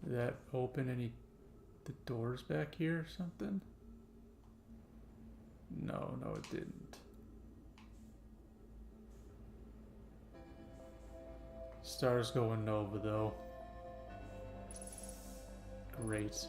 Did that open any the doors back here or something? No, it didn't. Star's going nova though. Great.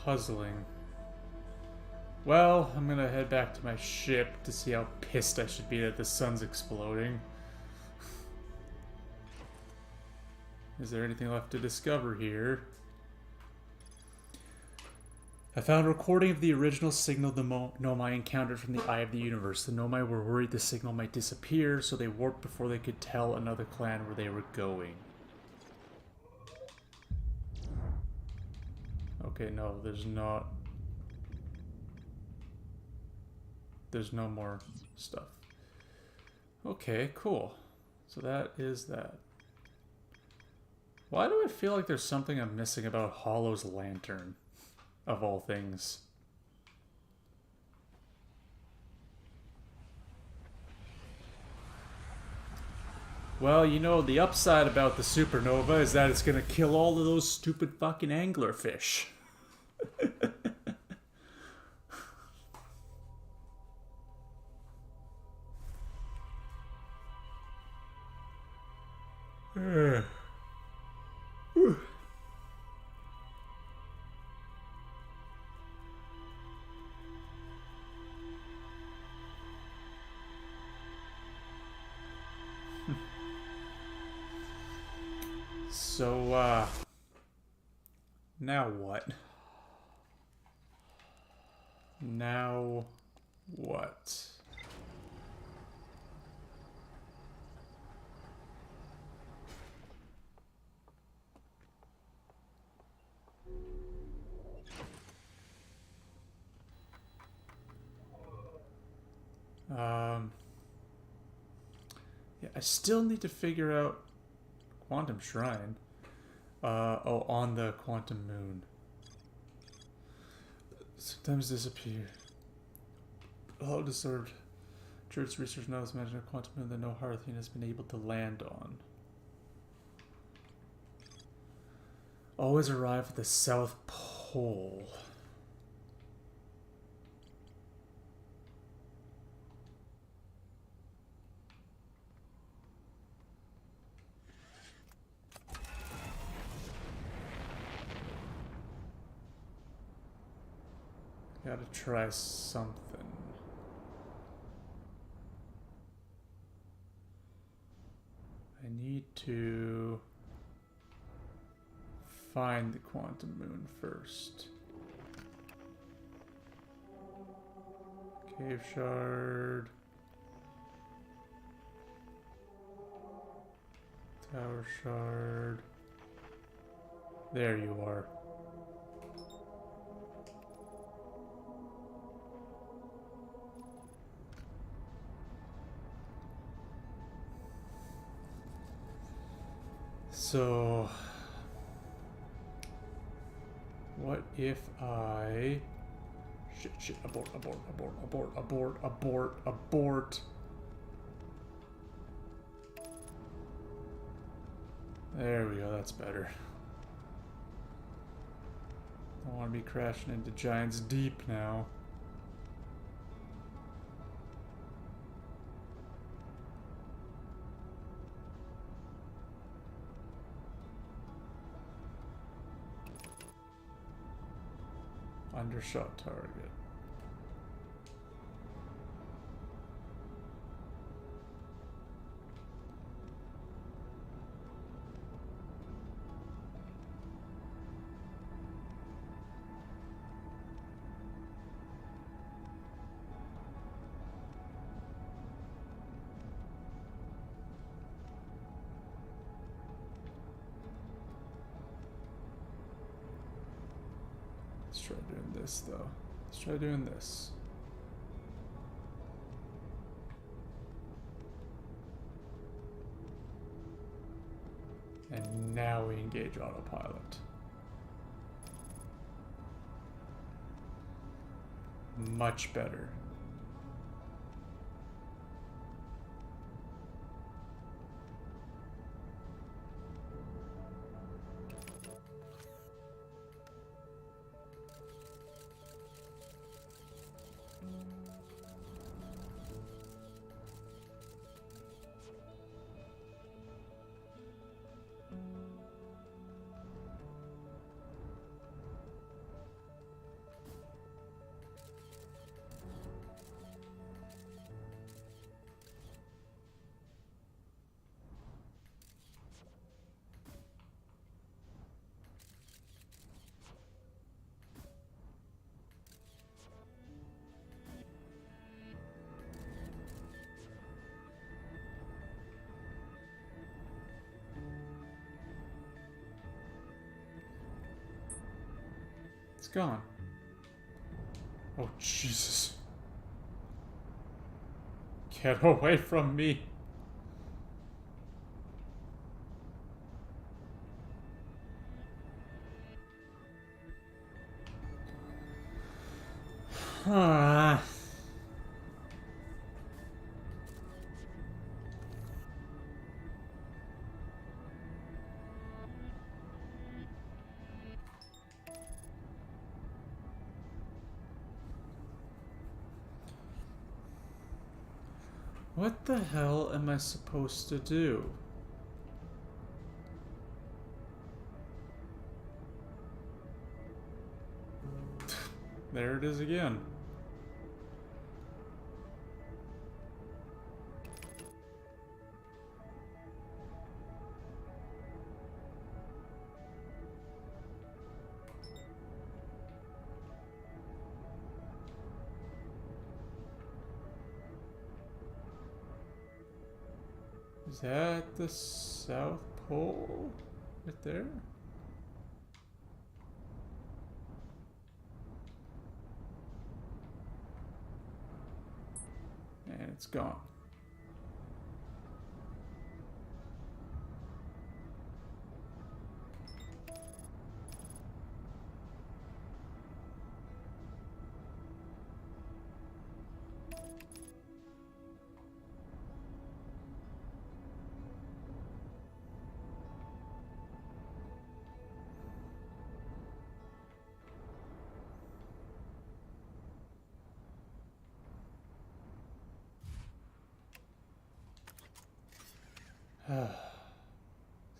Puzzling. Well, I'm gonna head back to my ship to see how pissed I should be that the sun's exploding. Is there anything left to discover here? I found a recording of the original signal the Nomai encountered from the Eye of the Universe. The Nomai were worried the signal might disappear, so they warped before they could tell another clan where they were going. Okay, no, there's not. There's no more stuff. Okay, cool. So that is that. Why do I feel like there's something I'm missing about Hollow's lantern? Of all things. Well, you know, the upside about the supernova is that it's gonna kill all of those stupid fucking anglerfish. So, now what? Now what? Yeah, I still need to figure out Quantum Shrine. Oh, on the quantum moon. Sometimes disappear. All deserved. Church research now has imagined a quantum moon that no Hearthian has been able to land on. Always arrive at the South Pole. Gotta try something. I need to find the quantum moon first. Cave shard. Power shard. There you are. So, what if I... Shit, abort. There we go, that's better. Don't want to be crashing into Giants Deep now. Undershot target. Let's try doing this though. Let's try doing this. And now we engage autopilot. Much better. It's gone. Oh, Jesus. Get away from me. Ah. What the hell am I supposed to do? There it is again. Is that the South Pole? Right there? And it's gone.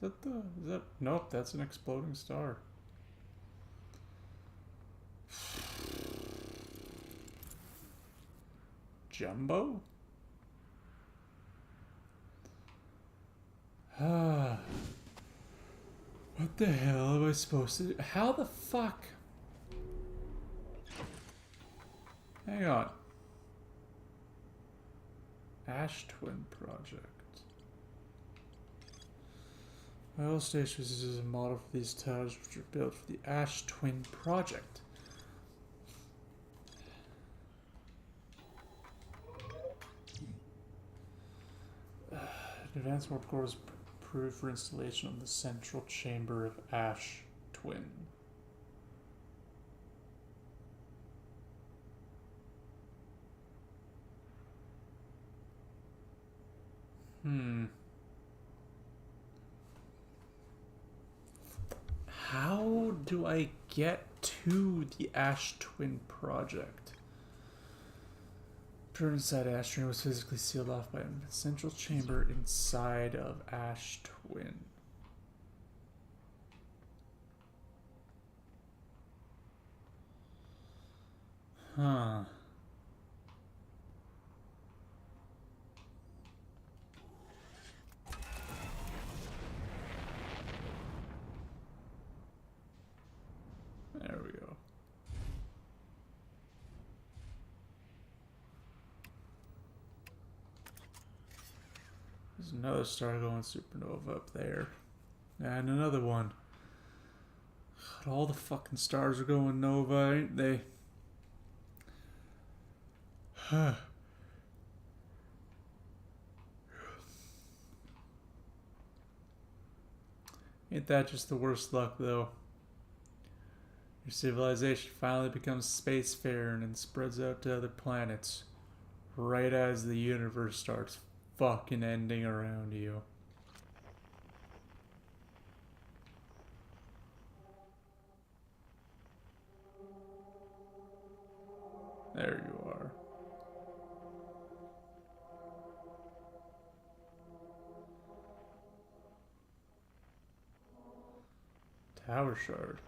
Is that, nope, that's an exploding star. Jumbo? What the hell am I supposed to do? How the fuck? Hang on. Ash Twin Project. Oil Station uses a model for these towers which are built for the Ash Twin project. Advanced warp core is approved for installation on the central chamber of Ash Twin. How do I get to the Ash Twin project? Pure inside Ash Twin was physically sealed off by a central chamber inside of Ash Twin. Huh. There we go. There's another star going supernova up there. And another one. God, all the fucking stars are going nova, ain't they? Huh. Ain't that just the worst luck, though? Your civilization finally becomes spacefaring and spreads out to other planets, right as the universe starts fucking ending around you. There you are. Tower shard.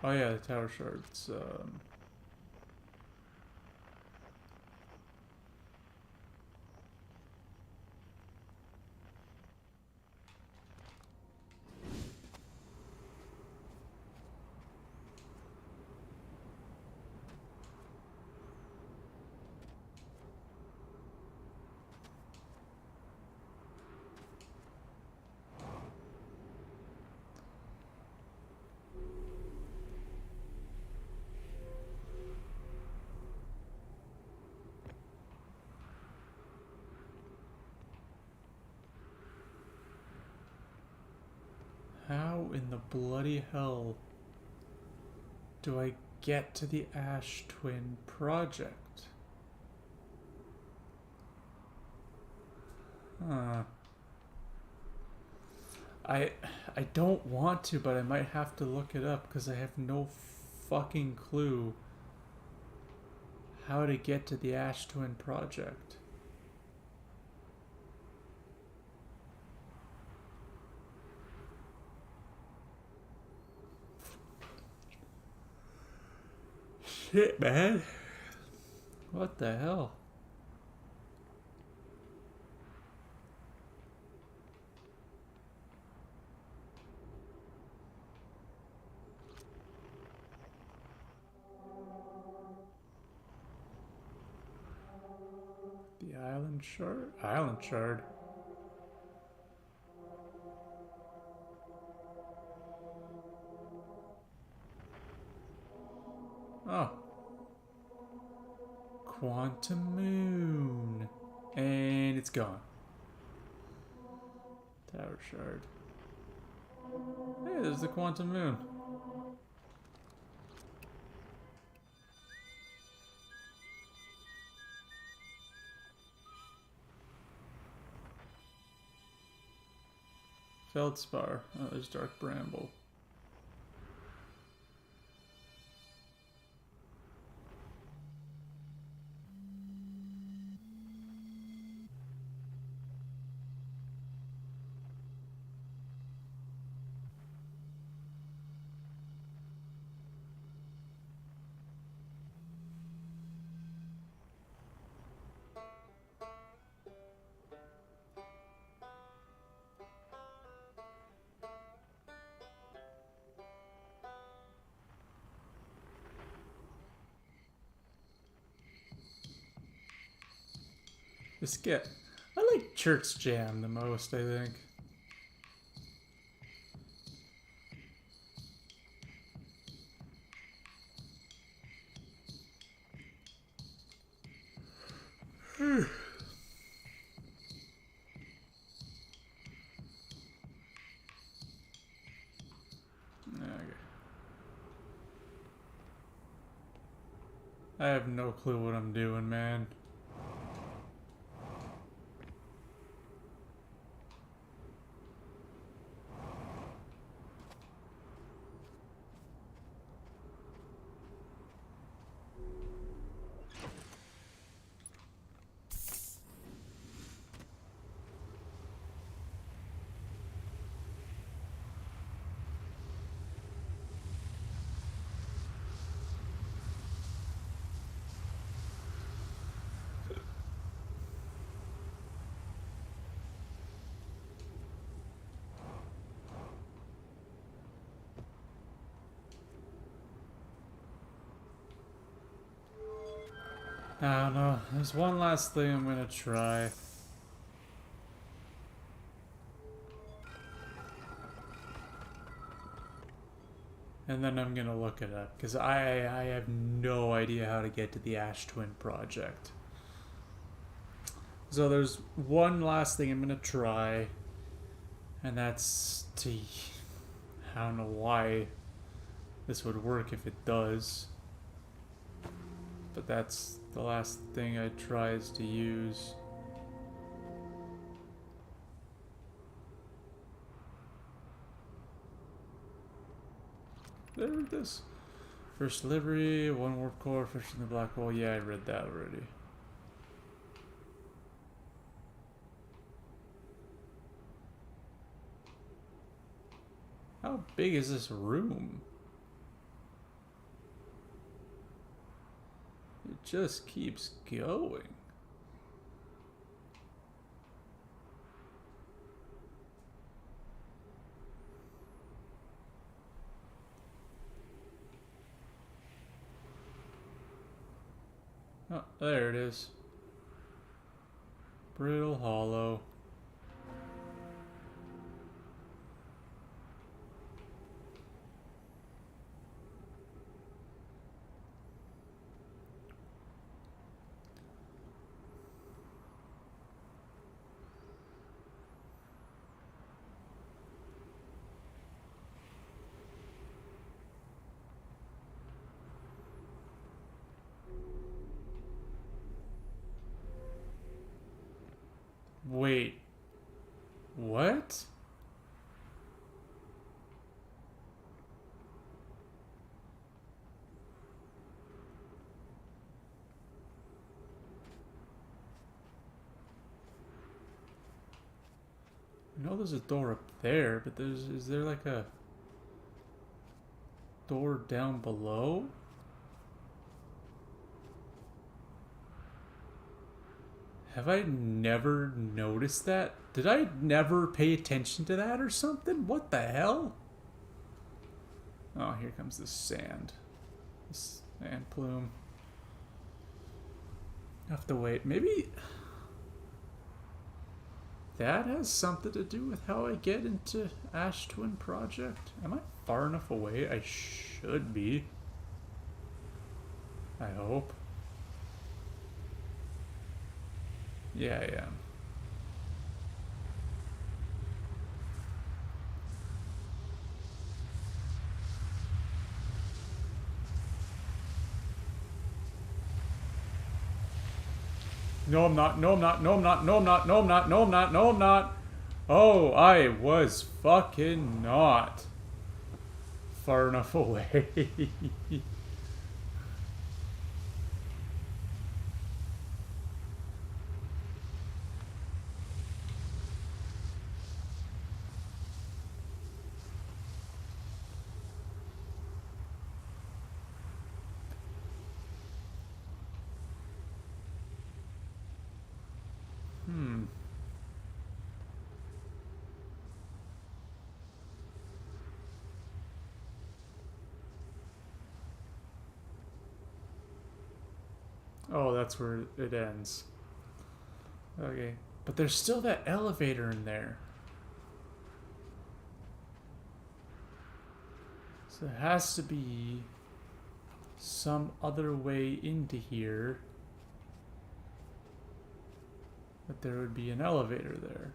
Oh yeah, the tower shards. How in the bloody hell do I get to the Ash Twin project? Huh. I don't want to, but I might have to look it up because I have no fucking clue how to get to the Ash Twin project. Shit, man. What the hell? The island shard? Island shard? Oh. Quantum moon. And it's gone. Tower shard. Hey, there's the quantum moon. Feldspar. Oh, there's dark bramble. Just get... I like Church Jam the most, I think. Okay. I have no clue what I'm doing, man. I don't know. There's one last thing I'm gonna try. And then I'm gonna look it up, because I have no idea how to get to the Ash Twin project. So there's one last thing I'm gonna try, and that's to... I don't know why this would work if it does. But that's the last thing I try is to use. Did I read this? First delivery, one warp core, fish in the black hole. Yeah, I read that already. How big is this room? It just keeps going. Oh, there it is. Brittle hollow. Wait. What? I know there's a door up there, but is there like a door down below? Have I never noticed that? Did I never pay attention to that or something? What the hell? Oh, here comes the sand. This sand plume. I have to wait. Maybe that has something to do with how I get into Ash Twin Project. Am I far enough away? I should be. I hope. Yeah, I am. No, I'm not. No, I'm not. No, I'm not. No, I'm not. No, I'm not. No, I'm not. No, I'm not. Oh, I was fucking not far enough away. Oh, that's where it ends. Okay. But there's still that elevator in there. So there has to be some other way into here. But there would be an elevator there.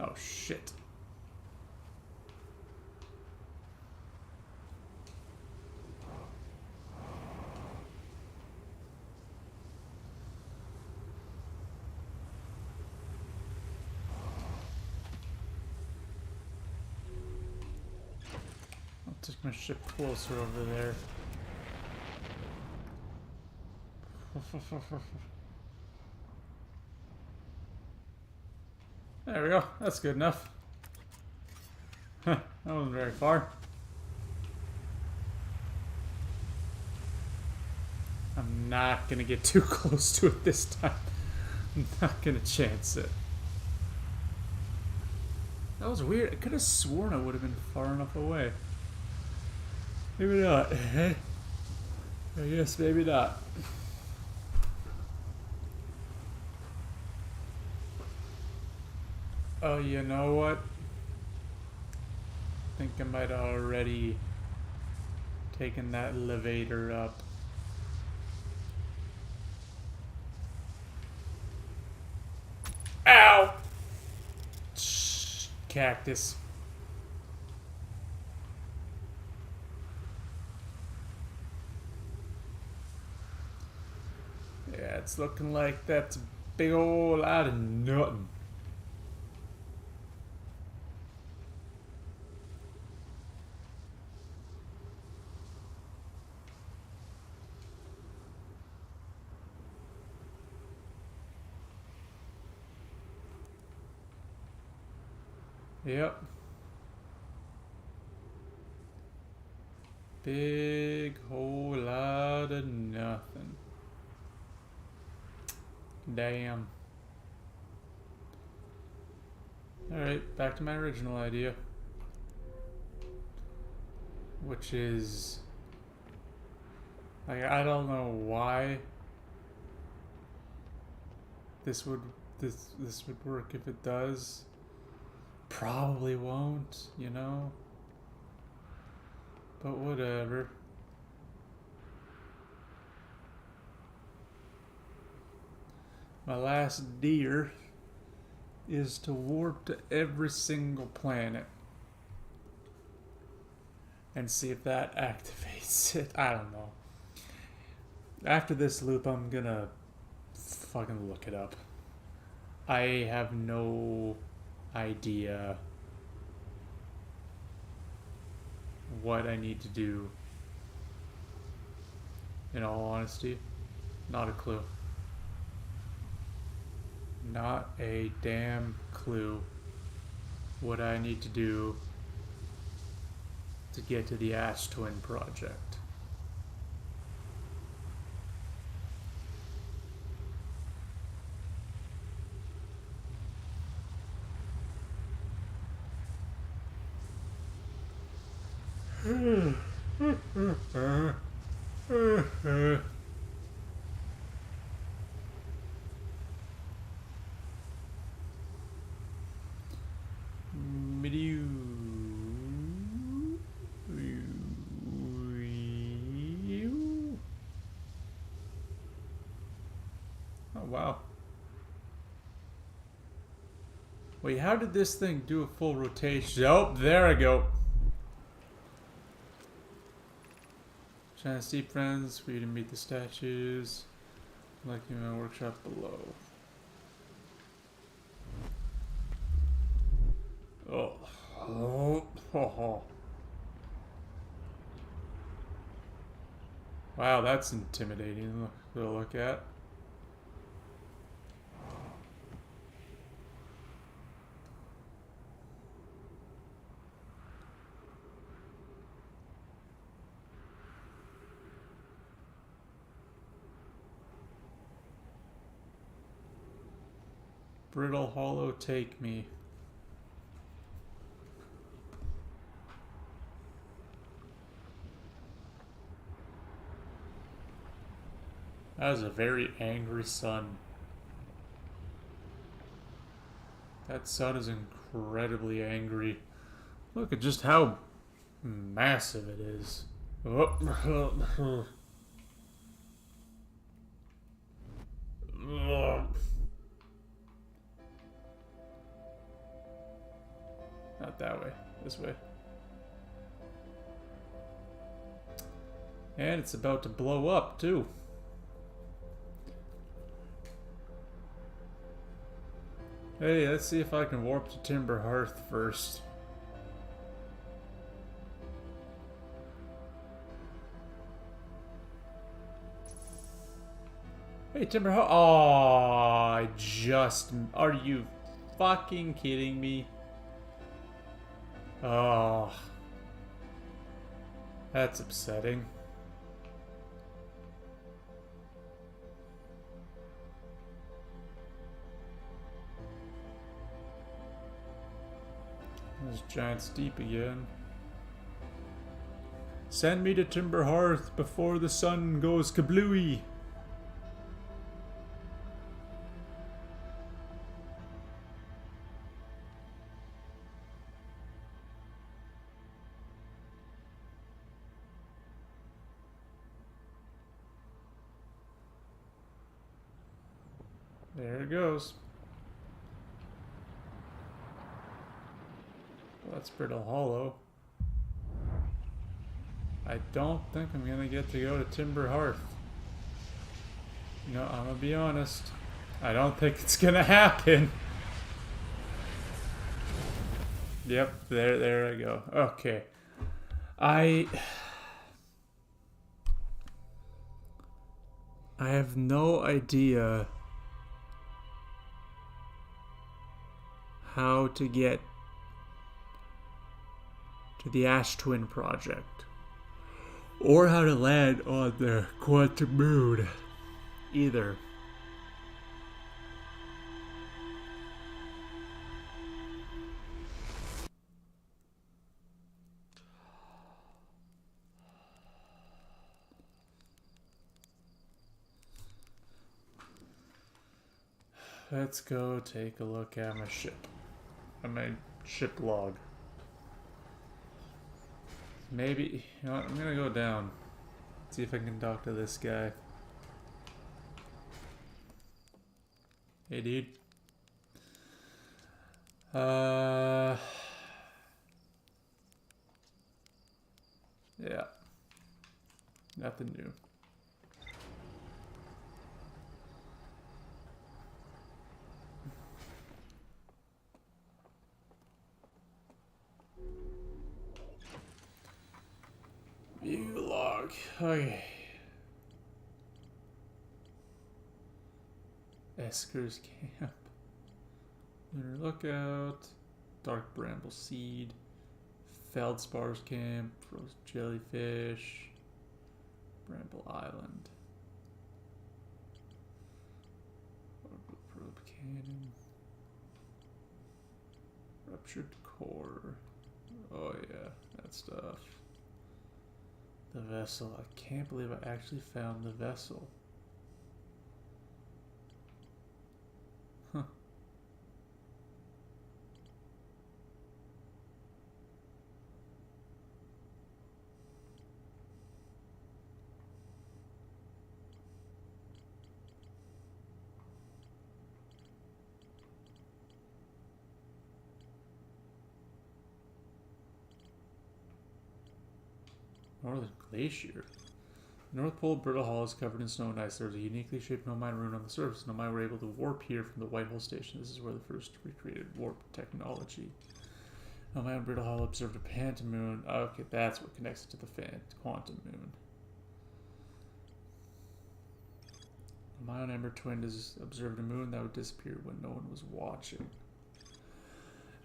Oh shit. I'll take my ship closer over there. There we go. That's good enough. That wasn't very far. I'm not gonna get too close to it this time. I'm not gonna chance it. That was weird. I could have sworn I would have been far enough away. Maybe not. I guess maybe not. Oh, you know what? I think I might have already taken that elevator up. Ow! Cactus. Yeah, it's looking like that's a big ol' lot of nothing. Yep. Big whole lot of nothing. Damn. Alright, back to my original idea. Which is... like, I don't know why this would work if it does. Probably won't, you know? But whatever. My last deer is to warp to every single planet and see if that activates it. I don't know. After this loop, I'm gonna fucking look it up. I have no idea what I need to do. In all honesty, not a clue. Not a damn clue what I need to do to get to the Ash Twin project. Oh wow. Wait, how did this thing do a full rotation? Oh, there I go. China Steep friends for you to meet the statues. Like in my workshop below. Oh. Oh. Oh. Wow, that's intimidating to look at. Brittle Hollow, take me. That is a very angry sun. That sun is incredibly angry. Look at just how massive it is. Oh. Not that way. This way. And it's about to blow up, too. Hey, let's see if I can warp to Timber Hearth first. Hey, Timber Hearth. Oh, I just... Are you fucking kidding me? Oh. That's upsetting. There's giant steep again. Send me to Timber Hearth before the sun goes kablooey. There it goes. Well, that's Brittle Hollow. I don't think I'm gonna get to go to Timber Hearth. You know, I'm gonna be honest. I don't think it's gonna happen. Yep, there I go. Okay. I have no idea how to get to the Ash Twin Project, or how to land on the Quantum Moon, either. Let's go take a look at my ship. At my ship log. Maybe, you know what, I'm gonna go down. See if I can talk to this guy. Hey, dude. Yeah. Nothing new. View log. Okay. Esker's Camp. Lunar Lookout. Dark Bramble Seed. Feldspar's Camp. Frozen Jellyfish. Bramble Island. Orbital Probe Cannon. Ruptured Core. Oh yeah, that stuff. The vessel. I can't believe I actually found the vessel. Huh. Northern Glacier. North Pole Brittle Hall is covered in snow and ice. There's a uniquely shaped Nomai rune on the surface. Nomai were able to warp here from the Whitehole Station. This is where the first recreated warp technology. Nomai on Brittle Hall observed a pantomoon. Okay, that's what connects it to the quantum moon. my own Ember Twin has observed a moon that would disappear when no one was watching.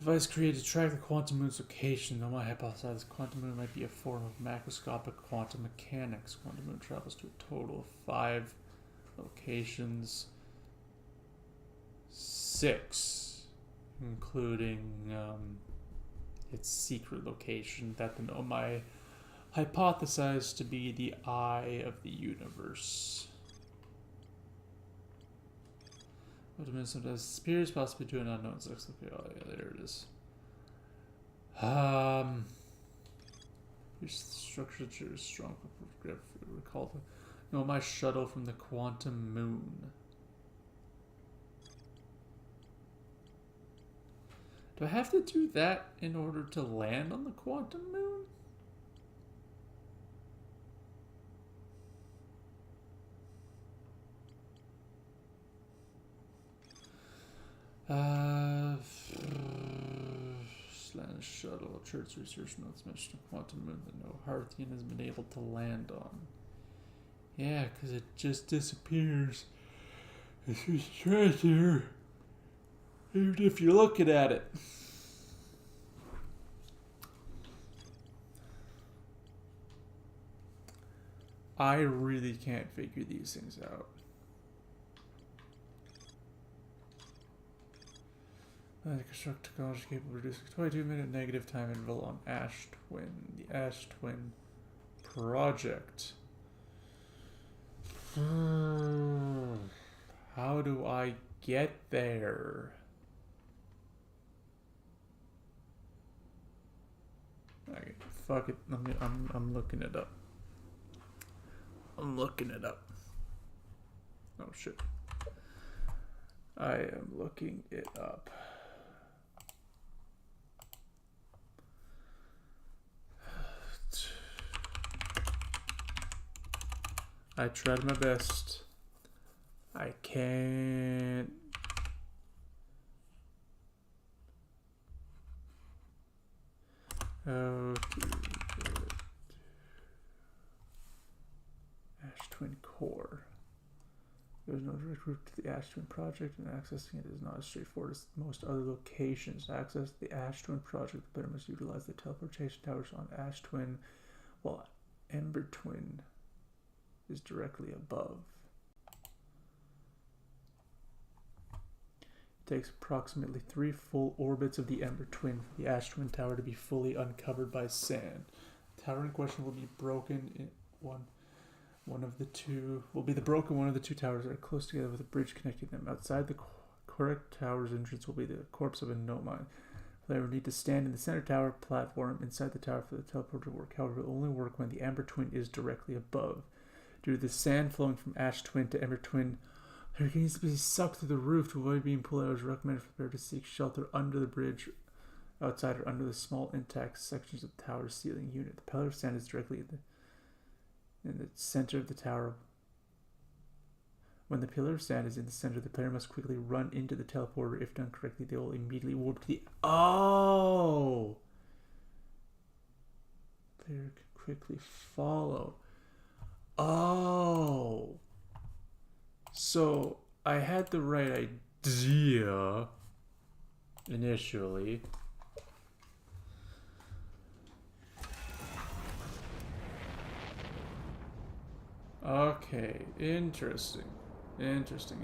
Device created to track the quantum moon's location. Though my hypothesis, quantum moon might be a form of macroscopic quantum mechanics. Quantum moon travels to a total of 5 locations. 6, including its secret location that the Nomai hypothesized to be the eye of the universe. What dimension does disappears, possibly to an unknown sex? Okay, oh yeah, there it is. Your structure is strong. Recall the Nomai shuttle from the quantum moon. Do I have to do that in order to land on the quantum moon? Slant shuttle, Church research notes mention a quantum moon that no Hearthian has been able to land on. Yeah, because it just disappears. It's just right there. Even if you're looking at it. I really can't figure these things out. The construct technology capable of reducing 22-minute negative time interval on Ash Twin. The Ash Twin project. How do I get there? Okay, fuck it. I'm looking it up. I'm looking it up. Oh shit. I am looking it up. I tried my best. I can't. Okay. Ash Twin Core. There is no direct route to the Ash Twin project, and accessing it is not as straightforward as most other locations. To access the Ash Twin project, the player must utilize the teleportation towers on Ash Twin, while Ember Twin is directly above. It takes approximately 3 full orbits of the Ember Twin for the Ash Twin Tower to be fully uncovered by sand. The tower in question will be broken in one of the two towers that are close together with a bridge connecting them. Outside the correct tower's entrance will be the corpse of a Nomai. The player will need to stand in the center tower platform inside the tower for the teleporter to work. However, it will only work when the Ember Twin is directly above. Due to the sand flowing from Ash Twin to Ember Twin, there needs to be sucked through the roof to avoid being pulled out. It is recommended for the player to seek shelter under the bridge, outside or under the small intact sections of the tower's ceiling unit. The pillar of sand is directly in the center of the tower. When the pillar of sand is in the center, the player must quickly run into the teleporter. If done correctly, they will immediately warp to the... Oh! The player can quickly follow. Oh! So, I had the right idea initially. Okay, interesting. Interesting.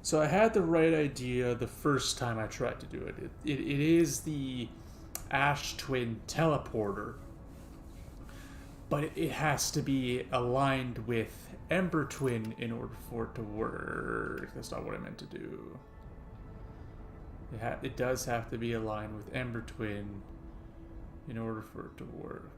So I had the right idea the first time I tried to do it. It is the Ash Twin teleporter, but it has to be aligned with Ember Twin in order for it to work. That's not what I meant to do. It does have to be aligned with Ember Twin in order for it to work.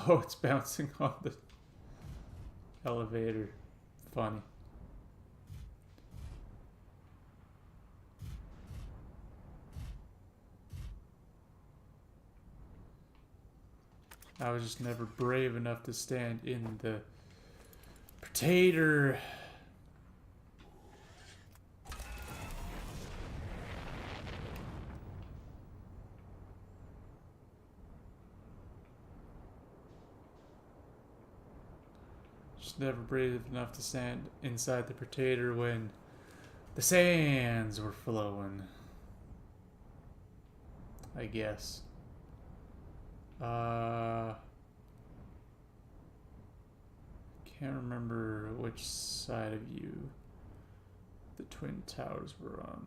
Oh, it's bouncing on the elevator. Funny. I was just never brave enough to stand in the potato. Just never brave enough to stand inside the potato when the sands were flowing. I guess. Can't remember which side of you the Twin Towers were on.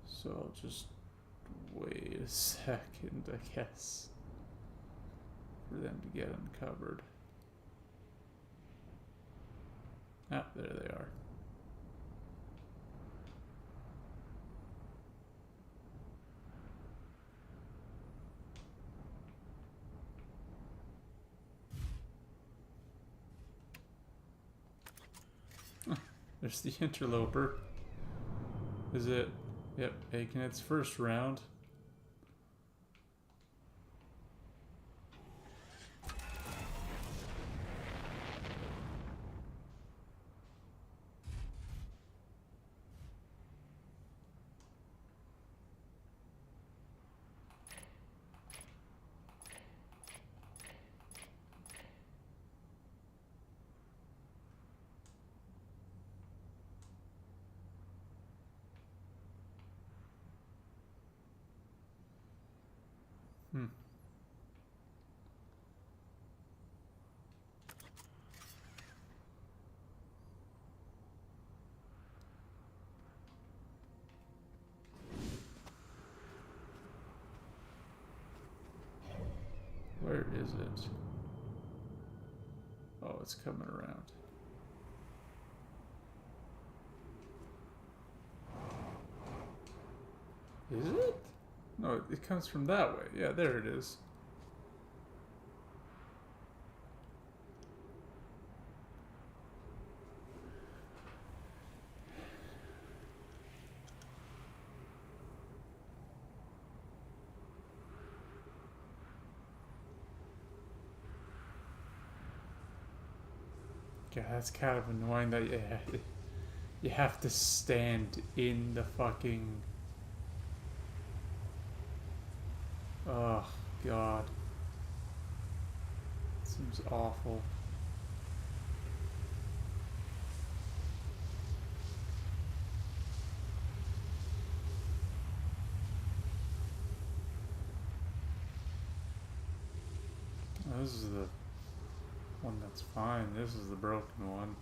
So I'll just wait a second, I guess, for them to get uncovered. Ah, there they are. There's the interloper. Is it? Yep, making its first round. Hmm. Where is it? Oh, it's coming around. Is it? No, it comes from that way. Yeah, there it is. Yeah, that's kind of annoying that you have to stand in the fucking... Oh, God. Seems awful. Oh, this is the one that's fine. This is the broken one.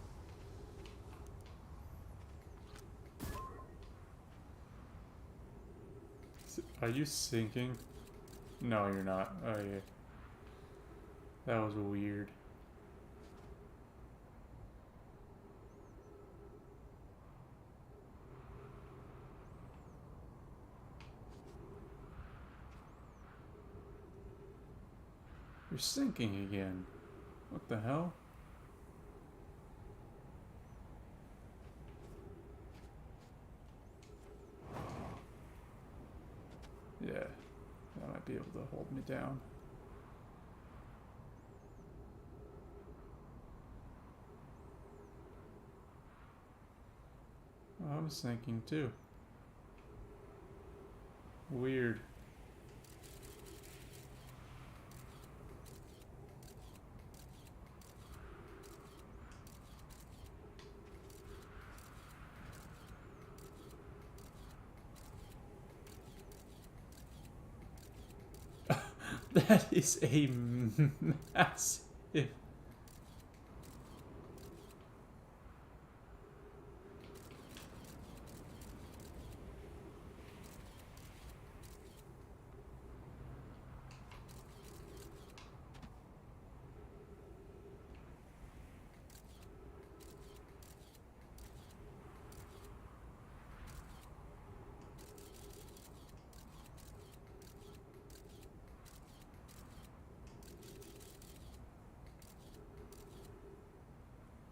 Are you sinking? No, you're not. Oh, yeah. That was weird. You're sinking again. What the hell? Yeah, that might be able to hold me down. Oh, I'm sinking too. Weird. That is a massive...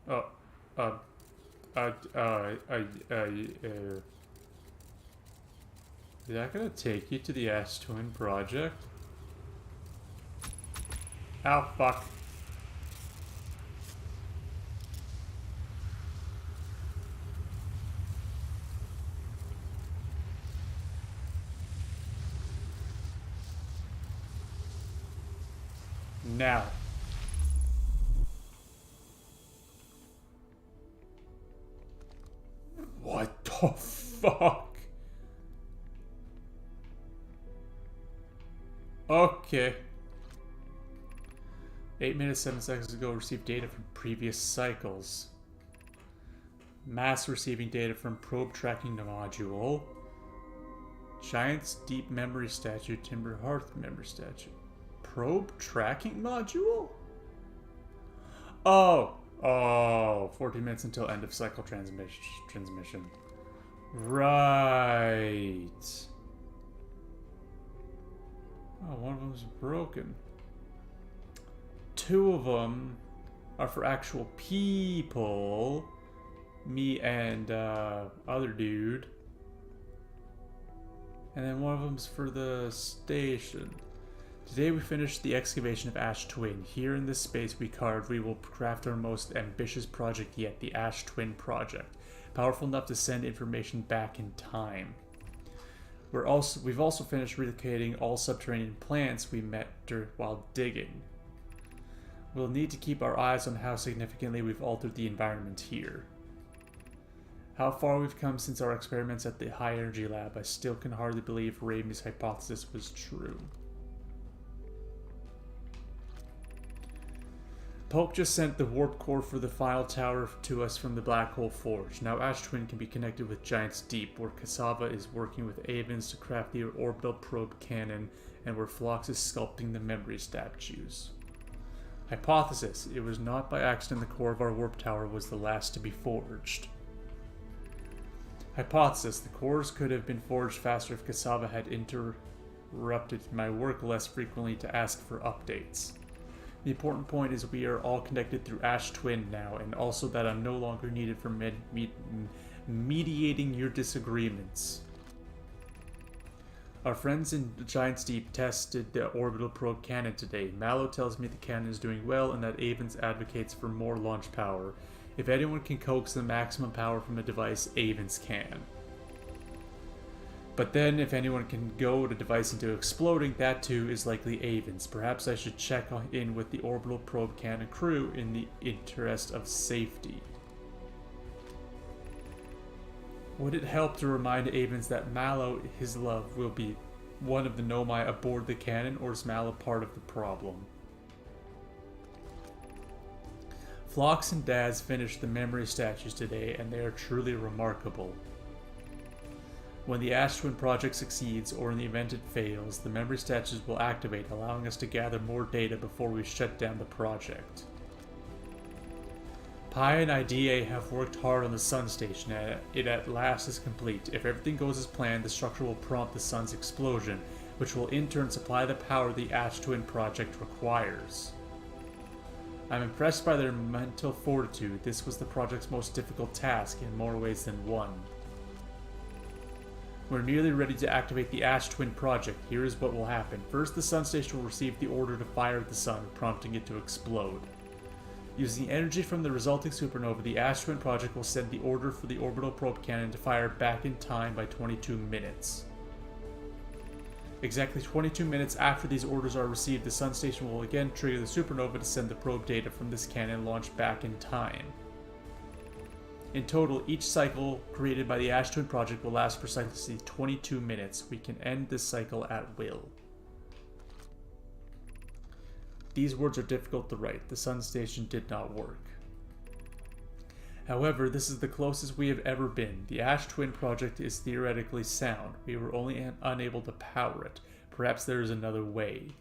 Oh, uh, uh, uh, uh, uh, is that gonna take you to the Ash Twin project? Ow, fuck. Now. What the fuck? Okay. 8 minutes, 7 seconds ago, received data from previous cycles. Mass receiving data from probe tracking module. Giant's deep memory statue, timber hearth memory statue. Probe tracking module? Oh! Oh, 14 minutes until end of cycle transmission. Right. Oh, one of them's broken. 2 of them are for actual people. Me and other dude. And then one of them's for the station. Today we finished the excavation of Ash Twin. Here in this space we carved, we will craft our most ambitious project yet, the Ash Twin project. Powerful enough to send information back in time. We've also finished relocating all subterranean plants we met while digging. We'll need to keep our eyes on how significantly we've altered the environment here. How far we've come since our experiments at the high energy lab, I still can hardly believe Raimi's hypothesis was true. Pope just sent the warp core for the final tower to us from the Black Hole Forge. Now Ash Twin can be connected with Giant's Deep, where Cassava is working with Avens to craft the orbital probe cannon, and where Phlox is sculpting the memory statues. Hypothesis: it was not by accident the core of our warp tower was the last to be forged. Hypothesis: the cores could have been forged faster if Cassava had interrupted my work less frequently to ask for updates. The important point is we are all connected through Ash Twin now, and also that I'm no longer needed for mediating your disagreements. Our friends in Giant's Deep tested the orbital probe cannon today. Mallow tells me the cannon is doing well and that Avens advocates for more launch power. If anyone can coax the maximum power from a device, Avens can. But then, if anyone can goad a device into exploding, that too is likely Avens. Perhaps I should check in with the orbital probe cannon crew in the interest of safety. Would it help to remind Avens that Mallow, his love, will be one of the Nomai aboard the cannon, or is Mallow part of the problem? Phlox and Daz finished the memory statues today, and they are truly remarkable. When the Ash Twin project succeeds, or in the event it fails, the memory statues will activate, allowing us to gather more data before we shut down the project. Pi and IDA have worked hard on the Sun Station, and it at last is complete. If everything goes as planned, the structure will prompt the Sun's explosion, which will in turn supply the power the Ash Twin project requires. I'm impressed by their mental fortitude. This was the project's most difficult task, in more ways than one. We're nearly ready to activate the Ash Twin project. Here is what will happen. First, the Sun Station will receive the order to fire at the Sun, prompting it to explode. Using energy from the resulting supernova, the Ash Twin project will send the order for the orbital probe cannon to fire back in time by 22 minutes. Exactly 22 minutes after these orders are received, the Sun Station will again trigger the supernova to send the probe data from this cannon launched back in time. In total, each cycle created by the Ash Twin project will last precisely 22 minutes. We can end this cycle at will. These words are difficult to write. The Sun Station did not work. However, this is the closest we have ever been. The Ash Twin project is theoretically sound. We were only unable to power it. Perhaps there is another way.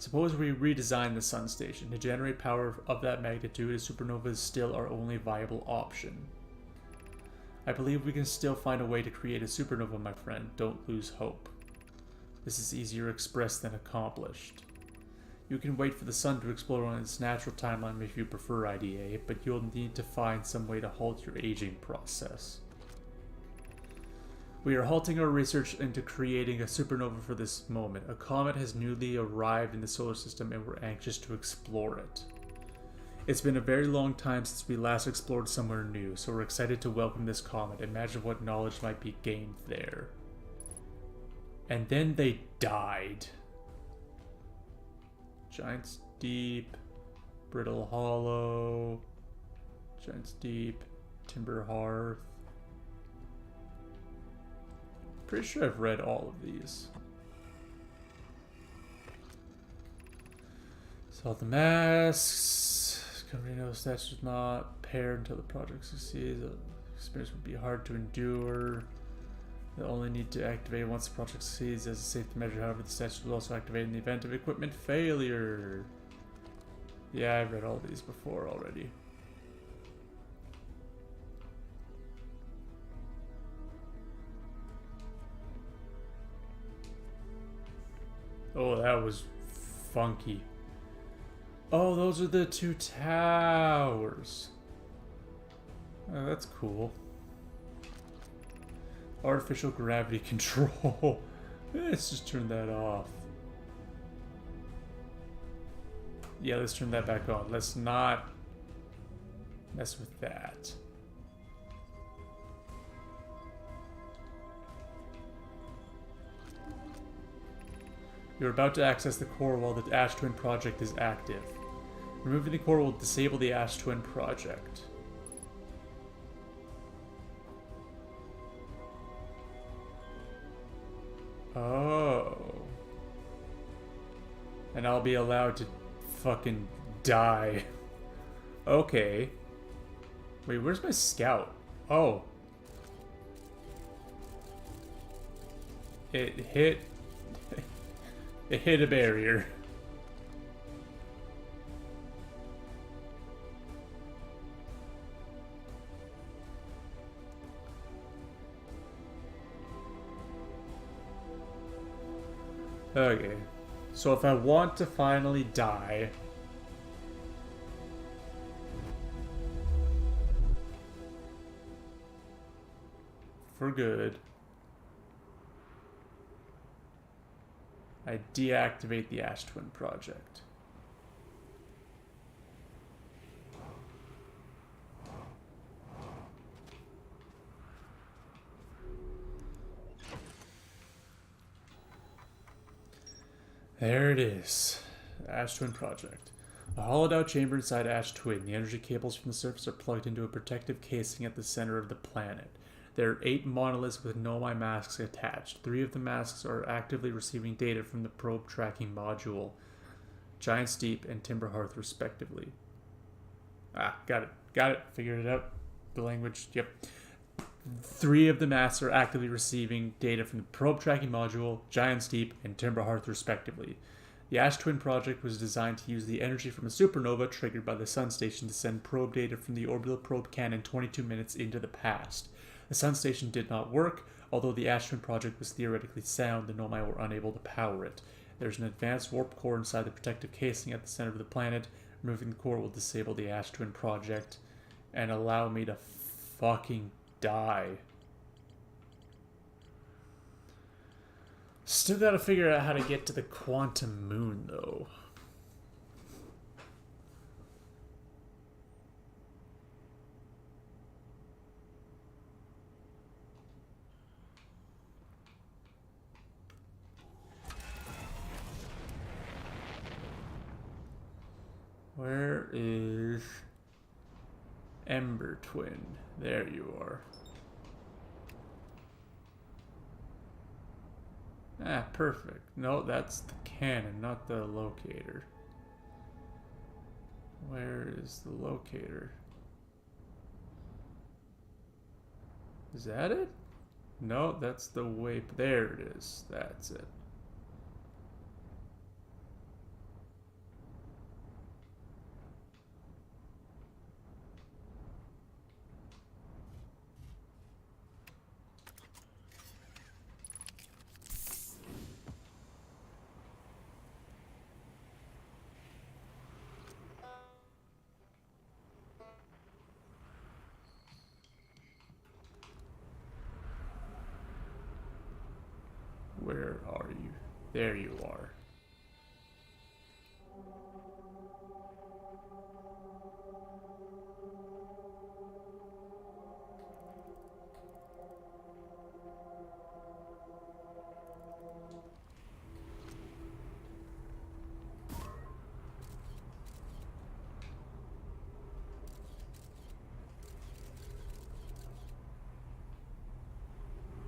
Suppose we redesign the Sun Station. To generate power of that magnitude, a supernova is still our only viable option. I believe we can still find a way to create a supernova, my friend. Don't lose hope. This is easier expressed than accomplished. You can wait for the sun to explode on its natural timeline if you prefer IDA, but you'll need to find some way to halt your aging process. We are halting our research into creating a supernova for this moment. A comet has newly arrived in the solar system and we're anxious to explore it. It's been a very long time since we last explored somewhere new, so we're excited to welcome this comet. Imagine what knowledge might be gained there. And then they died. Giant's Deep, Brittle Hollow, Giant's Deep, Timber Hearth. Pretty sure I've read all of these. Salt the masks. Company knows statues not paired until the project succeeds. The experience would be hard to endure. They'll only need to activate once the project succeeds as a safety measure. However, the statue will also activate in the event of equipment failure. Yeah, I've read all these before already. Oh, that was funky. Oh, those are the two towers. Oh, that's cool. Artificial gravity control. Let's just turn that off. Yeah, let's turn that back on. Let's not mess with that. You're about to access the core while the Ash Twin project is active. Removing the core will disable the Ash Twin project. Oh. And I'll be allowed to fucking die. Okay. Wait, where's my scout? Oh. It hit... it hit a barrier. Okay, so if I want to finally die, for good, I deactivate the Ash Twin project. There it is. Ash Twin project. A hollowed out chamber inside Ash Twin. The energy cables from the surface are plugged into a protective casing at the center of the planet. There are 8 monoliths with Nomai masks attached. 3 of the masks are actively receiving data from the probe tracking module, Giant's Deep and Timber Hearth respectively. Ah, got it. Got it. Figured it out. The language, yep. 3 of the masks are actively receiving data from the probe tracking module, Giant's Deep, and Timber Hearth respectively. The Ash Twin project was designed to use the energy from a supernova triggered by the Sun Station to send probe data from the orbital probe cannon 22 minutes into the past. The Sun Station did not work. Although the Ash Twin project was theoretically sound, the Nomai were unable to power it. There's an advanced warp core inside the protective casing at the center of the planet. Removing the core will disable the Ash Twin project and allow me to fucking die. Still gotta figure out how to get to the quantum moon, though. Where is Ember Twin? There you are. Ah, perfect. No, that's the cannon, not the locator. Where is the locator? Is that it? No, that's the way. There it is. That's it. There you are.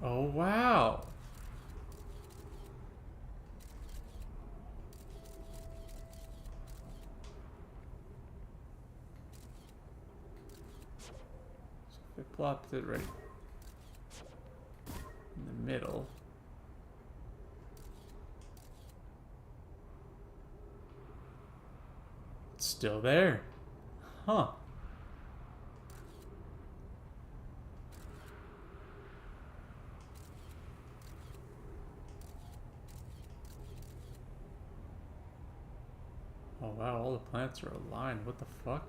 Oh, wow. So if I plopped it right in the middle. It's still there. Huh. Oh wow, all the planets are aligned. What the fuck?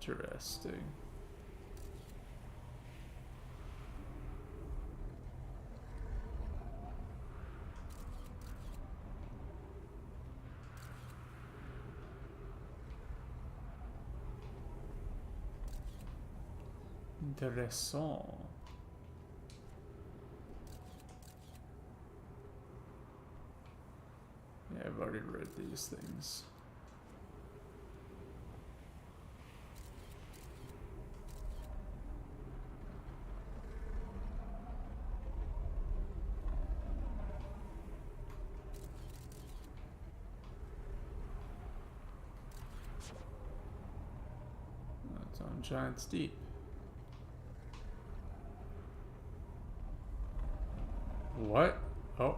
Interesting. Interessant. Yeah, I've already read these things. That's on Giant's Deep. What? Oh.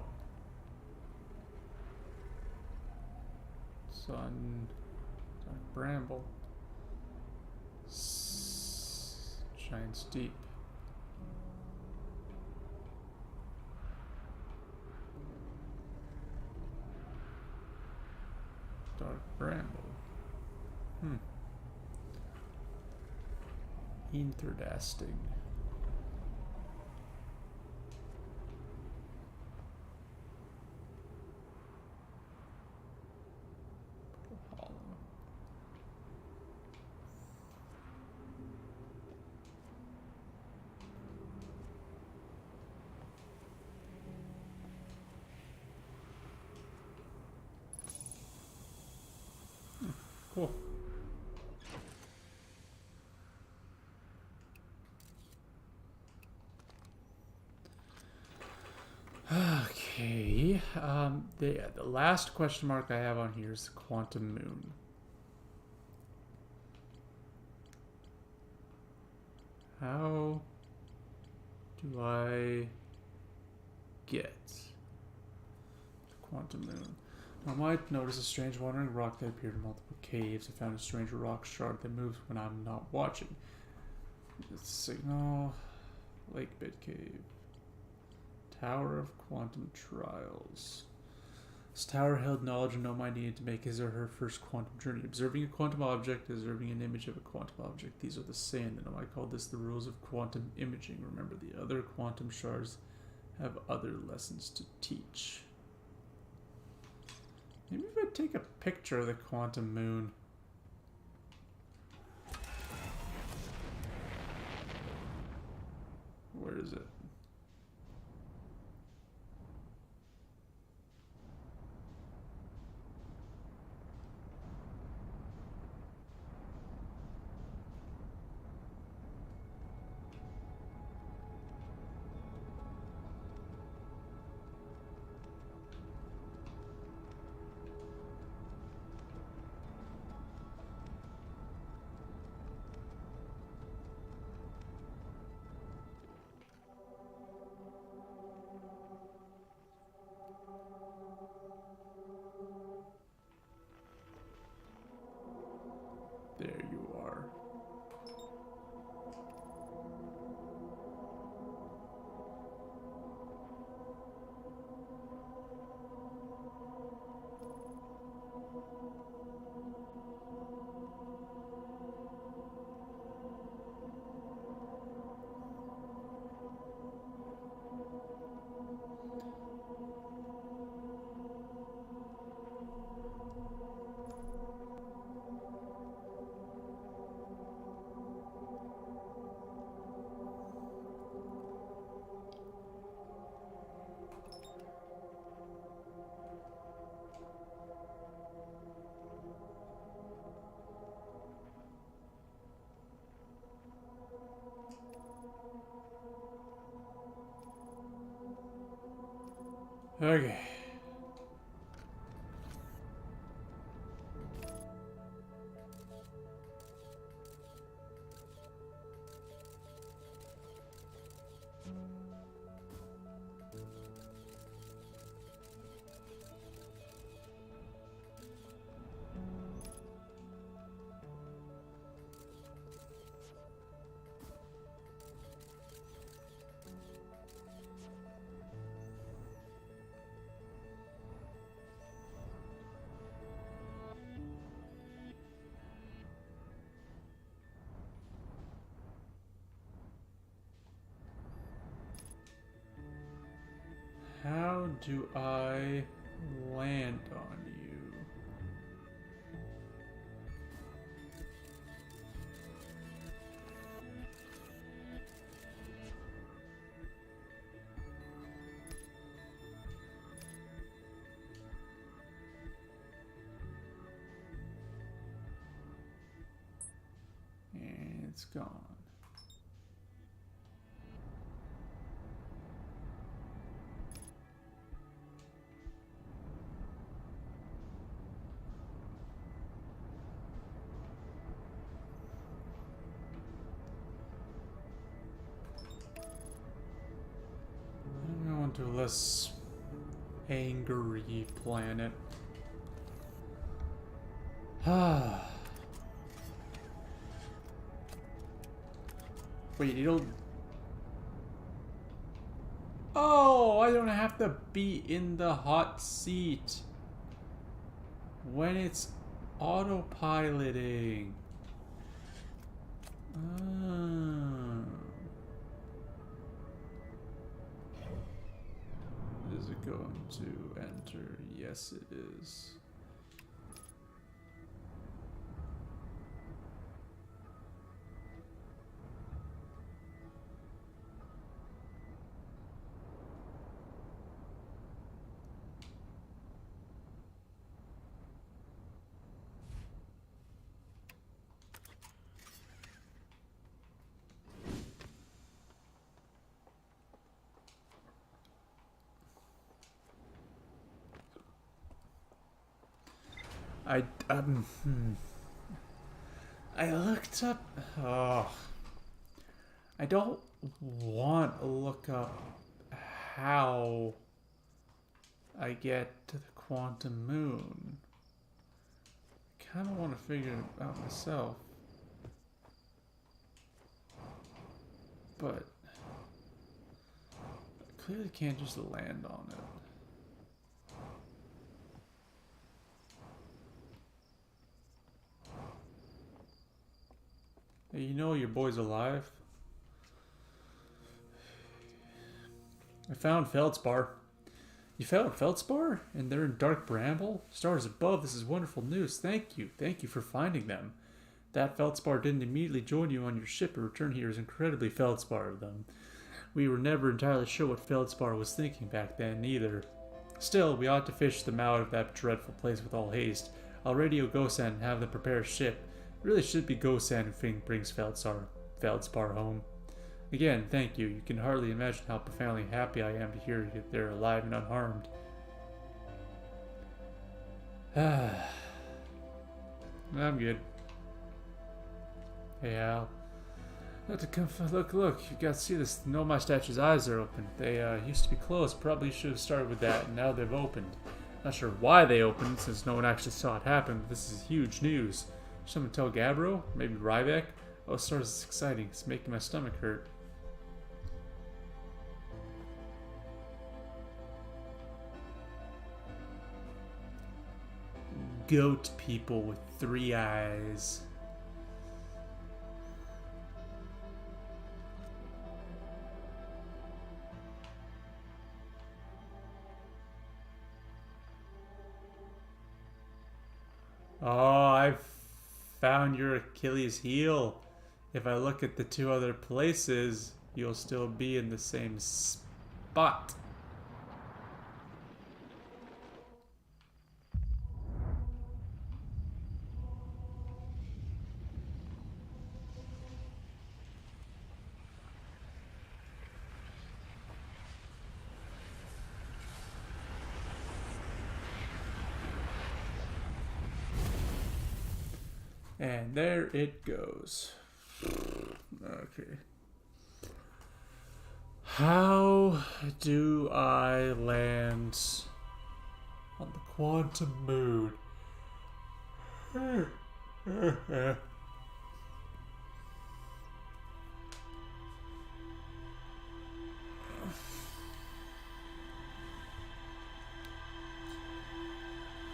Sun. Dark Bramble. Giant's Deep. Dark Bramble. Interesting. Hollow. Cool. Okay. The last question mark I have on here is the quantum moon. How do I get the quantum moon? I might notice a strange wandering rock that appeared in multiple caves. I found a strange rock shard that moves when I'm not watching. It's signal. Lake Bed Cave. Tower of Quantum Trials. This tower held knowledge and Nomai needed to make his or her first quantum journey. Observing a quantum object, observing an image of a quantum object. These are the same. And Nomai called this the rules of quantum imaging. Remember, the other quantum shards have other lessons to teach. Maybe if I take a picture of the quantum moon. Where is it? Okay. How do I land on you? And it's gone. I'm going to a less angry planet. Ah. Wait, it'll... Oh, I don't have to be in the hot seat when it's autopiloting. Ah. Is it going to enter? Yes, it is. I looked up. Oh, I don't want to look up how I get to the quantum moon. I kind of want to figure it out myself, but I clearly can't just land on it. Hey, you know your boy's alive. I found Feldspar. You found Feldspar? And they're in dark bramble? Stars above, this is wonderful news. Thank you. Thank you for finding them. That Feldspar didn't immediately join you on your ship or return here is incredibly Feldspar of them. We were never entirely sure what Feldspar was thinking back then, either. Still, we ought to fish them out of that dreadful place with all haste. I'll radio Gosan and have them prepare a ship. It really should be Gosan who brings Feldspar home. Again, thank you. You can hardly imagine how profoundly happy I am to hear that they're alive and unharmed. I'm good. Hey, Al. Look, you got to see this. No, my statue's eyes are open. They used to be closed. Probably should have started with that, and now they've opened. Not sure why they opened, since no one actually saw it happen, but this is huge news. Someone tell Gabbro? Maybe Ryback? Oh, stars, it's exciting. It's making my stomach hurt. Goat people with 3 eyes. Oh, I found your Achilles heel. If I look at the 2 other places, you'll still be in the same spot. And there it goes. Okay. How do I land on the quantum moon?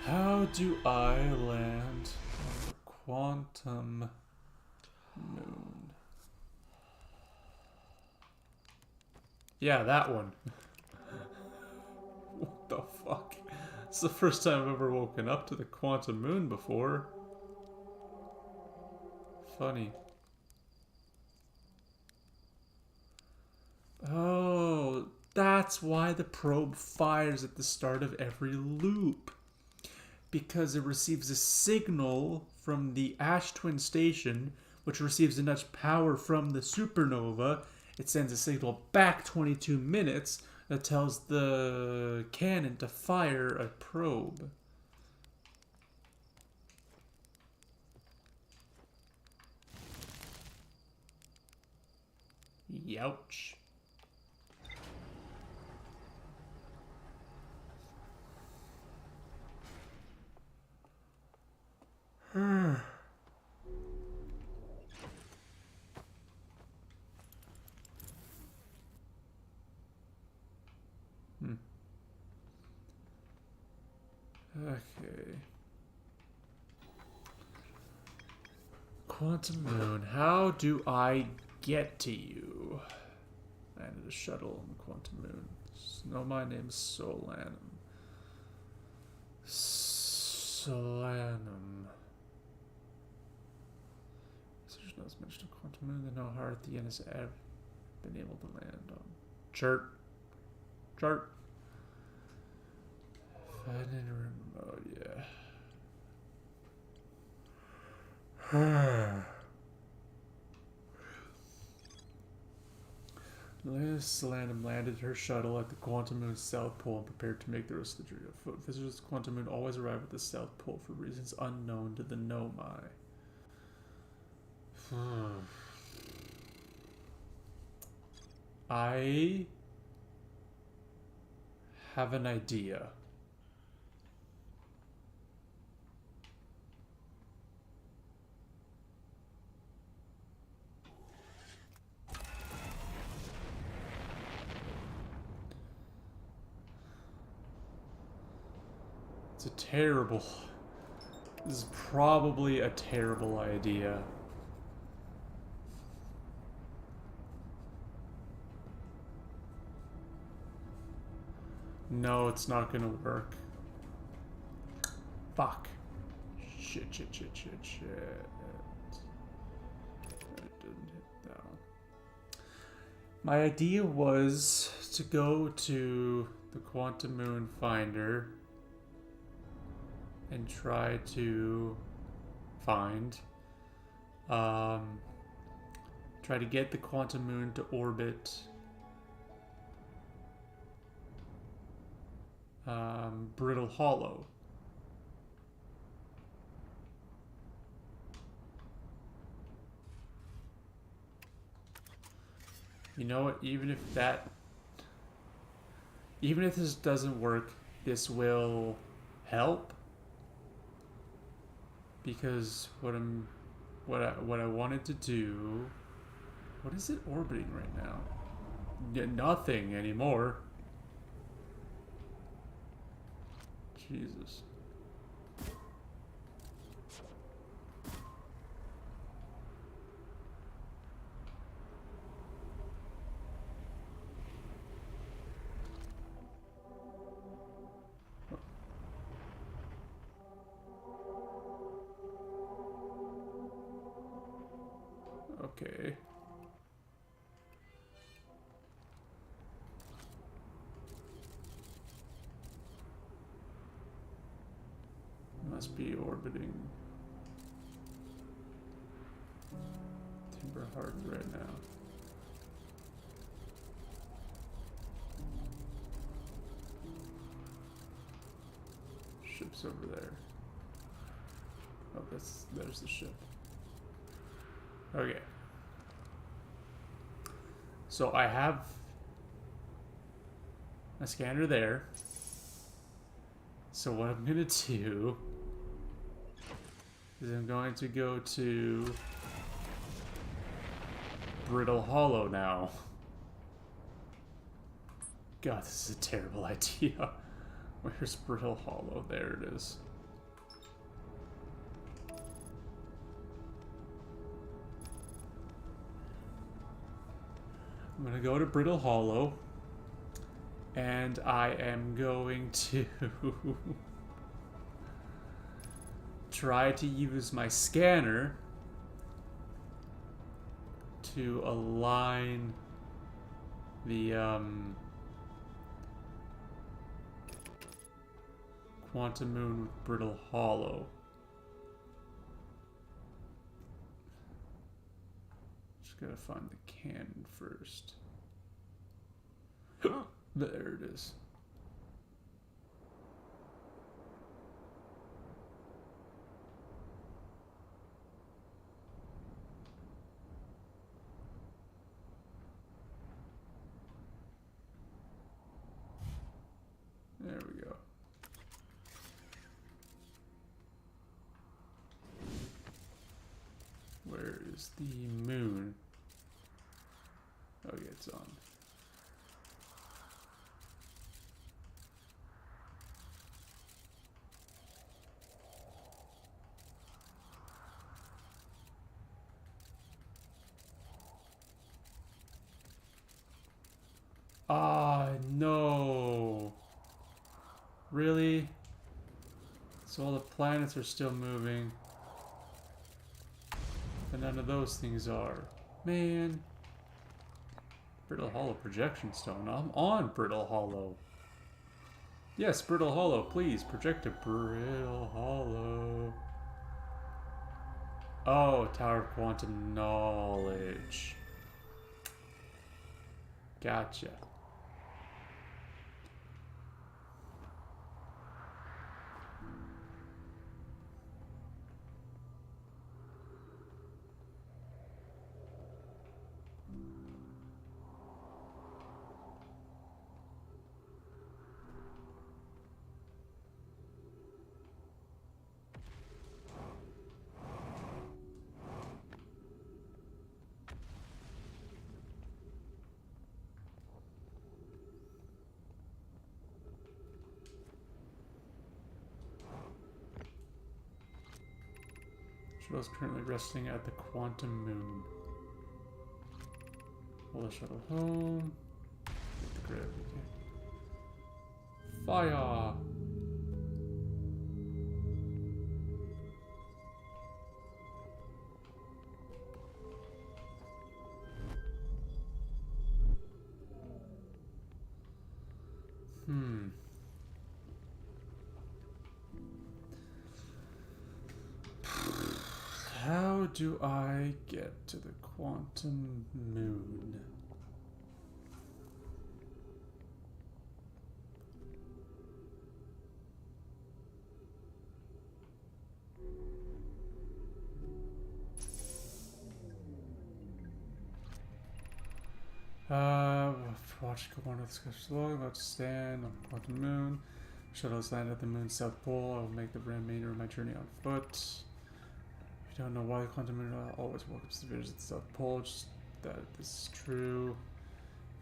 How do I land on the quantum moon? Yeah, that one. What the fuck? It's the first time I've ever woken up to the quantum moon before. Funny. Oh, that's why the probe fires at the start of every loop. Because it receives a signal from the ash twin station, which receives enough power from the supernova. It sends a signal back 22 minutes that tells the cannon to fire a probe. Youch. Okay. Quantum moon, how do I get to you? Landed a shuttle on the quantum moon. No, my name's Solanum. Solanum. Research knows mention of quantum moon that no heart at the end has ever been able to land on. Chart. Chart. Find in a remote, yeah. Solanum landed her shuttle at the quantum moon's south pole and prepared to make the rest of the journey. Visitors to the quantum moon always arrive at the south pole for reasons unknown to the Nomai. I have an idea. It's a terrible... This is probably a terrible idea. No, it's not gonna work. Fuck. Shit. It didn't hit that one. My idea was to go to the quantum moon finder and try to find, try to get the quantum moon to orbit Brittle Hollow. You know what, even if this doesn't work, this will help. Because what I wanted to do, what is it orbiting right now? Nothing anymore. Jesus. Okay. Must be orbiting Timber Hearth right now. Ship's over there. Oh, there's the ship. Okay. So I have my scanner there. So what I'm gonna do is I'm going to go to Brittle Hollow now. God, this is a terrible idea. Where's Brittle Hollow? There it is. I'm gonna go to Brittle Hollow, and I am going to try to use my scanner to align the Quantum Moon with Brittle Hollow. Just gotta find the cannon first. There it is. There we go. Where is the moon? Oh yeah, it's on. Ah, no. Really? So all the planets are still moving. And none of those things are. Man. Brittle Hollow projection stone. I'm on Brittle Hollow. Yes, Brittle Hollow, please. Project to Brittle Hollow. Oh, Tower of Quantum Knowledge. Gotcha. Shuttle is currently resting at the Quantum Moon. Pull the shuttle home. Get the gravity. Fire! How do I get to the Quantum Moon? Watch go on to the sky slow, about to stand on the Quantum Moon. Shuttle has landed at the moon's south pole. I will make the remainder of my journey on foot. If you don't know why the Quantum Moon always welcomes the visitors at the south pole, just that this is true.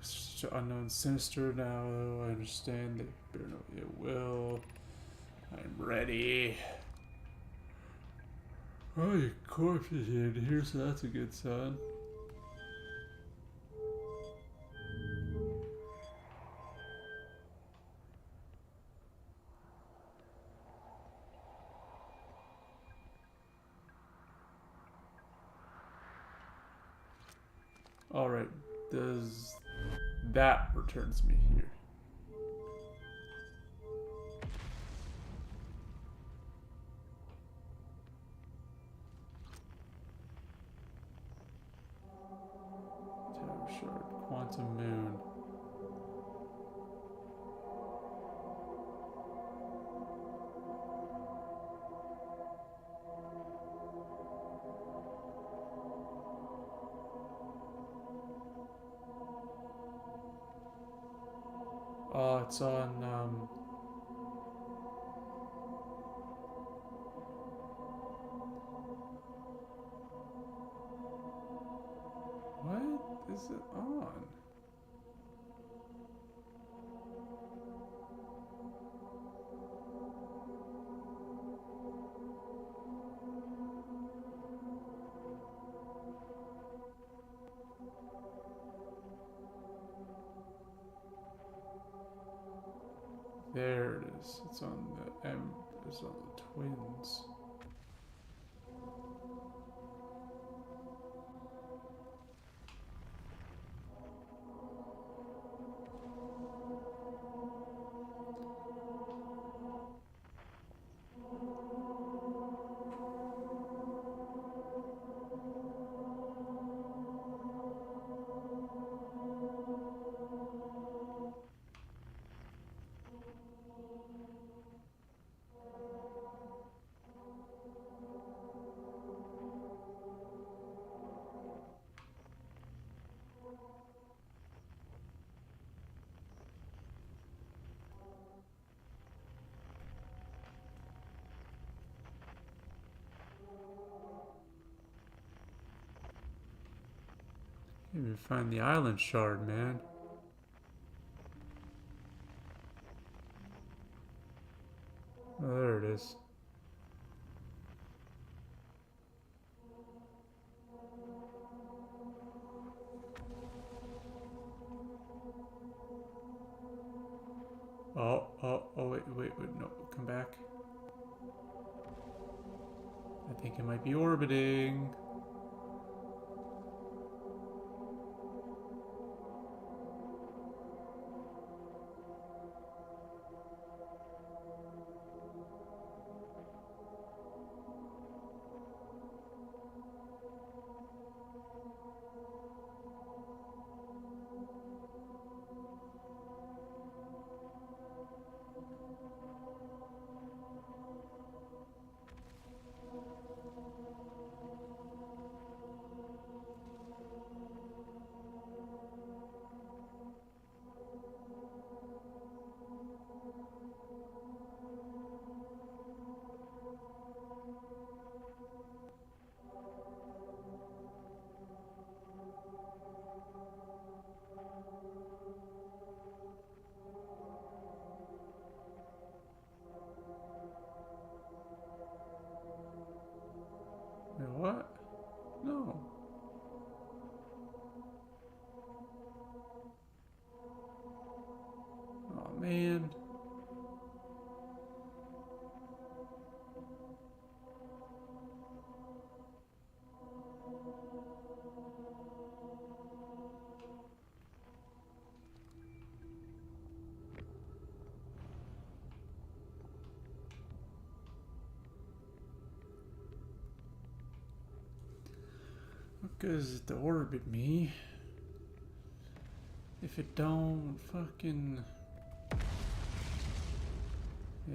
Such an unknown sinister now, though. I understand they bear no ill will. I'm ready. Oh, your corpse is in here, so that's a good sign. Alright, does that returns me here? Tower Shard, Quantum Moon. Oh, it's on, what is it on? There it is. It's on the it's on the twins. Can't even find the island shard, man. Oh, there it is. Oh, wait, no, come back. I think it might be orbiting. Wait, what? No. Oh, man. What good is it to orbit me if it don't fucking...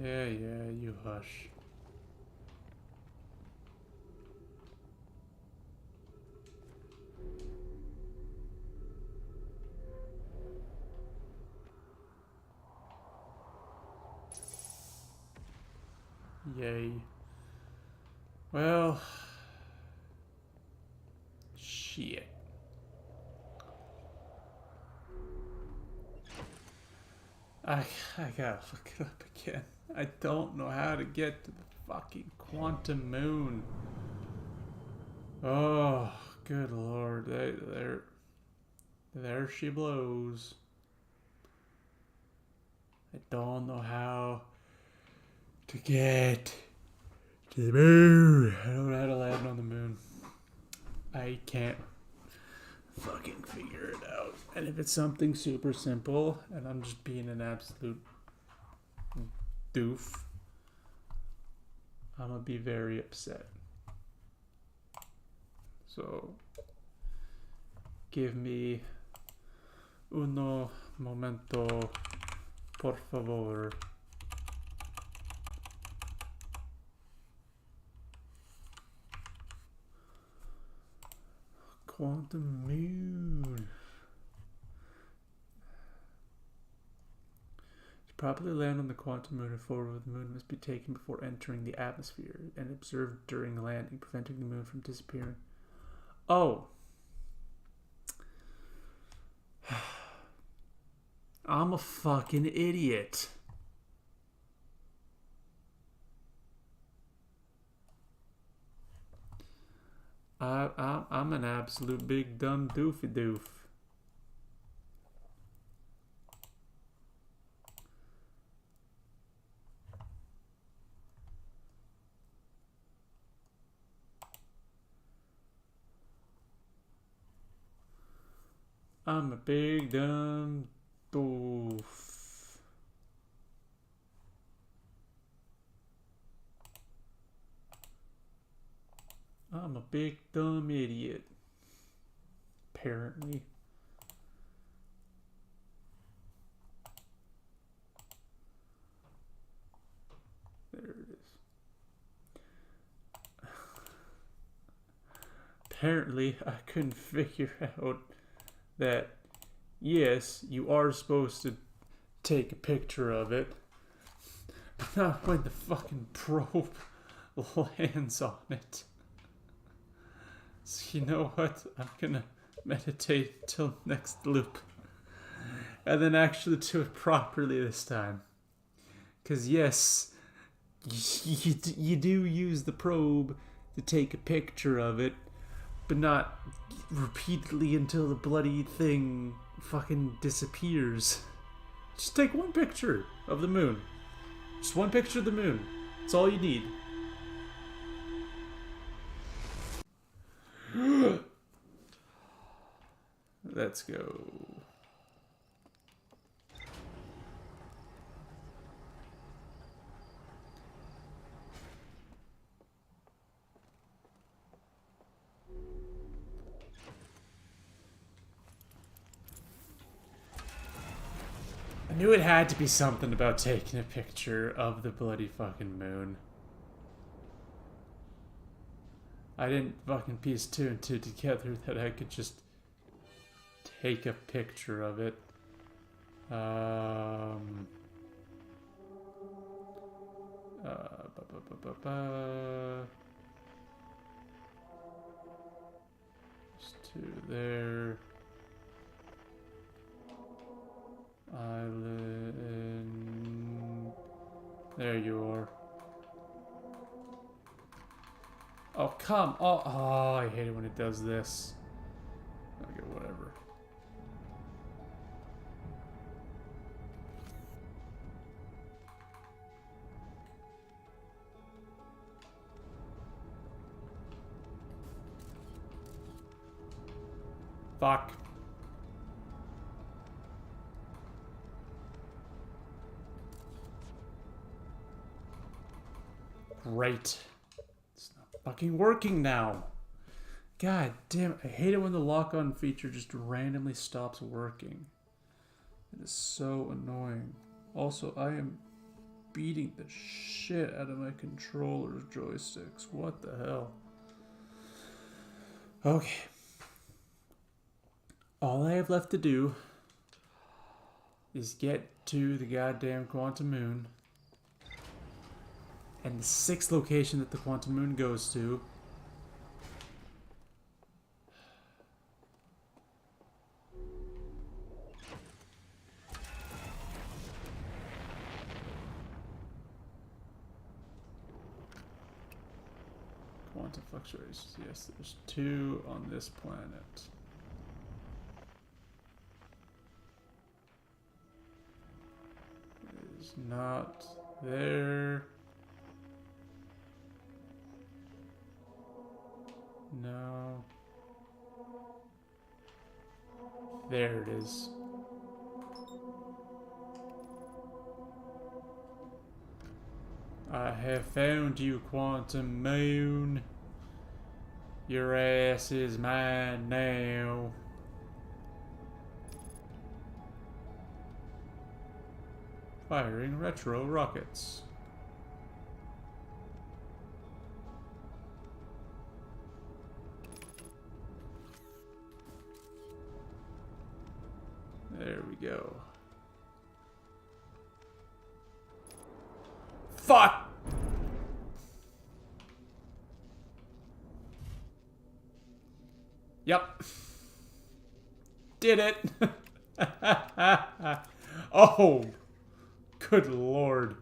Yeah, you hush. Yay. Well... Shit. I gotta look it up again. I don't know how to get to the fucking quantum moon. Oh, good lord. There she blows. I don't know how to get to the moon. I don't know how to land on the moon. I can't fucking figure it out. And if it's something super simple and I'm just being an absolute doof, I'm gonna be very upset. So give me uno momento, por favor. Quantum moon. properly land on the quantum moon, a photo of the moon must be taken before entering the atmosphere and observed during landing, preventing the moon from disappearing. Oh. I'm a fucking idiot. I'm an absolute big dumb doofy doof. I'm a big dumb doof. I'm a big dumb idiot. Apparently. There it is. Apparently, I couldn't figure out that, yes, you are supposed to take a picture of it, but not when the fucking probe lands on it. So you know what? I'm gonna meditate till next loop. And then actually do it properly this time. Because yes, you do use the probe to take a picture of it, but not repeatedly until the bloody thing fucking disappears. Just take one picture of the moon. Just one picture of the moon. That's all you need. Let's go. I knew it had to be something about taking a picture of the bloody fucking moon. I didn't fucking piece two and two together that I could just take a picture of it. Just two there. Island. There you are. Oh, come on. Oh, I hate it when it does this. Okay, whatever. Fuck. Great. It's not fucking working now. God damn, I hate it when the lock-on feature just randomly stops working. It is so annoying. Also, I am beating the shit out of my controller's joysticks. What the hell? Okay. All I have left to do is get to the goddamn quantum moon. And the 6th location that the quantum moon goes to. Quantum fluctuations. Yes, there's 2 on this planet. It is not there. No. There it is. I have found you, quantum moon. Your ass is mine now. Firing retro rockets. There we go. Fuck! Yep. Did it. Oh, good lord.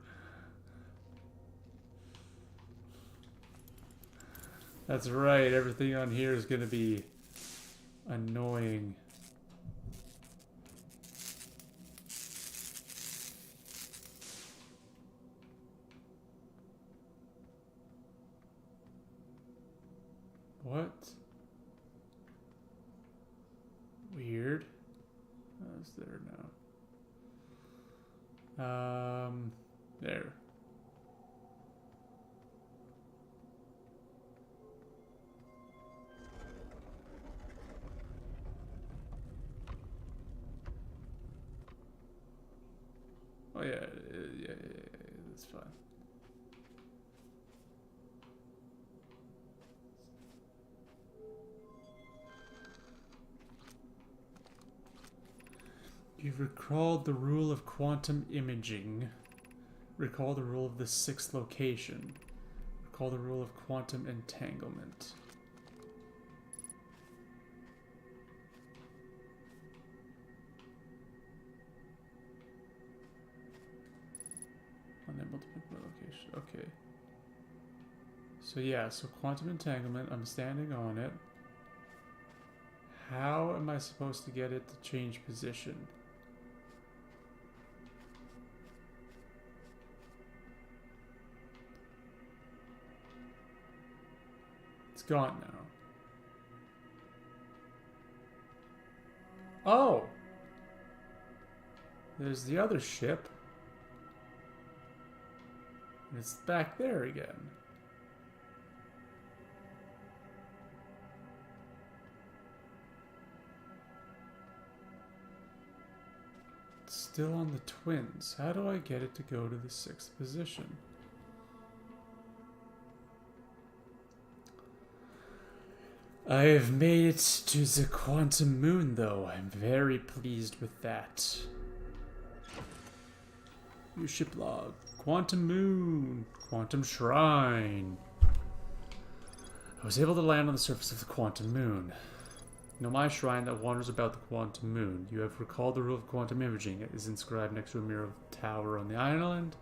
That's right, everything on here is gonna be annoying. What? Weird. That's there now. There. Oh yeah, yeah, that's fine. You've recalled the rule of quantum imaging. Recall the rule of the sixth location. Recall the rule of quantum entanglement. Unable to pick my location. Okay. So yeah, so quantum entanglement, I'm standing on it. How am I supposed to get it to change position? It's gone now. Oh! There's the other ship. And it's back there again. It's still on the twins. How do I get it to go to the sixth position? I have made it to the quantum moon, though. I'm very pleased with that. New ship log. Quantum moon. Quantum shrine. I was able to land on the surface of the quantum moon. Know my shrine that wanders about the quantum moon. You have recalled the rule of quantum imaging. It is inscribed next to a mirror tower on the island.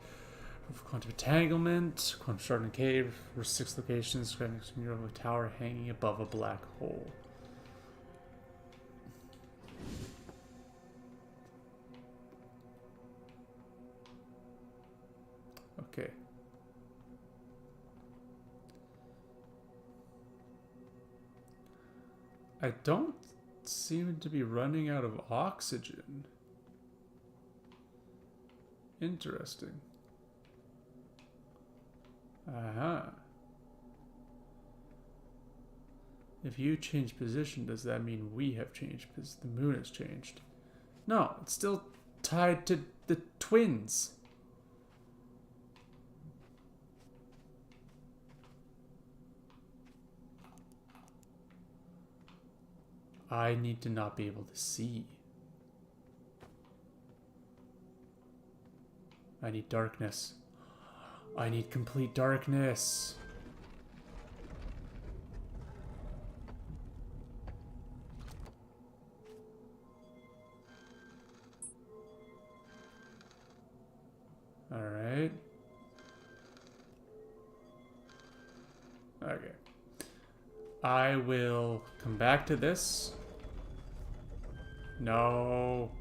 Of quantum entanglement, quantum shard and cave, were 6 locations described next to a mirror of a tower hanging above a black hole. Okay. I don't seem to be running out of oxygen. Interesting. Aha. If you change position, does that mean we have changed? Because the moon has changed. No, it's still tied to the twins. I need to not be able to see. I need darkness. I need complete darkness. All right. Okay. I will come back to this. No.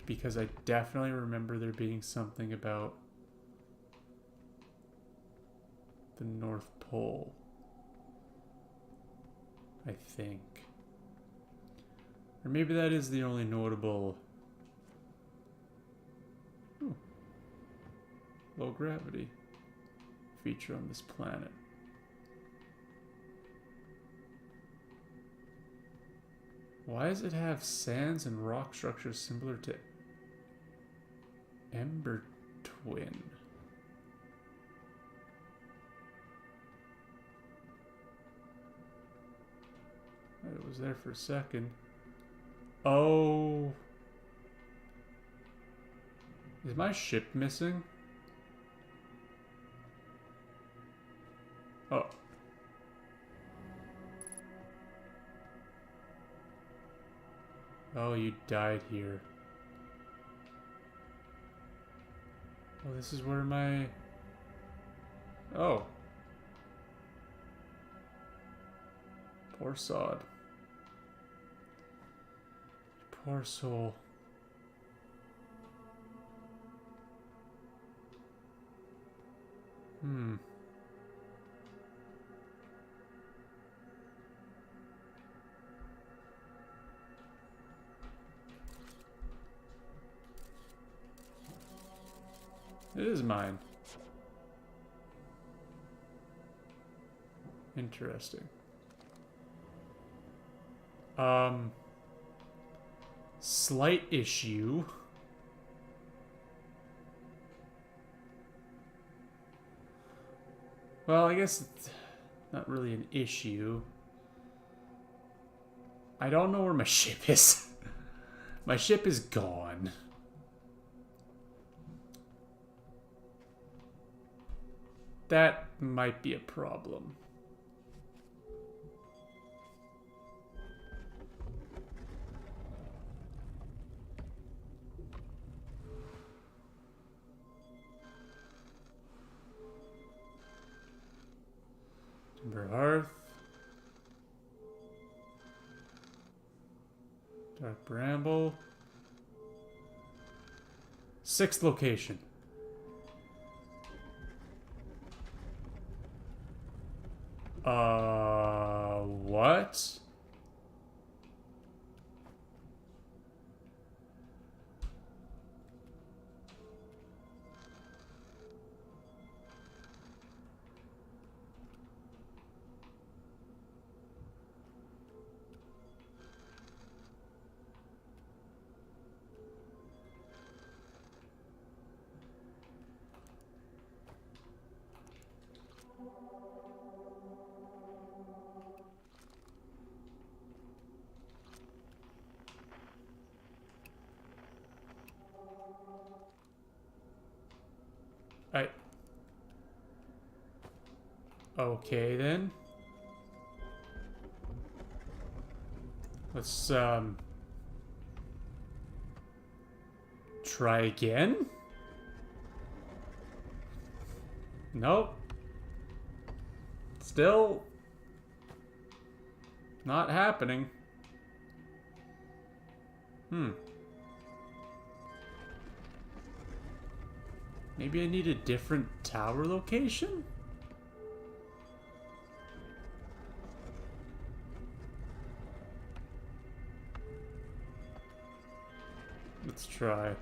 Because I definitely remember there being something about the North Pole. I think. Or maybe that is the only notable low gravity feature on this planet. Why does it have sands and rock structures similar to Ember Twin? It was there for a second. Oh. Is my ship missing? Oh, you died here. Oh, this is where my... Oh. Poor sod. Poor soul. Hmm. It is mine. Interesting. Slight issue. Well, I guess it's not really an issue. I don't know where my ship is. My ship is gone. That might be a problem. Timber Hearth. Dark Bramble. 6th location. What? Okay then. Let's try again. Nope. Still not happening. Maybe I need a different tower location? Let's try.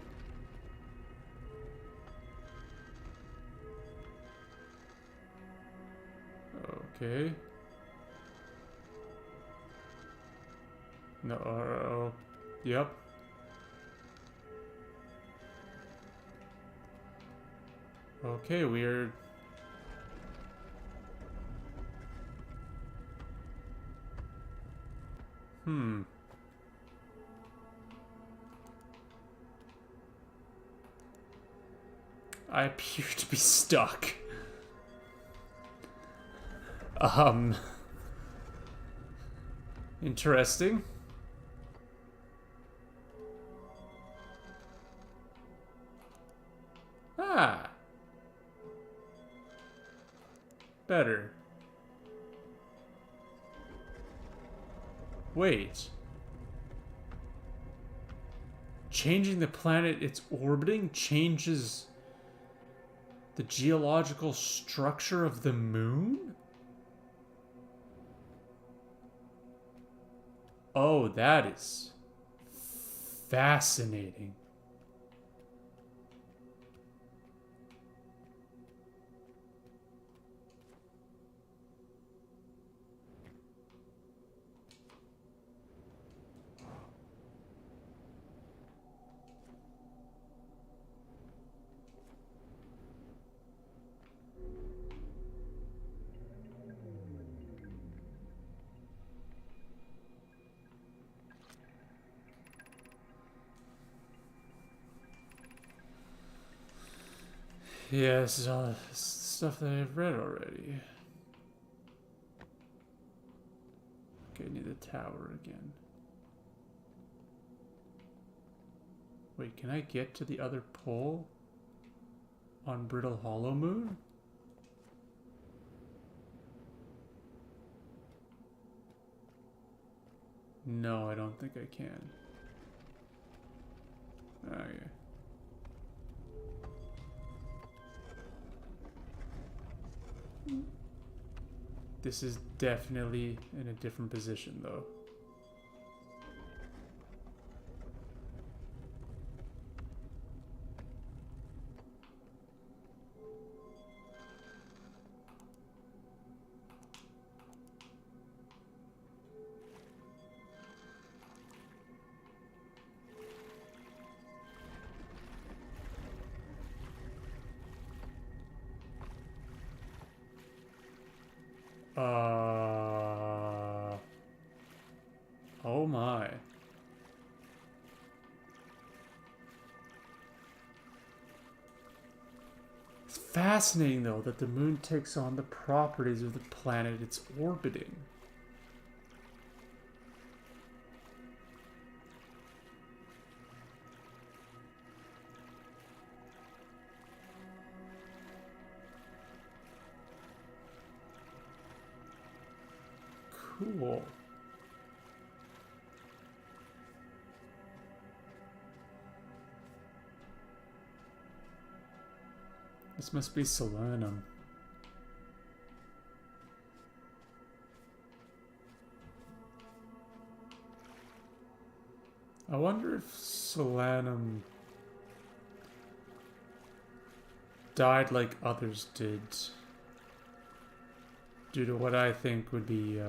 Okay. No, yep. Okay, weird. I appear to be stuck. Interesting. Ah. Better. Wait. Changing the planet it's orbiting changes the geological structure of the moon? Oh, that is fascinating. Yeah, this is all stuff that I've read already. Okay, I need the tower again. Wait, can I get to the other pole on Brittle Hollow Moon? No, I don't think I can. Okay. This is definitely in a different position, though. Oh my. It's fascinating, though, that the moon takes on the properties of the planet it's orbiting. Cool. This must be Solanum. I wonder if Solanum died like others did, due to what I think would be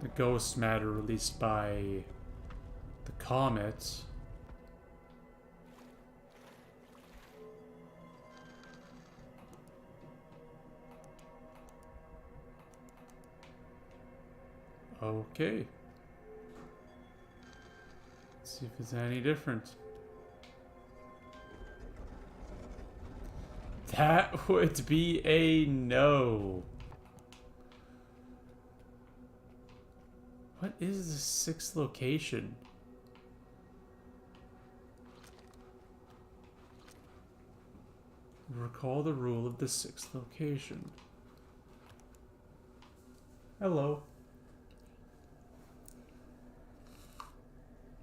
the ghost matter released by the comet. Okay. Let's see if it's any different. That would be a no. What is the sixth location? Recall the rule of the sixth location. Hello.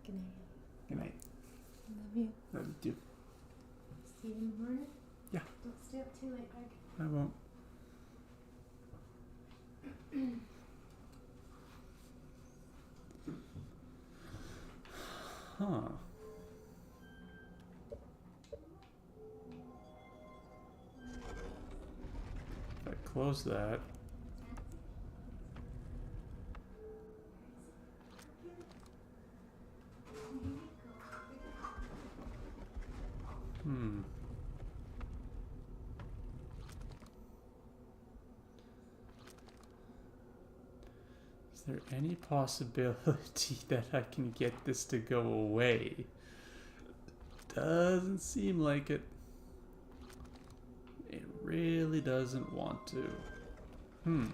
Good night. Good night. Love you. Love you too. See you in the morning? Yeah. Don't stay up too late, Greg. I won't. Huh. If I close that. Hmm. Is there any possibility that I can get this to go away? Doesn't seem like it. It really doesn't want to. Hmm.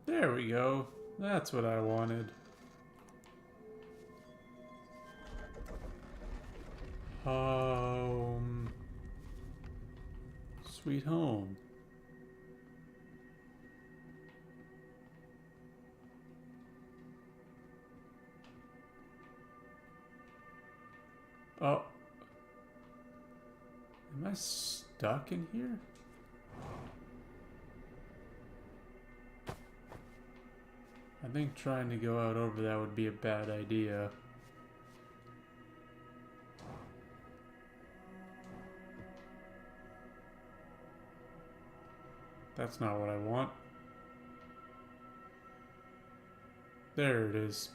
There we go. That's what I wanted. Home. Sweet home. Oh. Am I stuck in here? I think trying to go out over that would be a bad idea. That's not what I want. There it is.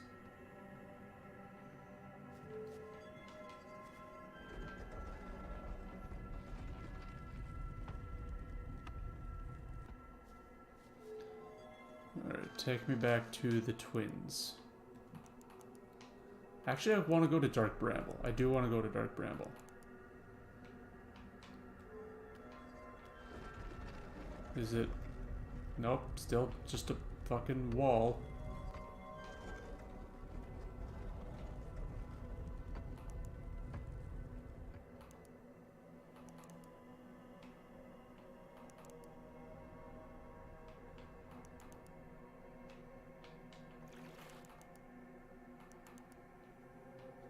Alright, take me back to the twins. Actually, I want to go to Dark Bramble. I do want to go to Dark Bramble. Is it? Nope, still just a fucking wall.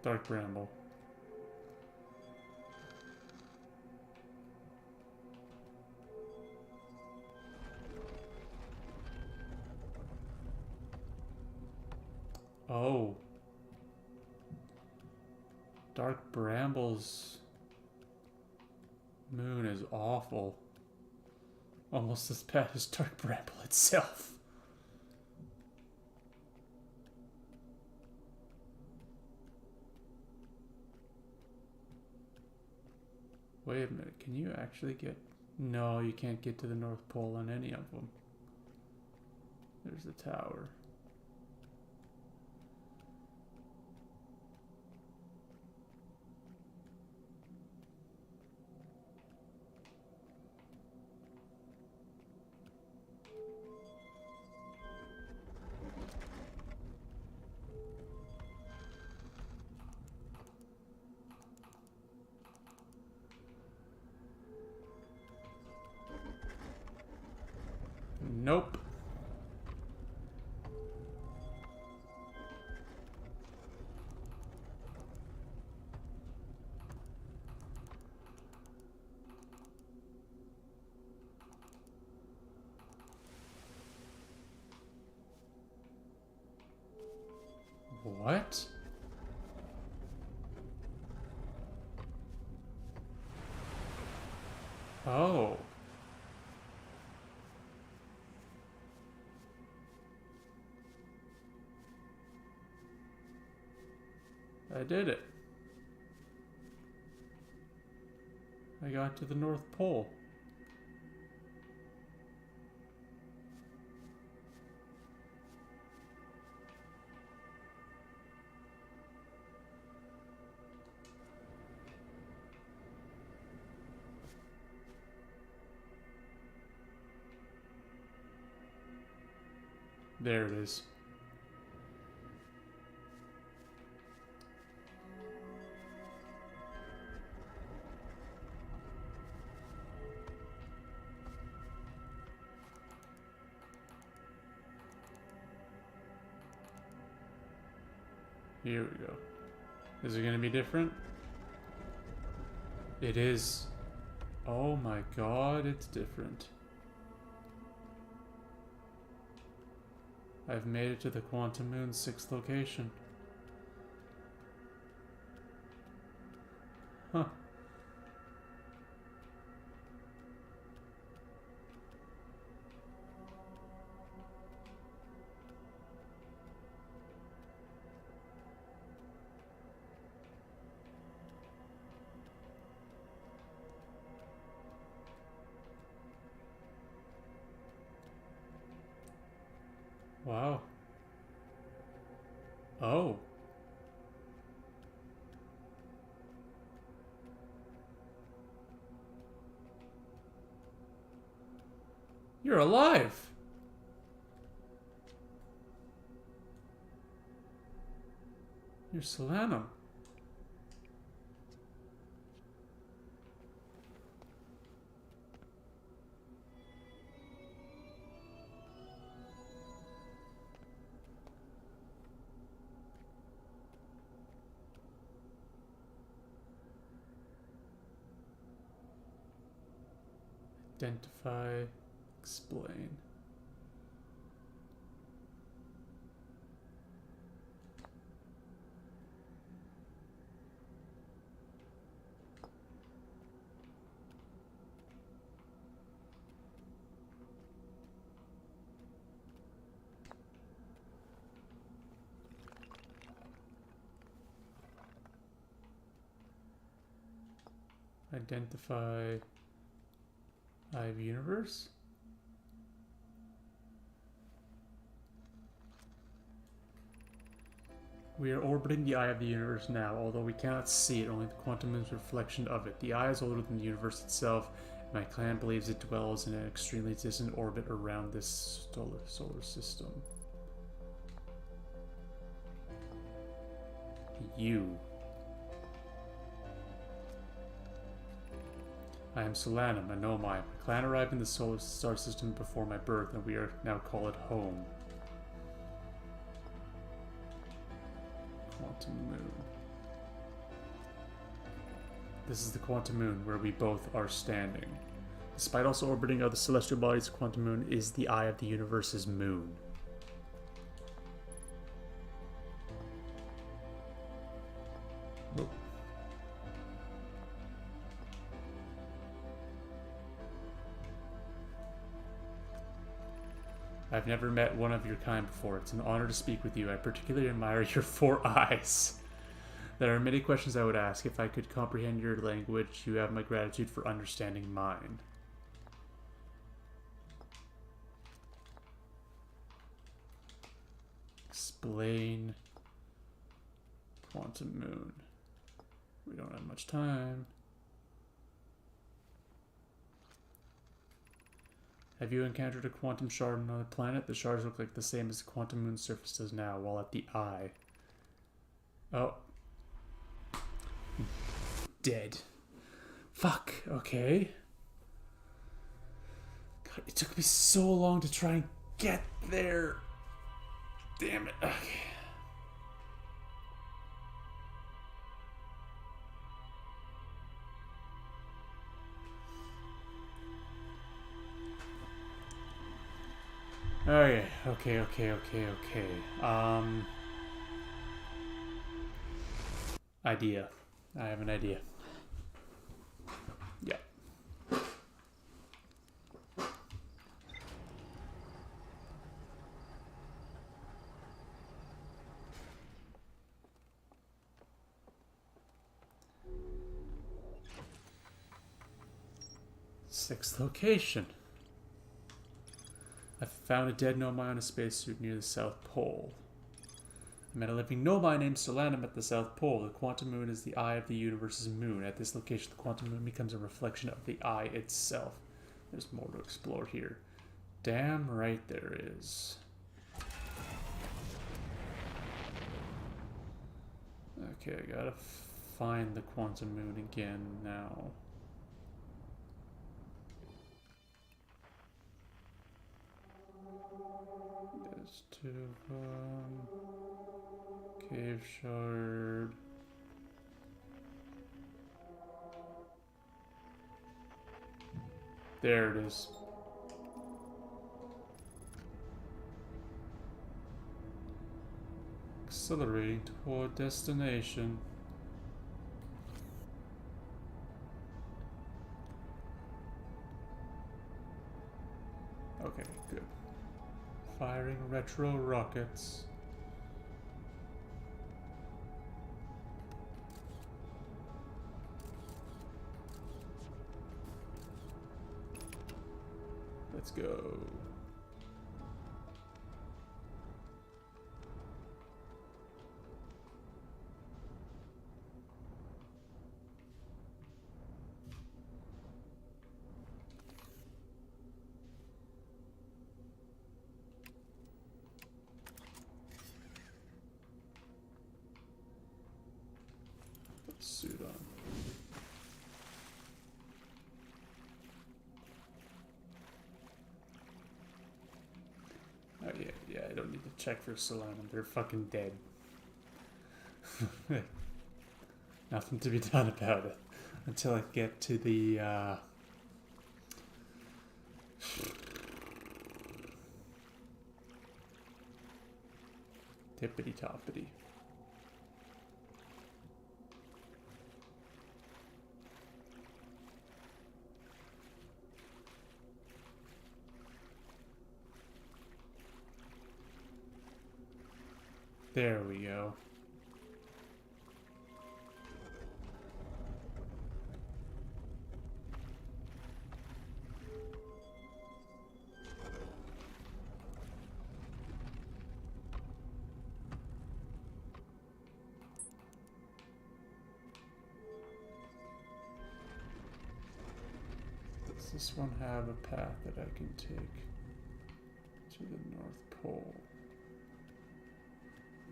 Dark bramble. Oh. Dark Bramble's moon is awful. Almost as bad as Dark Bramble itself. Wait a minute, can you actually get... No, you can't get to the North Pole on any of them. There's the tower. Nope. What? Oh. I did it. I got to the North Pole. There it is. Here we go. Is it gonna be different? It is. Oh my god, it's different. I've made it to the Quantum Moon's 6th location. Huh. Wow. Oh. You're alive. You're Solanum. Identify, explain. Identify Eye of Universe. We are orbiting the eye of the universe now, although we cannot see it, only the quantum moon's reflection of it. The eye is older than the universe itself, My clan believes it dwells in an extremely distant orbit around this solar system. You. I am Solanum, a Nomai. My clan arrived in the solar star system before my birth, and we are now call it home. Quantum Moon. This is the Quantum Moon, where we both are standing. Despite also orbiting other celestial bodies, the Quantum Moon is the eye of the universe's moon. Oh. I've never met one of your kind before. It's an honor to speak with you. I particularly admire your 4 eyes. There are many questions I would ask. If I could comprehend your language, you have my gratitude for understanding mine. Explain Quantum Moon. We don't have much time. Have you encountered a quantum shard on another planet? The shards look like the same as the Quantum Moon's surface does now, while at the eye. Oh. Dead. Fuck. Okay. God, it took me so long to try and get there. Damn it. Okay. Okay. Idea. I have an idea. Yeah. Sixth location. I found a dead Nomai on a spacesuit near the South Pole. I met a living Nomai named Solanum at the South Pole. The Quantum Moon is the eye of the universe's moon. At this location, the Quantum Moon becomes a reflection of the eye itself. There's more to explore here. Damn right there is. Okay, I gotta find the Quantum Moon again now. There's 2 of them. Cave shard. There it is. Accelerating toward destination. Okay, good. Firing retro rockets. Let's go. Put the suit on. Oh yeah, I don't need to check for Solanum. They're fucking dead. Nothing to be done about it until I get to the tippity toppity. There we go. Does this one have a path that I can take to the North Pole?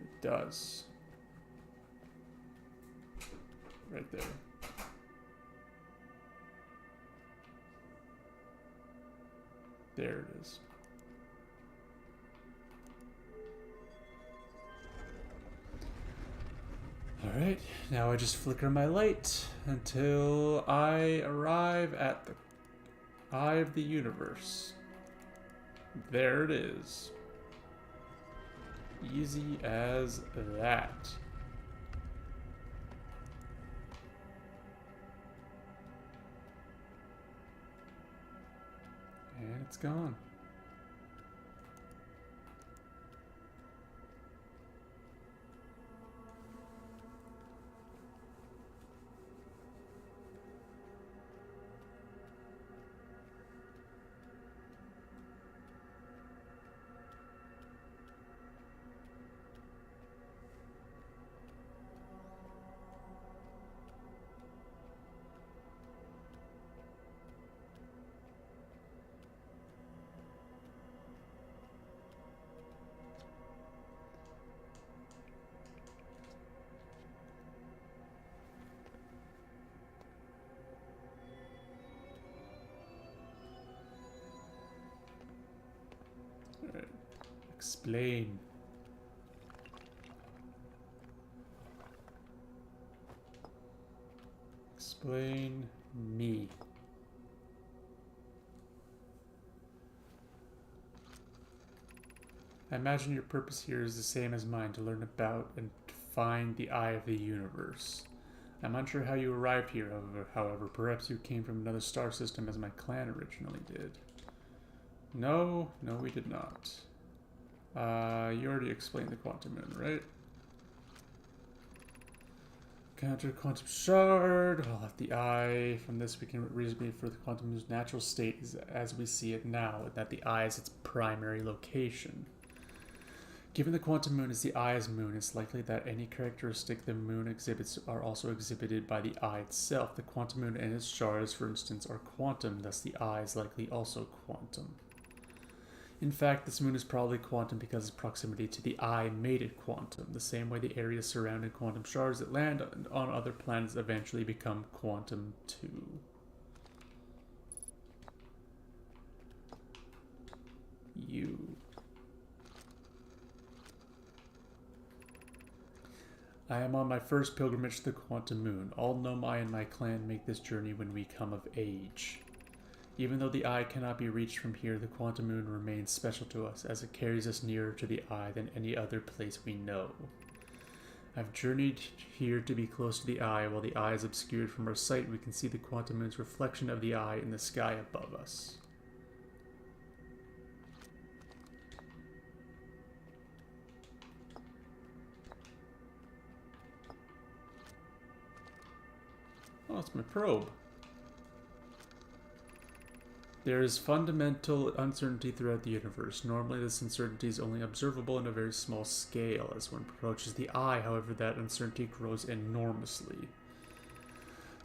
It does. Right there. There it is. Alright, now I just flicker my light until I arrive at the eye of the universe. There it is. Easy as that. And it's gone. Alright. Explain. Explain me. I imagine your purpose here is the same as mine, to learn about and to find the eye of the universe. I'm unsure how you arrived here, however, perhaps you came from another star system as my clan originally did. No, we did not. You already explained the quantum moon, right? Counter quantum shard. I'll have the eye. From this, we can reasonably infer the quantum moon's natural state is as we see it now, and that the eye is its primary location. Given the quantum moon is the eye's moon, it's likely that any characteristic the moon exhibits are also exhibited by the eye itself. The quantum moon and its shards, for instance, are quantum, thus the eye is likely also quantum. In fact, this moon is probably quantum because its proximity to the eye made it quantum, the same way the areas surrounding quantum shards that land on other planets eventually become quantum too. I am on my first pilgrimage to the quantum moon. All Nomai and my clan make this journey when we come of age. Even though the eye cannot be reached from here, the quantum moon remains special to us, as it carries us nearer to the eye than any other place we know. I've journeyed here to be close to the eye. While the eye is obscured from our sight, we can see the quantum moon's reflection of the eye in the sky above us. Oh, it's my probe. There is fundamental uncertainty throughout the universe. Normally, this uncertainty is only observable on a very small scale. As one approaches the eye, however, that uncertainty grows enormously.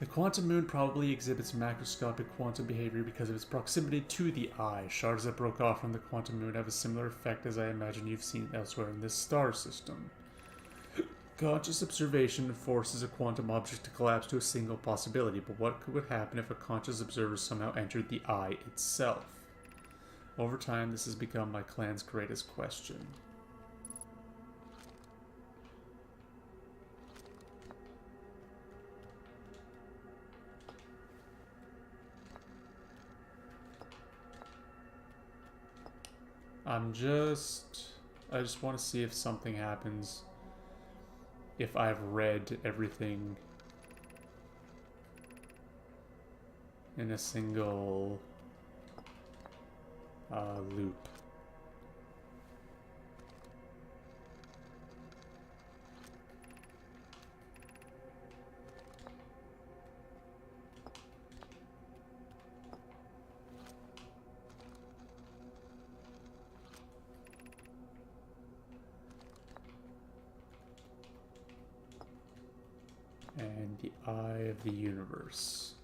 The quantum moon probably exhibits macroscopic quantum behavior because of its proximity to the eye. Shards that broke off from the quantum moon have a similar effect as I imagine you've seen elsewhere in this star system. Conscious observation forces a quantum object to collapse to a single possibility, but what would happen if a conscious observer somehow entered the eye itself? Over time, this has become my clan's greatest question. I just want to see if something happens. If I've read everything in a single loop. And the eye of the universe.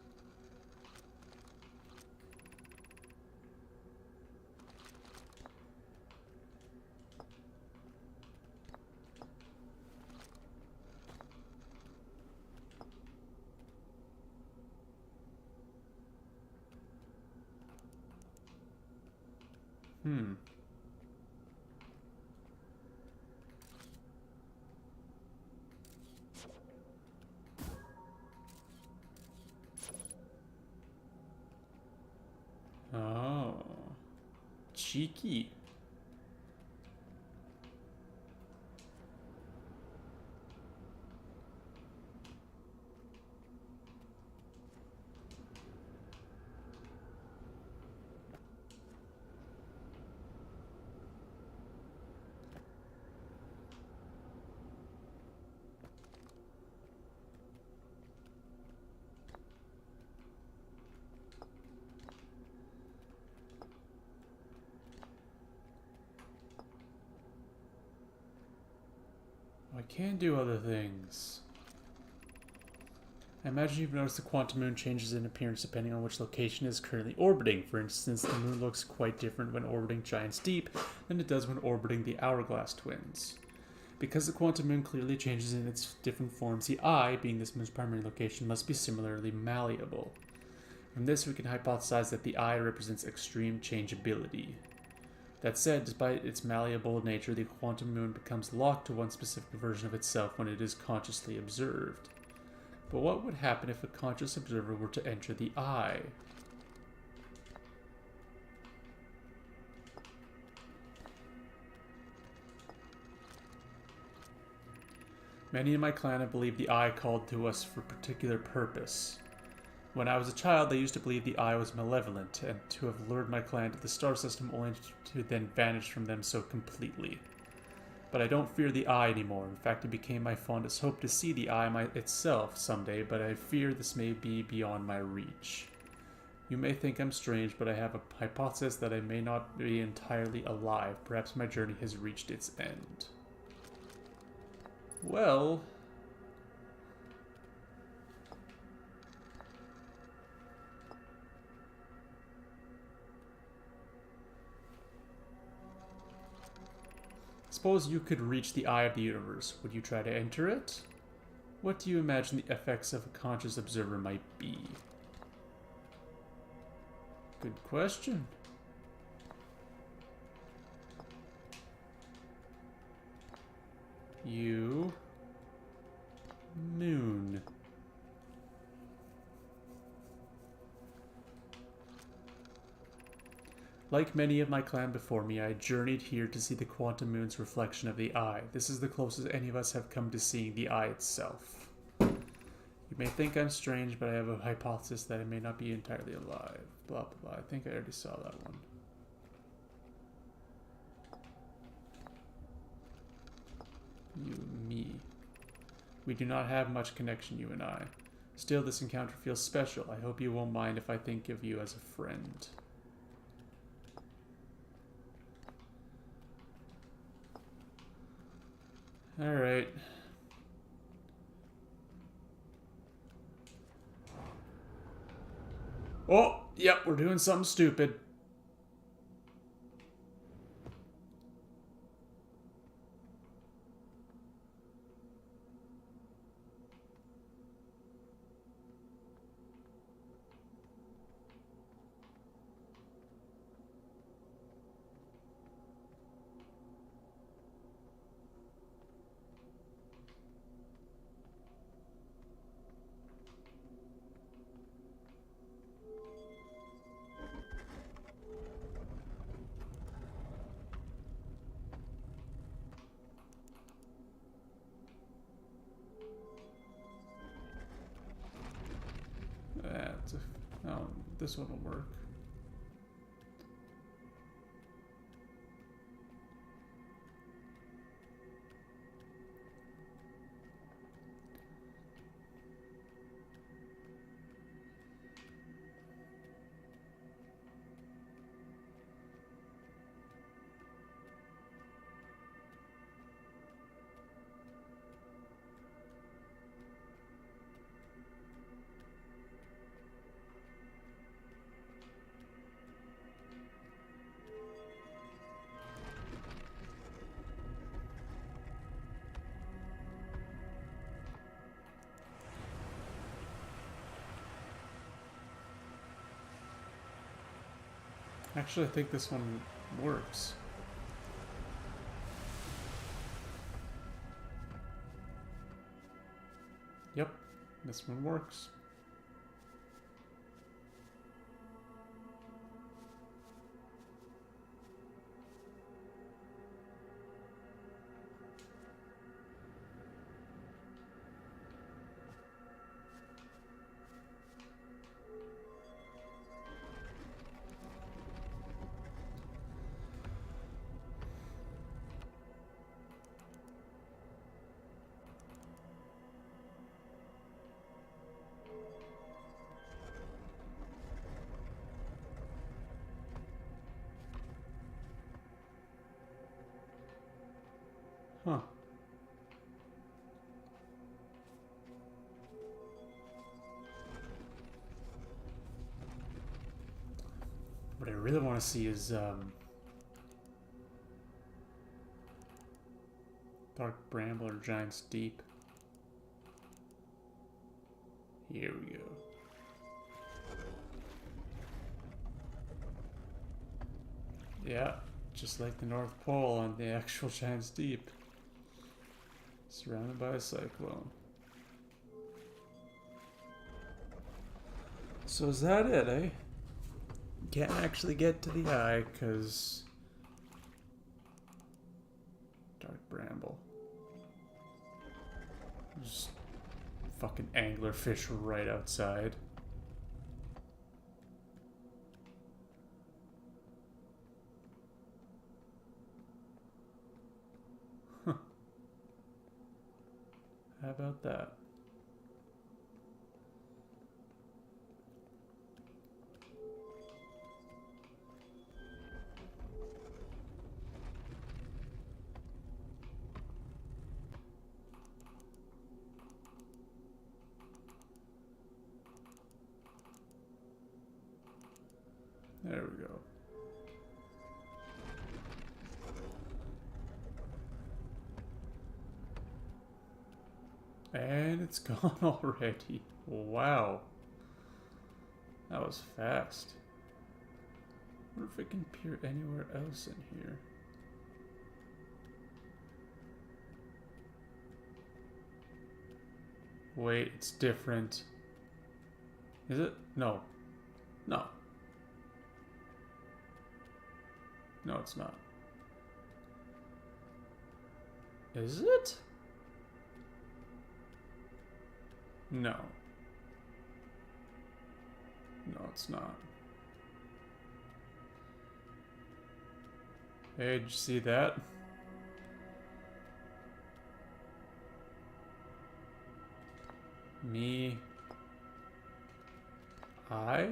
Oh. Cheeky. I can do other things. I imagine you've noticed the quantum moon changes in appearance depending on which location it is currently orbiting. For instance, the moon looks quite different when orbiting Giant's Deep than it does when orbiting the Hourglass Twins. Because the quantum moon clearly changes in its different forms, the eye, being this moon's primary location, must be similarly malleable. From this, we can hypothesize that the eye represents extreme changeability. That said, despite its malleable nature, the quantum moon becomes locked to one specific version of itself when it is consciously observed. But what would happen if a conscious observer were to enter the eye? Many in my clan have believed the eye called to us for a particular purpose. When I was a child, they used to believe the eye was malevolent, and to have lured my clan to the star system only to then vanish from them so completely. But I don't fear the eye anymore. In fact, it became my fondest hope to see the eye itself someday, but I fear this may be beyond my reach. You may think I'm strange, but I have a hypothesis that I may not be entirely alive. Perhaps my journey has reached its end. Well... Suppose you could reach the eye of the universe. Would you try to enter it? What do you imagine the effects of a conscious observer might be? Good question. You... Moon. Like many of my clan before me, I journeyed here to see the quantum moon's reflection of the eye. This is the closest any of us have come to seeing the eye itself. You may think I'm strange, but I have a hypothesis that I may not be entirely alive. Blah, blah, blah. I think I already saw that one. You, me. We do not have much connection, you and I. Still, this encounter feels special. I hope you won't mind if I think of you as a friend. Alright. Oh, yep, we're doing something stupid. Oh, this one will work. Actually, I think this one Works. Yep, this one works. Huh. What I really want to see is Dark Bramble or Giant's Deep. Here we go. Yeah, just like the North Pole on the actual Giant's Deep. Surrounded by a cyclone. So is that it, eh? Can't actually get to the eye, because... Dark Bramble. Just fucking anglerfish right outside. Huh. How about that? There we go. And it's gone already. Wow. That was fast. I wonder if I can peer anywhere else in here. Wait, it's different. Is it? No. No. No, it's not. Is it? No. No, it's not. Hey, did you see that? Me. I?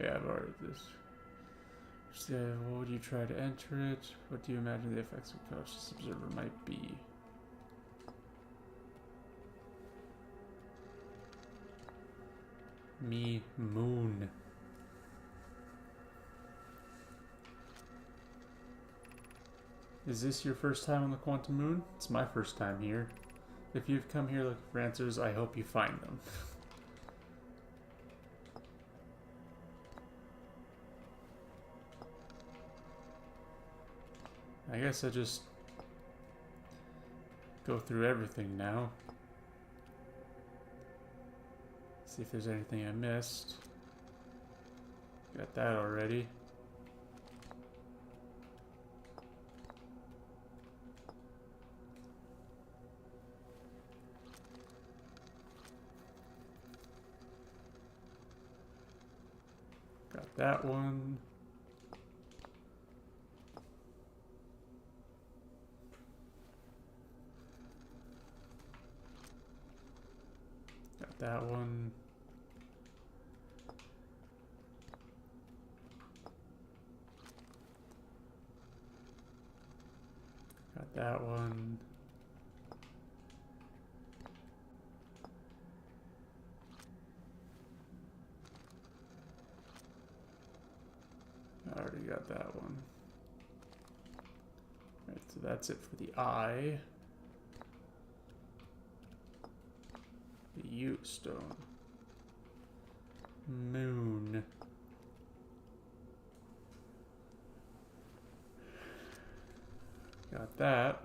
Yeah, I've already this. What would you try to enter it? What do you imagine the effects of conscious observer might be? Me, moon. Is this your first time on the Quantum Moon? It's my first time here. If you've come here looking for answers, I hope you find them. I guess I just go through everything now. See if there's anything I missed. Got that already. Got that one. Got that one. Got that one. I already got that one. Right, so that's it for the eye. The you, stone. Moon. Got that.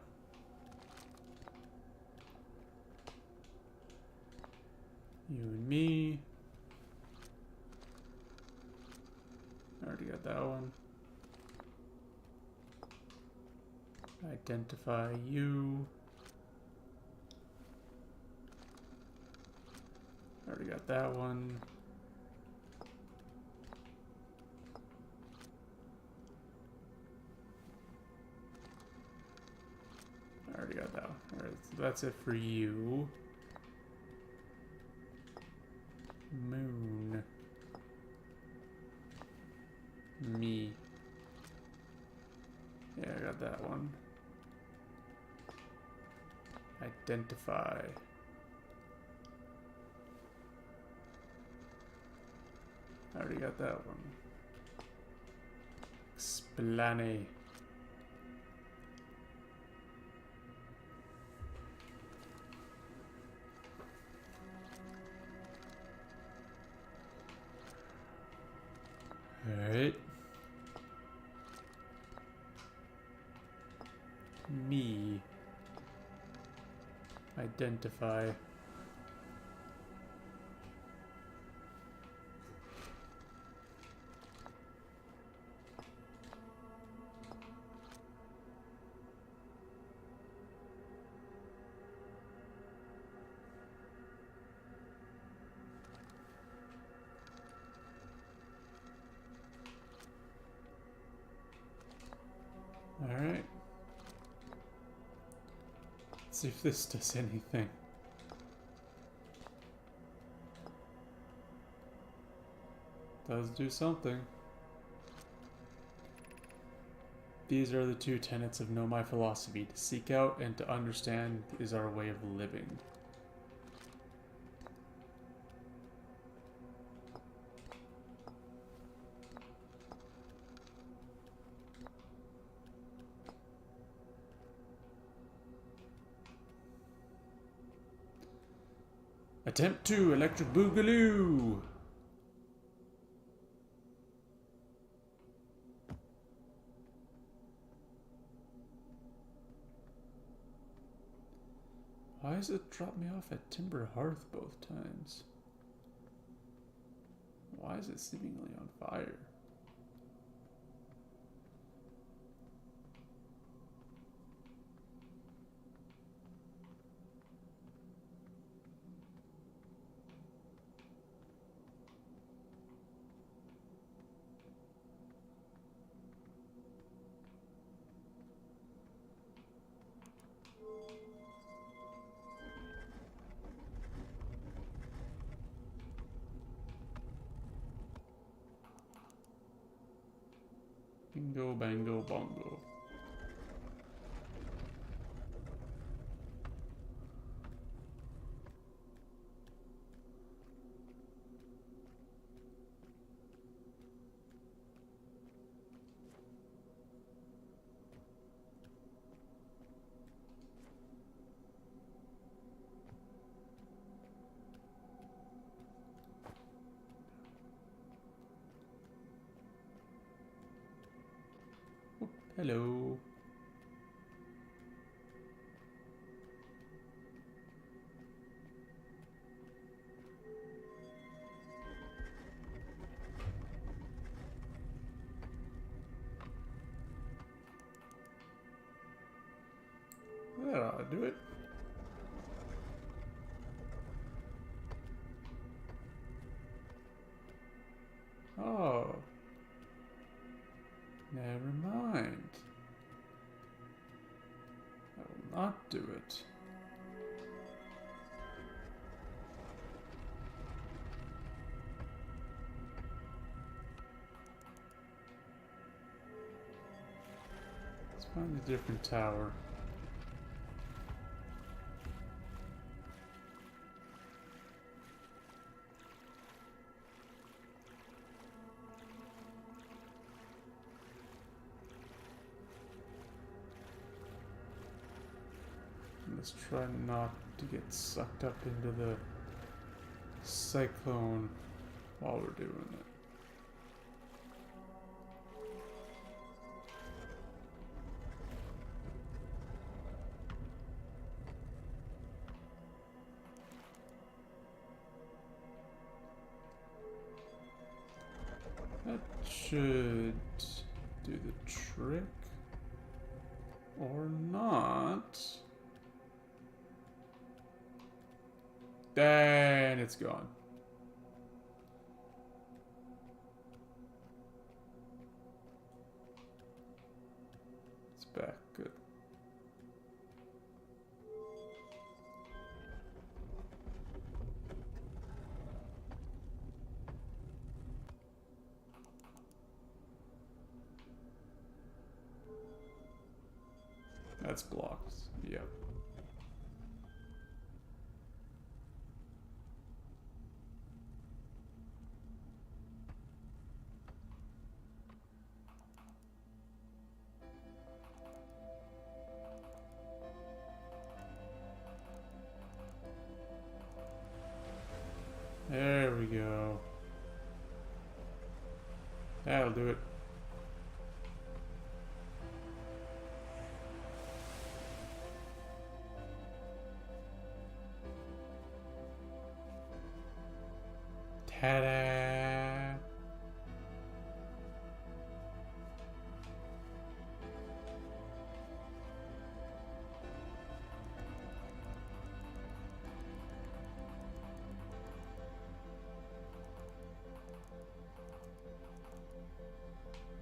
You and me. Already got that one. Identify you. Already got that one. Already got that one. Alright, so that's it for you. Moon. Me. Yeah, I got that one. Identify. I already got that one. Explain. Alright. Me. Identify. Alright. Let's see if this does anything. Does do something. These are the two tenets of Know My Philosophy. To seek out and to understand is our way of living. Attempt 2, Electric Boogaloo! Why does it drop me off at Timber Hearth both times? Why is it seemingly on fire? Bingo, bango, bongo. Hello. That ought to do it. Oh. Never mind. I will not do it. Let's find a different tower. Let's try not to get sucked up into the cyclone while we're doing it. That should do the trick. Or not. And it's gone. It's back. Good. That's blocked. Yep. There we go. That'll do it. Ta-da!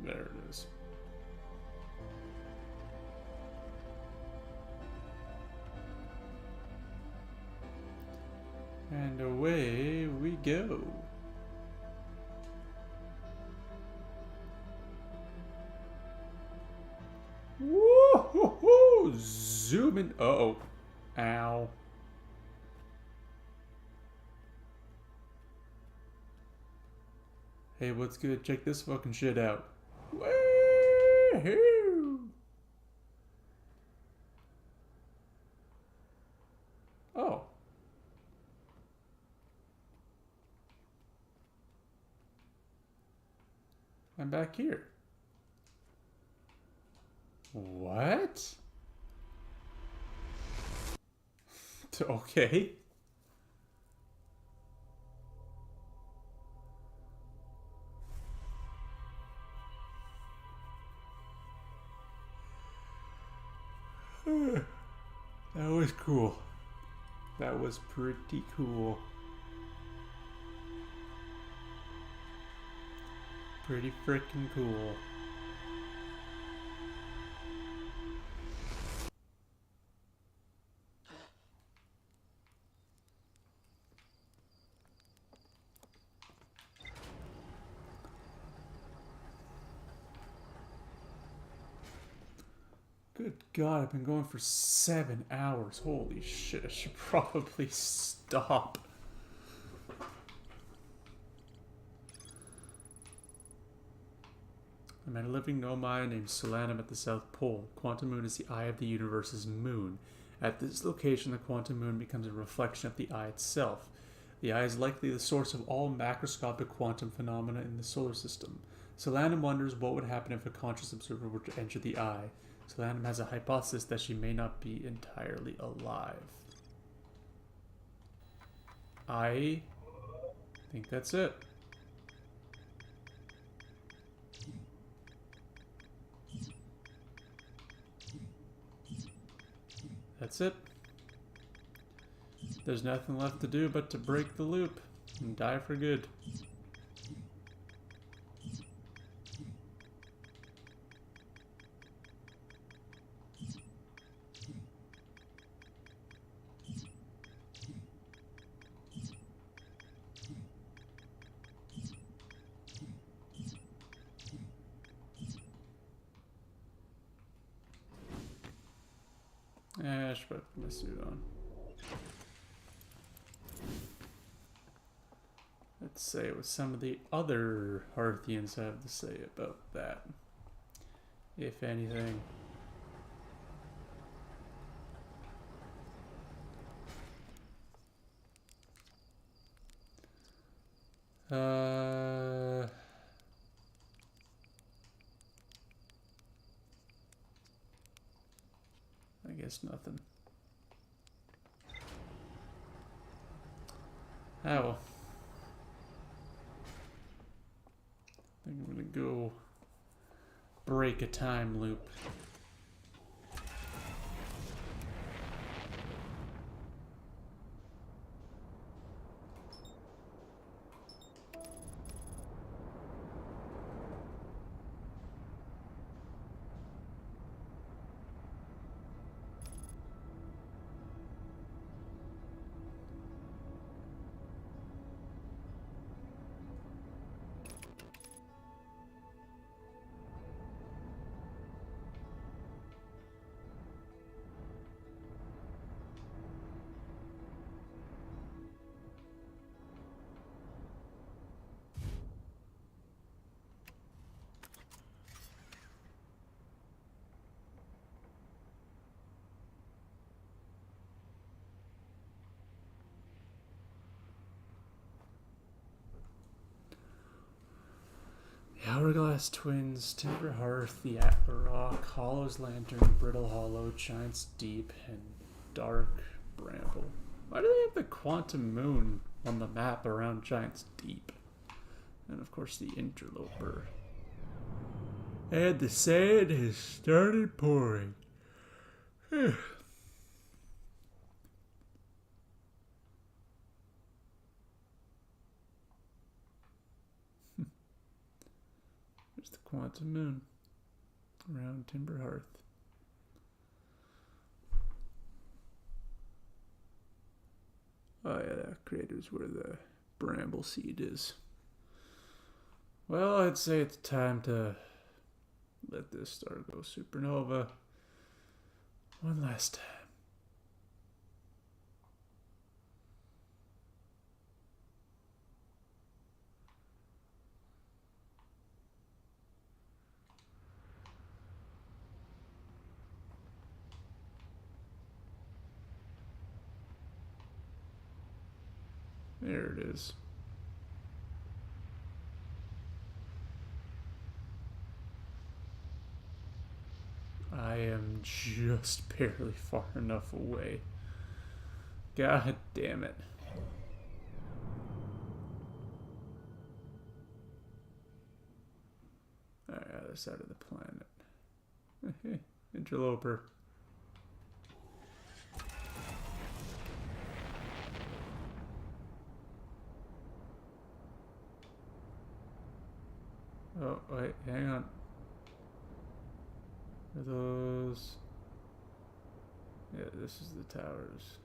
There it is. And away we go. Woo-hoo-hoo! Zoom in. Uh-oh. Ow. Hey, what's good? Check this fucking shit out. Woohoo! Oh. I'm back here. What? Okay. That was cool. That was pretty cool. Pretty freaking cool. Good God, I've been going for 7 hours. Holy shit, I should probably stop. I met a living nomad named Solanum at the South Pole. Quantum Moon is the eye of the universe's moon. At this location, the quantum moon becomes a reflection of the eye itself. The eye is likely the source of all macroscopic quantum phenomena in the solar system. Solanum wonders what would happen if a conscious observer were to enter the eye. Solanum has a hypothesis that she may not be entirely alive. I think that's it. That's it. There's nothing left to do but to break the loop and die for good. I should probably put my suit on. Let's say what some of the other Hearthians have to say about that, if anything. I guess nothing. Oh well. I think I'm gonna go break a time loop. The Hourglass Twins, Timber Hearth, the Atla Rock, Hollow's Lantern, Brittle Hollow, Giant's Deep, and Dark Bramble. Why do they have the Quantum Moon on the map around Giant's Deep? And of course the Interloper. And the sand has started pouring. There's the Quantum Moon around Timber Hearth. Oh yeah, that crater's where the Bramble Seed is. Well, I'd say it's time to let this star go supernova one last time. There it is. I am just barely far enough away. God damn it. Alright, other side of the planet. Interloper. Oh, wait, hang on. Are those... Yeah, this is the towers.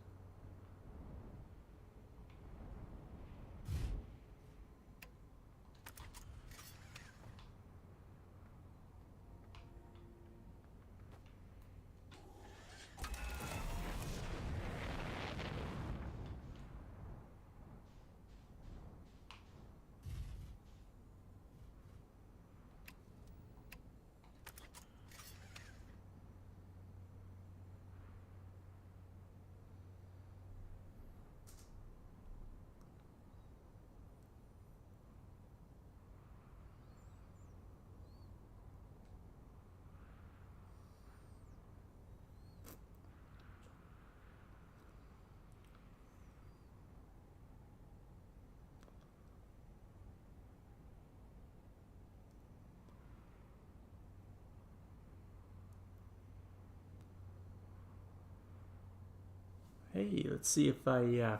Hey, let's see if I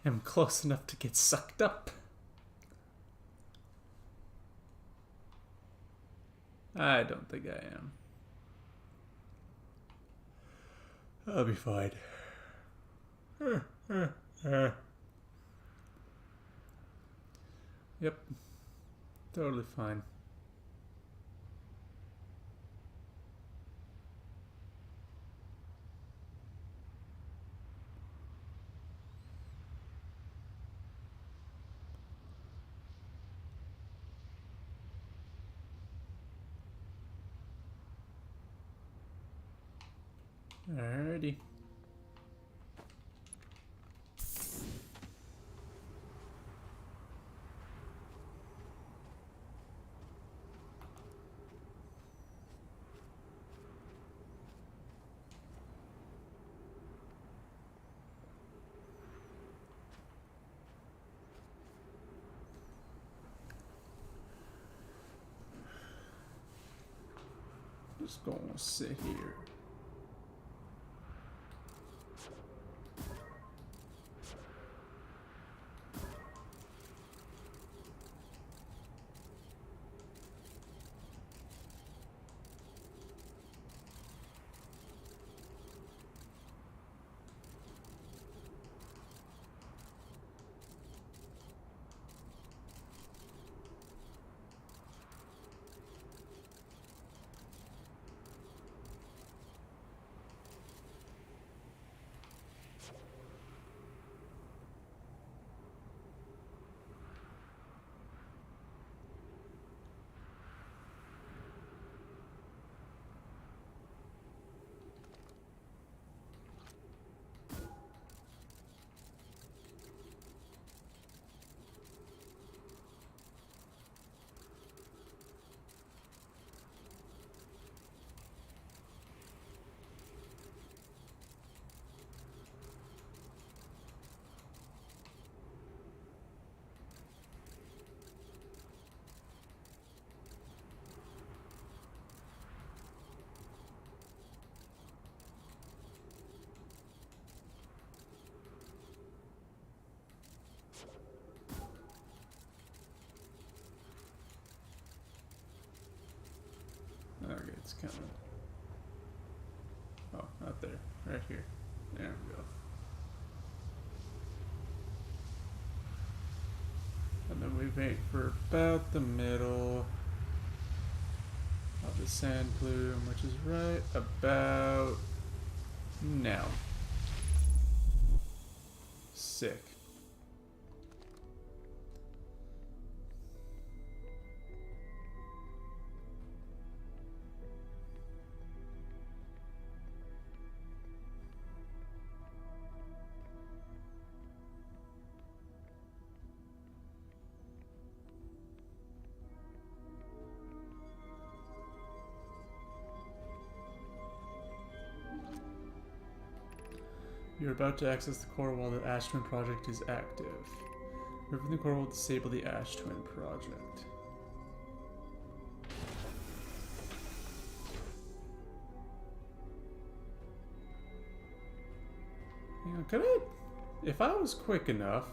am close enough to get sucked up. I don't think I am. I'll be fine. Yep. Totally fine. Alrighty. Just gonna sit here. Okay, it's coming. Oh, not there. Right here. There we go. And then we wait for about the middle of the sand plume, which is right about now. Sick. You're about to access the core while the Ash Twin project is active. Removing the core will disable the Ash Twin project. Hang on, could I... If I was quick enough...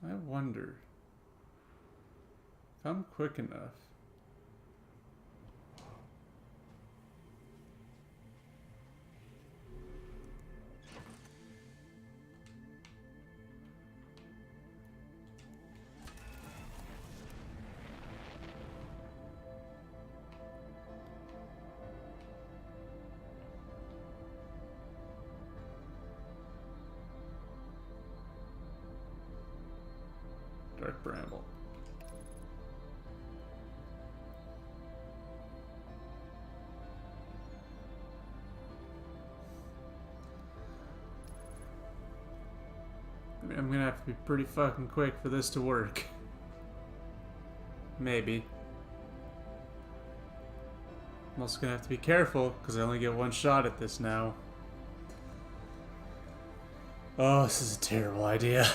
I wonder if I'm quick enough. Dark Bramble. I mean, I'm gonna have to be pretty fucking quick for this to work. Maybe. I'm also gonna have to be careful, because I only get one shot at this now. Oh, this is a terrible idea.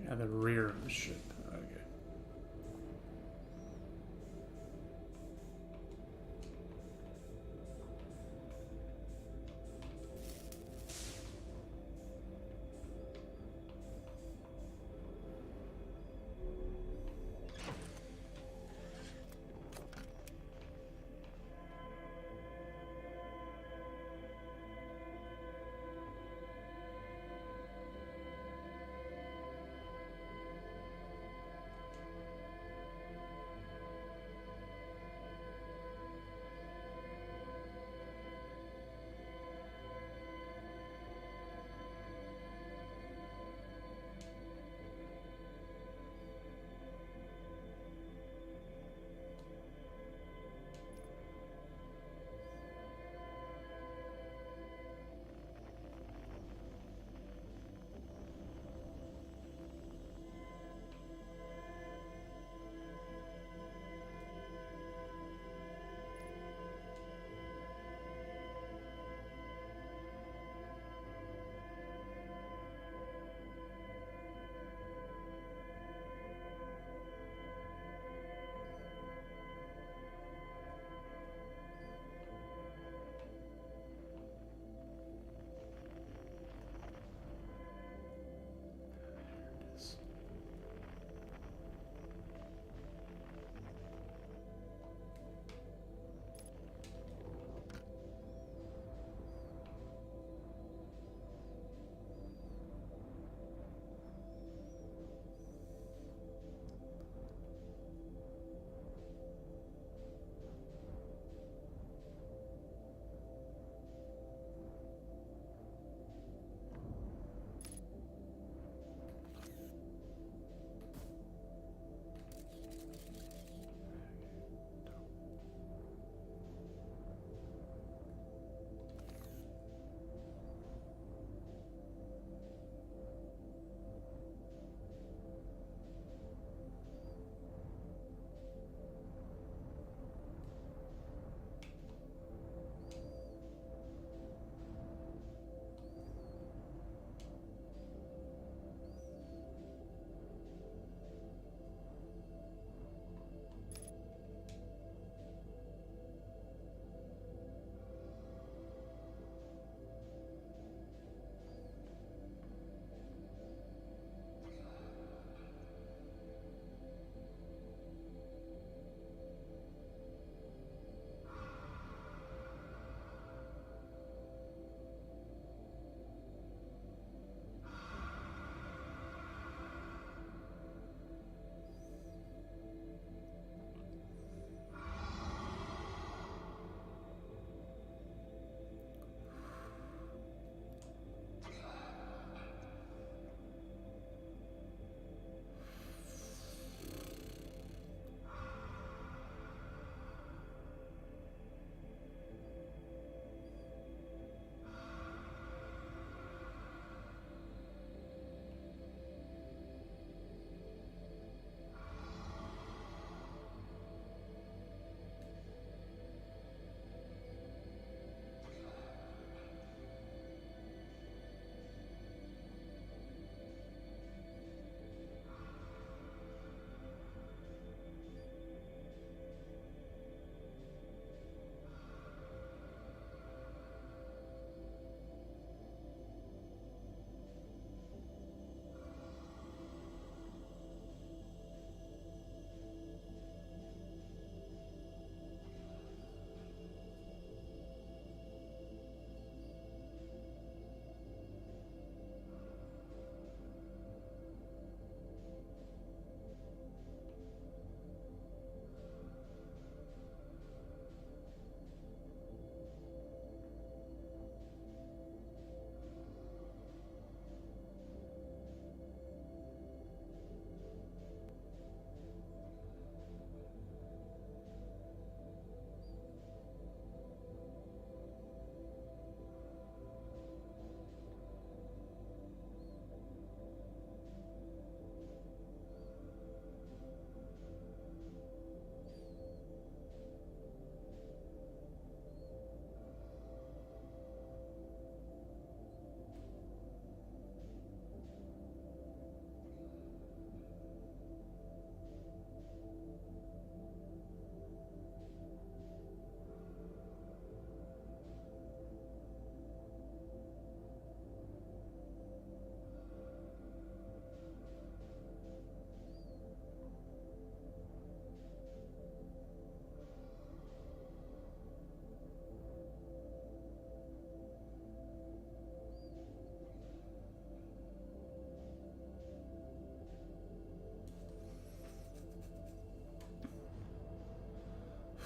Yeah, the rear of the ship. Okay.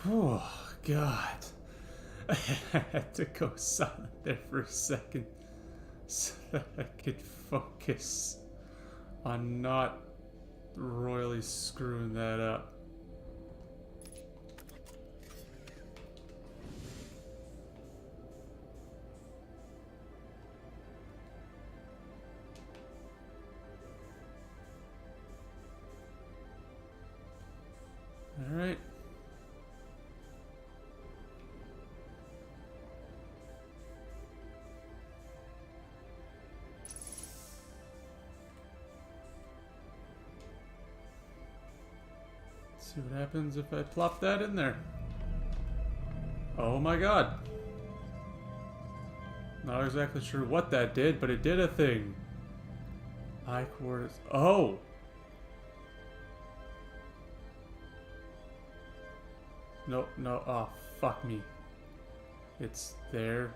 Oh, God. I had to go silent there for a second so that I could focus on not royally screwing that up. All right. See what happens if I plop that in there. Oh my god. Not exactly sure what that did, but it did a thing. I coordinates. Oh! No, no. Oh, fuck me. It's there.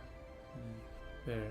There.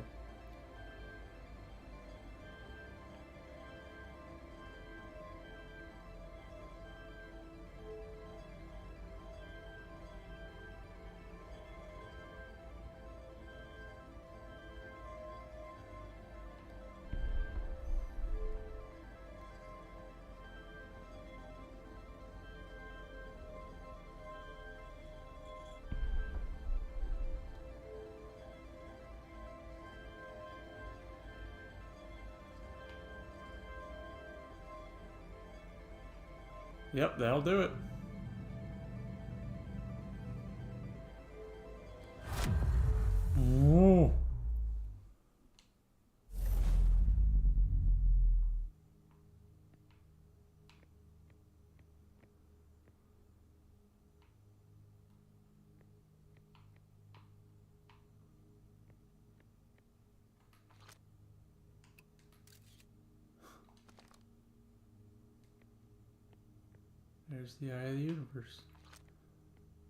Yep, that'll do it. Whoa. There's the eye of the universe.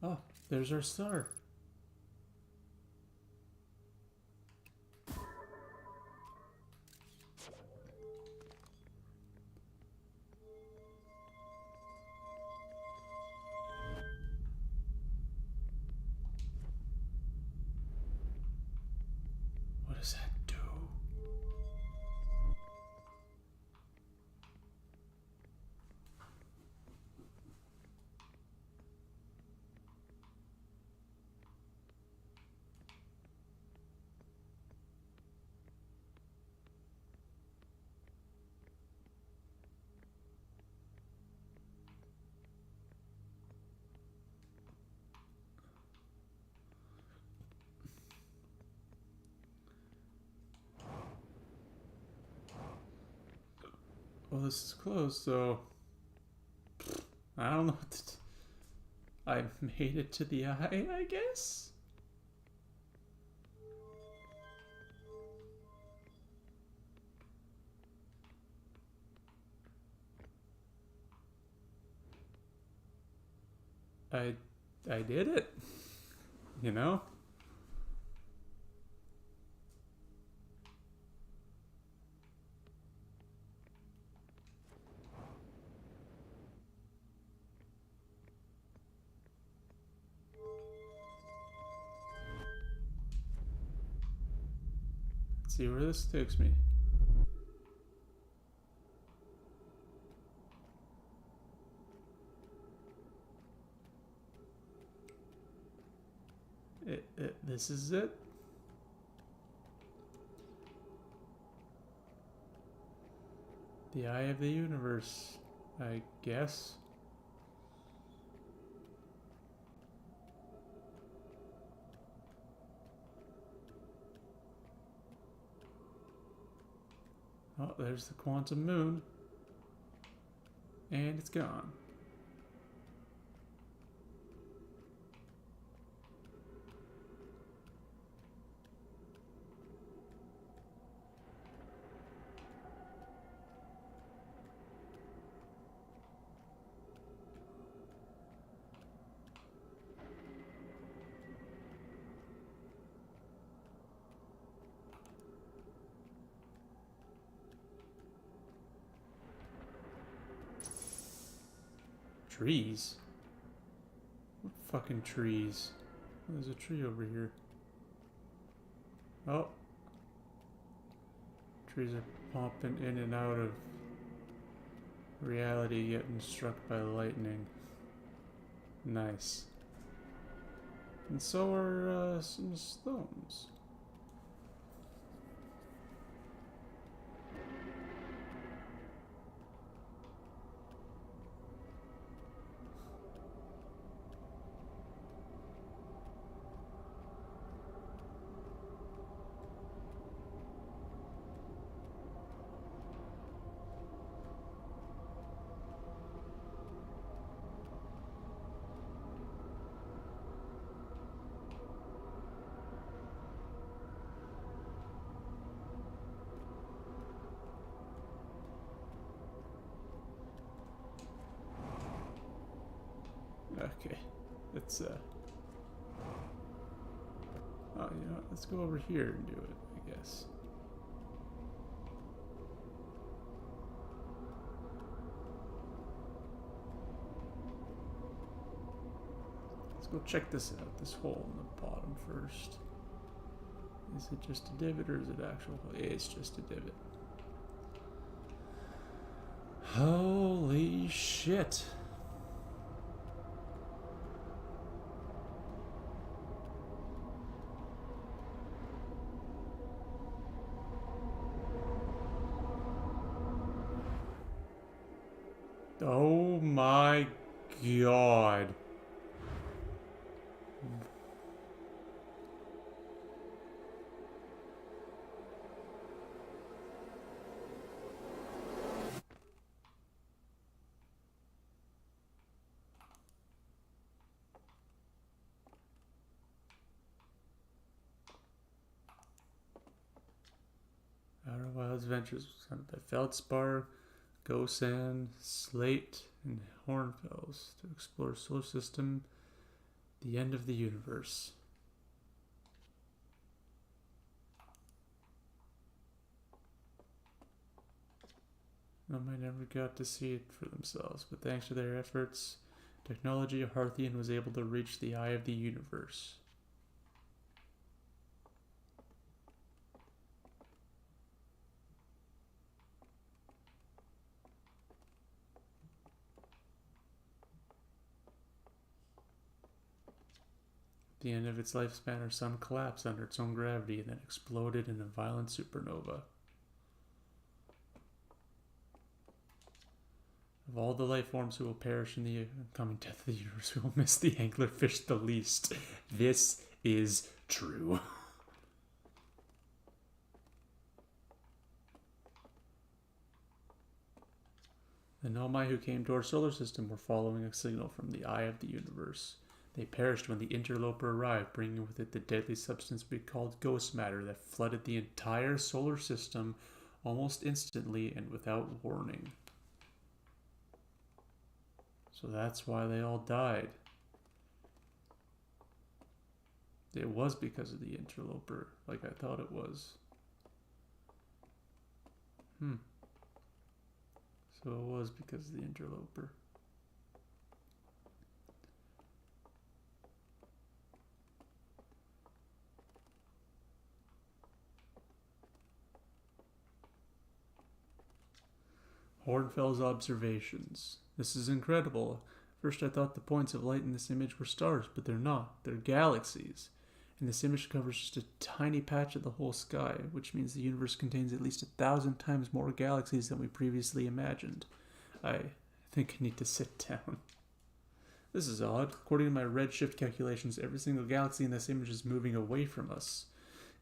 Oh, there's our star. What does that do? Well, this is closed, so I don't know what to I made it to the eye, I guess? I did it. You know? Let's see where this takes me. This is it? The eye of the universe, I guess. Oh, there's the quantum moon. And it's gone. Trees? What fucking trees. There's a tree over here. Oh. Trees are popping in and out of reality, getting struck by lightning. Nice. And so are some stones. Okay, let's oh, you know what? Let's go over here and do it, I guess. Let's go check this out, this hole in the bottom first. Is it just a divot or is it actual? It's just a divot. Holy shit. Oh my god. Outer Wilds Adventures was founded by Feldspar, Gosan, Slate, and Hornfels to explore solar system, the end of the universe. I never got to see it for themselves, but thanks to their efforts, technology, Harthian was able to reach the eye of the universe. At the end of its lifespan, our sun collapsed under its own gravity and then exploded in a violent supernova. Of all the life forms who will perish in the coming death of the universe, we will miss the anglerfish the least. This is true. The Nomai who came to our solar system were following a signal from the eye of the universe. They perished when the interloper arrived, bringing with it the deadly substance we called ghost matter that flooded the entire solar system almost instantly and without warning. So that's why they all died. It was because of the interloper, like I thought it was. So it was because of the interloper. Hornfels observations. This is incredible. First I thought the points of light in this image were stars, but they're not. They're galaxies. And this image covers just a tiny patch of the whole sky, which means the universe contains at least 1,000 times more galaxies than we previously imagined. I think I need to sit down. This is odd. According to my redshift calculations, every single galaxy in this image is moving away from us.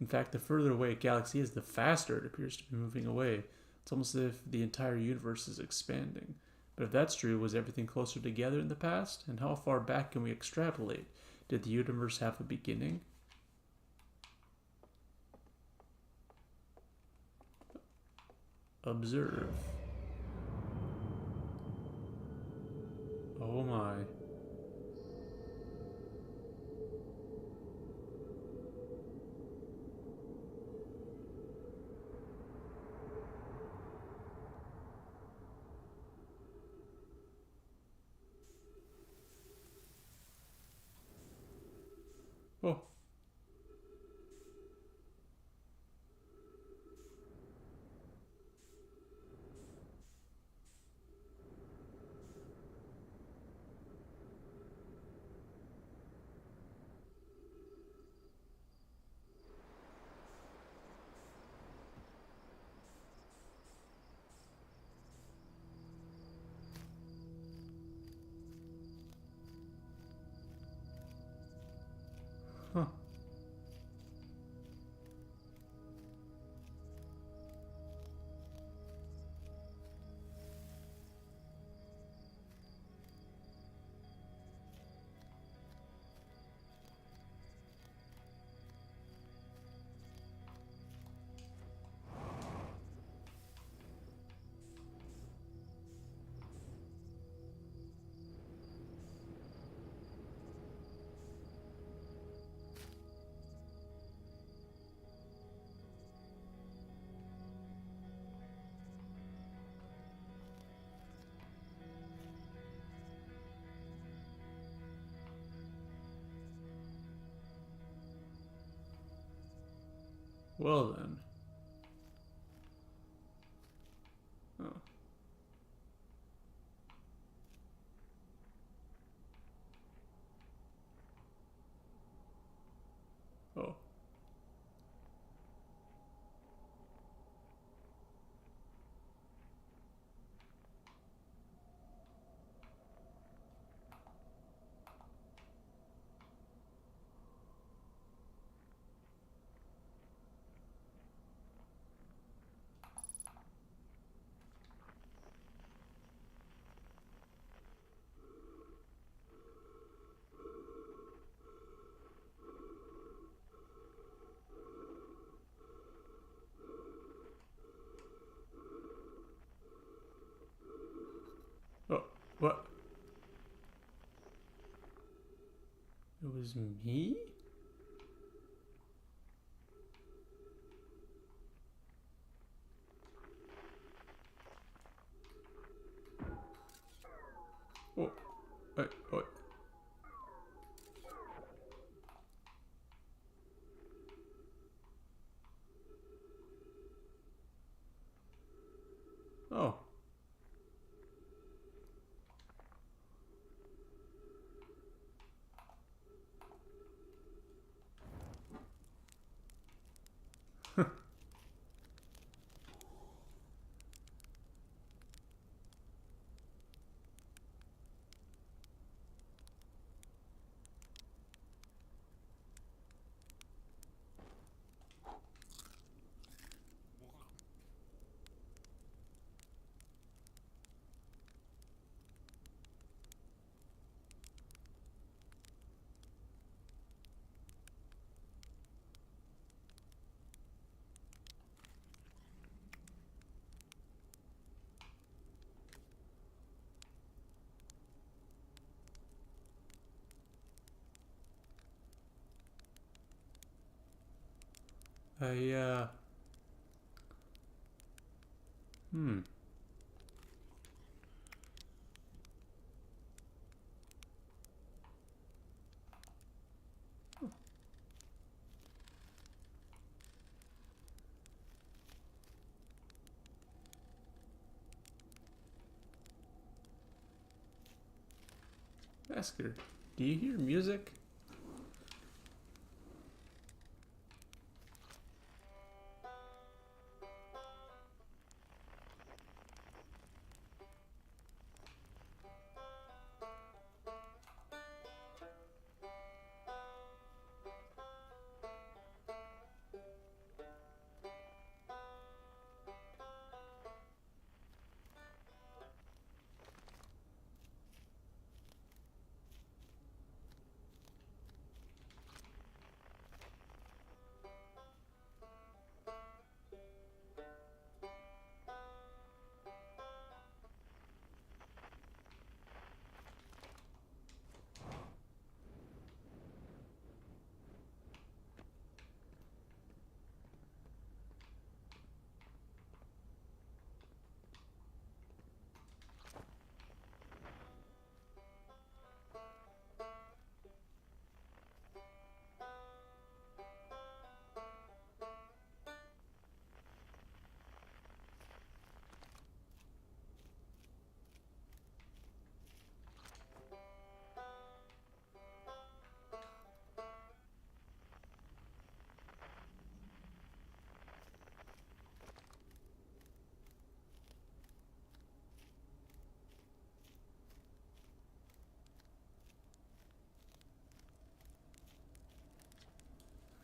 In fact, the further away a galaxy is, the faster it appears to be moving away. It's almost as if the entire universe is expanding. But if that's true, was everything closer together in the past? And how far back can we extrapolate? Did the universe have a beginning? Observe. Oh my. Oh. Huh. Well then. Oh. Oh. Oh, what? It was me? Oh, what? Oh. I, hmm. Esker, do you hear music?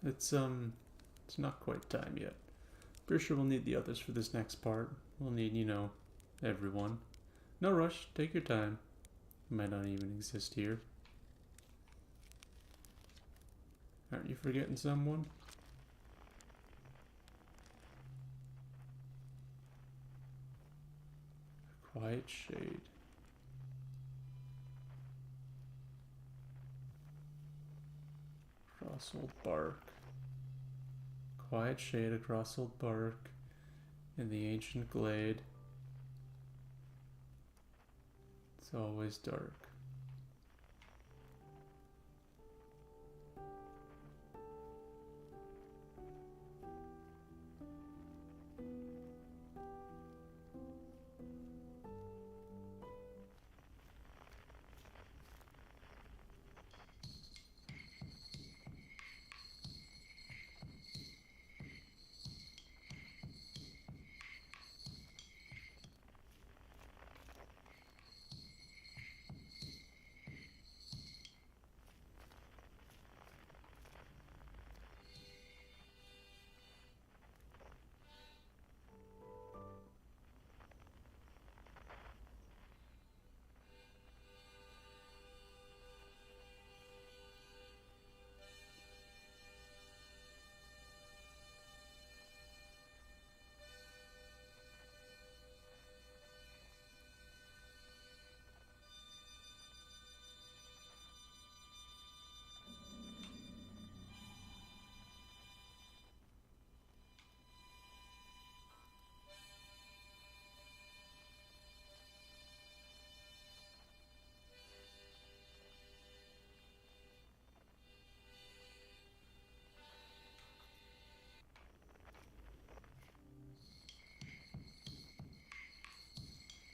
It's not quite time yet. Pretty sure we'll need the others for this next part. We'll need, you know, everyone. No rush. Take your time. It might not even exist here. Aren't you forgetting someone? Quiet shade. Across old bark. Quiet shade across old bark in the ancient glade. It's always dark.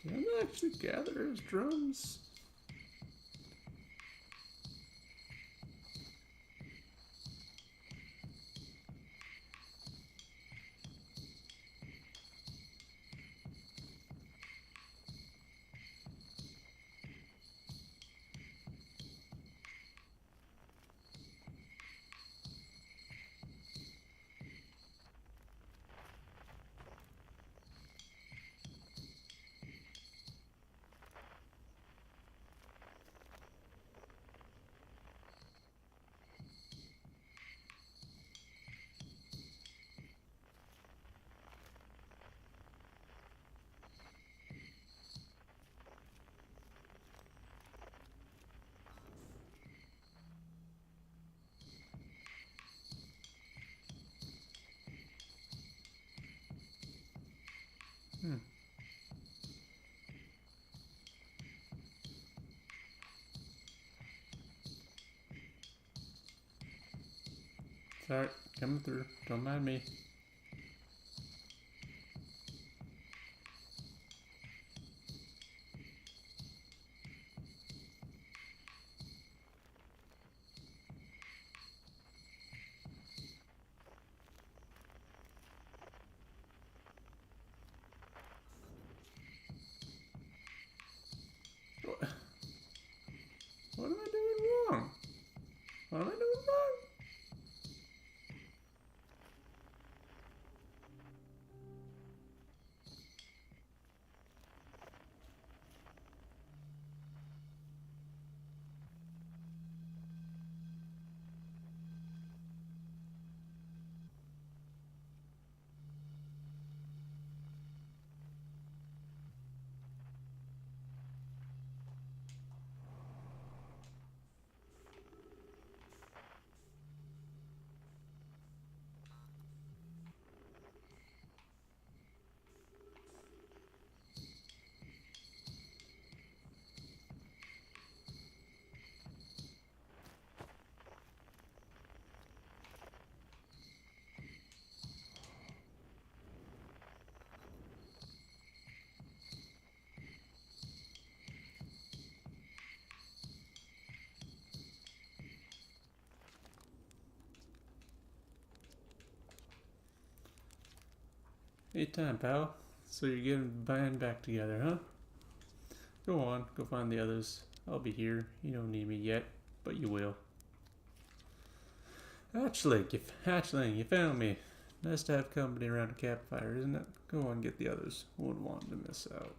Did I actually gather his drums? Sorry, coming through. Don't mind me. What am I doing wrong? What am I doing wrong? Hey, time, pal. So you're getting the band back together, huh? Go on, go find the others. I'll be here. You don't need me yet, but you will. Hatchling, you found me. Nice to have company around a campfire, isn't it? Go on, get the others. Wouldn't want them to miss out.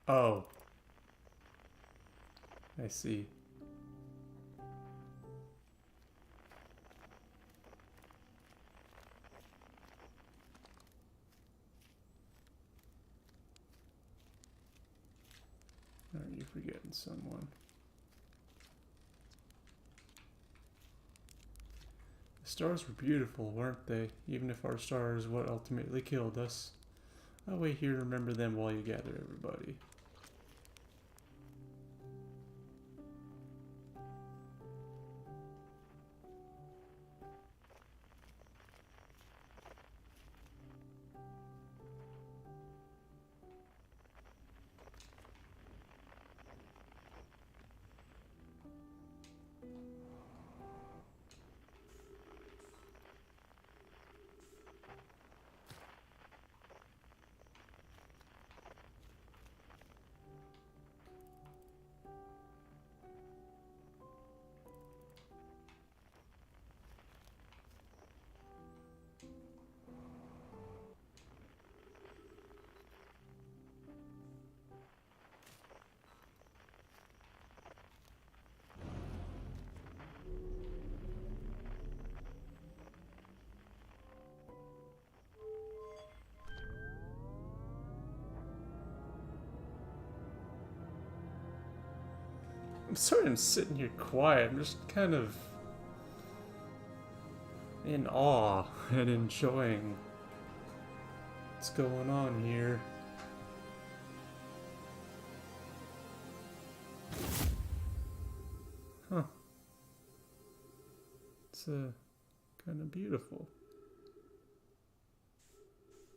Oh. I see. Are you forgetting someone? The stars were beautiful, weren't they? Even if our star is what ultimately killed us. I'll wait here to remember them while you gather everybody. I'm sorry I'm sitting here quiet. I'm just kind of in awe and enjoying what's going on here. Huh. It's kind of beautiful.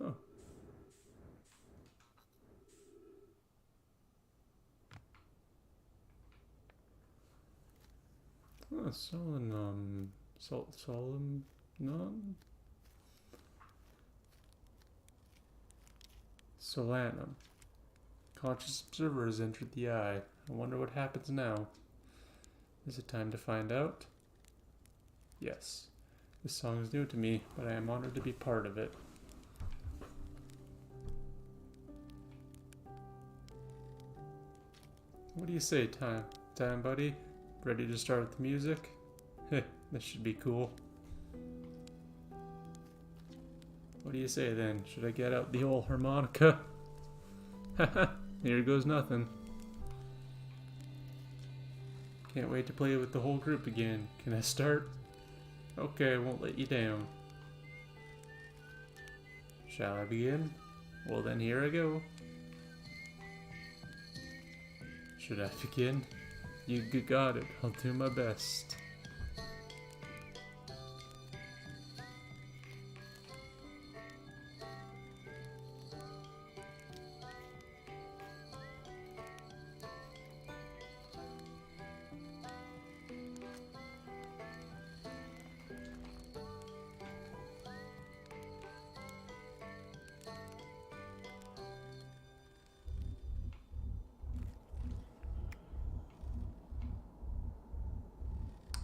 Oh. Oh, solemn, Solanum. Conscious observer has entered the eye. I wonder what happens now. Is it time to find out? Yes. This song is new to me, but I am honored to be part of it. What do you say, time buddy? Ready to start with the music? Heh, this should be cool. What do you say then? Should I get out the old harmonica? Haha, here goes nothing. Can't wait to play with the whole group again. Can I start? Okay, I won't let you down. Shall I begin? Well then, here I go. Should I begin? You got it. I'll do my best.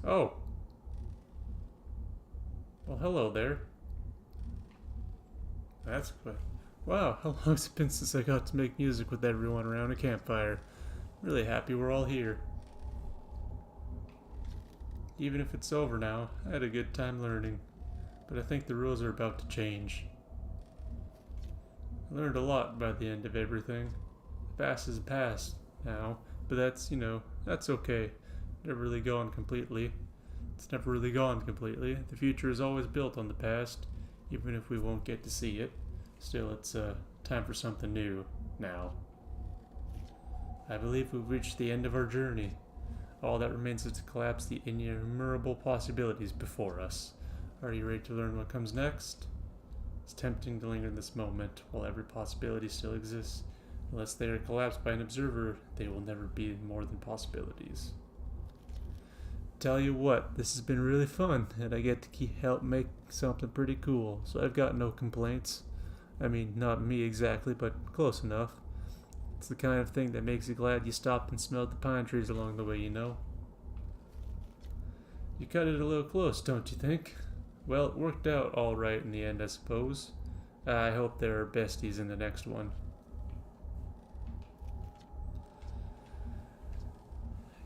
Oh. Well, hello there. That's quick. Wow, how long has it been since I got to make music with everyone around a campfire? Really happy we're all here. Even if it's over now, I had a good time learning. But I think the rules are about to change. I learned a lot by the end of everything. The past is past now, but that's, that's okay. Never really gone completely. It's never really gone completely. The future is always built on the past, even if we won't get to see it. Still, it's time for something new now. I believe we've reached the end of our journey. All that remains is to collapse the innumerable possibilities before us. Are you ready to learn what comes next? It's tempting to linger in this moment while every possibility still exists. Unless they are collapsed by an observer, they will never be more than possibilities. Tell you what, this has been really fun, and I get to help make something pretty cool, so I've got no complaints. I mean, not me exactly, but close enough. It's the kind of thing that makes you glad you stopped and smelled the pine trees along the way, you know? You cut it a little close, don't you think? Well, it worked out all right in the end, I suppose. I hope there are besties in the next one.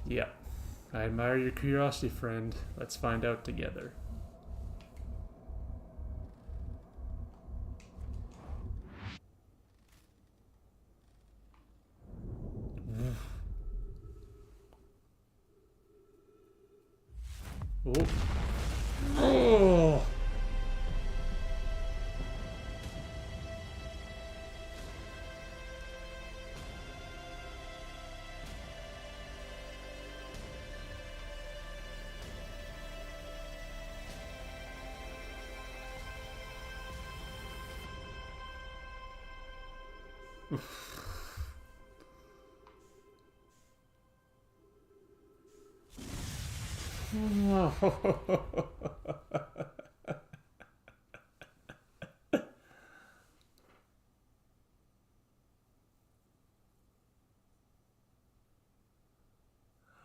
Yeah. I admire your curiosity, friend. Let's find out together. Oh. Oh.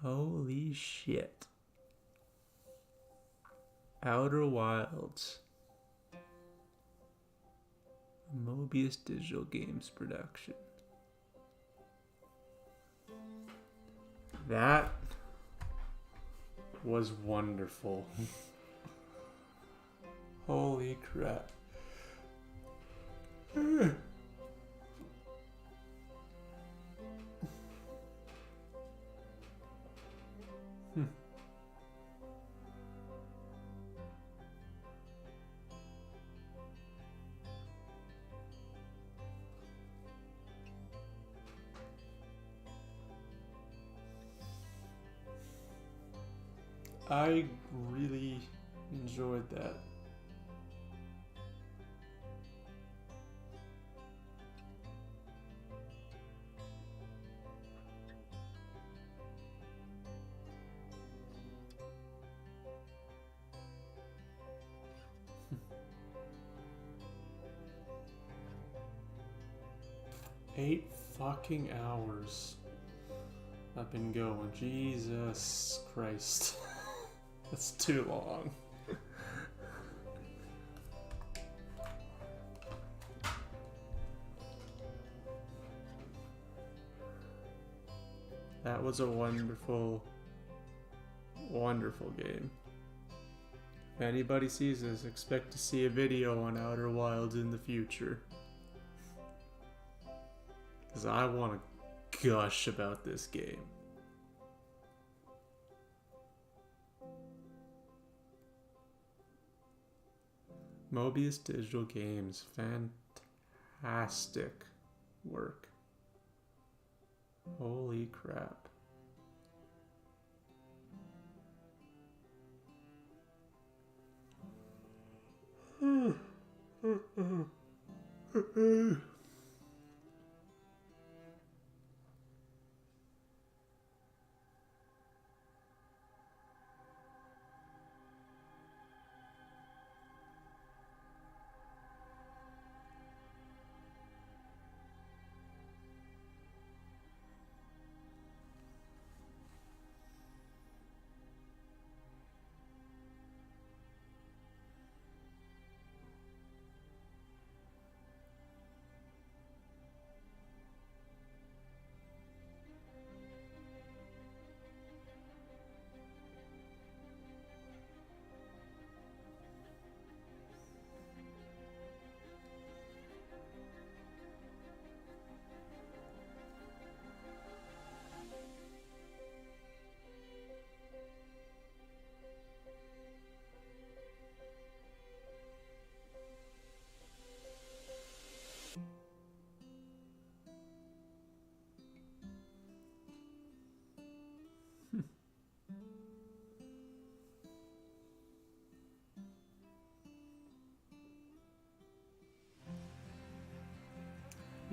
Holy shit. Outer Wilds. Mobius Digital Games production. That was wonderful. Holy crap. I really enjoyed that. Eight fucking hours I've been going. Jesus Christ. That's too long. That was a wonderful, wonderful game. If anybody sees this, expect to see a video on Outer Wilds in the future. Because I want to gush about this game. Mobius Digital Games, fantastic work. Holy crap.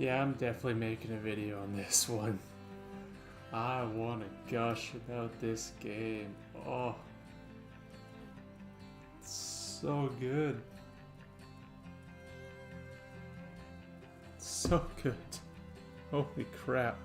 Yeah, I'm definitely making a video on this one. I want to gush about this game. Oh, it's so good. So good. Holy crap.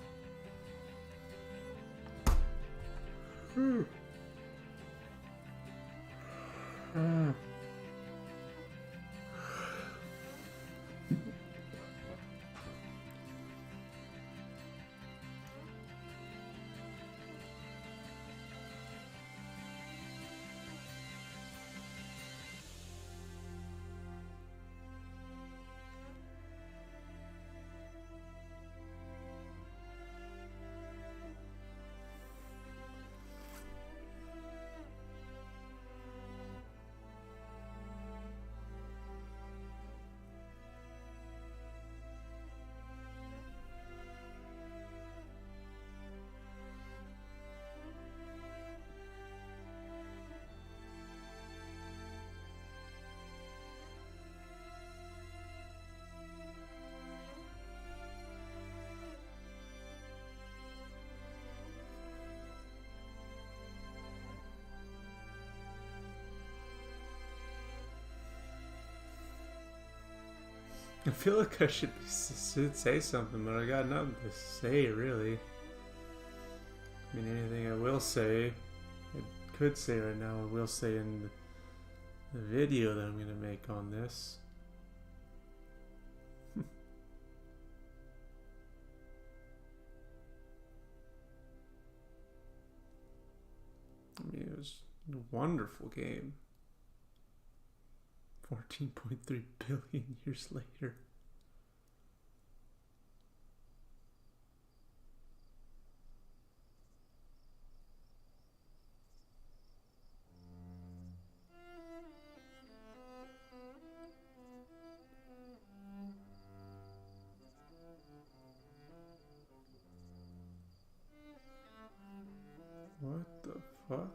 I feel like I should say something, but I got nothing to say, really. I mean, anything I will say, I could say right now, I will say in the video that I'm going to make on this. I mean, it was a wonderful game. 14.3 billion years later. What the fuck?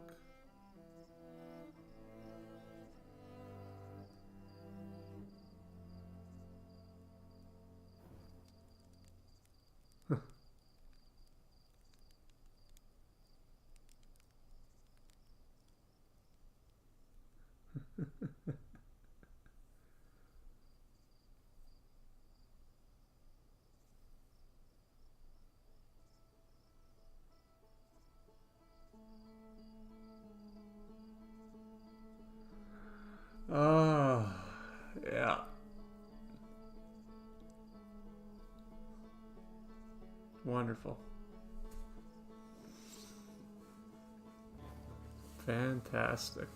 Oh, yeah. Wonderful. Fantastic.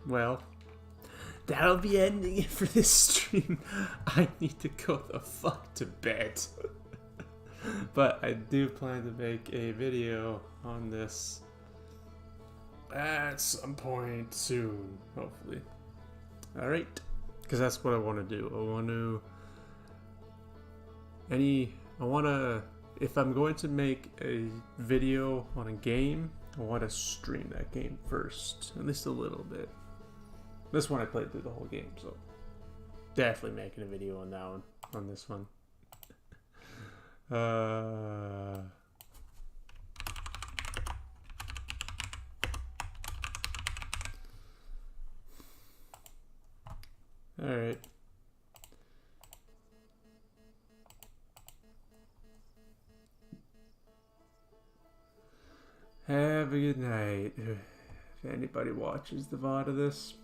Well, that'll be ending it for this stream. I need to go the fuck to bed. But I do plan to make a video on this at some point soon, hopefully. Alright, because that's what I want to do. If I'm going to make a video on a game, I want to stream that game first, at least a little bit. This one I played through the whole game, so definitely making a video on that one, on this one. Alright. Have a good night. If anybody watches the VOD of this.